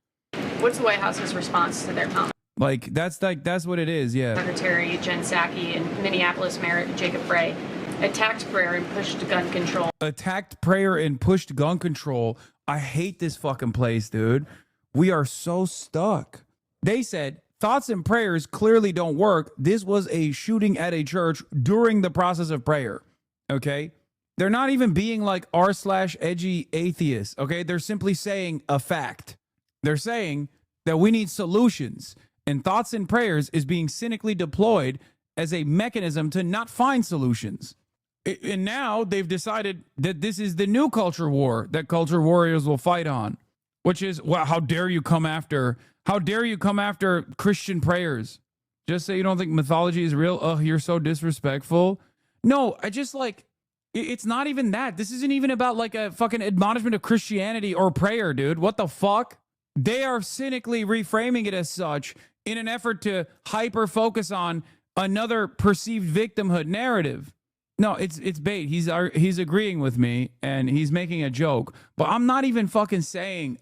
What's the White House's response to their comment?
Like, that's what it is, yeah.
Secretary Jen Psaki and Minneapolis Mayor Jacob Frey attacked prayer and pushed gun control.
Attacked prayer and pushed gun control. I hate this fucking place, dude. We are so stuck. They said thoughts and prayers clearly don't work. This was a shooting at a church during the process of prayer. Okay? They're not even being like r/edgy atheists. Okay? They're simply saying a fact. They're saying that we need solutions, and thoughts and prayers is being cynically deployed as a mechanism to not find solutions. And now they've decided that this is the new culture war that culture warriors will fight on, which is, well, how dare you come after Christian prayers? Just say you don't think mythology is real. Oh, you're so disrespectful. No, I just like, it's not even that. This isn't even about like a fucking admonishment of Christianity or prayer, dude. What the fuck? They are cynically reframing it as such in an effort to hyper focus on another perceived victimhood narrative. No, it's bait. He's agreeing with me and he's making a joke. But I'm not even saying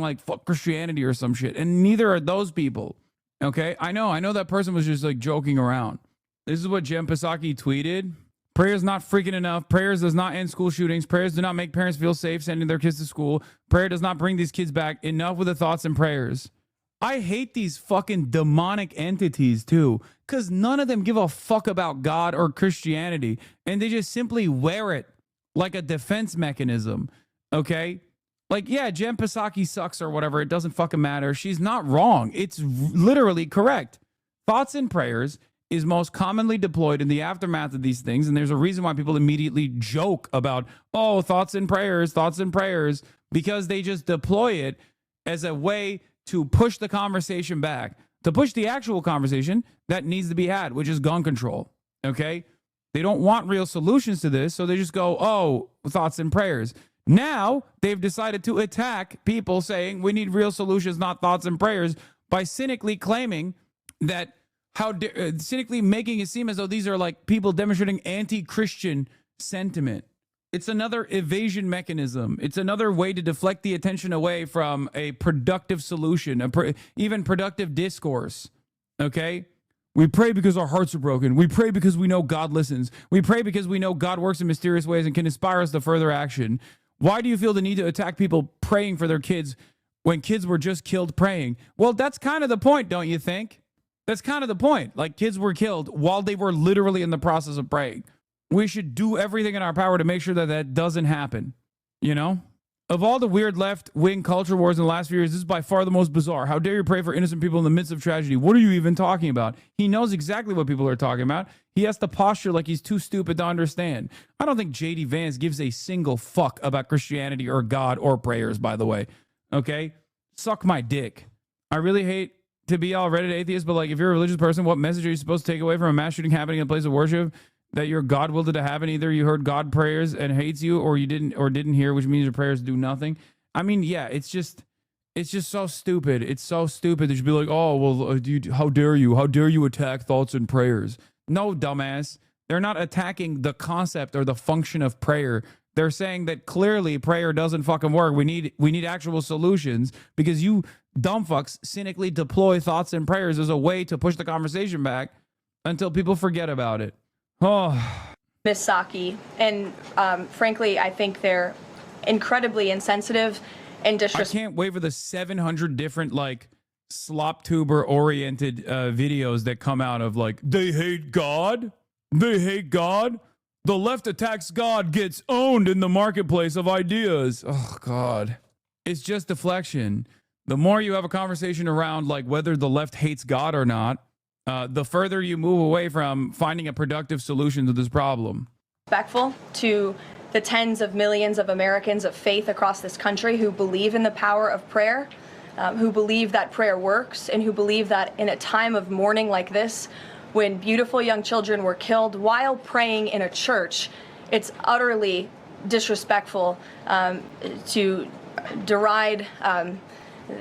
like fuck Christianity or some shit. And neither are those people. Okay? I know that person was just like joking around. This is what Jen Psaki tweeted. Prayer is not freaking enough. Prayers does not end school shootings. Prayers do not make parents feel safe sending their kids to school. Prayer does not bring these kids back. Enough with the thoughts and prayers. I hate these fucking demonic entities too, because none of them give a fuck about God or Christianity, and they just simply wear it like a defense mechanism, okay? Like, yeah, Jen Psaki sucks or whatever. It doesn't fucking matter. She's not wrong. It's literally correct. Thoughts and prayers is most commonly deployed in the aftermath of these things, and there's a reason why people immediately joke about, oh, thoughts and prayers, because they just deploy it as a way to push the conversation back, to push the actual conversation that needs to be had, which is gun control, okay? They don't want real solutions to this, so they just go, oh, thoughts and prayers. Now, they've decided to attack people saying we need real solutions, not thoughts and prayers, by cynically claiming that, cynically making it seem as though these are like people demonstrating anti-Christian sentiment. It's another evasion mechanism. It's another way to deflect the attention away from a productive solution, even productive discourse. Okay? We pray because our hearts are broken. We pray because we know God listens. We pray because we know God works in mysterious ways and can inspire us to further action. Why do you feel the need to attack people praying for their kids when kids were just killed praying? Well, that's kind of the point, don't you think? That's kind of the point. Like, kids were killed while they were literally in the process of praying. We should do everything in our power to make sure that that doesn't happen, you know? Of all the weird left-wing culture wars in the last few years, this is by far the most bizarre. How dare you pray for innocent people in the midst of tragedy? What are you even talking about? He knows exactly what people are talking about. He has to posture like he's too stupid to understand. I don't think J.D. Vance gives a single fuck about Christianity or God or prayers, by the way. Okay? Suck my dick. I really hate to be all Reddit atheist, but like, if you're a religious person, what message are you supposed to take away from a mass shooting happening in a place of worship that you're God willed to have, and either you heard God prayers and hates you, or you didn't hear, which means your prayers do nothing? I mean, yeah, it's just so stupid. It's so stupid that you'd be like, oh, well, how dare you attack thoughts and prayers? No, dumbass. They're not attacking the concept or the function of prayer. They're saying that clearly prayer doesn't fucking work. We need actual solutions, because you dumb fucks cynically deploy thoughts and prayers as a way to push the conversation back until people forget about it. Oh.
Miss Psaki, and frankly, I think they're incredibly insensitive and disrespectful.
I can't wait for the 700 different like slop tuber oriented videos that come out of like, they hate God. They hate God. The left attacks God, gets owned in the marketplace of ideas. Oh God, it's just deflection. The more you have a conversation around like whether the left hates God or not, the further you move away from finding a productive solution to this problem.
Respectful to the tens of millions of Americans of faith across this country who believe in the power of prayer, who believe that prayer works, and who believe that in a time of mourning like this, when beautiful young children were killed while praying in a church, it's utterly disrespectful to deride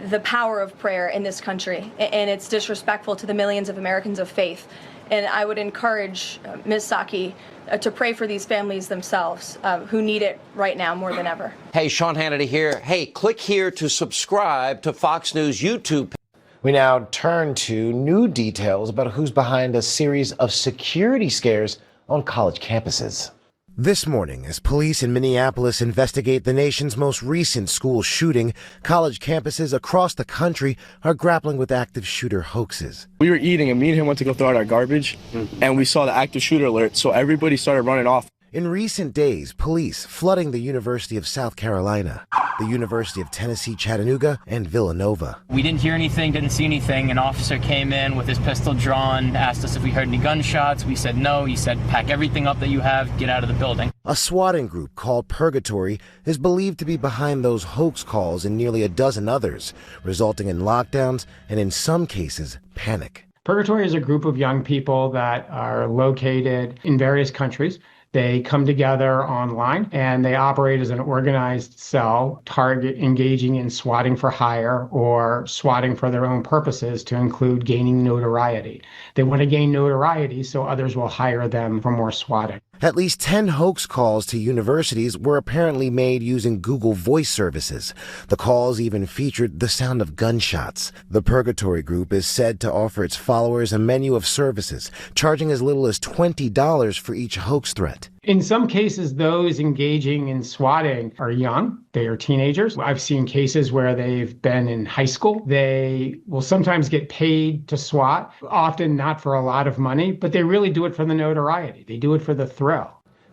the power of prayer in this country, and it's disrespectful to the millions of Americans of faith. And I would encourage Ms. Psaki to pray for these families themselves who need it right now more than ever.
Hey, Sean Hannity here. Hey, click here to subscribe to Fox News YouTube.
We now turn to new details about who's behind a series of security scares on college campuses.
This morning, as police in Minneapolis investigate the nation's most recent school shooting, college campuses across the country are grappling with active shooter hoaxes.
We were eating and me and him went to go throw out our garbage and we saw the active shooter alert, so everybody started running off.
In recent days, police flooding the University of South Carolina, the University of Tennessee, Chattanooga, and Villanova.
We didn't hear anything, didn't see anything. An officer came in with his pistol drawn, asked us if we heard any gunshots. We said no. He said, pack everything up that you have, get out of the building.
A swatting group called Purgatory is believed to be behind those hoax calls and nearly a dozen others, resulting in lockdowns and, in some cases, panic.
Purgatory is a group of young people that are located in various countries. They come together online and they operate as an organized cell, target engaging in swatting for hire or swatting for their own purposes to include gaining notoriety. They want to gain notoriety so others will hire them for more swatting.
At least 10 hoax calls to universities were apparently made using Google Voice services. The calls even featured the sound of gunshots. The Purgatory Group is said to offer its followers a menu of services, charging as little as $20 for each hoax threat.
In some cases, those engaging in swatting are young. They are teenagers. I've seen cases where they've been in high school. They will sometimes get paid to swat, often not for a lot of money, but they really do it for the notoriety. They do it for the thrill.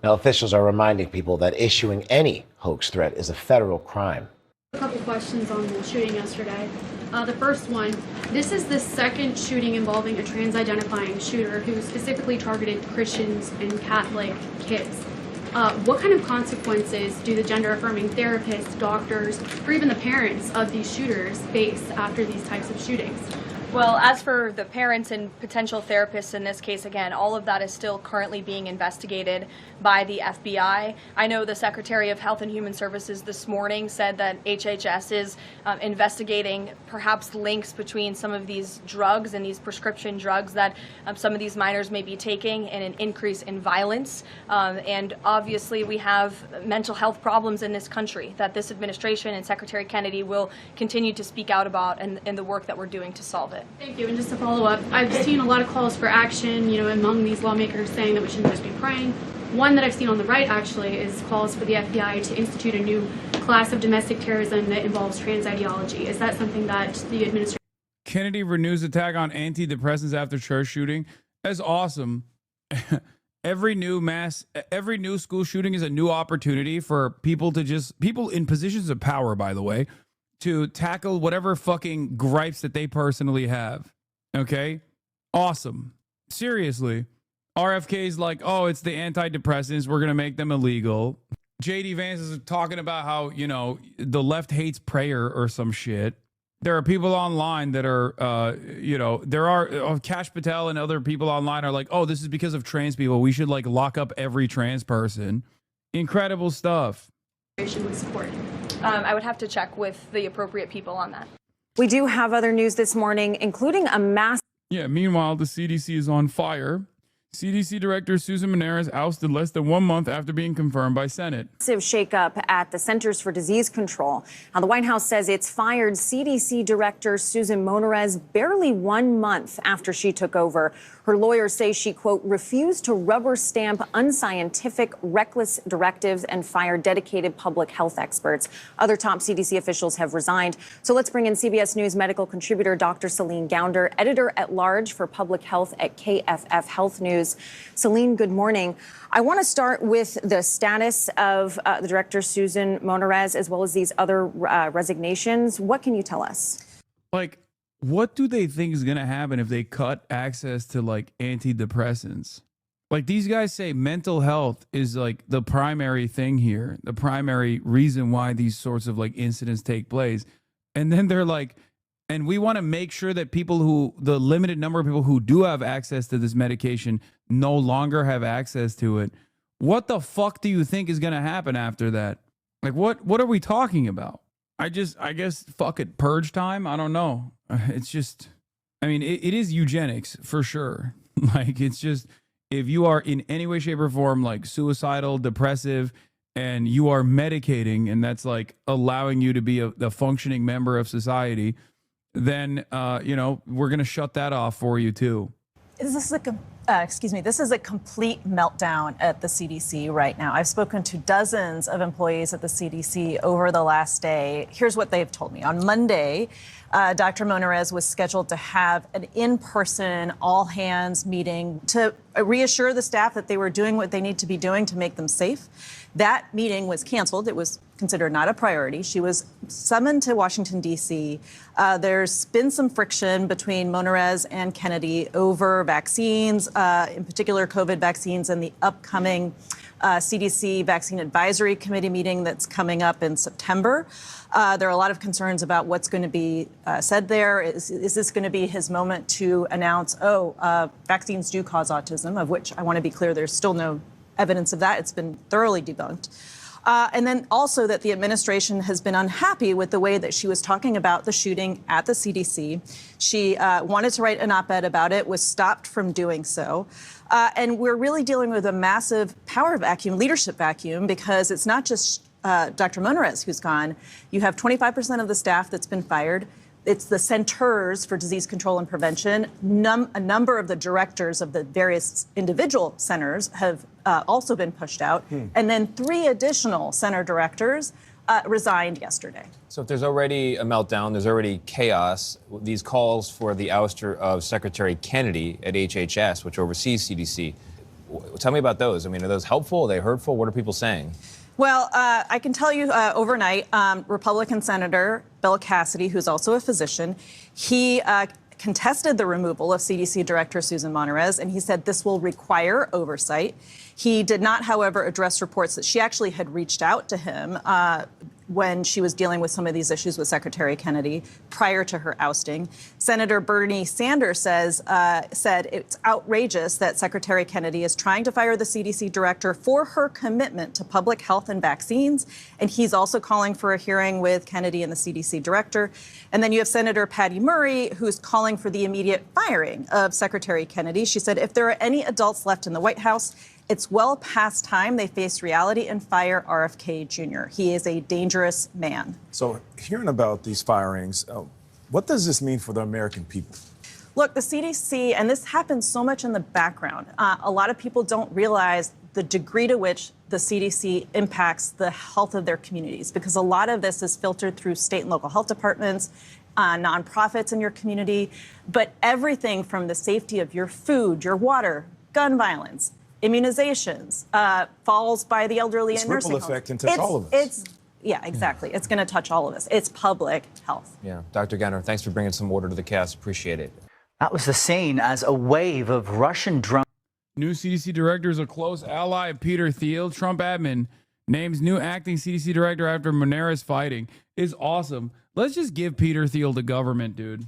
Now, officials are reminding people that issuing any hoax threat is a federal crime.
A couple questions on the shooting yesterday. The first one, this is the second shooting involving a trans-identifying shooter who specifically targeted Christians and Catholic kids. What kind of consequences do the gender-affirming therapists, doctors, or even the parents of these shooters face after these types of shootings?
Well, as for the parents and potential therapists in this case, again, all of that is still currently being investigated by the FBI. I know the Secretary of Health and Human Services this morning said that HHS is investigating perhaps links between some of these drugs and these prescription drugs that some of these minors may be taking and an increase in violence. And obviously we have mental health problems in this country that this administration and Secretary Kennedy will continue to speak out about in the work that we're doing to solve it.
Thank you. And just to follow up, I've seen a lot of calls for action, among these lawmakers saying that we shouldn't just be praying. One that I've seen on the right, actually, is calls for the FBI to institute a new class of domestic terrorism that involves trans ideology. Is that something that the administration...
Kennedy renews attack on antidepressants after church shooting. That's awesome. Every new school shooting is a new opportunity for people in positions of power, by the way, to tackle whatever fucking gripes that they personally have. Okay? Awesome. Seriously. RFK's like, oh, it's the antidepressants. We're going to make them illegal. JD Vance is talking about how, the left hates prayer or some shit. There are people online that are, Kash Patel and other people online are like, oh, this is because of trans people. We should lock up every trans person. Incredible stuff.
would support?
I would have to check with the appropriate people on that.
We do have other news this morning, including a mass.
Yeah, meanwhile, the CDC is on fire. CDC Director Susan Menares ousted less than 1 month after being confirmed by Senate.
Massive shakeup at the Centers for Disease Control. Now, the White House says it's fired CDC Director Susan Menares barely 1 month after she took over. Her lawyers say she, quote, refused to rubber stamp unscientific, reckless directives and fire dedicated public health experts. Other top CDC officials have resigned. So let's bring in CBS News medical contributor Dr. Celine Gounder, editor at large for public health at KFF Health News. Celine, good morning. I want to start with the status of the director, Susan Menares, as well as these other resignations. What can you tell us?
What do they think is going to happen if they cut access to antidepressants? These guys say mental health is the primary thing here, the primary reason why these sorts of incidents take place. And then they're like, And we want to make sure that the limited number of people who do have access to this medication no longer have access to it. What the fuck do you think is going to happen after that? Like, what are we talking about? I guess, fuck it, purge time? I don't know. It's just, I mean, it is eugenics for sure. Like, it's just, if you are in any way, shape, or form, like suicidal, depressive, and you are medicating, and that's like allowing you to be a functioning member of society, then, we're going to shut that off for you too.
This is this is a complete meltdown at the CDC right now. I've spoken to dozens of employees at the CDC over the last day. Here's what they've told me. On Monday, Dr. Monarez was scheduled to have an in-person all-hands meeting to reassure the staff that they were doing what they need to be doing to make them safe. That meeting was canceled. It was considered not a priority. She was summoned to Washington, D.C. There's been some friction between Monarez and Kennedy over vaccines, in particular COVID vaccines, and the upcoming CDC Vaccine Advisory Committee meeting that's coming up in September. There are a lot of concerns about what's going to be said there. Is this going to be his moment to announce, vaccines do cause autism, of which I want to be clear, there's still no evidence of that. It's been thoroughly debunked. And then also that the administration has been unhappy with the way that she was talking about the shooting at the CDC. She wanted to write an op-ed about it, was stopped from doing so. And we're really dealing with a massive power vacuum, leadership vacuum, because it's not just Dr. Monarez who's gone. You have 25% of the staff that's been fired. It's the Centers for Disease Control and Prevention. A number of the directors of the various individual centers have also been pushed out. And then 3 additional center directors resigned yesterday.
So if there's already a meltdown, there's already chaos, these calls for the ouster of Secretary Kennedy at HHS, which oversees CDC, tell me about those. I mean, are those helpful? Are they hurtful? What are people saying?
Well, I can tell you overnight, Republican Senator Bill Cassidy, who's also a physician, he contested the removal of CDC Director Susan Monarez, and he said this will require oversight. He did not, however, address reports that she actually had reached out to him when she was dealing with some of these issues with Secretary Kennedy prior to her ousting. Senator Bernie Sanders said it's outrageous that Secretary Kennedy is trying to fire the CDC director for her commitment to public health and vaccines. And he's also calling for a hearing with Kennedy and the CDC director. And then you have Senator Patty Murray, who's calling for the immediate firing of Secretary Kennedy. She said, if there are any adults left in the White House, it's well past time they face reality and fire RFK Jr. He is a dangerous man.
So hearing about these firings, what does this mean for the American people?
Look, the CDC, and this happens so much in the background, a lot of people don't realize the degree to which the CDC impacts the health of their communities, because a lot of this is filtered through state and local health departments, nonprofits in your community, but everything from the safety of your food, your water, gun violence, immunizations, falls by the elderly and nursing homes.
Ripple effect can touch all of us.
Yeah, exactly. It's going to touch all of us. It's public health.
Yeah. Dr. Ganner, thanks for bringing some order to the chaos. Appreciate it.
That was the scene as a wave of Russian drones.
New CDC director is a close ally of Peter Thiel. Trump admin names new acting CDC director after Monarez fighting. Is awesome. Let's just give Peter Thiel to government, dude.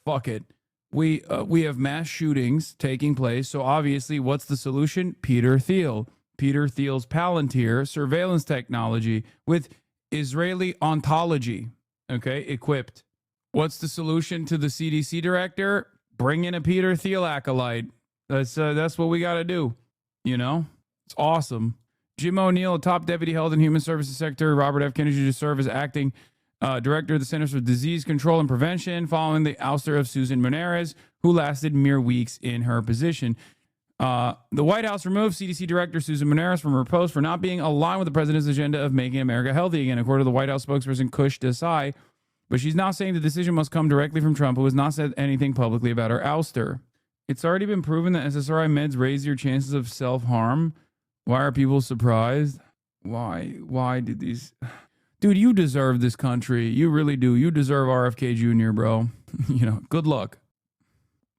Fuck it. We have mass shootings taking place, so obviously, what's the solution? Peter Thiel. Peter Thiel's Palantir surveillance technology with Israeli ontology, okay, equipped. What's the solution to the CDC director? Bring in a Peter Thiel acolyte. That's what we got to do. You know, it's awesome. Jim O'Neill, top deputy health and human services secretary, Robert F. Kennedy to serve as acting director of the Centers for Disease Control and Prevention following the ouster of Susan Monarez, who lasted mere weeks in her position. The White House removed CDC Director Susan Monarez from her post for not being aligned with the president's agenda of making America healthy again, according to the White House spokesperson Kush Desai. But she's now saying the decision must come directly from Trump, who has not said anything publicly about her ouster. It's already been proven that SSRI meds raise your chances of self-harm. Why are people surprised? Why did these... Dude, you deserve this country. You really do. You deserve RFK Jr., bro. You know, good luck.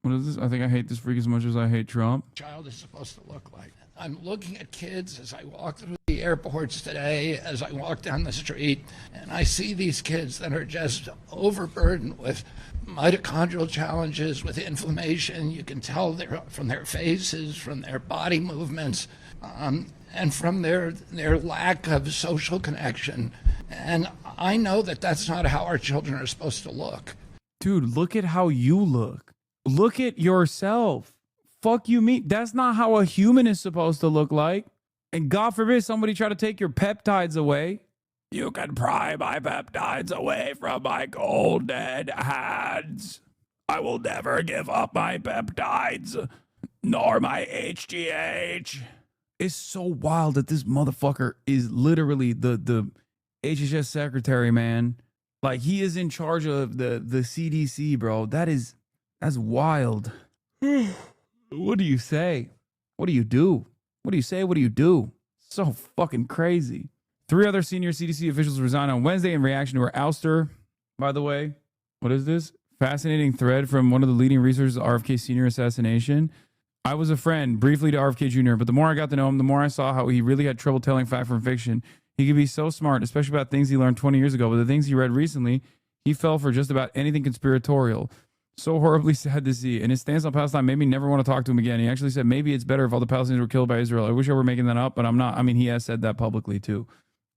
What is this? I think I hate this freak as much as I hate Trump.
Child is supposed to look like. I'm looking at kids as I walk through the airports today, as I walk down the street, and I see these kids that are just overburdened with mitochondrial challenges, with inflammation. You can tell from their faces, from their body movements, and from their lack of social connection. And I know that that's not how our children are supposed to look.
Dude, look at how you look. Look at yourself. Fuck you mean? That's not how a human is supposed to look like. And God forbid somebody try to take your peptides away. You can pry my peptides away from my cold dead hands. I will never give up my peptides, nor my HGH. It's so wild that this motherfucker is literally the HHS secretary, man. Like, he is in charge of the CDC, bro. That's wild. What do you say? What do you do? What do you say? What do you do? So fucking crazy. 3 other senior CDC officials resigned on Wednesday in reaction to her ouster. By the way, what is this? Fascinating thread from one of the leading researchers of RFK Sr. assassination. I was a friend briefly to RFK Jr., but the more I got to know him, the more I saw how he really had trouble telling fact from fiction. He could be so smart, especially about things he learned 20 years ago, but the things he read recently, he fell for just about anything conspiratorial. So horribly sad to see. And his stance on Palestine made me never want to talk to him again. He actually said maybe it's better if all the Palestinians were killed by Israel. I wish I were making that up, but I'm not. I mean, he has said that publicly too.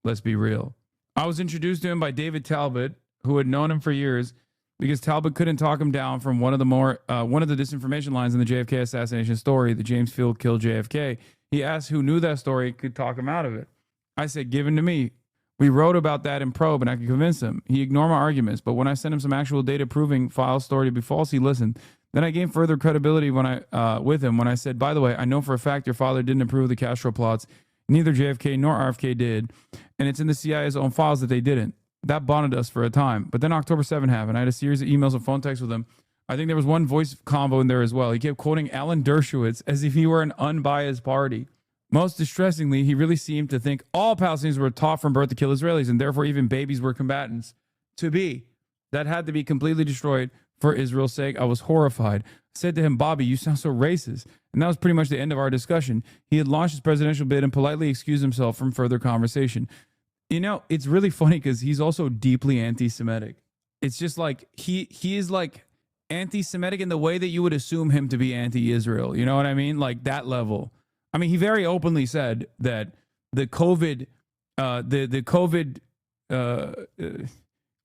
Let's be real. I was introduced to him by David Talbot, who had known him for years, because Talbot couldn't talk him down from one of the disinformation lines in the JFK assassination story, that James Field killed JFK. He asked who knew that story could talk him out of it. I said, give him to me. We wrote about that in Probe, and I could convince him. He ignored my arguments, but when I sent him some actual data proving File's story to be false, he listened. Then I gained further credibility with him when I said, by the way, I know for a fact your father didn't approve of the Castro plots. Neither JFK nor RFK did, and it's in the CIA's own files that they didn't. That bonded us for a time. But then October 7 happened. I had a series of emails and phone texts with him. I think there was one voice convo in there as well. He kept quoting Alan Dershowitz as if he were an unbiased party. Most distressingly, he really seemed to think all Palestinians were taught from birth to kill Israelis, and therefore even babies were combatants. To be. That had to be completely destroyed for Israel's sake. I was horrified. I said to him, Bobby, you sound so racist. And that was pretty much the end of our discussion. He had launched his presidential bid and politely excused himself from further conversation. You know, it's really funny because he's also deeply anti-Semitic. It's just like he is like anti-Semitic in the way that you would assume him to be anti-Israel. You know what I mean? Like that level. I mean, he very openly said that the COVID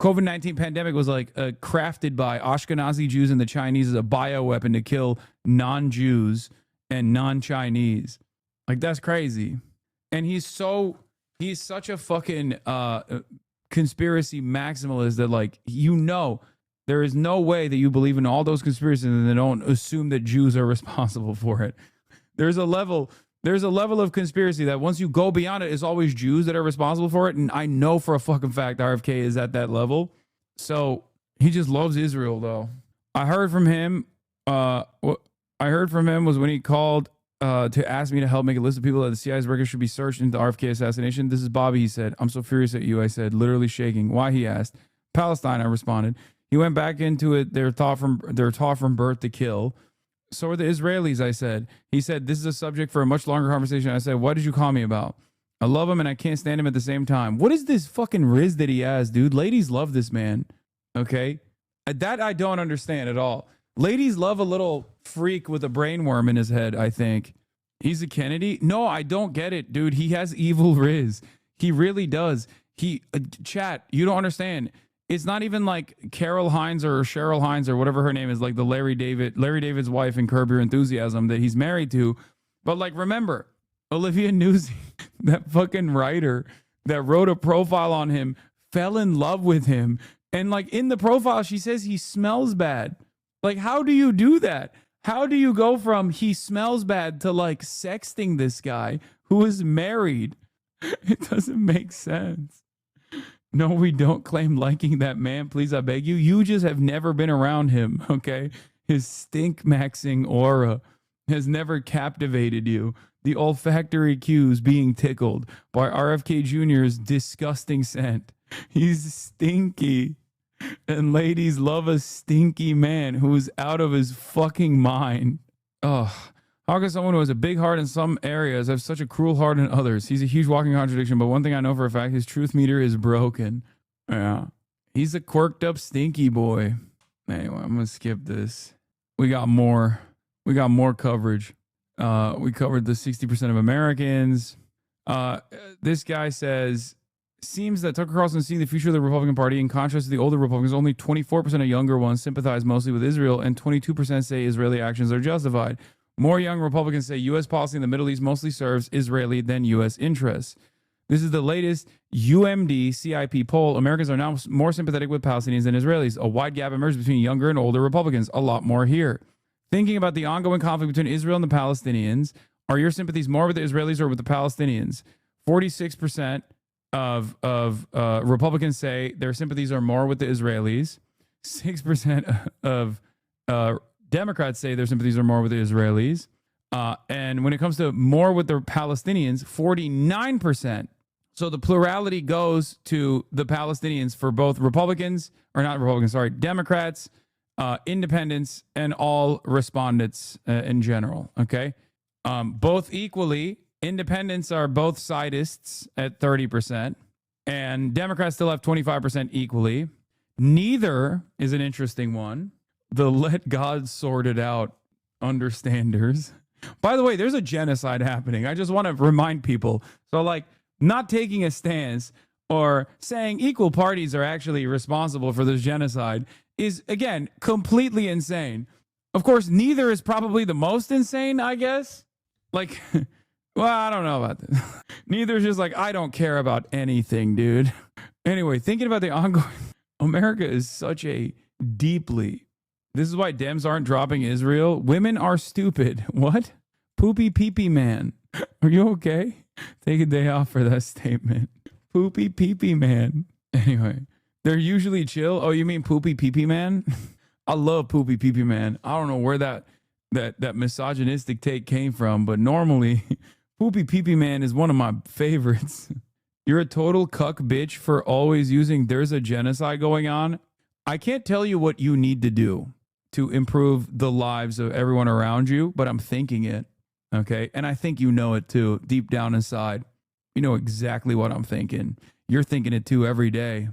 COVID-19 pandemic was like crafted by Ashkenazi Jews and the Chinese as a bioweapon to kill non-Jews and non-Chinese. Like, that's crazy. And he's such a fucking conspiracy maximalist that, like, you know, there is no way that you believe in all those conspiracies and then don't assume that Jews are responsible for it. There's a level of conspiracy that once you go beyond it, it's always Jews that are responsible for it. And I know for a fucking fact RFK is at that level. So he just loves Israel, though. I heard from him. What I heard from him was when he called to ask me to help make a list of people that the CIA's records should be searched into the RFK assassination. This is Bobby, he said. I'm so furious at you, I said, literally shaking. Why, he asked. Palestine, I responded. He went back into it. They're taught from birth to kill. So are the Israelis, I said. He said, this is a subject for a much longer conversation. I said, what did you call me about? I love him and I can't stand him at the same time. What is this fucking riz that he has, dude? Ladies love this man. Okay? That I don't understand at all. Ladies love a little freak with a brainworm in his head, I think. He's a Kennedy? No, I don't get it, dude. He has evil riz. He really does. Chat, you don't understand. It's not even like Carol Hines or Cheryl Hines or whatever her name is, like the Larry David's wife in Curb Your Enthusiasm that he's married to. But like, remember, Olivia Newsy, that fucking writer that wrote a profile on him, fell in love with him. And like in the profile, she says he smells bad. Like, how do you do that? How do you go from he smells bad to like sexting this guy who is married? It doesn't make sense. No, we don't claim liking that man. Please, I beg you. You just have never been around him, okay? His stink-maxing aura has never captivated you. The olfactory cues being tickled by RFK Jr.'s disgusting scent. He's stinky. And ladies love a stinky man who's out of his fucking mind. Oh, How can someone who has a big heart in some areas have such a cruel heart in others? He's a huge walking contradiction, but one thing I know for a fact, his truth meter is broken. Yeah. He's a quirked up stinky boy. Anyway, I'm going to skip this. We got more coverage. We covered the 60% of Americans. This guy says, seems that Tucker Carlson is seeing the future of the Republican Party. In contrast to the older Republicans, only 24% of younger ones sympathize mostly with Israel, and 22% say Israeli actions are justified. More young Republicans say U.S. policy in the Middle East mostly serves Israeli than U.S. interests. This is the latest UMD CIP poll. Americans are now more sympathetic with Palestinians than Israelis. A wide gap emerged between younger and older Republicans. A lot more here. Thinking about the ongoing conflict between Israel and the Palestinians, are your sympathies more with the Israelis or with the Palestinians? 46% of Republicans say their sympathies are more with the Israelis. 6% of Democrats say their sympathies are more with the Israelis. And when it comes to more with the Palestinians, 49%. So the plurality goes to the Palestinians for both Democrats, independents, and all respondents in general. Okay. Both equally, independents are both sideists at 30%, and Democrats still have 25% equally. Neither is an interesting one. The let God sort it out understanders. By the way, there's a genocide happening. I just want to remind people. So, like, not taking a stance or saying equal parties are actually responsible for this genocide is, again, completely insane. Of course, neither is probably the most insane, I guess. Like, well, I don't know about this. Neither is just like, I don't care about anything, dude. Anyway, thinking about the ongoing, America is such a deeply, this is why Dems aren't dropping Israel. Women are stupid. What? Poopy pee-pee man. Are you okay? Take a day off for that statement. Poopy pee-pee man. Anyway, they're usually chill. Oh, you mean poopy pee-pee man? I love poopy pee-pee man. I don't know where that misogynistic take came from, but normally poopy pee-pee man is one of my favorites. You're a total cuck bitch for always using there's a genocide going on. I can't tell you what you need to do to improve the lives of everyone around you, but I'm thinking it. Okay. And I think you know it too, deep down inside. You know exactly what I'm thinking. You're thinking it too every day.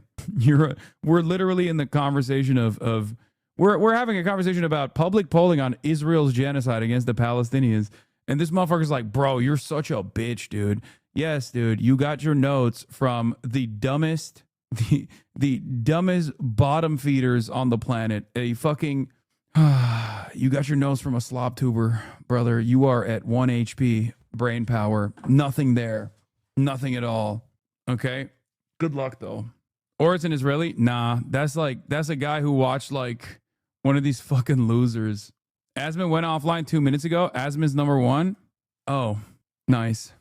We're literally in the conversation of we're having a conversation about public polling on Israel's genocide against the Palestinians. And this motherfucker's like, bro, you're such a bitch, dude. Yes, dude. You got your notes from the dumbest bottom feeders on the planet. A fucking you got your nose from a slob tuber, brother. You are at 1 HP brain power. Nothing there. Nothing at all. Okay? Good luck, though. Or it's an Israeli? Nah, that's a guy who watched like one of these fucking losers. Asman went offline 2 minutes ago. Asman's number one. Oh, nice.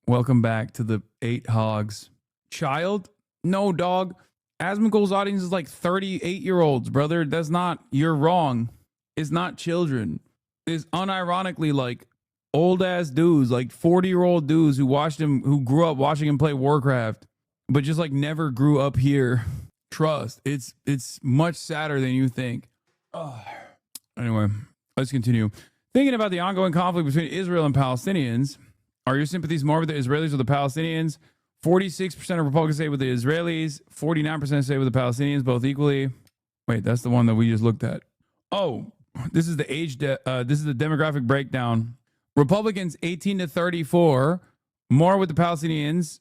Welcome back to the 8 hogs. Child? No, dog. Asmongold's audience is like 38-year-olds, brother. That's not, you're wrong. It's not children. It's unironically like old ass dudes, like 40-year-old dudes who grew up watching him play Warcraft, but just like never grew up here. Trust. It's much sadder than you think. Anyway, let's continue. Thinking about the ongoing conflict between Israel and Palestinians, are your sympathies more with the Israelis or the Palestinians? 46% of Republicans say with the Israelis, 49% say with the Palestinians, both equally. Wait, that's the one that we just looked at. Oh, this is the this is the demographic breakdown. Republicans 18 to 34, more with the Palestinians.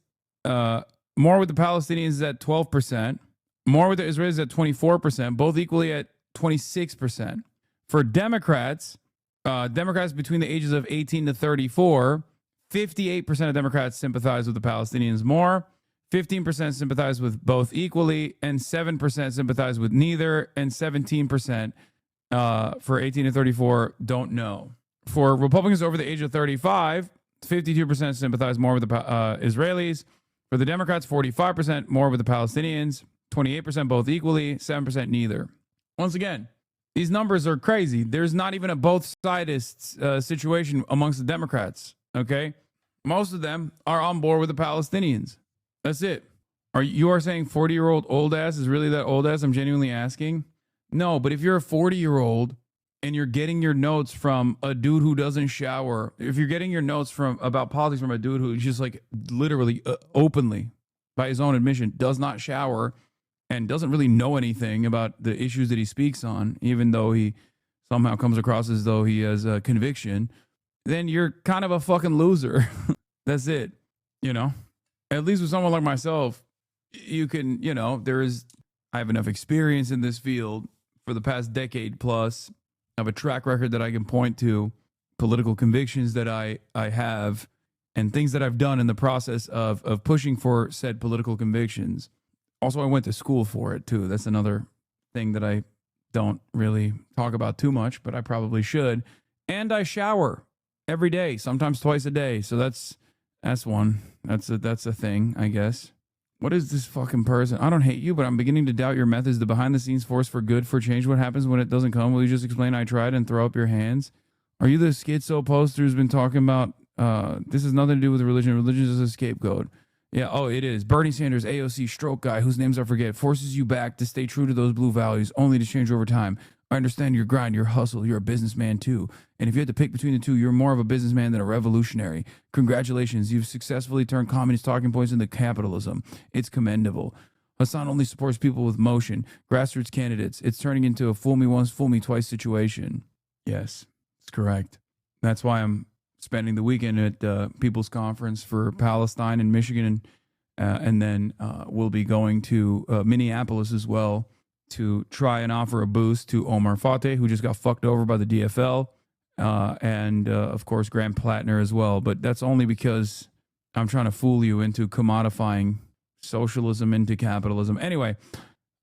More with the Palestinians is at 12%. More with the Israelis at 24%, both equally at 26%. For Democrats, Democrats between the ages of 18 to 34, 58% of Democrats sympathize with the Palestinians more, 15% sympathize with both equally, and 7% sympathize with neither, and 17% for 18 to 34 don't know. For Republicans over the age of 35, 52% sympathize more with the Israelis. For the Democrats, 45% more with the Palestinians, 28% both equally, 7% neither. Once again, these numbers are crazy. There's not even a both-sidist situation amongst the Democrats, okay? Most of them are on board with the Palestinians. That's it. You are saying 40-year-old old ass is really that old ass? I'm genuinely asking. No, but if you're a 40-year-old and you're getting your notes from a dude who doesn't shower, if you're getting your notes from about politics from a dude who's just like literally openly, by his own admission, does not shower and doesn't really know anything about the issues that he speaks on, even though he somehow comes across as though he has a conviction, then you're kind of a fucking loser. That's it. You know, at least with someone like myself, you can, you know, I have enough experience in this field for the past decade plus. I have a track record that I can point to, political convictions that I have, and things that I've done in the process of pushing for said political convictions. Also, I went to school for it too. That's another thing that I don't really talk about too much, but I probably should. And I shower every day, sometimes twice a day. So that's one. That's a thing, I guess. What is this fucking person? I don't hate you, but I'm beginning to doubt your methods. The behind the scenes force for good, for change. What happens when it doesn't come? Will you just explain I tried and throw up your hands? Are you the schizo poster who's been talking about this has nothing to do with religion? Religion is a scapegoat. Yeah, oh, it is. Bernie Sanders, AOC, stroke guy, whose names I forget, forces you back to stay true to those blue values, only to change over time. I understand your grind, your hustle. You're a businessman too. And if you had to pick between the two, you're more of a businessman than a revolutionary. Congratulations. You've successfully turned communist talking points into capitalism. It's commendable. Hassan only supports people with motion, grassroots candidates. It's turning into a fool me once, fool me twice situation. Yes, it's correct. That's why I'm spending the weekend at People's Conference for Palestine in Michigan. And then we'll be going to Minneapolis as well to try and offer a boost to Omar Fateh, who just got fucked over by the DFL. And of course, Graham Plattner as well. But that's only because I'm trying to fool you into commodifying socialism into capitalism. Anyway,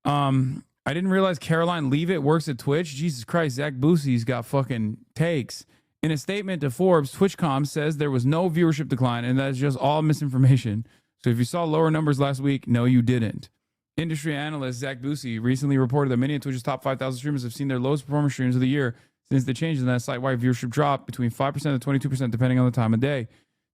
I didn't realize Caroline Leavitt works at Twitch. Jesus Christ, Zach Boosie's got fucking takes. In a statement to Forbes, TwitchCom says there was no viewership decline, and that's just all misinformation. So if you saw lower numbers last week, no, you didn't. Industry analyst Zach Boosie recently reported that many of Twitch's top 5,000 streamers have seen their lowest performing streams of the year since the changes in that site-wide viewership dropped between 5% and 22% depending on the time of day.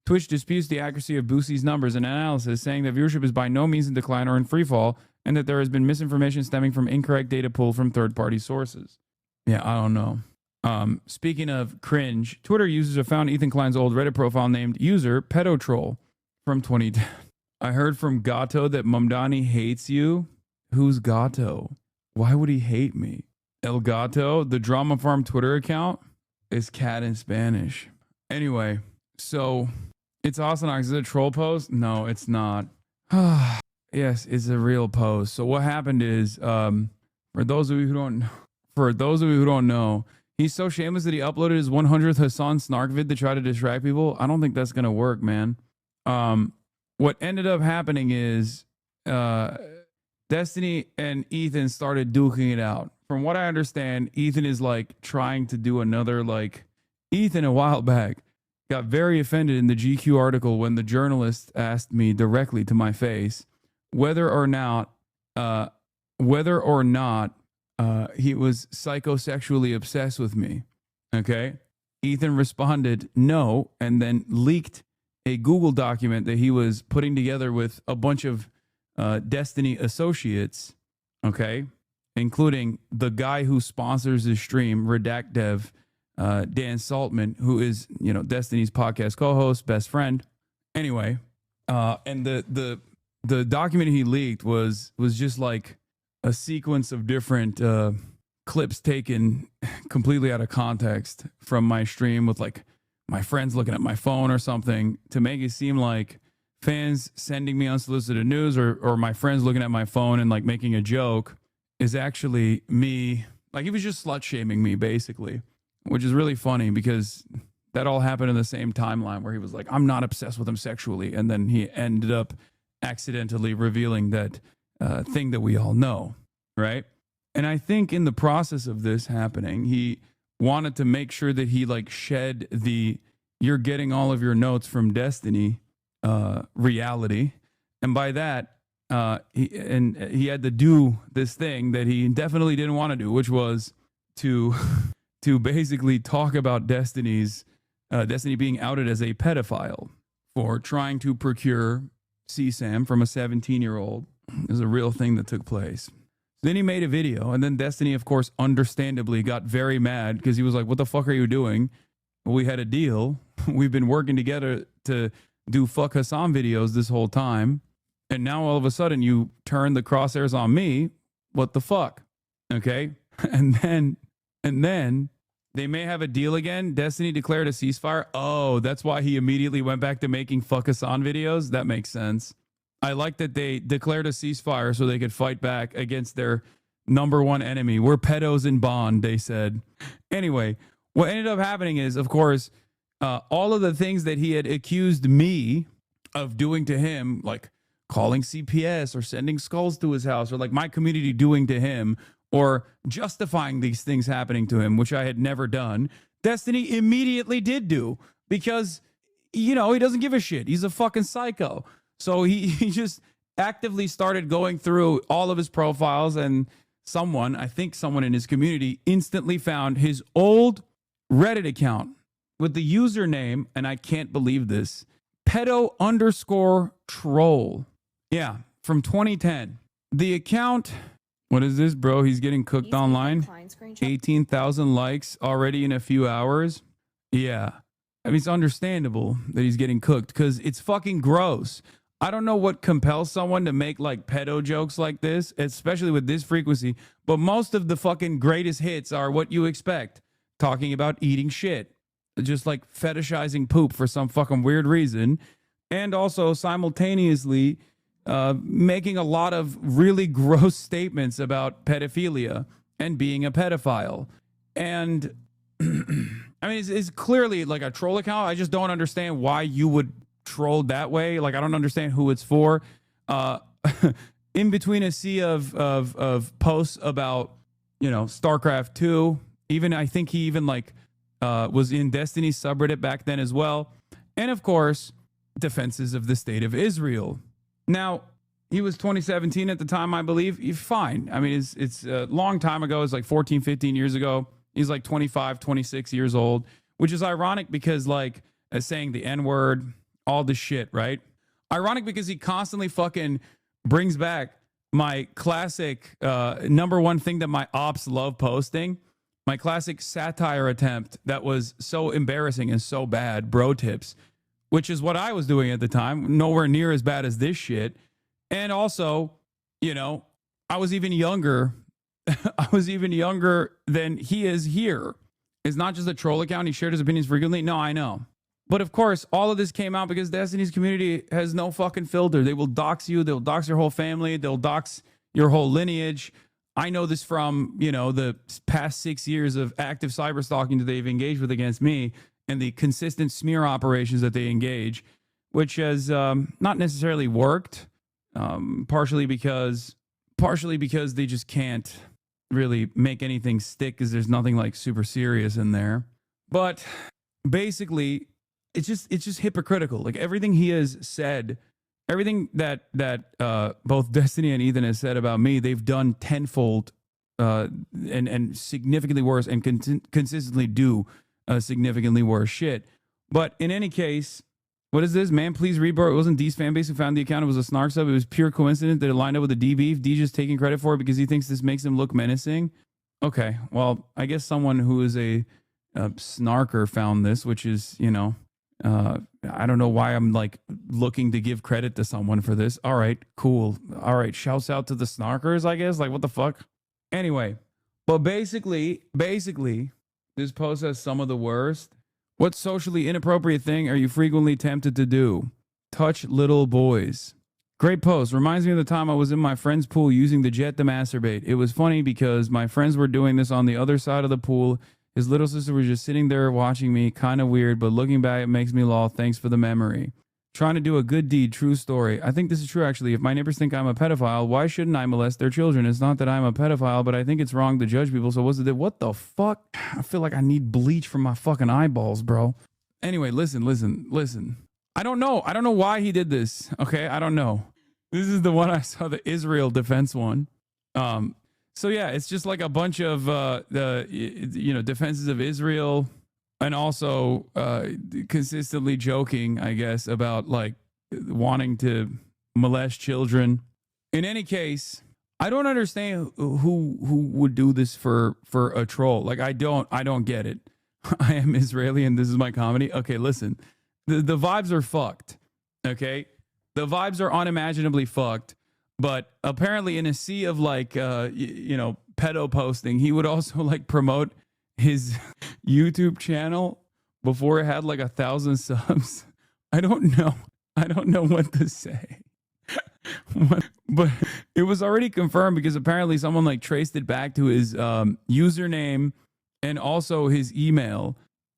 Twitch disputes the accuracy of Boosie's numbers and analysis, saying that viewership is by no means in decline or in freefall, and that there has been misinformation stemming from incorrect data pulled from third-party sources. Yeah, I don't know. Speaking of cringe, Twitter users have found Ethan Klein's old Reddit profile named user Pedotroll from 2010. I heard from Gato that Mamdani hates you. Who's Gato? Why would he hate me? El Gato, the Drama Farm Twitter account, is cat in Spanish. Anyway, so it's Austinox. Is it a troll post? No, it's not. Yes, it's a real post. So what happened is, for those of you who don't know, he's so shameless that he uploaded his 100th Hassan Snark vid to try to distract people. I don't think that's gonna work, man. What ended up happening is Destiny and Ethan started duking it out. From what I understand, Ethan is like trying to do another Ethan a while back got very offended in the GQ article when the journalist asked me directly to my face whether or not he was psychosexually obsessed with me. Okay. Ethan responded no, and then leaked a Google document that he was putting together with a bunch of Destiny associates, okay, including the guy who sponsors his stream, Redact Dev, Dan Saltman, who is, Destiny's podcast co-host, best friend. Anyway, and the document he leaked was just like a sequence of different clips taken completely out of context from my stream with my friends looking at my phone or something to make it seem like fans sending me unsolicited news or my friends looking at my phone and making a joke is actually me. He was just slut shaming me basically, which is really funny because that all happened in the same timeline where he was like, I'm not obsessed with him sexually. And then he ended up accidentally revealing that thing that we all know. Right. And I think in the process of this happening, he wanted to make sure that he shed the you're getting all of your notes from Destiny reality. And by that, he had to do this thing that he definitely didn't want to do, which was to basically talk about Destiny being outed as a pedophile for trying to procure CSAM from a 17-year-old. Is a real thing that took place. Then he made a video, and then Destiny, of course, understandably got very mad because he was like, what the fuck are you doing? Well, we had a deal. We've been working together to do fuck Hassan videos this whole time. And now all of a sudden you turn the crosshairs on me. What the fuck? Okay. And then they may have a deal again. Destiny declared a ceasefire. Oh, that's why he immediately went back to making fuck Hassan videos. That makes sense. I like that they declared a ceasefire so they could fight back against their number one enemy. We're pedos in bond, they said. Anyway, what ended up happening is, of course, all of the things that he had accused me of doing to him, like calling CPS or sending skulls to his house, or like my community doing to him, or justifying these things happening to him, which I had never done, Destiny immediately did do because, he doesn't give a shit. He's a fucking psycho. So he just actively started going through all of his profiles, and I think someone in his community instantly found his old Reddit account with the username, and I can't believe this, pedo_troll. Yeah, from 2010. The account, what is this, bro? He's getting cooked online. 18,000 likes already in a few hours. Yeah. I mean, it's understandable that he's getting cooked because it's fucking gross. I don't know what compels someone to make like pedo jokes like this, especially with this frequency, but most of the fucking greatest hits are what you expect. Talking about eating shit, just like fetishizing poop for some fucking weird reason, and also simultaneously making a lot of really gross statements about pedophilia and being a pedophile. And I mean, it's clearly like a troll account. I just don't understand why you would troll that way. Like, I don't understand who it's for. In between a sea of posts about, StarCraft 2, even I think he even was in Destiny's subreddit back then as well. And of course, defenses of the state of Israel. Now, he was 2017 at the time, I believe. Fine. I mean, it's a long time ago. It's like 14, 15 years ago. He's like 25, 26 years old, which is ironic because saying the N-word, all this shit, right? Ironic because he constantly fucking brings back my classic number one thing that my ops love posting, my classic satire attempt that was so embarrassing and so bad, bro tips, which is what I was doing at the time, nowhere near as bad as this shit. And also, I was even younger. I was even younger than he is here. It's not just a troll account. He shared his opinions frequently. No, I know. But of course, all of this came out because Destiny's community has no fucking filter. They will dox you. They'll dox your whole family. They'll dox your whole lineage. I know this from, the past 6 years of active cyber stalking that they've engaged with against me and the consistent smear operations that they engage, which has not necessarily worked, partially because they just can't really make anything stick because there's nothing like super serious in there. But basically, it's just hypocritical. Like everything he has said, everything that both Destiny and Ethan has said about me, they've done tenfold and significantly worse, and consistently do significantly worse shit. But in any case, what is this? Man, please read, bro. It wasn't D's fan base who found the account. It was a snark sub. It was pure coincidence that it lined up with the D beef. D just taking credit for it because he thinks this makes him look menacing. Okay, well, I guess someone who is a snarker found this, which is, I don't know why I'm looking to give credit to someone for this. All right, cool. All right, shouts out to the snarkers, I guess. What the fuck? Anyway, but basically, this post has some of the worst. What socially inappropriate thing are you frequently tempted to do? Touch little boys. Great post. Reminds me of the time I was in my friend's pool using the jet to masturbate. It was funny because my friends were doing this on the other side of the pool. His little sister was just sitting there watching me. Kind of weird, but looking back, it makes me lol. Thanks for the memory. Trying to do a good deed. True story. I think this is true, actually. If my neighbors think I'm a pedophile, why shouldn't I molest their children? It's not that I'm a pedophile, but I think it's wrong to judge people. So what's it? What the fuck? I feel like I need bleach from my fucking eyeballs, bro. Anyway, listen. I don't know why he did this. Okay, I don't know. This is the one I saw, the Israel defense one. So yeah, it's just like a bunch of defenses of Israel, and also consistently joking, I guess, about wanting to molest children. In any case, I don't understand who would do this for a troll. Like I don't get it. I am Israeli and this is my comedy. Okay, listen. The vibes are fucked. Okay? The vibes are unimaginably fucked. But apparently in a sea of like pedo posting, he would also like promote his YouTube channel before it had like 1,000 subs. I don't know what to say. But it was already confirmed because apparently someone like traced it back to his username and also his email.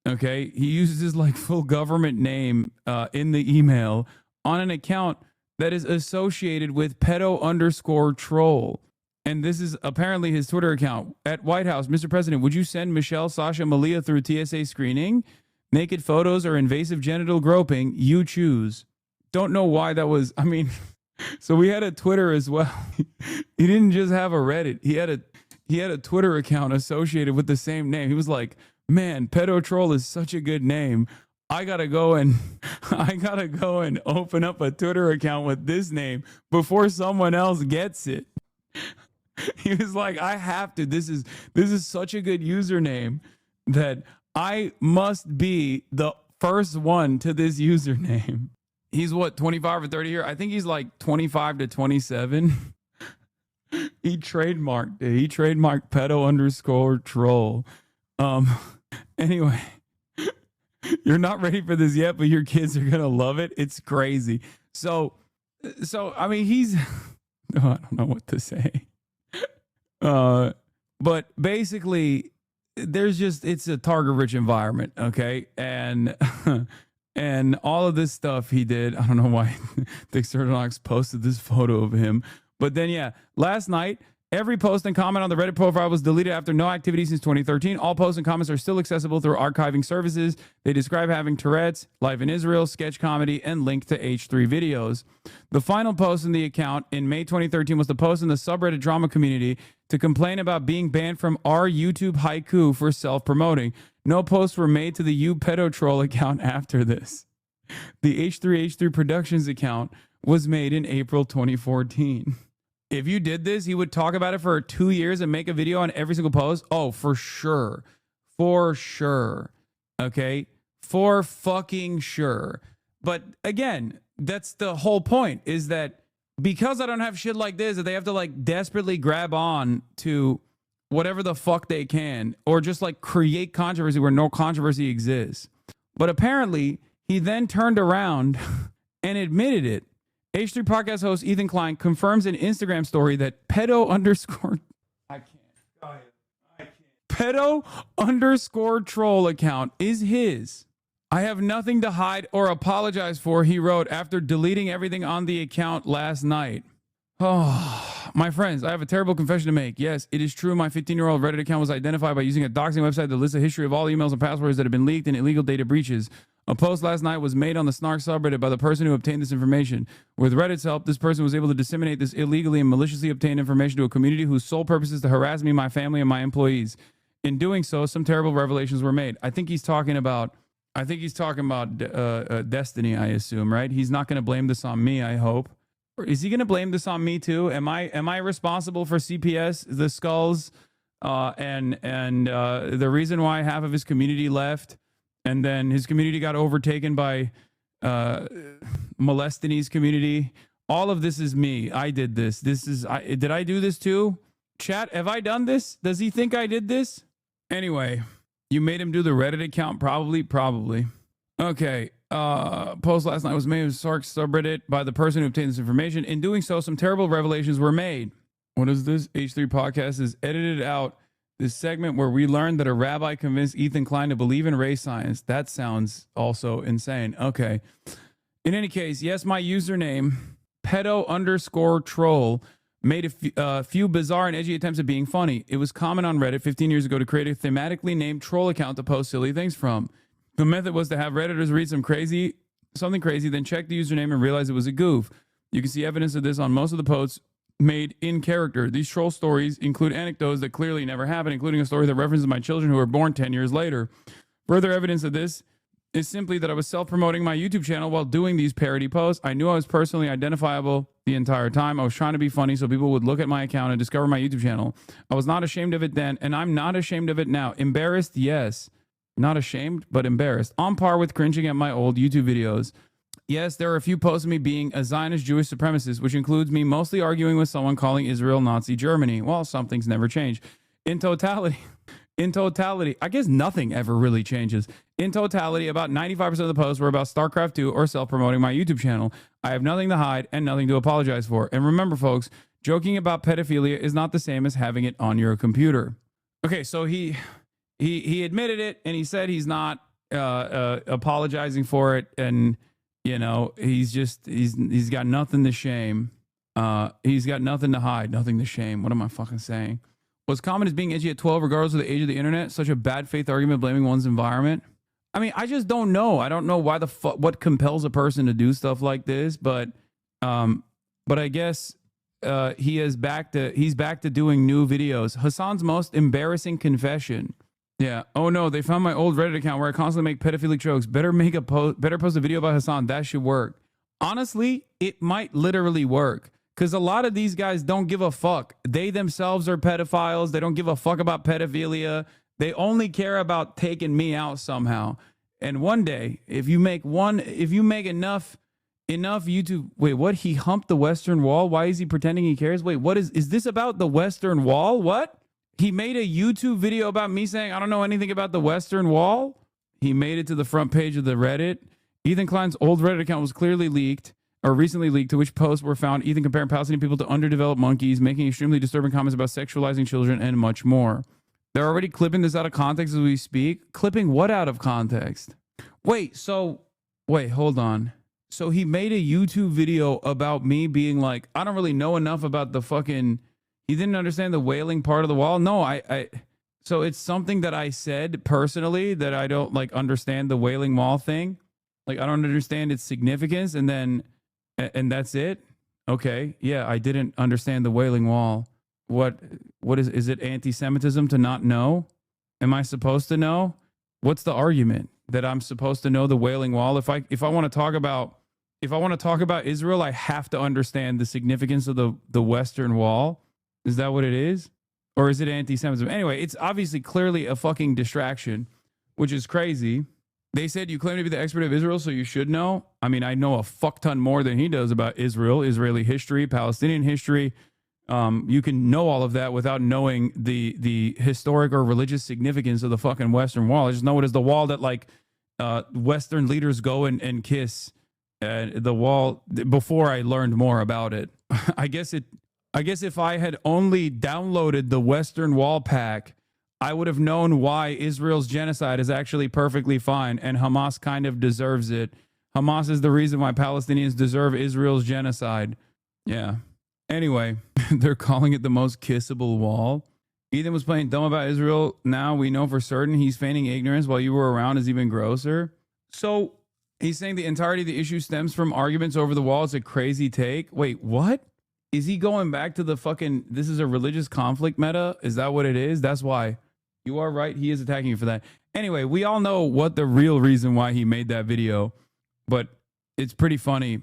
Okay, he uses his like full government name in the email on an account that is associated with pedo_troll. And this is apparently his Twitter account. At White House, Mr. President, would you send Michelle, Sasha, Malia through TSA screening? Naked photos or invasive genital groping? You choose. Don't know why that was. I mean, so we had a Twitter as well. He didn't just have a Reddit. He had a Twitter account associated with the same name. He was like, man, pedo troll is such a good name. I gotta go and open up a Twitter account with this name before someone else gets it. He was like, I have to. This is such a good username that I must be the first one to this username. He's what, 25 or 30 here? I think he's like 25 to 27. He trademarked it. He trademarked pedo_troll. Anyway, you're not ready for this yet, but your kids are gonna love it. It's crazy. So I mean, he's I don't know what to say. But basically, it's a target-rich environment, okay? And and all of this stuff he did. I don't know why Dick Sturdonox posted this photo of him, but then yeah, last night. Every post and comment on the Reddit profile was deleted after no activity since 2013. All posts and comments are still accessible through archiving services. They describe having Tourette's, life in Israel, sketch comedy, and link to H3 videos. The final post in the account in May 2013 was the post in the subreddit drama community to complain about being banned from our YouTube haiku for self-promoting. No posts were made to the You Pedo Troll account after this. The H3 Productions account was made in April 2014. If you did this, he would talk about it for 2 years and make a video on every single post. Oh, for sure. For sure. Okay? For fucking sure. But again, that's the whole point, is that because I don't have shit like this, that they have to like desperately grab on to whatever the fuck they can, or just like create controversy where no controversy exists. But apparently, he then turned around and admitted it. H3 podcast host Ethan Klein confirms in Instagram story that pedo_troll account is his. I have nothing to hide or apologize for, he wrote after deleting everything on the account last night. Oh, my friends, I have a terrible confession to make. Yes, it is true. My 15-year-old Reddit account was identified by using a doxing website that lists a history of all emails and passwords that have been leaked and illegal data breaches. A post last night was made on the Snark subreddit by the person who obtained this information. With Reddit's help, this person was able to disseminate this illegally and maliciously obtained information to a community whose sole purpose is to harass me, my family, and my employees. In doing so, some terrible revelations were made. I think he's talking about Destiny, I assume, right? He's not going to blame this on me, I hope. Or is he going to blame this on me too? Am I responsible for CPS, the skulls, and the reason why half of his community left? And then his community got overtaken by Molestiny's community. All of this is me. I did this. Did I do this too? Chat, have I done this? Does he think I did this? Anyway, you made him do the Reddit account? Probably. Okay. Post last night was made in Sark subreddit by the person who obtained this information. In doing so, some terrible revelations were made. What is this? H3 podcast is edited out this segment where we learned that a rabbi convinced Ethan Klein to believe in race science. That sounds also insane. Okay. In any case, yes, my username, pedo_troll, made a few bizarre and edgy attempts at being funny. It was common on Reddit 15 years ago to create a thematically named troll account to post silly things from. The method was to have Redditors read something crazy, then check the username and realize it was a goof. You can see evidence of this on most of the posts made in character. These troll stories include anecdotes that clearly never happened, including a story that references my children who were born 10 years later. Further evidence of this is simply that I was self-promoting my YouTube channel while doing these parody posts. I knew I was personally identifiable the entire time. I was trying to be funny so people would look at my account and discover my YouTube channel. I was not ashamed of it then, and I'm not ashamed of it now. Embarrassed, yes. Not ashamed, but embarrassed. On par with cringing at my old YouTube videos. Yes, there are a few posts of me being a Zionist Jewish supremacist, which includes me mostly arguing with someone calling Israel Nazi Germany. Well, some things never change. In totality, I guess nothing ever really changes. In totality, about 95% of the posts were about StarCraft 2 or self-promoting my YouTube channel. I have nothing to hide and nothing to apologize for. And remember, folks, joking about pedophilia is not the same as having it on your computer. Okay, so he admitted it, and he said he's not apologizing for it, and you know, he's got nothing to shame. He's got nothing to hide, nothing to shame. What am I fucking saying? What's common is being edgy at 12, regardless of the age of the internet. Such a bad faith argument blaming one's environment. I mean, I just don't know. I don't know why what compels a person to do stuff like this, but I guess he's back to doing new videos. Hassan's most embarrassing confession. Yeah. Oh no, they found my old Reddit account where I constantly make pedophilic jokes. Better post a video about Hassan. That should work. Honestly, it might literally work. Because a lot of these guys don't give a fuck. They themselves are pedophiles. They don't give a fuck about pedophilia. They only care about taking me out somehow. And one day, if you make enough YouTube, wait, what? He humped the Western Wall? Why is he pretending he cares? Wait, what is this about the Western Wall? What? He made a YouTube video about me saying, I don't know anything about the Western Wall. He made it to the front page of the Reddit. Ethan Klein's old Reddit account was clearly leaked, or recently leaked, to which posts were found Ethan comparing Palestinian people to underdeveloped monkeys, making extremely disturbing comments about sexualizing children, and much more. They're already clipping this out of context as we speak. Clipping what out of context? Wait, hold on. So he made a YouTube video about me being like, I don't really know enough about the fucking... He didn't understand the wailing part of the wall? No, so it's something that I said personally that I don't like understand the wailing wall thing. Like I don't understand its significance, and that's it. Okay, yeah, I didn't understand the wailing wall. What is it anti-Semitism to not know? Am I supposed to know? What's the argument that I'm supposed to know the wailing wall? If I want to talk about Israel, I have to understand the significance of the Western Wall. Is that what it is? Or is it anti-Semitism? Anyway, it's obviously clearly a fucking distraction, which is crazy. They said you claim to be the expert of Israel, so you should know. I mean, I know a fuck ton more than he does about Israel, Israeli history, Palestinian history. You can know all of that without knowing the historic or religious significance of the fucking Western Wall. I just know it as the wall that like Western leaders go and kiss. The wall, before I learned more about it. I guess if I had only downloaded the Western Wall pack, I would have known why Israel's genocide is actually perfectly fine and Hamas kind of deserves it. Hamas is the reason why Palestinians deserve Israel's genocide. Yeah. Anyway, they're calling it the most kissable wall. Ethan was playing dumb about Israel. Now we know for certain he's feigning ignorance while you were around is even grosser. So he's saying the entirety of the issue stems from arguments over the wall. It's a crazy take. Wait, what? Is he going back to the fucking, this is a religious conflict meta? Is that what it is? That's why. You are right. He is attacking you for that. Anyway, we all know what the real reason why he made that video, but it's pretty funny.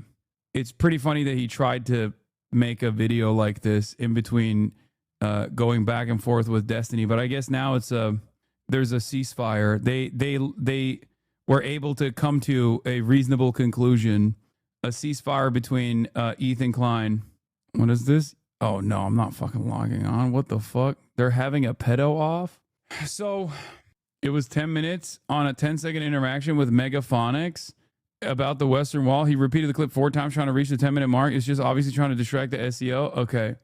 It's pretty funny that he tried to make a video like this in between going back and forth with Destiny. But I guess now there's a ceasefire. They were able to come to a reasonable conclusion. A ceasefire between Ethan Klein. What is this? Oh no, I'm not fucking logging on. What the fuck? They're having a pedo off? So it was 10 minutes on a 10-second interaction with Megaphonics about the Western Wall. He repeated the clip 4 times trying to reach the 10-minute mark. It's just obviously trying to distract the SEO. Okay.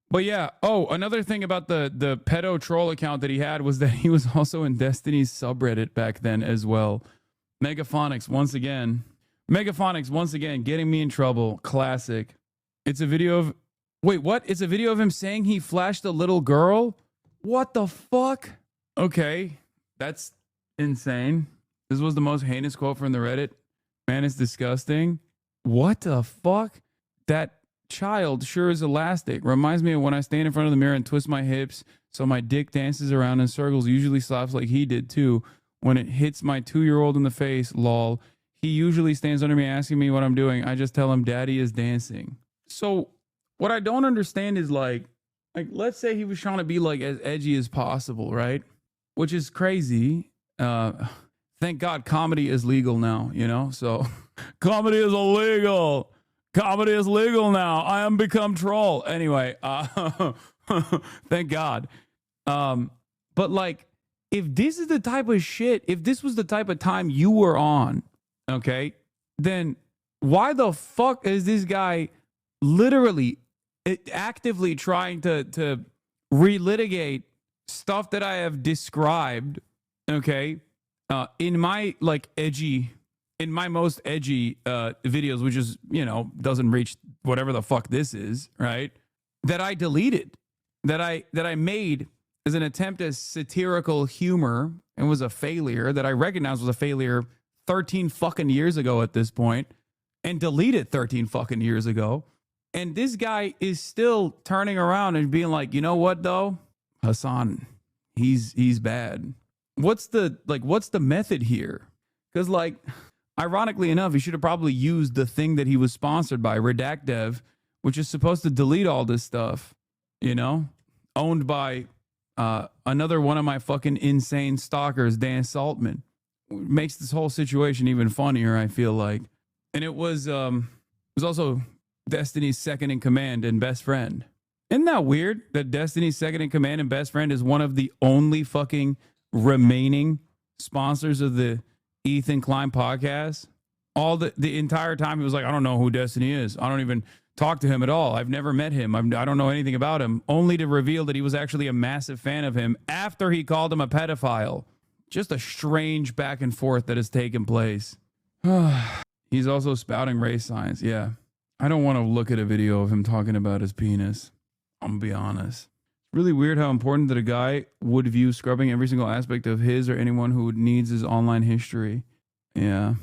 But yeah. Oh, another thing about the pedo troll account that he had was that he was also in Destiny's subreddit back then as well. Megaphonics once again getting me in trouble. Classic. It's a video of... Wait, what? It's a video of him saying he flashed a little girl? What the fuck? Okay, that's insane. This was the most heinous quote from the Reddit. Man, it's disgusting. What the fuck? That child sure is elastic. Reminds me of when I stand in front of the mirror and twist my hips so my dick dances around in circles, usually slaps like he did too. when it hits my 2-year-old in the face, lol. He usually stands under me asking me what I'm doing. I just tell him daddy is dancing. So what I don't understand is like let's say he was trying to be like as edgy as possible, right? Which is crazy. Thank God comedy is legal now, you know? So comedy is illegal. Comedy is legal now. I am become troll. Anyway, thank God. But like, if this is the type of shit, if this was the type of time you were on, okay, then why the fuck is this guy literally actively trying to relitigate stuff that I have described, okay, in my like edgy, in my most edgy videos, which is, you know, doesn't reach whatever the fuck this is, right? That I deleted, that I made as an attempt at satirical humor and was a failure, that I recognized was a failure 13 fucking years ago at this point, and deleted 13 fucking years ago. And this guy is still turning around and being like, you know what though? Hassan, he's bad. What's the method here? Because like, ironically enough, he should have probably used the thing that he was sponsored by, RedactDev, which is supposed to delete all this stuff, you know, owned by another one of my fucking insane stalkers, Dan Saltman. Makes this whole situation even funnier, I feel like. And it was also Destiny's second in command and best friend. Isn't that weird that Destiny's second in command and best friend is one of the only fucking remaining sponsors of the Ethan Klein podcast? All the entire time he was like, I don't know who Destiny is. I don't even talk to him at all. I've never met him. I don't know anything about him. Only to reveal that he was actually a massive fan of him after he called him a pedophile. Just a strange back and forth that has taken place. He's also spouting race science. Yeah. I don't want to look at a video of him talking about his penis. I'm going to be honest. It's really weird how important that a guy would view scrubbing every single aspect of his or anyone who needs his online history. Yeah.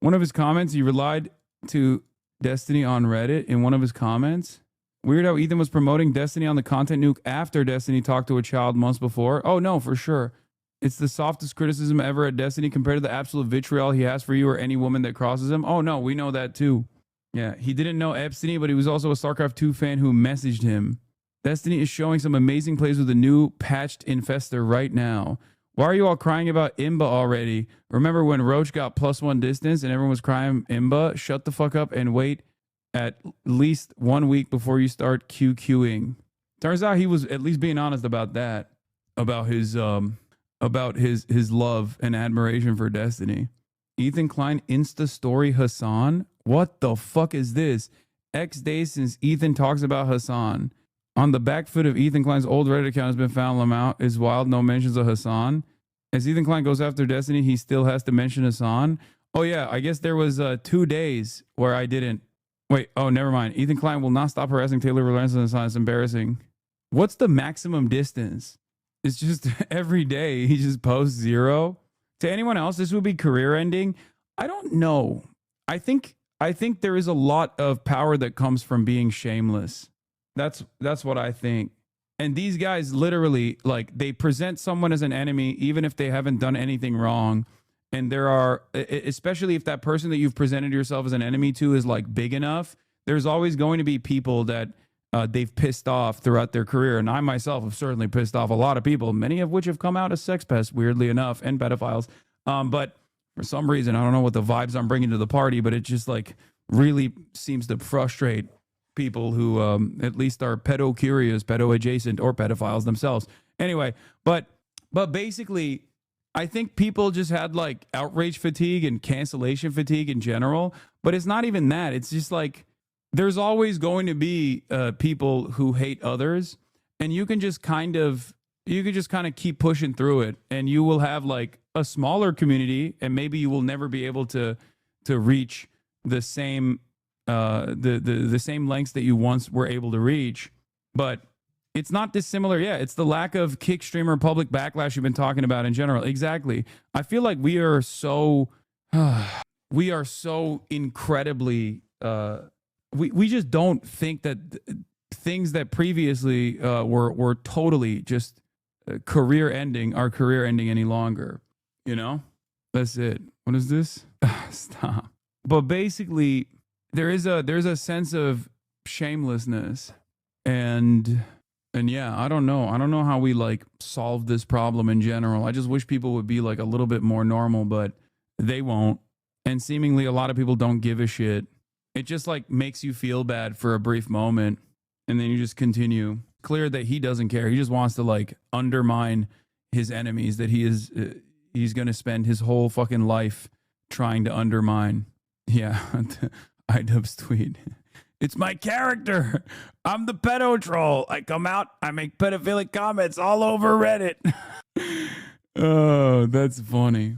One of his comments, he relied to Destiny on Reddit in one of his comments. Weird how Ethan was promoting Destiny on the content nuke after Destiny talked to a child months before. Oh, no, for sure. It's the softest criticism ever at Destiny compared to the absolute vitriol he has for you or any woman that crosses him. Oh, no, we know that too. Yeah, he didn't know Epstein, but he was also a StarCraft 2 fan who messaged him. Destiny is showing some amazing plays with a new patched infester right now. Why are you all crying about Imba already? Remember when Roach got +1 distance and everyone was crying Imba? Shut the fuck up and wait at least 1 week before you start QQing. Turns out he was at least being honest about that, about his love and admiration for Destiny. Ethan Klein Insta story Hassan. What the fuck is this? X days since Ethan talks about Hassan. On the back foot of Ethan Klein's old Reddit account has been found. Lamont is wild. No mentions of Hassan. As Ethan Klein goes after Destiny, he still has to mention Hassan. Oh yeah, I guess there was 2 days where I didn't. Wait, oh, never mind. Ethan Klein will not stop harassing Taylor Lorenzo and Hassan. It's embarrassing. What's the maximum distance? It's just every day he just posts 0. To anyone else, this would be career ending. I don't know. I think there is a lot of power that comes from being shameless. That's what I think. And these guys literally, like, they present someone as an enemy even if they haven't done anything wrong. And there are, especially if that person that you've presented yourself as an enemy to is like big enough, there's always going to be people that they've pissed off throughout their career. And I myself have certainly pissed off a lot of people, many of which have come out as sex pests, weirdly enough, and pedophiles. But for some reason, I don't know what the vibes I'm bringing to the party, but it just like really seems to frustrate people who at least are pedo-curious, pedo-adjacent, or pedophiles themselves. Anyway, but basically, I think people just had like outrage fatigue and cancellation fatigue in general. But it's not even that. It's just like there's always going to be people who hate others, and you can just kind of keep pushing through it, and you will have like a smaller community, and maybe you will never be able to reach the same the same lengths that you once were able to reach. But it's not dissimilar. Yeah, it's the lack of kick streamer public backlash you've been talking about in general. Exactly. I feel like we are so incredibly we just don't think that things that previously were totally just career ending are career ending any longer. You know, that's it. What is this? Stop. But basically, there's a sense of shamelessness, and yeah, I don't know how we like solve this problem in general. I just wish people would be like a little bit more normal, but they won't. And seemingly a lot of people don't give a shit. It just like makes you feel bad for a brief moment, and then you just continue. Clear that he doesn't care. He just wants to like undermine his enemies that he's going to spend his whole fucking life trying to undermine. Yeah, iDubbbz tweet. It's my character. I'm the pedo troll. I come out, I make pedophilic comments all over Reddit. Oh, that's funny.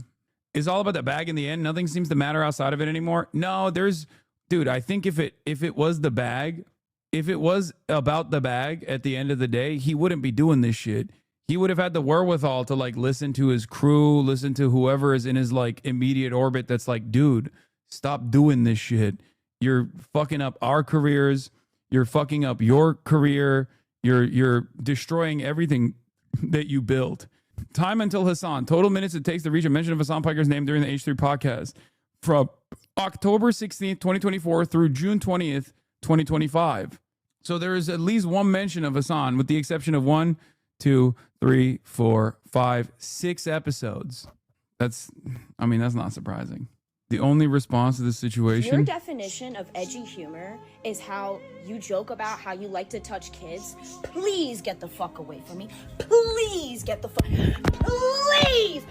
It's all about the bag in the end. Nothing seems to matter outside of it anymore. No, dude, I think if it was the bag, if it was about the bag at the end of the day, he wouldn't be doing this shit. He would have had the wherewithal to like listen to his crew, listen to whoever is in his like immediate orbit that's like, dude, stop doing this shit. You're fucking up our careers. You're fucking up your career. You're destroying everything that you built. Time until Hasan. Total minutes it takes to reach a mention of Hasan Piker's name during the H3 podcast. From October 16th, 2024 through June 20th, 2025. So there is at least one mention of Hasan, with the exception of 1, 2, 3, 4, 5, 6 episodes. That's not surprising. The only response to this situation.
Your definition of edgy humor is how you joke about how you like to touch kids. Please get the fuck away from me. Please get the fuck. Please,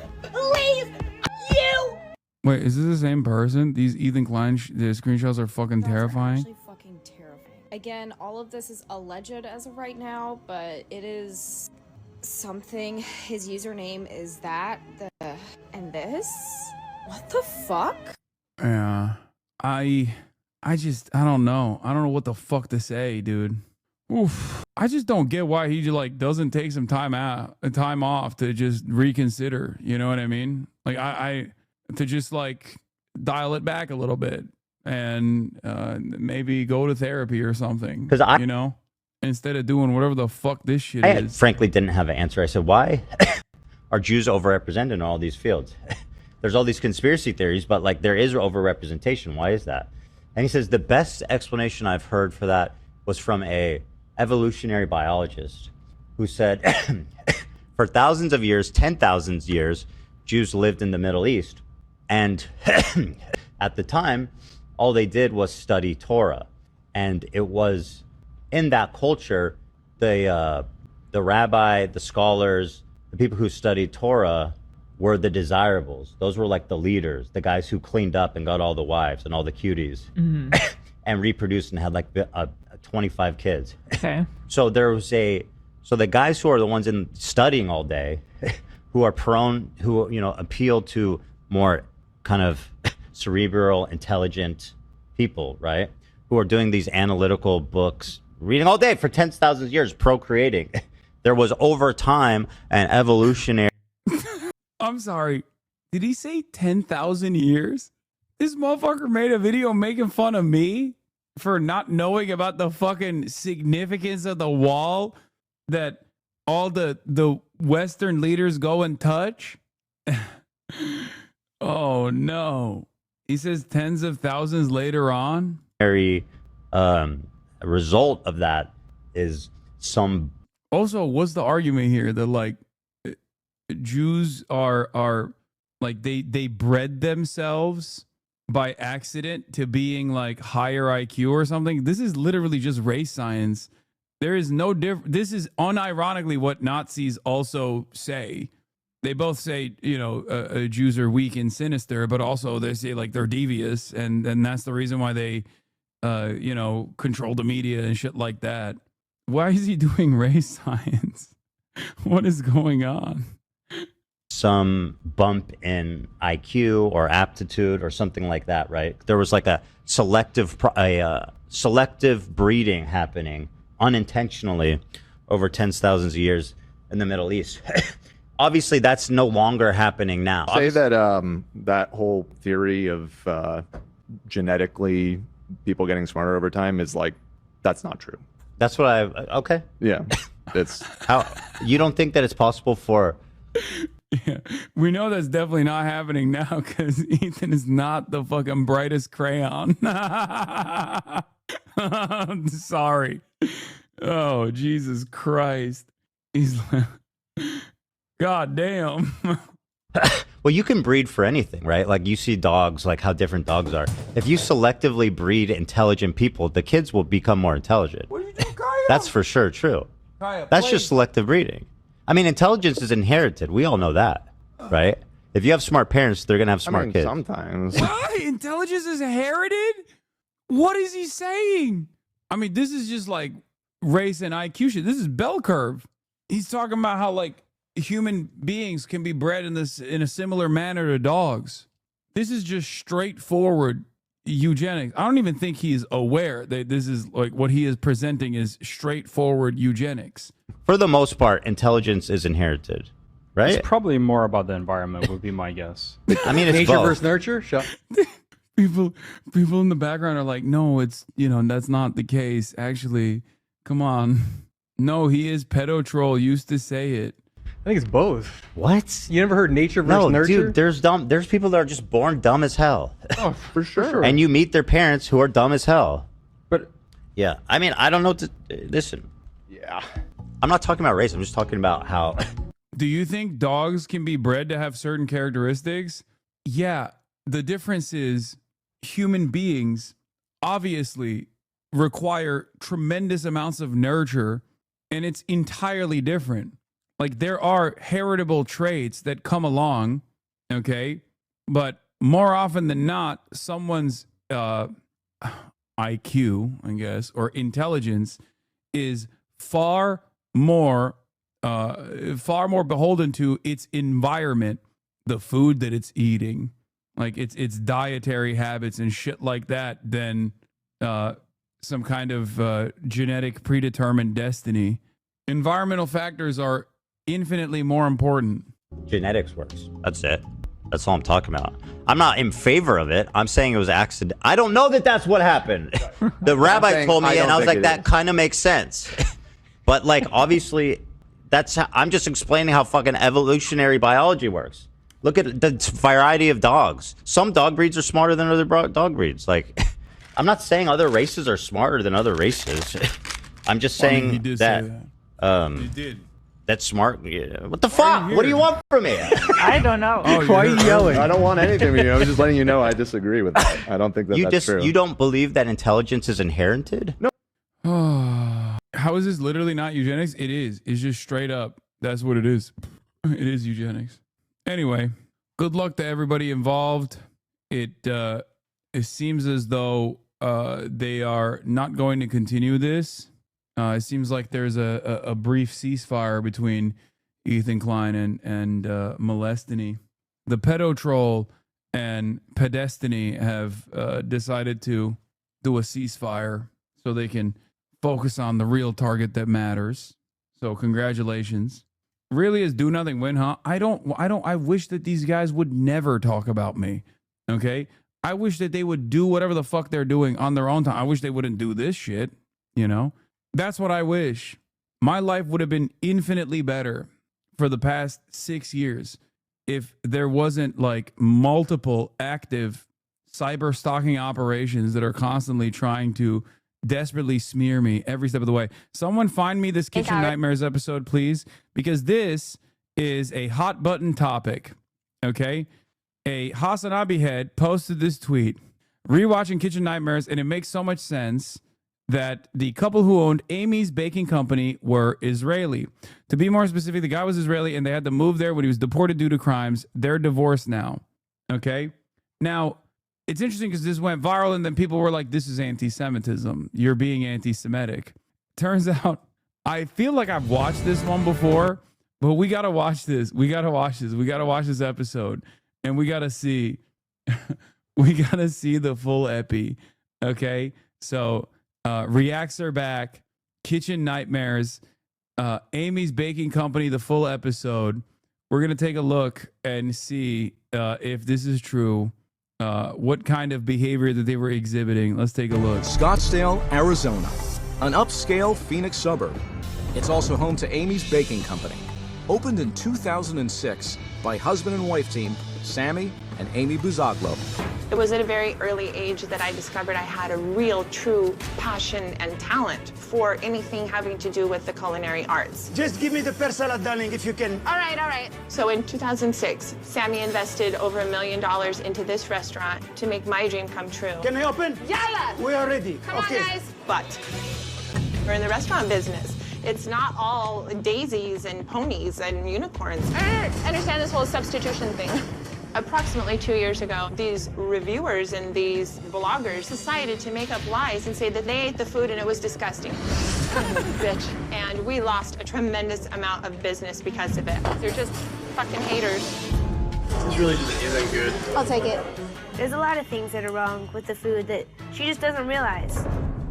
you.
Wait, is this the same person? These Ethan Klein the screenshots are fucking terrifying.
Actually fucking terrifying. Again, all of this is alleged as of right now, but it is something. His username is that, and this. What the fuck?
Yeah, I don't know. I don't know what the fuck to say, dude. Oof. I just don't get why he like doesn't take some time off to just reconsider. You know what I mean? Like I to just like dial it back a little bit and maybe go to therapy or something. Because you know, instead of doing whatever the fuck this shit
I
is.
frankly didn't have an answer. I said, why are Jews overrepresented in all these fields? There's all these conspiracy theories, but like there is overrepresentation. Why is that? And he says the best explanation I've heard for that was from a evolutionary biologist who said for thousands of years, 10,000 years, Jews lived in the Middle East. And at the time, all they did was study Torah. And it was in that culture, the rabbi, the scholars, the people who studied Torah were the desirables. Those were like the leaders, the guys who cleaned up and got all the wives and all the cuties and reproduced and had like 25 kids.
Okay.
So the guys who are the ones in studying all day, who are prone, who, you know, appeal to more kind of cerebral, intelligent people, right? Who are doing these analytical books, reading all day for 10,000 years, procreating. There was over time an evolutionary.
I'm sorry. Did he say 10,000 years? This motherfucker made a video making fun of me for not knowing about the fucking significance of the wall that all the Western leaders go and touch. Oh no. He says tens of thousands later on.
Result of that is some.
Also, what's the argument here that like Jews are like they bred themselves by accident to being like higher IQ or something? This is literally just race science. There is no difference. This is unironically what Nazis also say. They both say, you know, Jews are weak and sinister, but also they say like they're devious, and that's the reason why they, you know, control the media and shit like that. Why is he doing race science? What is going on?
Some bump in IQ or aptitude or something like that, right? There was like a selective breeding happening unintentionally over 10,000 years in the Middle East. Obviously, that's no longer happening now.
Say that that whole theory of genetically people getting smarter over time is like, that's not true.
That's what okay.
Yeah. It's
how you don't think that it's possible for
Yeah, we know that's definitely not happening now because Ethan is not the fucking brightest crayon. I'm sorry. Oh, Jesus Christ. He's like, God damn.
Well, you can breed for anything, right? Like you see dogs, like how different dogs are. If you selectively breed intelligent people, the kids will become more intelligent. What are you doing, Kaya? That's for sure true.
Kaya,
That's just selective breeding. I mean, intelligence is inherited. We all know that, right? If you have smart parents, they're going to have smart kids.
Sometimes.
What? Intelligence is inherited? What is he saying? I mean, this is just like race and IQ shit. This is bell curve. He's talking about how like human beings can be bred in a similar manner to dogs. This is just straightforward eugenics. I don't even think he's aware that this is like what he is presenting is straightforward eugenics.
For the most part, intelligence is inherited, right?
It's probably more about the environment, would be my guess.
I mean, it's
nature
both.
versus nurture.
People in the background are like, no, it's, that's not the case. Actually, come on. No, he is pedo troll. Used to say it.
I think it's both.
What?
You never heard nature versus nurture?
Dude, there's people that are just born dumb as hell.
Oh, for sure.
And you meet their parents who are dumb as hell.
But
yeah, I mean, I don't know. Listen.
Yeah.
I'm not talking about race. I'm just talking about how.
Do you think dogs can be bred to have certain characteristics? Yeah. The difference is human beings obviously require tremendous amounts of nurture, and it's entirely different. Like there are heritable traits that come along, okay? But more often than not, someone's IQ, I guess, or intelligence is far more beholden to its environment, the food that it's eating, like its dietary habits and shit like that, than some kind of genetic predetermined destiny. Environmental factors are infinitely more important.
Genetics works. That's it. That's all I'm talking about. I'm not in favor of it. I'm saying it was accident. I don't know that that's what happened. The rabbi told me, and I was like, that kind of makes sense. But like, obviously, I'm just explaining how fucking evolutionary biology works. Look at the variety of dogs. Some dog breeds are smarter than other dog breeds. Like, I'm not saying other races are smarter than other races. I'm just saying
he did say that.
He did. That's smart. Yeah. What the fuck? What do you want from me?
I don't know.
Why are you yelling? I don't want anything from you. I'm just letting you know I disagree with that. I don't think that's true.
You don't believe that intelligence is inherited?
No.
How is this literally not eugenics? It is. It's just straight up. That's what it is. It is eugenics. Anyway, good luck to everybody involved. It seems as though they are not going to continue this. It seems like there's a brief ceasefire between Ethan Klein and Molestiny. The pedo troll and Pedestiny have decided to do a ceasefire so they can focus on the real target that matters. So congratulations. Really is do nothing win, huh? I wish that these guys would never talk about me. Okay? I wish that they would do whatever the fuck they're doing on their own time. I wish they wouldn't do this shit, That's what I wish. My life would have been infinitely better for the past 6 years if there wasn't like multiple active cyber stalking operations that are constantly trying to desperately smear me every step of the way. Someone find me this Kitchen Nightmares episode, please, because this is a hot button topic. Okay? A Hasanabi head posted this tweet, rewatching Kitchen Nightmares, and it makes so much sense that the couple who owned Amy's Baking Company were Israeli. To be more specific, the guy was Israeli and they had to move there when he was deported due to crimes. They're divorced now. Okay? Now, it's interesting because this went viral and then people were like, this is anti-Semitism. You're being anti-Semitic. Turns out, I feel like I've watched this one before, but we got to watch this. We got to watch this. We got to watch this episode. And we got to see, the full epi. Okay? So, reacts are back. Kitchen Nightmares. Amy's Baking Company, the full episode. We're going to take a look and see if this is true. What kind of behavior that they were exhibiting. Let's take a look.
Scottsdale, Arizona, an upscale Phoenix suburb. It's also home to Amy's Baking Company. opened in 2006 by husband and wife team Sammy and Amy Buzaglo.
It was at a very early age that I discovered I had a real, true passion and talent for anything having to do with the culinary arts.
Just give me the pear salad, darling, if you can.
All right, all right. So in 2006, Sammy invested over $1 million into this restaurant to make my dream come true.
Can I open?
Yalla!
We are ready.
Come
okay.
on, guys. But we're in the restaurant business. It's not all daisies and ponies and unicorns. I don't understand this whole substitution thing. Approximately 2 years ago, these reviewers and these bloggers decided to make up lies and say that they ate the food and it was disgusting. Bitch. And we lost a tremendous amount of business because of it. They're just fucking haters.
This really just isn't good.
I'll take it. There's a lot of things that are wrong with the food that she just doesn't realize.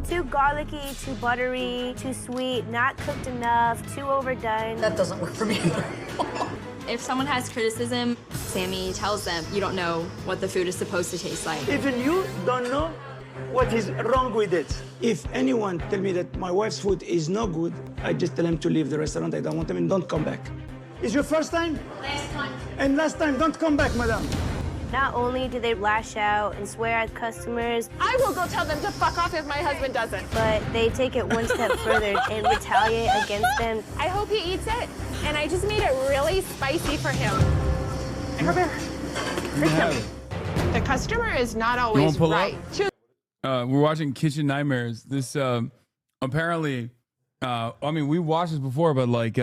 Too garlicky, too buttery, too sweet, not cooked enough, too overdone.
That doesn't work for me either.
If someone has criticism, Sammy tells them, you don't know what the food is supposed to taste like.
Even you don't know what is wrong with it. If anyone tell me that my wife's food is no good, I just tell them to leave the restaurant. I don't want them and don't come back. Is your first time?
Last time.
And last time, don't come back, madam.
Not only do they lash out and swear at customers,
I will go tell them to fuck off if my husband doesn't.
but they take it one step further and retaliate against them.
I hope he eats it, and I just made it really spicy for him. The customer is not always
pull
right.
We're watching Kitchen Nightmares. This apparently, I mean, we watched this before, but like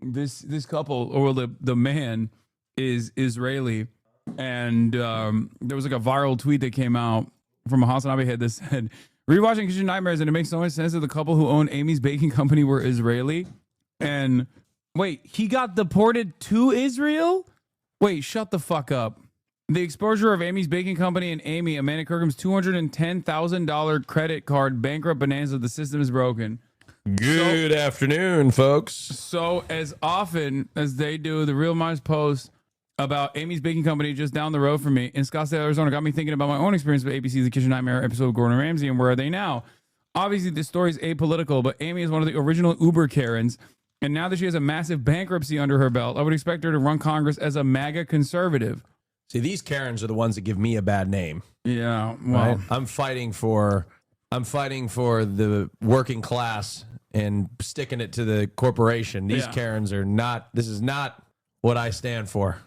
this couple, or the man is Israeli, and there was like a viral tweet that came out from a Hassan Abihed that said, "Rewatching Kitchen Nightmares, and it makes so much sense that the couple who owned Amy's Baking Company were Israeli." And wait, he got deported to Israel? Wait, shut the fuck up. The exposure of Amy's Baking Company and Amy, Amanda Kirkham's $210,000 credit card bankrupt bonanza, the system is broken.
Good afternoon, folks.
So as often as they do, the Real Minds post about Amy's Baking Company just down the road from me in Scottsdale, Arizona, got me thinking about my own experience with ABC's The Kitchen Nightmare episode of Gordon Ramsay and where are they now? Obviously, this story is apolitical, but Amy is one of the original Uber Karens, and now that she has a massive bankruptcy under her belt, I would expect her to run Congress as a MAGA conservative.
See, these Karens are the ones that give me a bad name.
Yeah, well,
right? I'm fighting for the working class and sticking it to the corporation. These Karens are not. This is not what I stand for.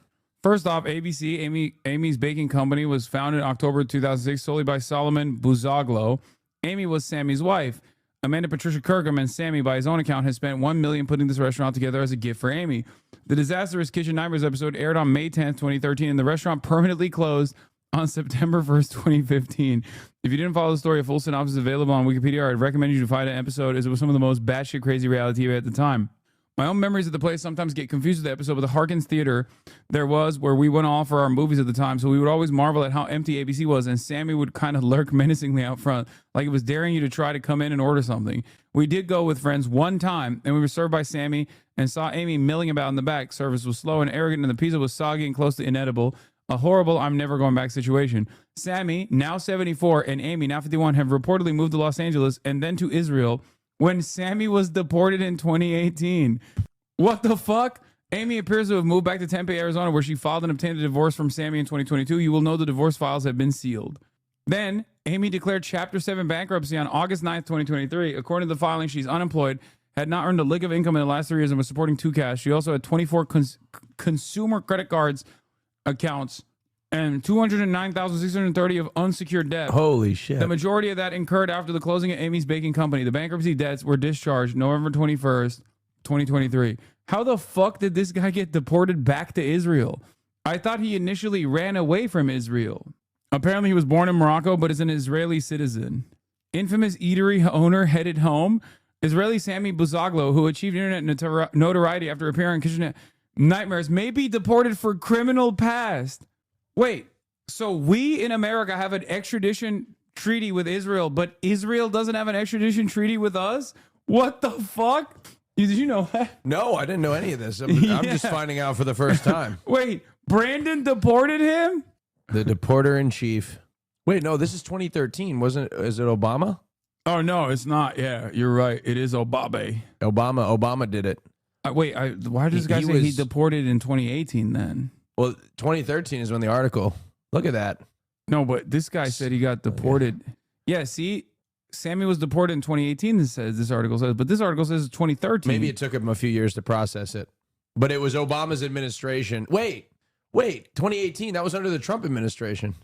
First off, ABC, Amy's Baking Company, was founded in October 2006 solely by Solomon Buzaglo. Amy was Sammy's wife. Amanda Patricia Kirkham and Sammy, by his own account, has spent $1 million putting this restaurant together as a gift for Amy. The disastrous Kitchen Nightmares episode aired on May 10th, 2013, and the restaurant permanently closed on September 1st, 2015. If you didn't follow the story, a full synopsis is available on Wikipedia. I'd recommend you to find an episode, as it was some of the most batshit crazy reality TV at the time. My own memories of the place sometimes get confused with the episode, but the Harkins Theater there was where we went all for our movies at the time, so we would always marvel at how empty ABC was, and Sammy would kind of lurk menacingly out front, like it was daring you to try to come in and order something. We did go with friends one time, and we were served by Sammy and saw Amy milling about in the back. Service was slow and arrogant, and the pizza was soggy and close to inedible. A horrible I'm never going back situation. Sammy, now 74, and Amy, now 51, have reportedly moved to Los Angeles and then to Israel when Sammy was deported in 2018. What the fuck? Amy appears to have moved back to Tempe, Arizona, where she filed and obtained a divorce from Sammy in 2022. You will know the divorce files have been sealed. Then, Amy declared Chapter 7 bankruptcy on August 9th, 2023. According to the filing, she's unemployed, had not earned a lick of income in the last 3 years, and was supporting Tucash. She also had 24 consumer credit cards accounts and $209,630 of unsecured debt.
Holy shit.
The majority of that incurred after the closing of Amy's Baking Company. The bankruptcy debts were discharged November 21st, 2023. How the fuck did this guy get deported back to Israel? I thought he initially ran away from Israel. Apparently he was born in Morocco, but is an Israeli citizen. Infamous eatery owner headed home. Israeli Sammy Buzaglo, who achieved internet notoriety after appearing in Kitchen Nightmares, may be deported for criminal past. Wait, so we in America have an extradition treaty with Israel, but Israel doesn't have an extradition treaty with us? What the fuck? Did you know that?
No, I didn't know any of this. I'm just finding out for the first time.
Wait, Brandon deported him?
The deporter in chief. Wait, no, this is 2013. Is it Obama?
Oh, no, it's not. Yeah, you're right. It is Obama.
Obama did it.
Why does this guy say he deported in 2018 then?
Well, 2013 is when the article. Look at that.
No, but this guy said he got deported. Yeah, see, Sammy was deported in 2018. This article says, but this article says 2013.
Maybe it took him a few years to process it, but it was Obama's administration. Wait, 2018. That was under the Trump administration.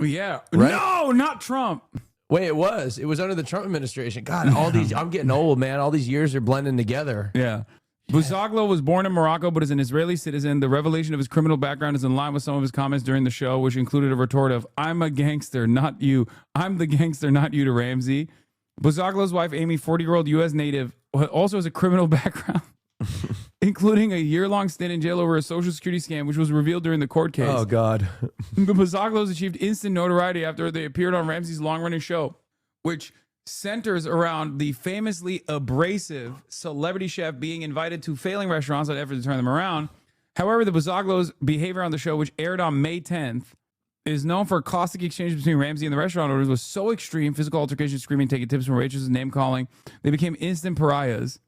Yeah.
Right?
No, not Trump.
Wait, it was under the Trump administration. God, all these, I'm getting old, man. All these years are blending together.
Yeah. Buzoglu was born in Morocco, but is an Israeli citizen. The revelation of his criminal background is in line with some of his comments during the show, which included a retort of, "I'm a gangster, not you. I'm the gangster, not you," to Ramsey. Buzoglu's wife, Amy, 40-year-old U.S. native, also has a criminal background, including a year-long stint in jail over a Social Security scam, which was revealed during the court case.
Oh, God.
The Buzoglus achieved instant notoriety after they appeared on Ramsey's long-running show, which centers around the famously abrasive celebrity chef being invited to failing restaurants in an effort to turn them around. However, the Buzoglus' behavior on the show, which aired on May 10th, is known for caustic exchanges between Ramsey and the restaurant owners, was so extreme, physical altercations, screaming, taking tips from waitresses, name-calling, they became instant pariahs.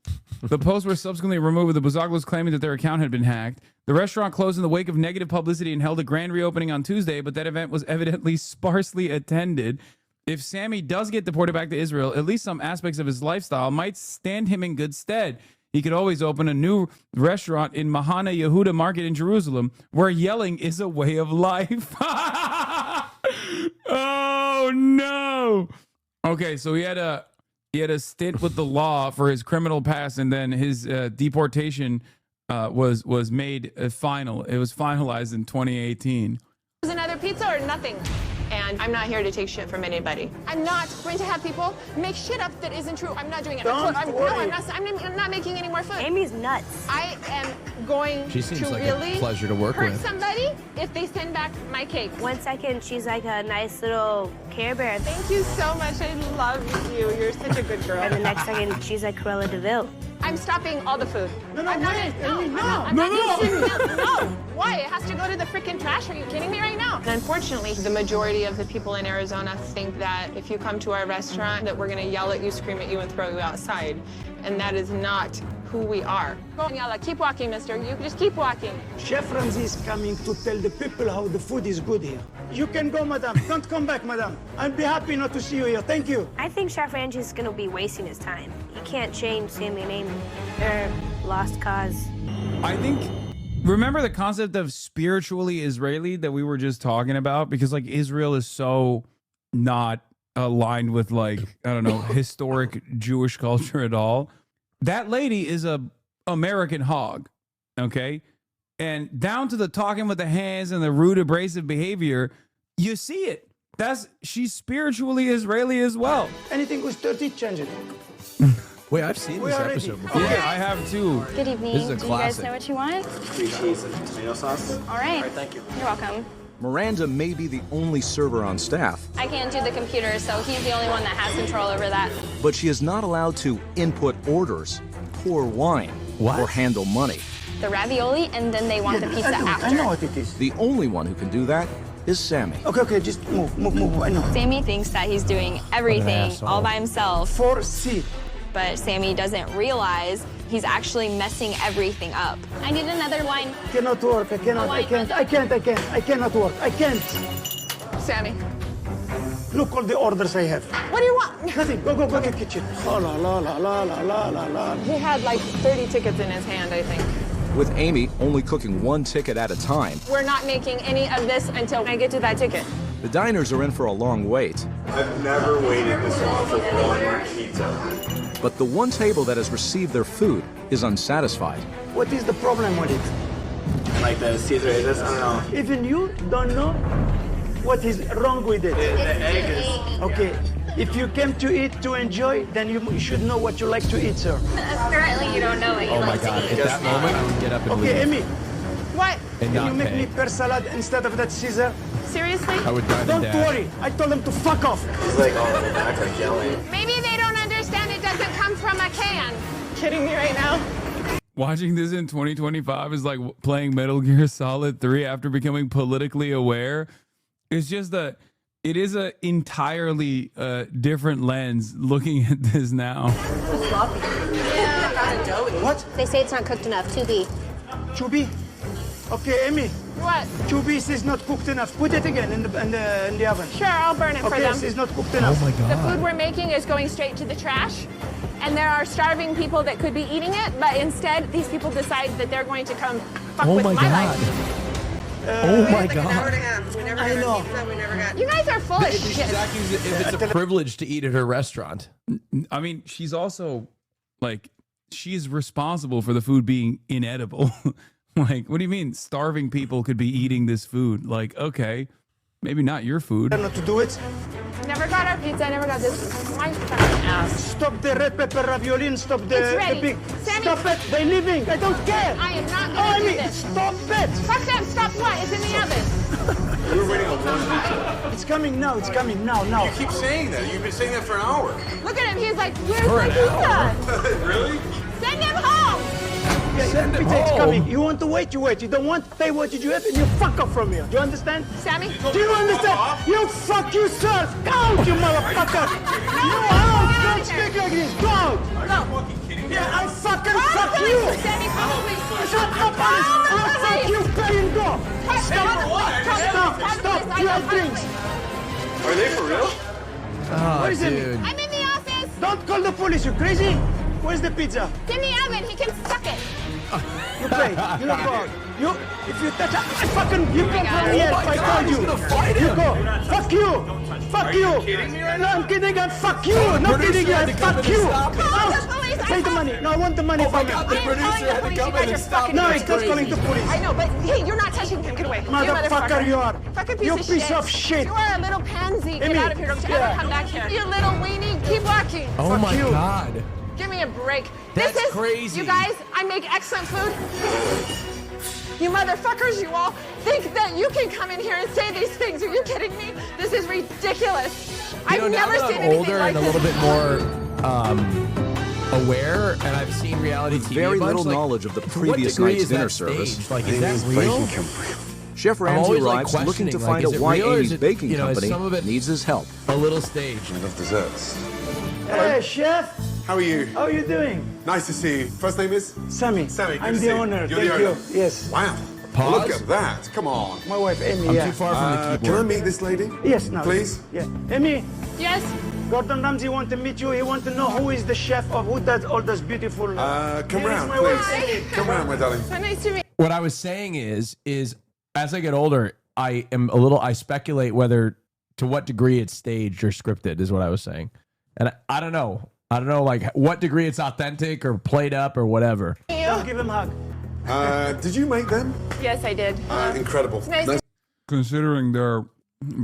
The posts were subsequently removed, with the Buzoglus claiming that their account had been hacked. The restaurant closed in the wake of negative publicity and held a grand reopening on Tuesday, but that event was evidently sparsely attended. If Sammy does get deported back to Israel, at least some aspects of his lifestyle might stand him in good stead. He could always open a new restaurant in Mahana Yehuda Market in Jerusalem, where yelling is a way of life. Oh, no. Okay, so he had a stint with the law for his criminal past, and then his deportation was made final. It was finalized in 2018.
Another pizza or nothing. And I'm not here to take shit from anybody. I'm not going to have people make shit up that isn't true. I'm not doing it. I'm not making any more food.
Amy's nuts.
I am going
She seems
to
like
really
a pleasure to work
hurt
with.
somebody if they send back my cake.
1 second, she's like a nice little Care Bear.
Thank you so much. I love you. You're such a good girl.
And the next second, she's like Cruella DeVille.
I'm stopping all the food. No. Why? It has to go to the freaking trash. Are you kidding me right now? And unfortunately, the majority of the people in Arizona think that if you come to our restaurant, that we're going to yell at you, scream at you, and throw you outside. And that is not who we are. Go and yell, keep walking, mister. You just keep walking.
Chef Ramsey is coming to tell the people how the food is good here. You can go, madam. Don't come back, madam. I'll be happy not to see you here. Thank you.
I think Chef Ramsey is going to be wasting his time. He can't change Sammy and Amy. They're lost cause.
I think, remember the concept of spiritually Israeli that we were just talking about? Because like Israel is so not aligned with like, I don't know, historic Jewish culture at all. That lady is a American hog, okay? And down to the talking with the hands and the rude abrasive behavior, you see it. She's spiritually Israeli as well.
Anything with 30, change it.
Wait, I've seen this episode before.
Yeah, I have too.
Good evening.
This is a
Do you guys
classic.
know what you want?
3 cheese and tomato sauce.
All right.
Thank you.
You're welcome.
Miranda may be the only server on staff,
I can't do the computer, so he's the only one that has control over that.
but she is not allowed to input orders, pour wine, or handle money.
The ravioli, and then they want the pizza after.
I know what it is.
The only one who can do that is Sammy.
Okay, just move. I know.
Sammy thinks that he's doing everything
asshole.
all by himself.
4C.
But Sammy doesn't realize he's actually messing everything up. I need another wine.
Cannot work. I cannot work. I can't.
Sammy.
Look all the orders I have.
What do you want?
Nothing. Go to the kitchen. Oh, la.
He had like 30 tickets in his hand, I think.
With Amy only cooking 1 ticket at a time,
We're not making any of this until I get to that ticket.
the diners are in for a long wait.
I've never waited this long for one pizza.
But the one table that has received their food is unsatisfied.
What is the problem with it?
Like the Caesar is, I don't know.
Even you don't know what is wrong with it.
The egg is...
Okay, if you came to eat to enjoy, then you should know what you like to eat, sir.
Apparently you don't know what you
Oh my
like
God!
to
At
eat.
that moment, I would get up and leave.
Okay, Amy,
What?
And
can you
not
make
pay.
me pear salad instead of that Caesar?
Seriously?
I would drive
Don't
and dash.
worry, I told them to fuck off.
He's like all in the back, like yelling.
Maybe they don't understand it doesn't come from a can. Kidding me right now?
Watching this in 2025 is like playing Metal Gear Solid 3 after becoming politically aware. It's just it is a entirely different lens looking at this now.
What?
They say it's not cooked enough. 2B.
Chubby? Okay, Amy.
What?
Chubby is not cooked enough. Put it again in the oven.
Sure, I'll burn it for
Okay,
them.
this is not cooked enough.
Oh my
The
god.
food we're making is going straight to the trash. And there are starving people that could be eating it, but instead these people decide that they're going to come fuck
Oh
with
my
my
god.
life.
Oh my god.
I know.
You guys are full of
She's
shit.
acting as if it's a privilege to eat at her restaurant.
I mean, she's also like, she's responsible for the food being inedible. Like, what do you mean starving people could be eating this food? Like, okay, maybe not your food.
Not to do it.
Never got our pizza, never got this. My fucking ass.
Stop the red pepper ravioli and stop the,
It's ready.
the big.
Sammy.
Stop it. They're leaving. I don't care.
I am not
Oh,
gonna do
Amy,
this.
stop it.
Fuck them, stop what? It's in the oven.
We're waiting on one pizza.
It's coming now. It's coming now. Now.
You keep saying that. You've been saying that for an hour.
Look at him, he's like, where's my pizza?
Really?
Send him home!
Send pizza. It's coming. You want to wait? You wait. You don't want to pay what did you have and you fuck off from here. Do you understand?
Sammy?
Do you understand? You fuck yourself. Go out, you motherfucker. You out. Don't speak like this. Go out.
Go.
Yeah, I'll fucking
Call
fuck
the police.
you.
Sammy, call the police.
Shut up, Alice. I'll fuck you. Pay and go. Stop. You have drinks.
Are they for real?
Oh,
Where is it?
dude.
I'm in the office.
Don't call the police. You crazy? Where's the pizza?
It's in the oven, he can suck it.
You pay. You don't go out. You, if you touch, I fucking, you come from here.
my
If I
God,
told
he's
you.
gonna fight
You
him.
go. Fuck you. Fuck you. No, I'm kidding. I'm fuck you. Not kidding.
producer had
I'm
to come
fuck
in
you.
and stop it.
Call the police.
Pay the money. No, I want the money
Oh my
from
god,
you.
the
I am calling
producer
the
had to
police.
come
You guys
in and
are
stop
fucking
No,
it.
it's not calling the police.
I know, but hey, you're not touching him. Get away.
Motherfucker, you are.
Fucking piece
You
of
piece
shit.
of shit.
You are a little pansy. Get
Amy,
out of here. Don't you
yeah.
ever come back here. You little weenie. Keep walking.
Oh
Fuck
my
you.
god.
Give me a break.
That's
this is
crazy.
You guys, I make excellent food. You motherfuckers, you all think that you can come in here and say these things. Are you kidding me? This is ridiculous. I've
Now
never
that
seen
I'm
anything
older
like
and a
this.
little bit more aware, and I've seen reality TV.
Very
a bunch,
little
like,
knowledge of the
to what
previous
degree
night's
is that
dinner service.
staged? Like, is that real?
Chef
I'm
Ramsay
always, like,
arrives looking to
questioning,
find
like,
out
is it
why
real or is
Amy's
it,
baking
you know, is
company
some of it
needs his help.
A little staged.
Enough desserts.
Hey, chef.
How are you?
How are you doing?
Nice to see you. First name is?
Sammy.
Sammy, good
I'm
to
the
see you.
owner.
You're
Thank
the
you.
owner.
Yes.
Wow.
Pause.
Look at that. Come on.
My wife, Amy.
I'm
yeah.
too far from the
Can I
keyboard.
meet this lady?
Yes, now.
Please?
Yeah. Amy,
Yes.
Gordon Ramsay want to meet you. He want to know who is the chef of who does all this beautiful.
Come
Here is
round,
my
please.
wife, Amy.
Come round, my darling.
So nice to meet
What I was saying is as I get older, I speculate whether to what degree it's staged or scripted is what I was saying. And I don't know. I don't know like what degree it's authentic or played up or whatever.
Don't give him a hug.
Did you make them?
Yes, I did.
Incredible.
Nice to
Considering their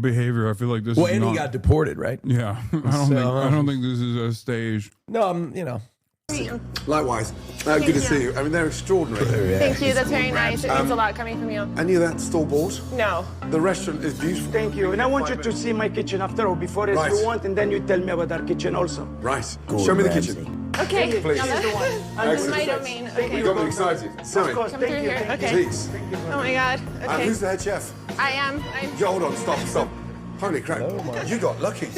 behavior, I feel like this
Well,
is
and
not.
he got deported, right?
Yeah, I don't think this is a stage.
No, I'm, you know.
Likewise. Good to see you. I mean, they're extraordinary.
Thank you. That's very nice. It means a lot coming from you.
Any of that store bought?
No.
The restaurant is beautiful.
Thank you. And I want you to see my kitchen after or before as
Right.
you want, and then you tell me about our kitchen also.
Right. Show me the kitchen.
Okay.
Please.
Now this is
Excellent.
my domain. Okay.
You got me excited. Sammy.
Of course.
Come
Thank
through
you.
here.
Thank you.
Okay.
Please.
Oh my God. Okay.
Who's the head chef?
I am.
Yeah, hold on. Stop. Holy crap. You got lucky.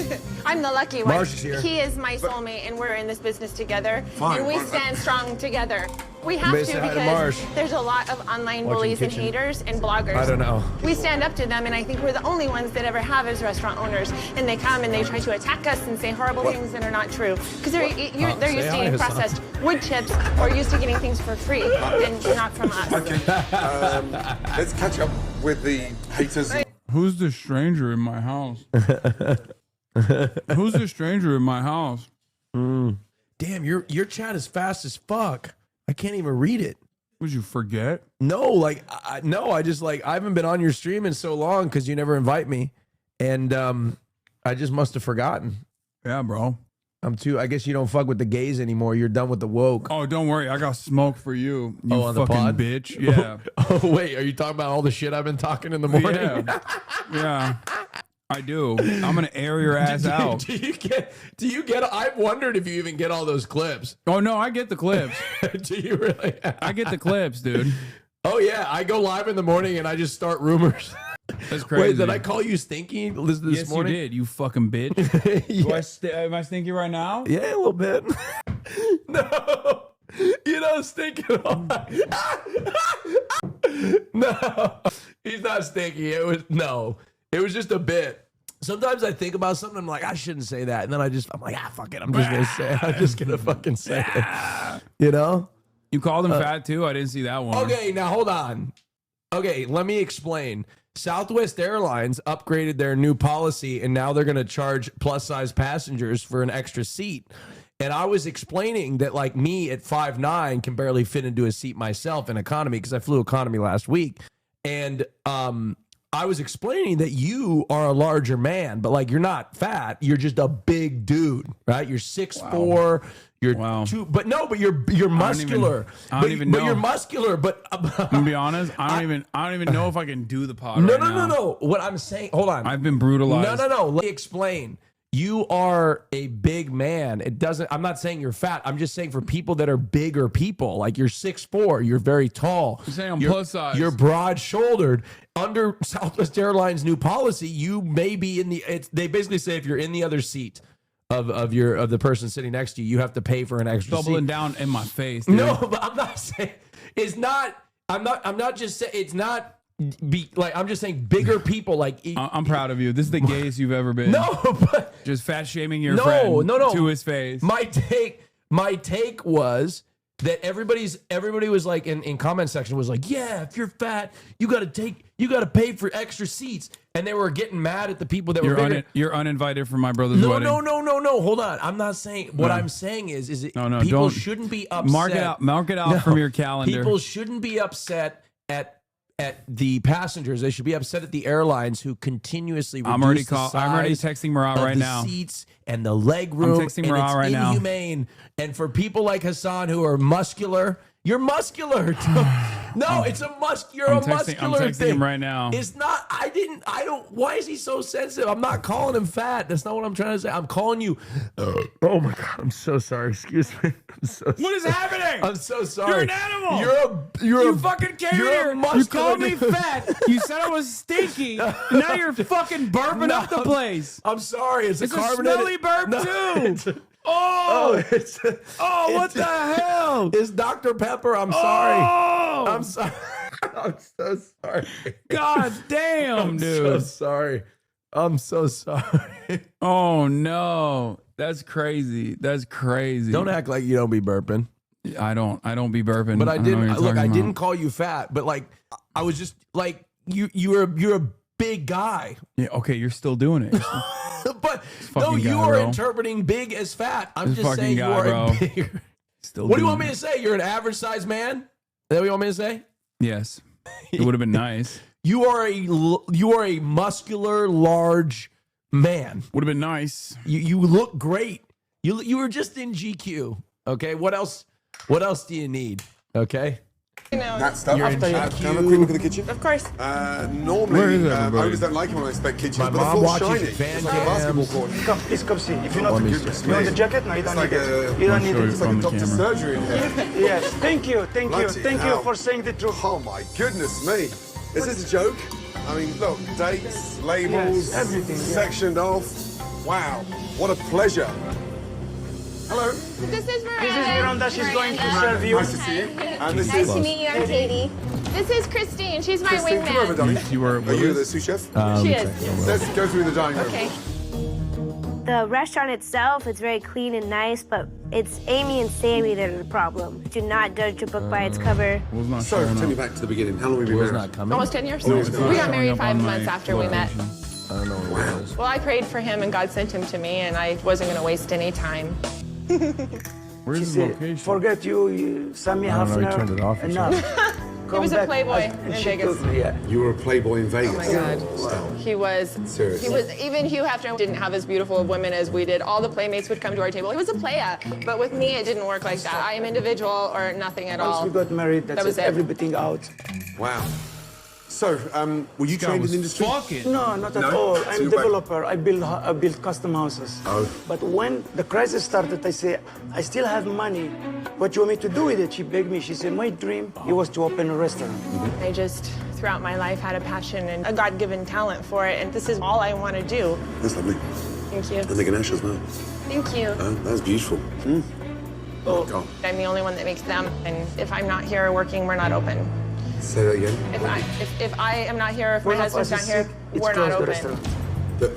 I'm the lucky one.
Marsh is here.
He is my soulmate, and we're in this business together.
Fine.
And we stand strong together. We have
May
to
say hi to
because
Marsh.
there's a lot of online bullies and
kitchen.
haters and bloggers.
I don't know.
We stand up to them, and I think we're the only ones that ever have as restaurant owners. And they come and they try to attack us and say horrible things that are not true. Because they're
say
used to
hi,
getting
Hassan.
processed wood chips or used to getting things for free and not from us.
Okay. Let's catch up with the haters.
Who's the stranger in my house? Who's the stranger in my house?
Damn, your chat is fast as fuck. I can't even read it.
Would you forget?
No, like I just like I haven't been on your stream in so long because you never invite me, and I just must have forgotten.
Yeah, bro.
I guess you don't fuck with the gays anymore. You're done with the woke.
Oh, don't worry. I got smoke for you. You
Oh, on the
fucking
pod?
bitch. Yeah.
Oh wait, are you talking about all the shit I've been talking in the morning?
Yeah. Yeah. I do. I'm gonna air your ass out.
Do you get? I've wondered if you even get all those clips.
Oh no, I get the clips.
Do you really?
I get the clips, dude.
Oh yeah, I go live in the morning and I just start rumors.
That's crazy.
Wait, did I call you stinky this
Yes,
morning?
you did. You fucking bitch.
Yeah.
Am I stinky right now?
Yeah, a little bit. No. you know, stinking. No, he's not stinky. It was just a bit. Sometimes I think about something, I'm like, I shouldn't say that. And then I'm like, fuck it. I'm just going to say it. I'm just going to fucking say it. You know?
You called him fat too? I didn't see that one.
Okay, now hold on. Okay, let me explain. Southwest Airlines upgraded their new policy, and now they're going to charge plus-size passengers for an extra seat. And I was explaining that, like, me at 5'9" can barely fit into a seat myself in economy because I flew economy last week. And I was explaining that you are a larger man, but, like, you're not fat. You're just a big dude, right? You're 6'4". You're two, but you're muscular.
I don't even know.
But you're muscular. But
I'm gonna be honest. I don't even know if I can do the pod.
No. What I'm saying, hold on.
I've been brutalized.
No. Let me explain. You are a big man. I'm not saying you're fat. I'm just saying for people that are bigger people, like you're 6'4", you're very tall.
You're saying I'm plus size.
You're broad shouldered. Under Southwest Airlines' new policy, you may be in the. They basically say if you're in the other seat of the person sitting next to you, you have to pay for an extra
doubling
seat.
down in my face. Dude.
No, but I'm not saying it's not. I'm not just saying it's not. I'm just saying bigger people like.
I'm proud of you. This is the gayest you've ever been.
No, but
just fat shaming your friend.
No.
To his face.
My take was that everybody was like in comment section was like, yeah, if you're fat, you got to pay for extra seats, and they were getting mad at the people that were bigger.
You're uninvited from my brother's wedding.
No. Hold on. I'm not saying what I'm saying is people shouldn't be upset.
Mark it out from your calendar.
People shouldn't be upset at the passengers. They should be upset at the airlines who continuously reduce the size
I'm already texting Marat right now.
Seats and the leg room.
I'm texting Marat right now.
Inhumane. And for people like Hassan who are muscular, you're muscular. No, it's a you're a muscular
I'm texting
thing.
him right now.
It's not. I don't. Why is he so sensitive? I'm not calling him fat. That's not what I'm trying to say. I'm calling you. Oh my God. I'm so sorry. Excuse me. I'm so sorry.
What is happening?
I'm so sorry.
You're an animal.
You
fucking came
you're
here.
You
called me fat. You said I was stinky. And now you're fucking burping up the place.
I'm sorry. It's a
smelly burp too. what the hell?
It's Dr. Pepper. I'm sorry. I'm sorry. I'm so sorry.
God damn, dude.
I'm so sorry. I'm so sorry.
Oh no. That's crazy. That's crazy.
Don't act like you don't be burping.
I don't be burping.
But I didn't call you fat, but like I was just like you're a big guy.
Yeah, okay, you're still doing it.
But no, you are interpreting big as fat. I'm just saying you are bigger. What do you want me to say? You're an average sized man? Is that what you want me to say?
Yes. It would have been nice.
You are a muscular, large man.
Would have been nice.
You look great. You were just in GQ. Okay. What else do you need? Okay.
That stuff.
You're
Can I have a quick look at the kitchen?
Of course.
Normally, owners don't like it when I inspect kitchens,
My
but the
mom
floor's
watches
shiny.
fan
It's like a basketball court.
Please come see. If you're not, you
Goodness
want the
me.
jacket? No, you don't
It's like
need it. You don't need it.
It's like a doctor's surgery in here.
Yes. Thank you
Bloody hell.
for saying the truth.
Oh my goodness me. Is this a joke? I mean, look, dates, labels,
Yes, everything, yeah.
sectioned off. Wow, what a pleasure. Hello.
This is Miranda.
This is Miranda. She's going to serve you.
Nice to see you. And this
Nice
is
to meet you. I'm Katie. This is Christine. She's my
Christine. Come over,
wingman.
darling.
You were
Are you the sous chef?
She is.
Let's go through the dining room.
Okay.
The restaurant itself is very clean and nice, but it's Amy and Sammy that are the problem. Do not judge a book by its cover.
So, take me back to the beginning. How long have we been married?
Almost 10 years.
No,
We
it's not
got
showing
married
up
5
on
months
my
after we met.
I don't know what it is.
Well, I prayed for him and God sent him to me, and I wasn't going to waste any time.
Where's
She
his
said,
location?
forget you send me
I don't
half
know,
an
he
hour.
turned it off or
Enough.
He was a
Come back.
playboy
And
in
she
Vegas.
took me, yeah.
You were a playboy in Vegas.
Oh my God. He was.
Seriously?
He was. Even Hugh Hefner didn't have as beautiful of women as we did. All the playmates would come to our table. He was a playa, but with me it didn't work like that. I am individual or nothing at
Once
all.
we got married, that's
That was
it.
it.
Everything out.
Wow. So, were you trained in the industry?
No, not at
No?
all.
So
I'm a
you're back-
developer. I build custom houses.
Oh.
But when the crisis started, I said, I still have money. What you want me to do with it? She begged me. She said, my dream it was to open a restaurant.
I just, throughout my life, had a passion and a God-given talent for it, and this is all I want to do.
That's lovely.
Thank you.
And the Ganesh as well.
Thank you.
That's beautiful. Oh, God.
I'm the only one that makes them, and if I'm not here working, we're not open.
Say that again.
If I am not here, if my husband's not here, we're not open.
But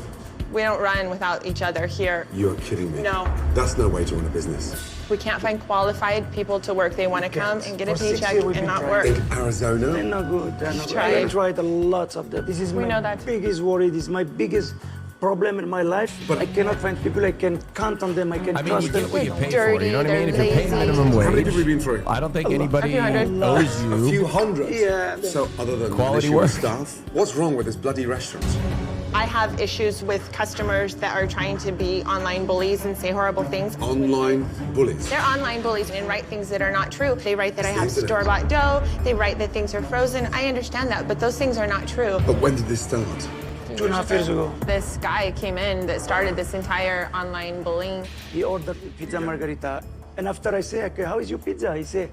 We don't run without each other here.
you're kidding me.
No.
That's no way to run a business.
We can't find qualified people to work. They want to come and get a
For 6
paycheck
years we've
and
been
not
trying.
work.
In Arizona?
They're not good. They're not good.
Tried.
I tried a lot of that. This is
We
my
know that.
biggest worry. This is my biggest problem in my life. But I cannot find people I can count on them. I can
I mean,
trust
you
them.
get what you pay for.
Dirty,
You know what I mean? If you're paying
they're
minimum
How many
wage,
people have you been through?
I don't think
A lot.
anybody
A few hundred.
owes
A
you.
few hundred?
Yeah.
So other than
Quality
an issue with
work.
staff, what's wrong with this bloody restaurant?
I have issues with customers that are trying to be online bullies and say horrible things.
Online bullies.
They're online bullies and write things that are not true. They write that I have
It's the internet.
store-bought dough. They write that things are frozen. I understand that, but those things are not true.
But when did this start?
2.5 years ago.
This guy came in that started this entire online bullying.
He ordered pizza margarita. And after I say, okay, how is your pizza? He said,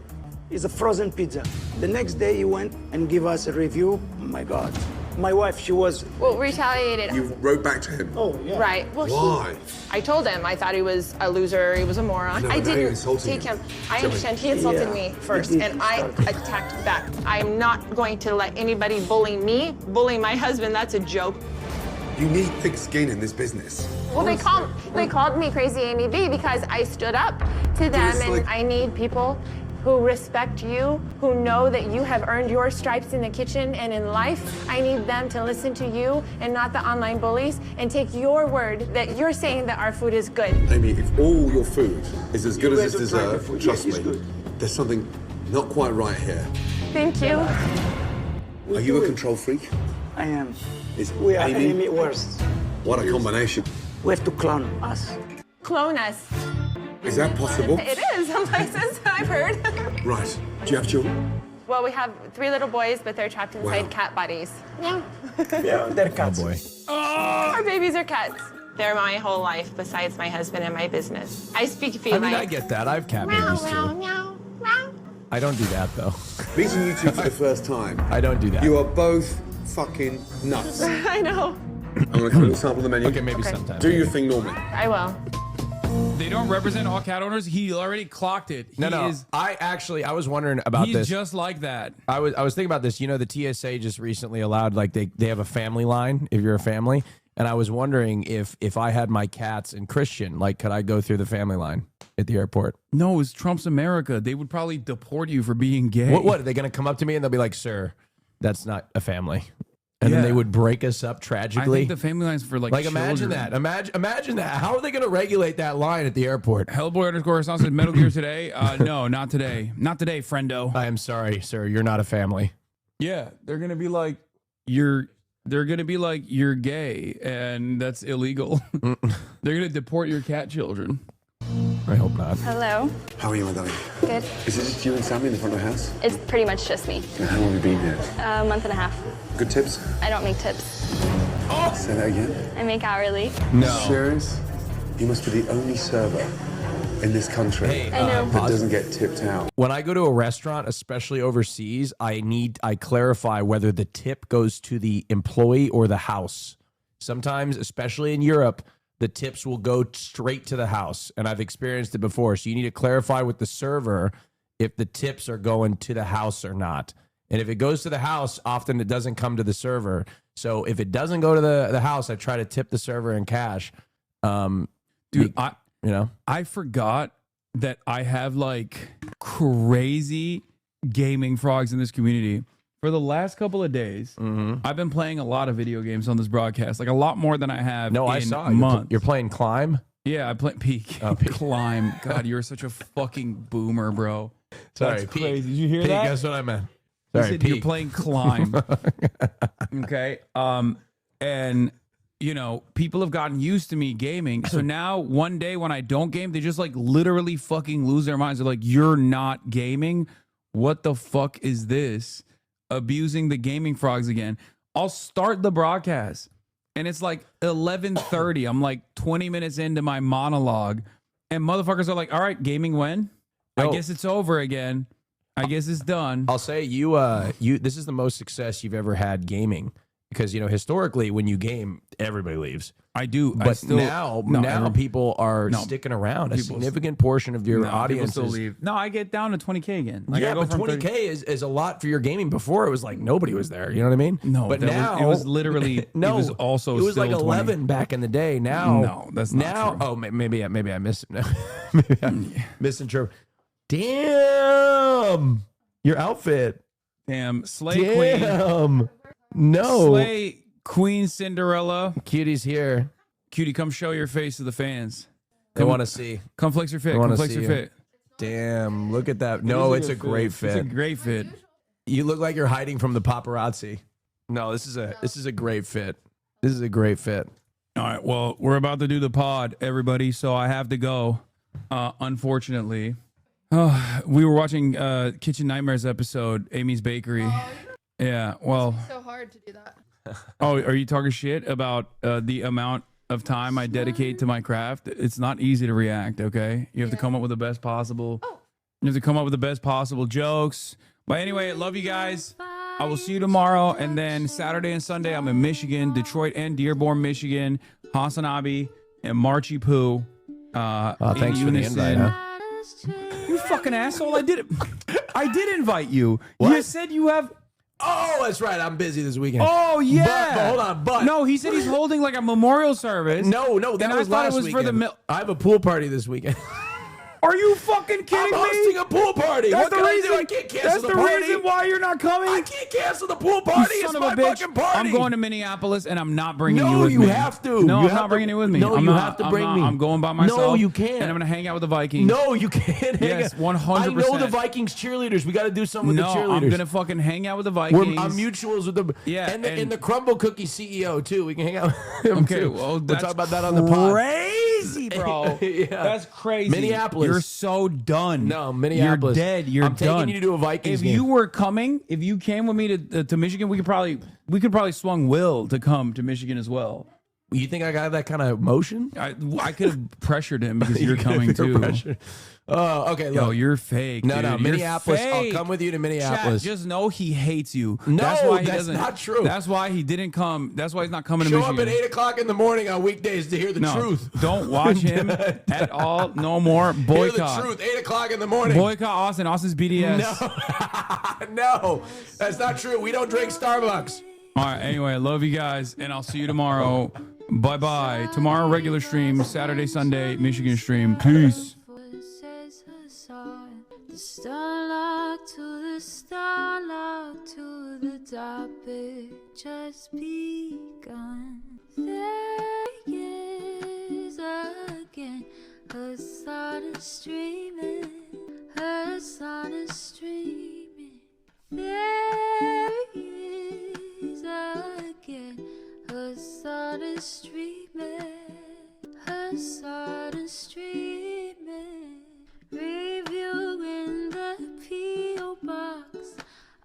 it's a frozen pizza. The next day he went and gave us a review. Oh my God. My wife, she was...
Well, retaliated.
You wrote back to him.
Oh, yeah.
Right. Well,
Why?
I told him I thought he was a loser, he was a moron.
No,
I
now you're
didn't
insulting
take
him.
him. I
Tell me.
understand he insulted
Yeah,
me first,
he did.
and I attacked back. I am not going to let anybody bully me, bully my husband. That's a joke.
You need thick skin in this business.
Well, they called me Crazy Amy B because I stood up to them,
it's
and
like-
I need people who respect you, who know that you have earned your stripes in the kitchen and in life. I need them to listen to you and not the online bullies and take your word that you're saying that our food is good.
Amy, if all your food is as good
You
as
guys
it's
are trying the
deserved,
food.
trust
Yes,
me,
it's good.
there's something not quite right here.
Thank you.
Are you a control freak?
I am.
Is
We are
Amy?
enemy worst.
What a combination.
We have to clone us.
Clone us.
Is that possible?
It is, some places, I've heard.
Right. Do you have children?
Well, we have 3 little boys, but they're trapped inside
Wow.
cat bodies. Yeah.
Yeah, they're cats.
Oh boy.
Our babies are cats. They're my whole life besides my husband and my business. I speak
I
feline.
mean, I get that. I have cat babies too.
meow, meow.
I don't do that though.
Meeting you two for the first time.
I don't do that.
You are both fucking nuts. I'm
I know.
going to come and sample the menu.
Okay, maybe sometime.
Do your thing normally.
I will.
They don't represent all cat owners. He already clocked it. He
No.
is,
I was wondering about
he's
this.
just like that.
I was thinking about this. You know, the TSA just recently allowed, like, they have a family line if you're a family, and I was wondering if I had my cats and Christian, like, could I go through the family line at the airport?
No, it's Trump's America. They would probably deport you for being gay.
What are they going to come up to me and they'll be like, "Sir, that's not a family," and then
Yeah.
they would break us up
I
tragically.
think the family line's for like
imagine
children.
that. Imagine that. How are they going to regulate that line at the airport?
Hellboy_Hassan said Metal Gear today. No, not today. Not today, friendo.
I am sorry, sir. You're not a family.
Yeah, they're gonna be like you're. They're gonna be like you're gay, and that's illegal. They're gonna deport your cat children.
I hope not.
Hello.
How are you, my darling?
Good.
Is it just you and Sammy in the front of the house?
It's pretty much just me.
And how long have you been here?
A month and a half.
Good tips?
I don't make tips.
Say that again.
I make hourly.
No.
Serious? You must be the only server in this country
Hey,
I know.
that doesn't get tipped out.
When I go to a restaurant, especially overseas, I clarify whether the tip goes to the employee or the house. Sometimes, especially in Europe, the tips will go straight to the house, and I've experienced it before. So you need to clarify with the server if the tips are going to the house or not. And if it goes to the house, often it doesn't come to the server. So if it doesn't go to the house, I try to tip the server in cash.
Dude,
I
forgot that I have like crazy gaming frogs in this community. For the last couple of days, I've been playing a lot of video games on this broadcast, like a lot more than I have
No,
in
I saw
months.
you're playing Climb.
Yeah, I play Peak. Climb. God, you're such a fucking boomer, bro.
Sorry,
That's
Peak.
crazy. Did you hear
Peak,
that?
guess what I meant.
You
Sorry,
said you're
Peak.
playing Climb. Okay. And you know, people have gotten used to me gaming. So now one day when I don't game, they just like literally fucking lose their minds. They're like, "You're not gaming? What the fuck is this?" Abusing the gaming frogs again. I'll start the broadcast and it's like 11:30. I'm like 20 minutes into my monologue and motherfuckers are like, "All right, gaming when?" I guess it's over again. I guess it's done.
I'll say you this is the most success you've ever had gaming, because you know historically when you game, everybody leaves.
I do.
But now people are sticking around. A significant portion of your audience
still leave. No, I get down to 20K again. Like,
yeah,
I go
but
from
20K is a lot for your gaming. Before it was like nobody was there. You know what I mean?
No,
but
now
now
it was literally.
no.
It was also.
It was
still
like 11
20.
back in the day. Now
No, that's not
now.
true.
Oh, maybe I missed. Maybe I misinterpreted. Damn, your outfit.
Damn, Slay Queen.
Damn. No.
Slay Queen Cinderella.
Cutie's here.
Cutie, come show your face to the fans.
They want to see.
Come flex your fit.
They wanna
Come flex
see
your
you.
fit.
Damn, look at that. No, it's a great fit.
It's a great fit.
You look like you're hiding from the paparazzi. No, this is a great fit. This is a great fit.
All right. Well, we're about to do the pod, everybody. So I have to go. Unfortunately, we were watching Kitchen Nightmares episode, Amy's Bakery. Yeah. Well.
So hard to do that.
Oh, are you talking shit about the amount of time I dedicate to my craft? It's not easy to react. Okay. You have to come up with the best possible. You have to come up with the best possible jokes. But anyway, love you guys. I will see you tomorrow. And then Saturday and Sunday, I'm in Michigan, Detroit and Dearborn, Michigan, Hasanabe and Marchie Poo.
Thanks for the invite, huh?
You fucking asshole. I did invite you.
What?
You said you have.
Oh, that's right. I'm busy this weekend.
Oh, yeah.
But hold on. But
no, he said he's holding like a memorial service.
No, that
and
was
I thought
last
it was
weekend.
for the
I have a pool party this weekend.
Are you fucking kidding
I'm
me?
hosting a pool party.
That's
What
the
can
reason.
I do? I can't cancel
That's
the
the
party.
reason why you're not coming.
I can't cancel the pool party.
You
It's
son
my
of a bitch.
fucking party.
I'm going to Minneapolis and I'm not bringing
No,
you with
you
me.
have to.
No,
You
I'm
have
not
to-
bringing you with me.
No,
I'm
you
not,
have to
I'm
bring
not.
me.
I'm going by myself.
No, you can't.
And I'm going to hang out with the Vikings.
No, you can't.
Yes, 100%.
I know the Vikings cheerleaders. We got to do something with
No,
the cheerleaders.
I'm going to fucking hang out with the Vikings.
I'm mutuals with the
Yeah,
and the Crumble Cookie CEO too. We can hang out with him
Okay,
too.
well,
We'll
that's
talk about that on the pod.
crazy, bro.
Yeah.
That's crazy.
Minneapolis.
You're so done.
No, Minneapolis.
You're dead. You're
I'm
done.
taking you to a Vikings
If
game.
you were coming, if you came with me to Michigan, we could probably swung Will to come to Michigan as well.
You think I got that kind of motion?
I could have pressured him because you're
You
coming
peer
too.
pressure. Oh, okay.
Yo,
Look.
you're fake.
No,
dude.
no,
You're
Minneapolis. I'll
fake.
come with you to
Chat,
Minneapolis.
just know he hates you.
No,
that's why he
that's
doesn't.
not true.
That's why he didn't come. That's why he's not coming to
Show
Michigan.
up at 8 o'clock in the morning on weekdays to hear the
No,
truth.
don't watch him at all. No more
Hear
boycott.
the truth. 8 o'clock in the morning.
Boycott Austin. Austin's BDS.
No, that's not true. We don't drink Starbucks.
All right. Anyway, I love you guys, and I'll see you tomorrow. Bye bye. Tomorrow regular stream. Saturday, Sunday, Michigan stream. Peace.
The starlock to the starlock to the topic just begun. There is again her sun is streaming, her sun is streaming. There is again her sun is streaming, her sun is streaming. Review in the P.O. box,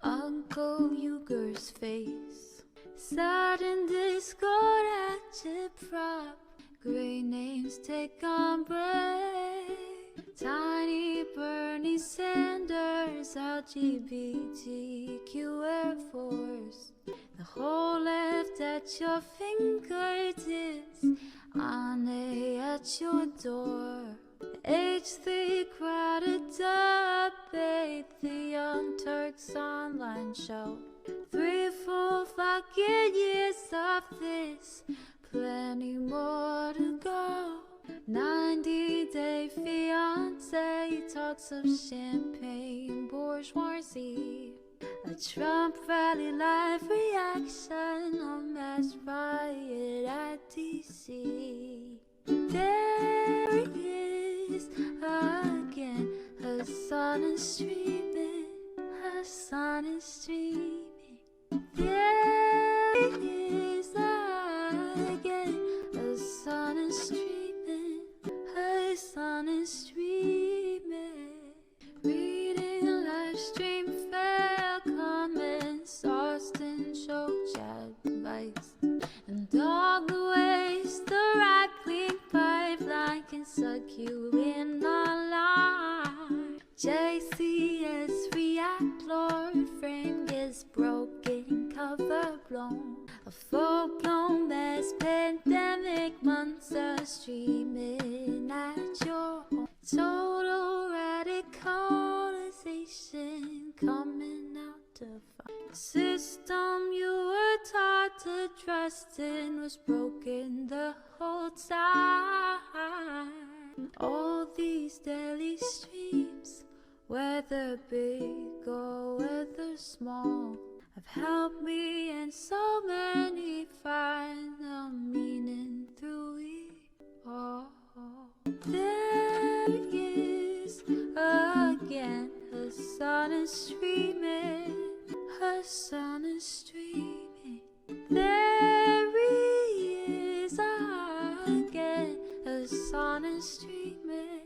Uncle Uger's face. Sudden discord at your prop, great names take on break. Tiny Bernie Sanders, LGBTQ Air Force. The whole left at your fingertips, Ane at your door. H3 crowded debate, the Young Turks online show. 3 full fucking years of this, plenty more to go. 90-day fiance talks of champagne bourgeoisie. A Trump rally live reaction, a mass riot at DC. There is again, her sun is streaming, her sun is streaming. There is again, her sun is streaming, her sun is streaming. Reading live stream fail comments, Austin show chat advice, and all the ways the right wing pipeline can suck you in online. JCS react, Lord frame gets broken, cover blown, a full blown mess. Pandemic months are streaming at your home. Total radicalization coming out of the system you were taught to trust in was broken the whole time. All these daily streams, whether big or whether small, have helped me and so many find the meaning through it all. There is again, her sun is streaming, her sun is streaming. There he is again, her sun is streaming.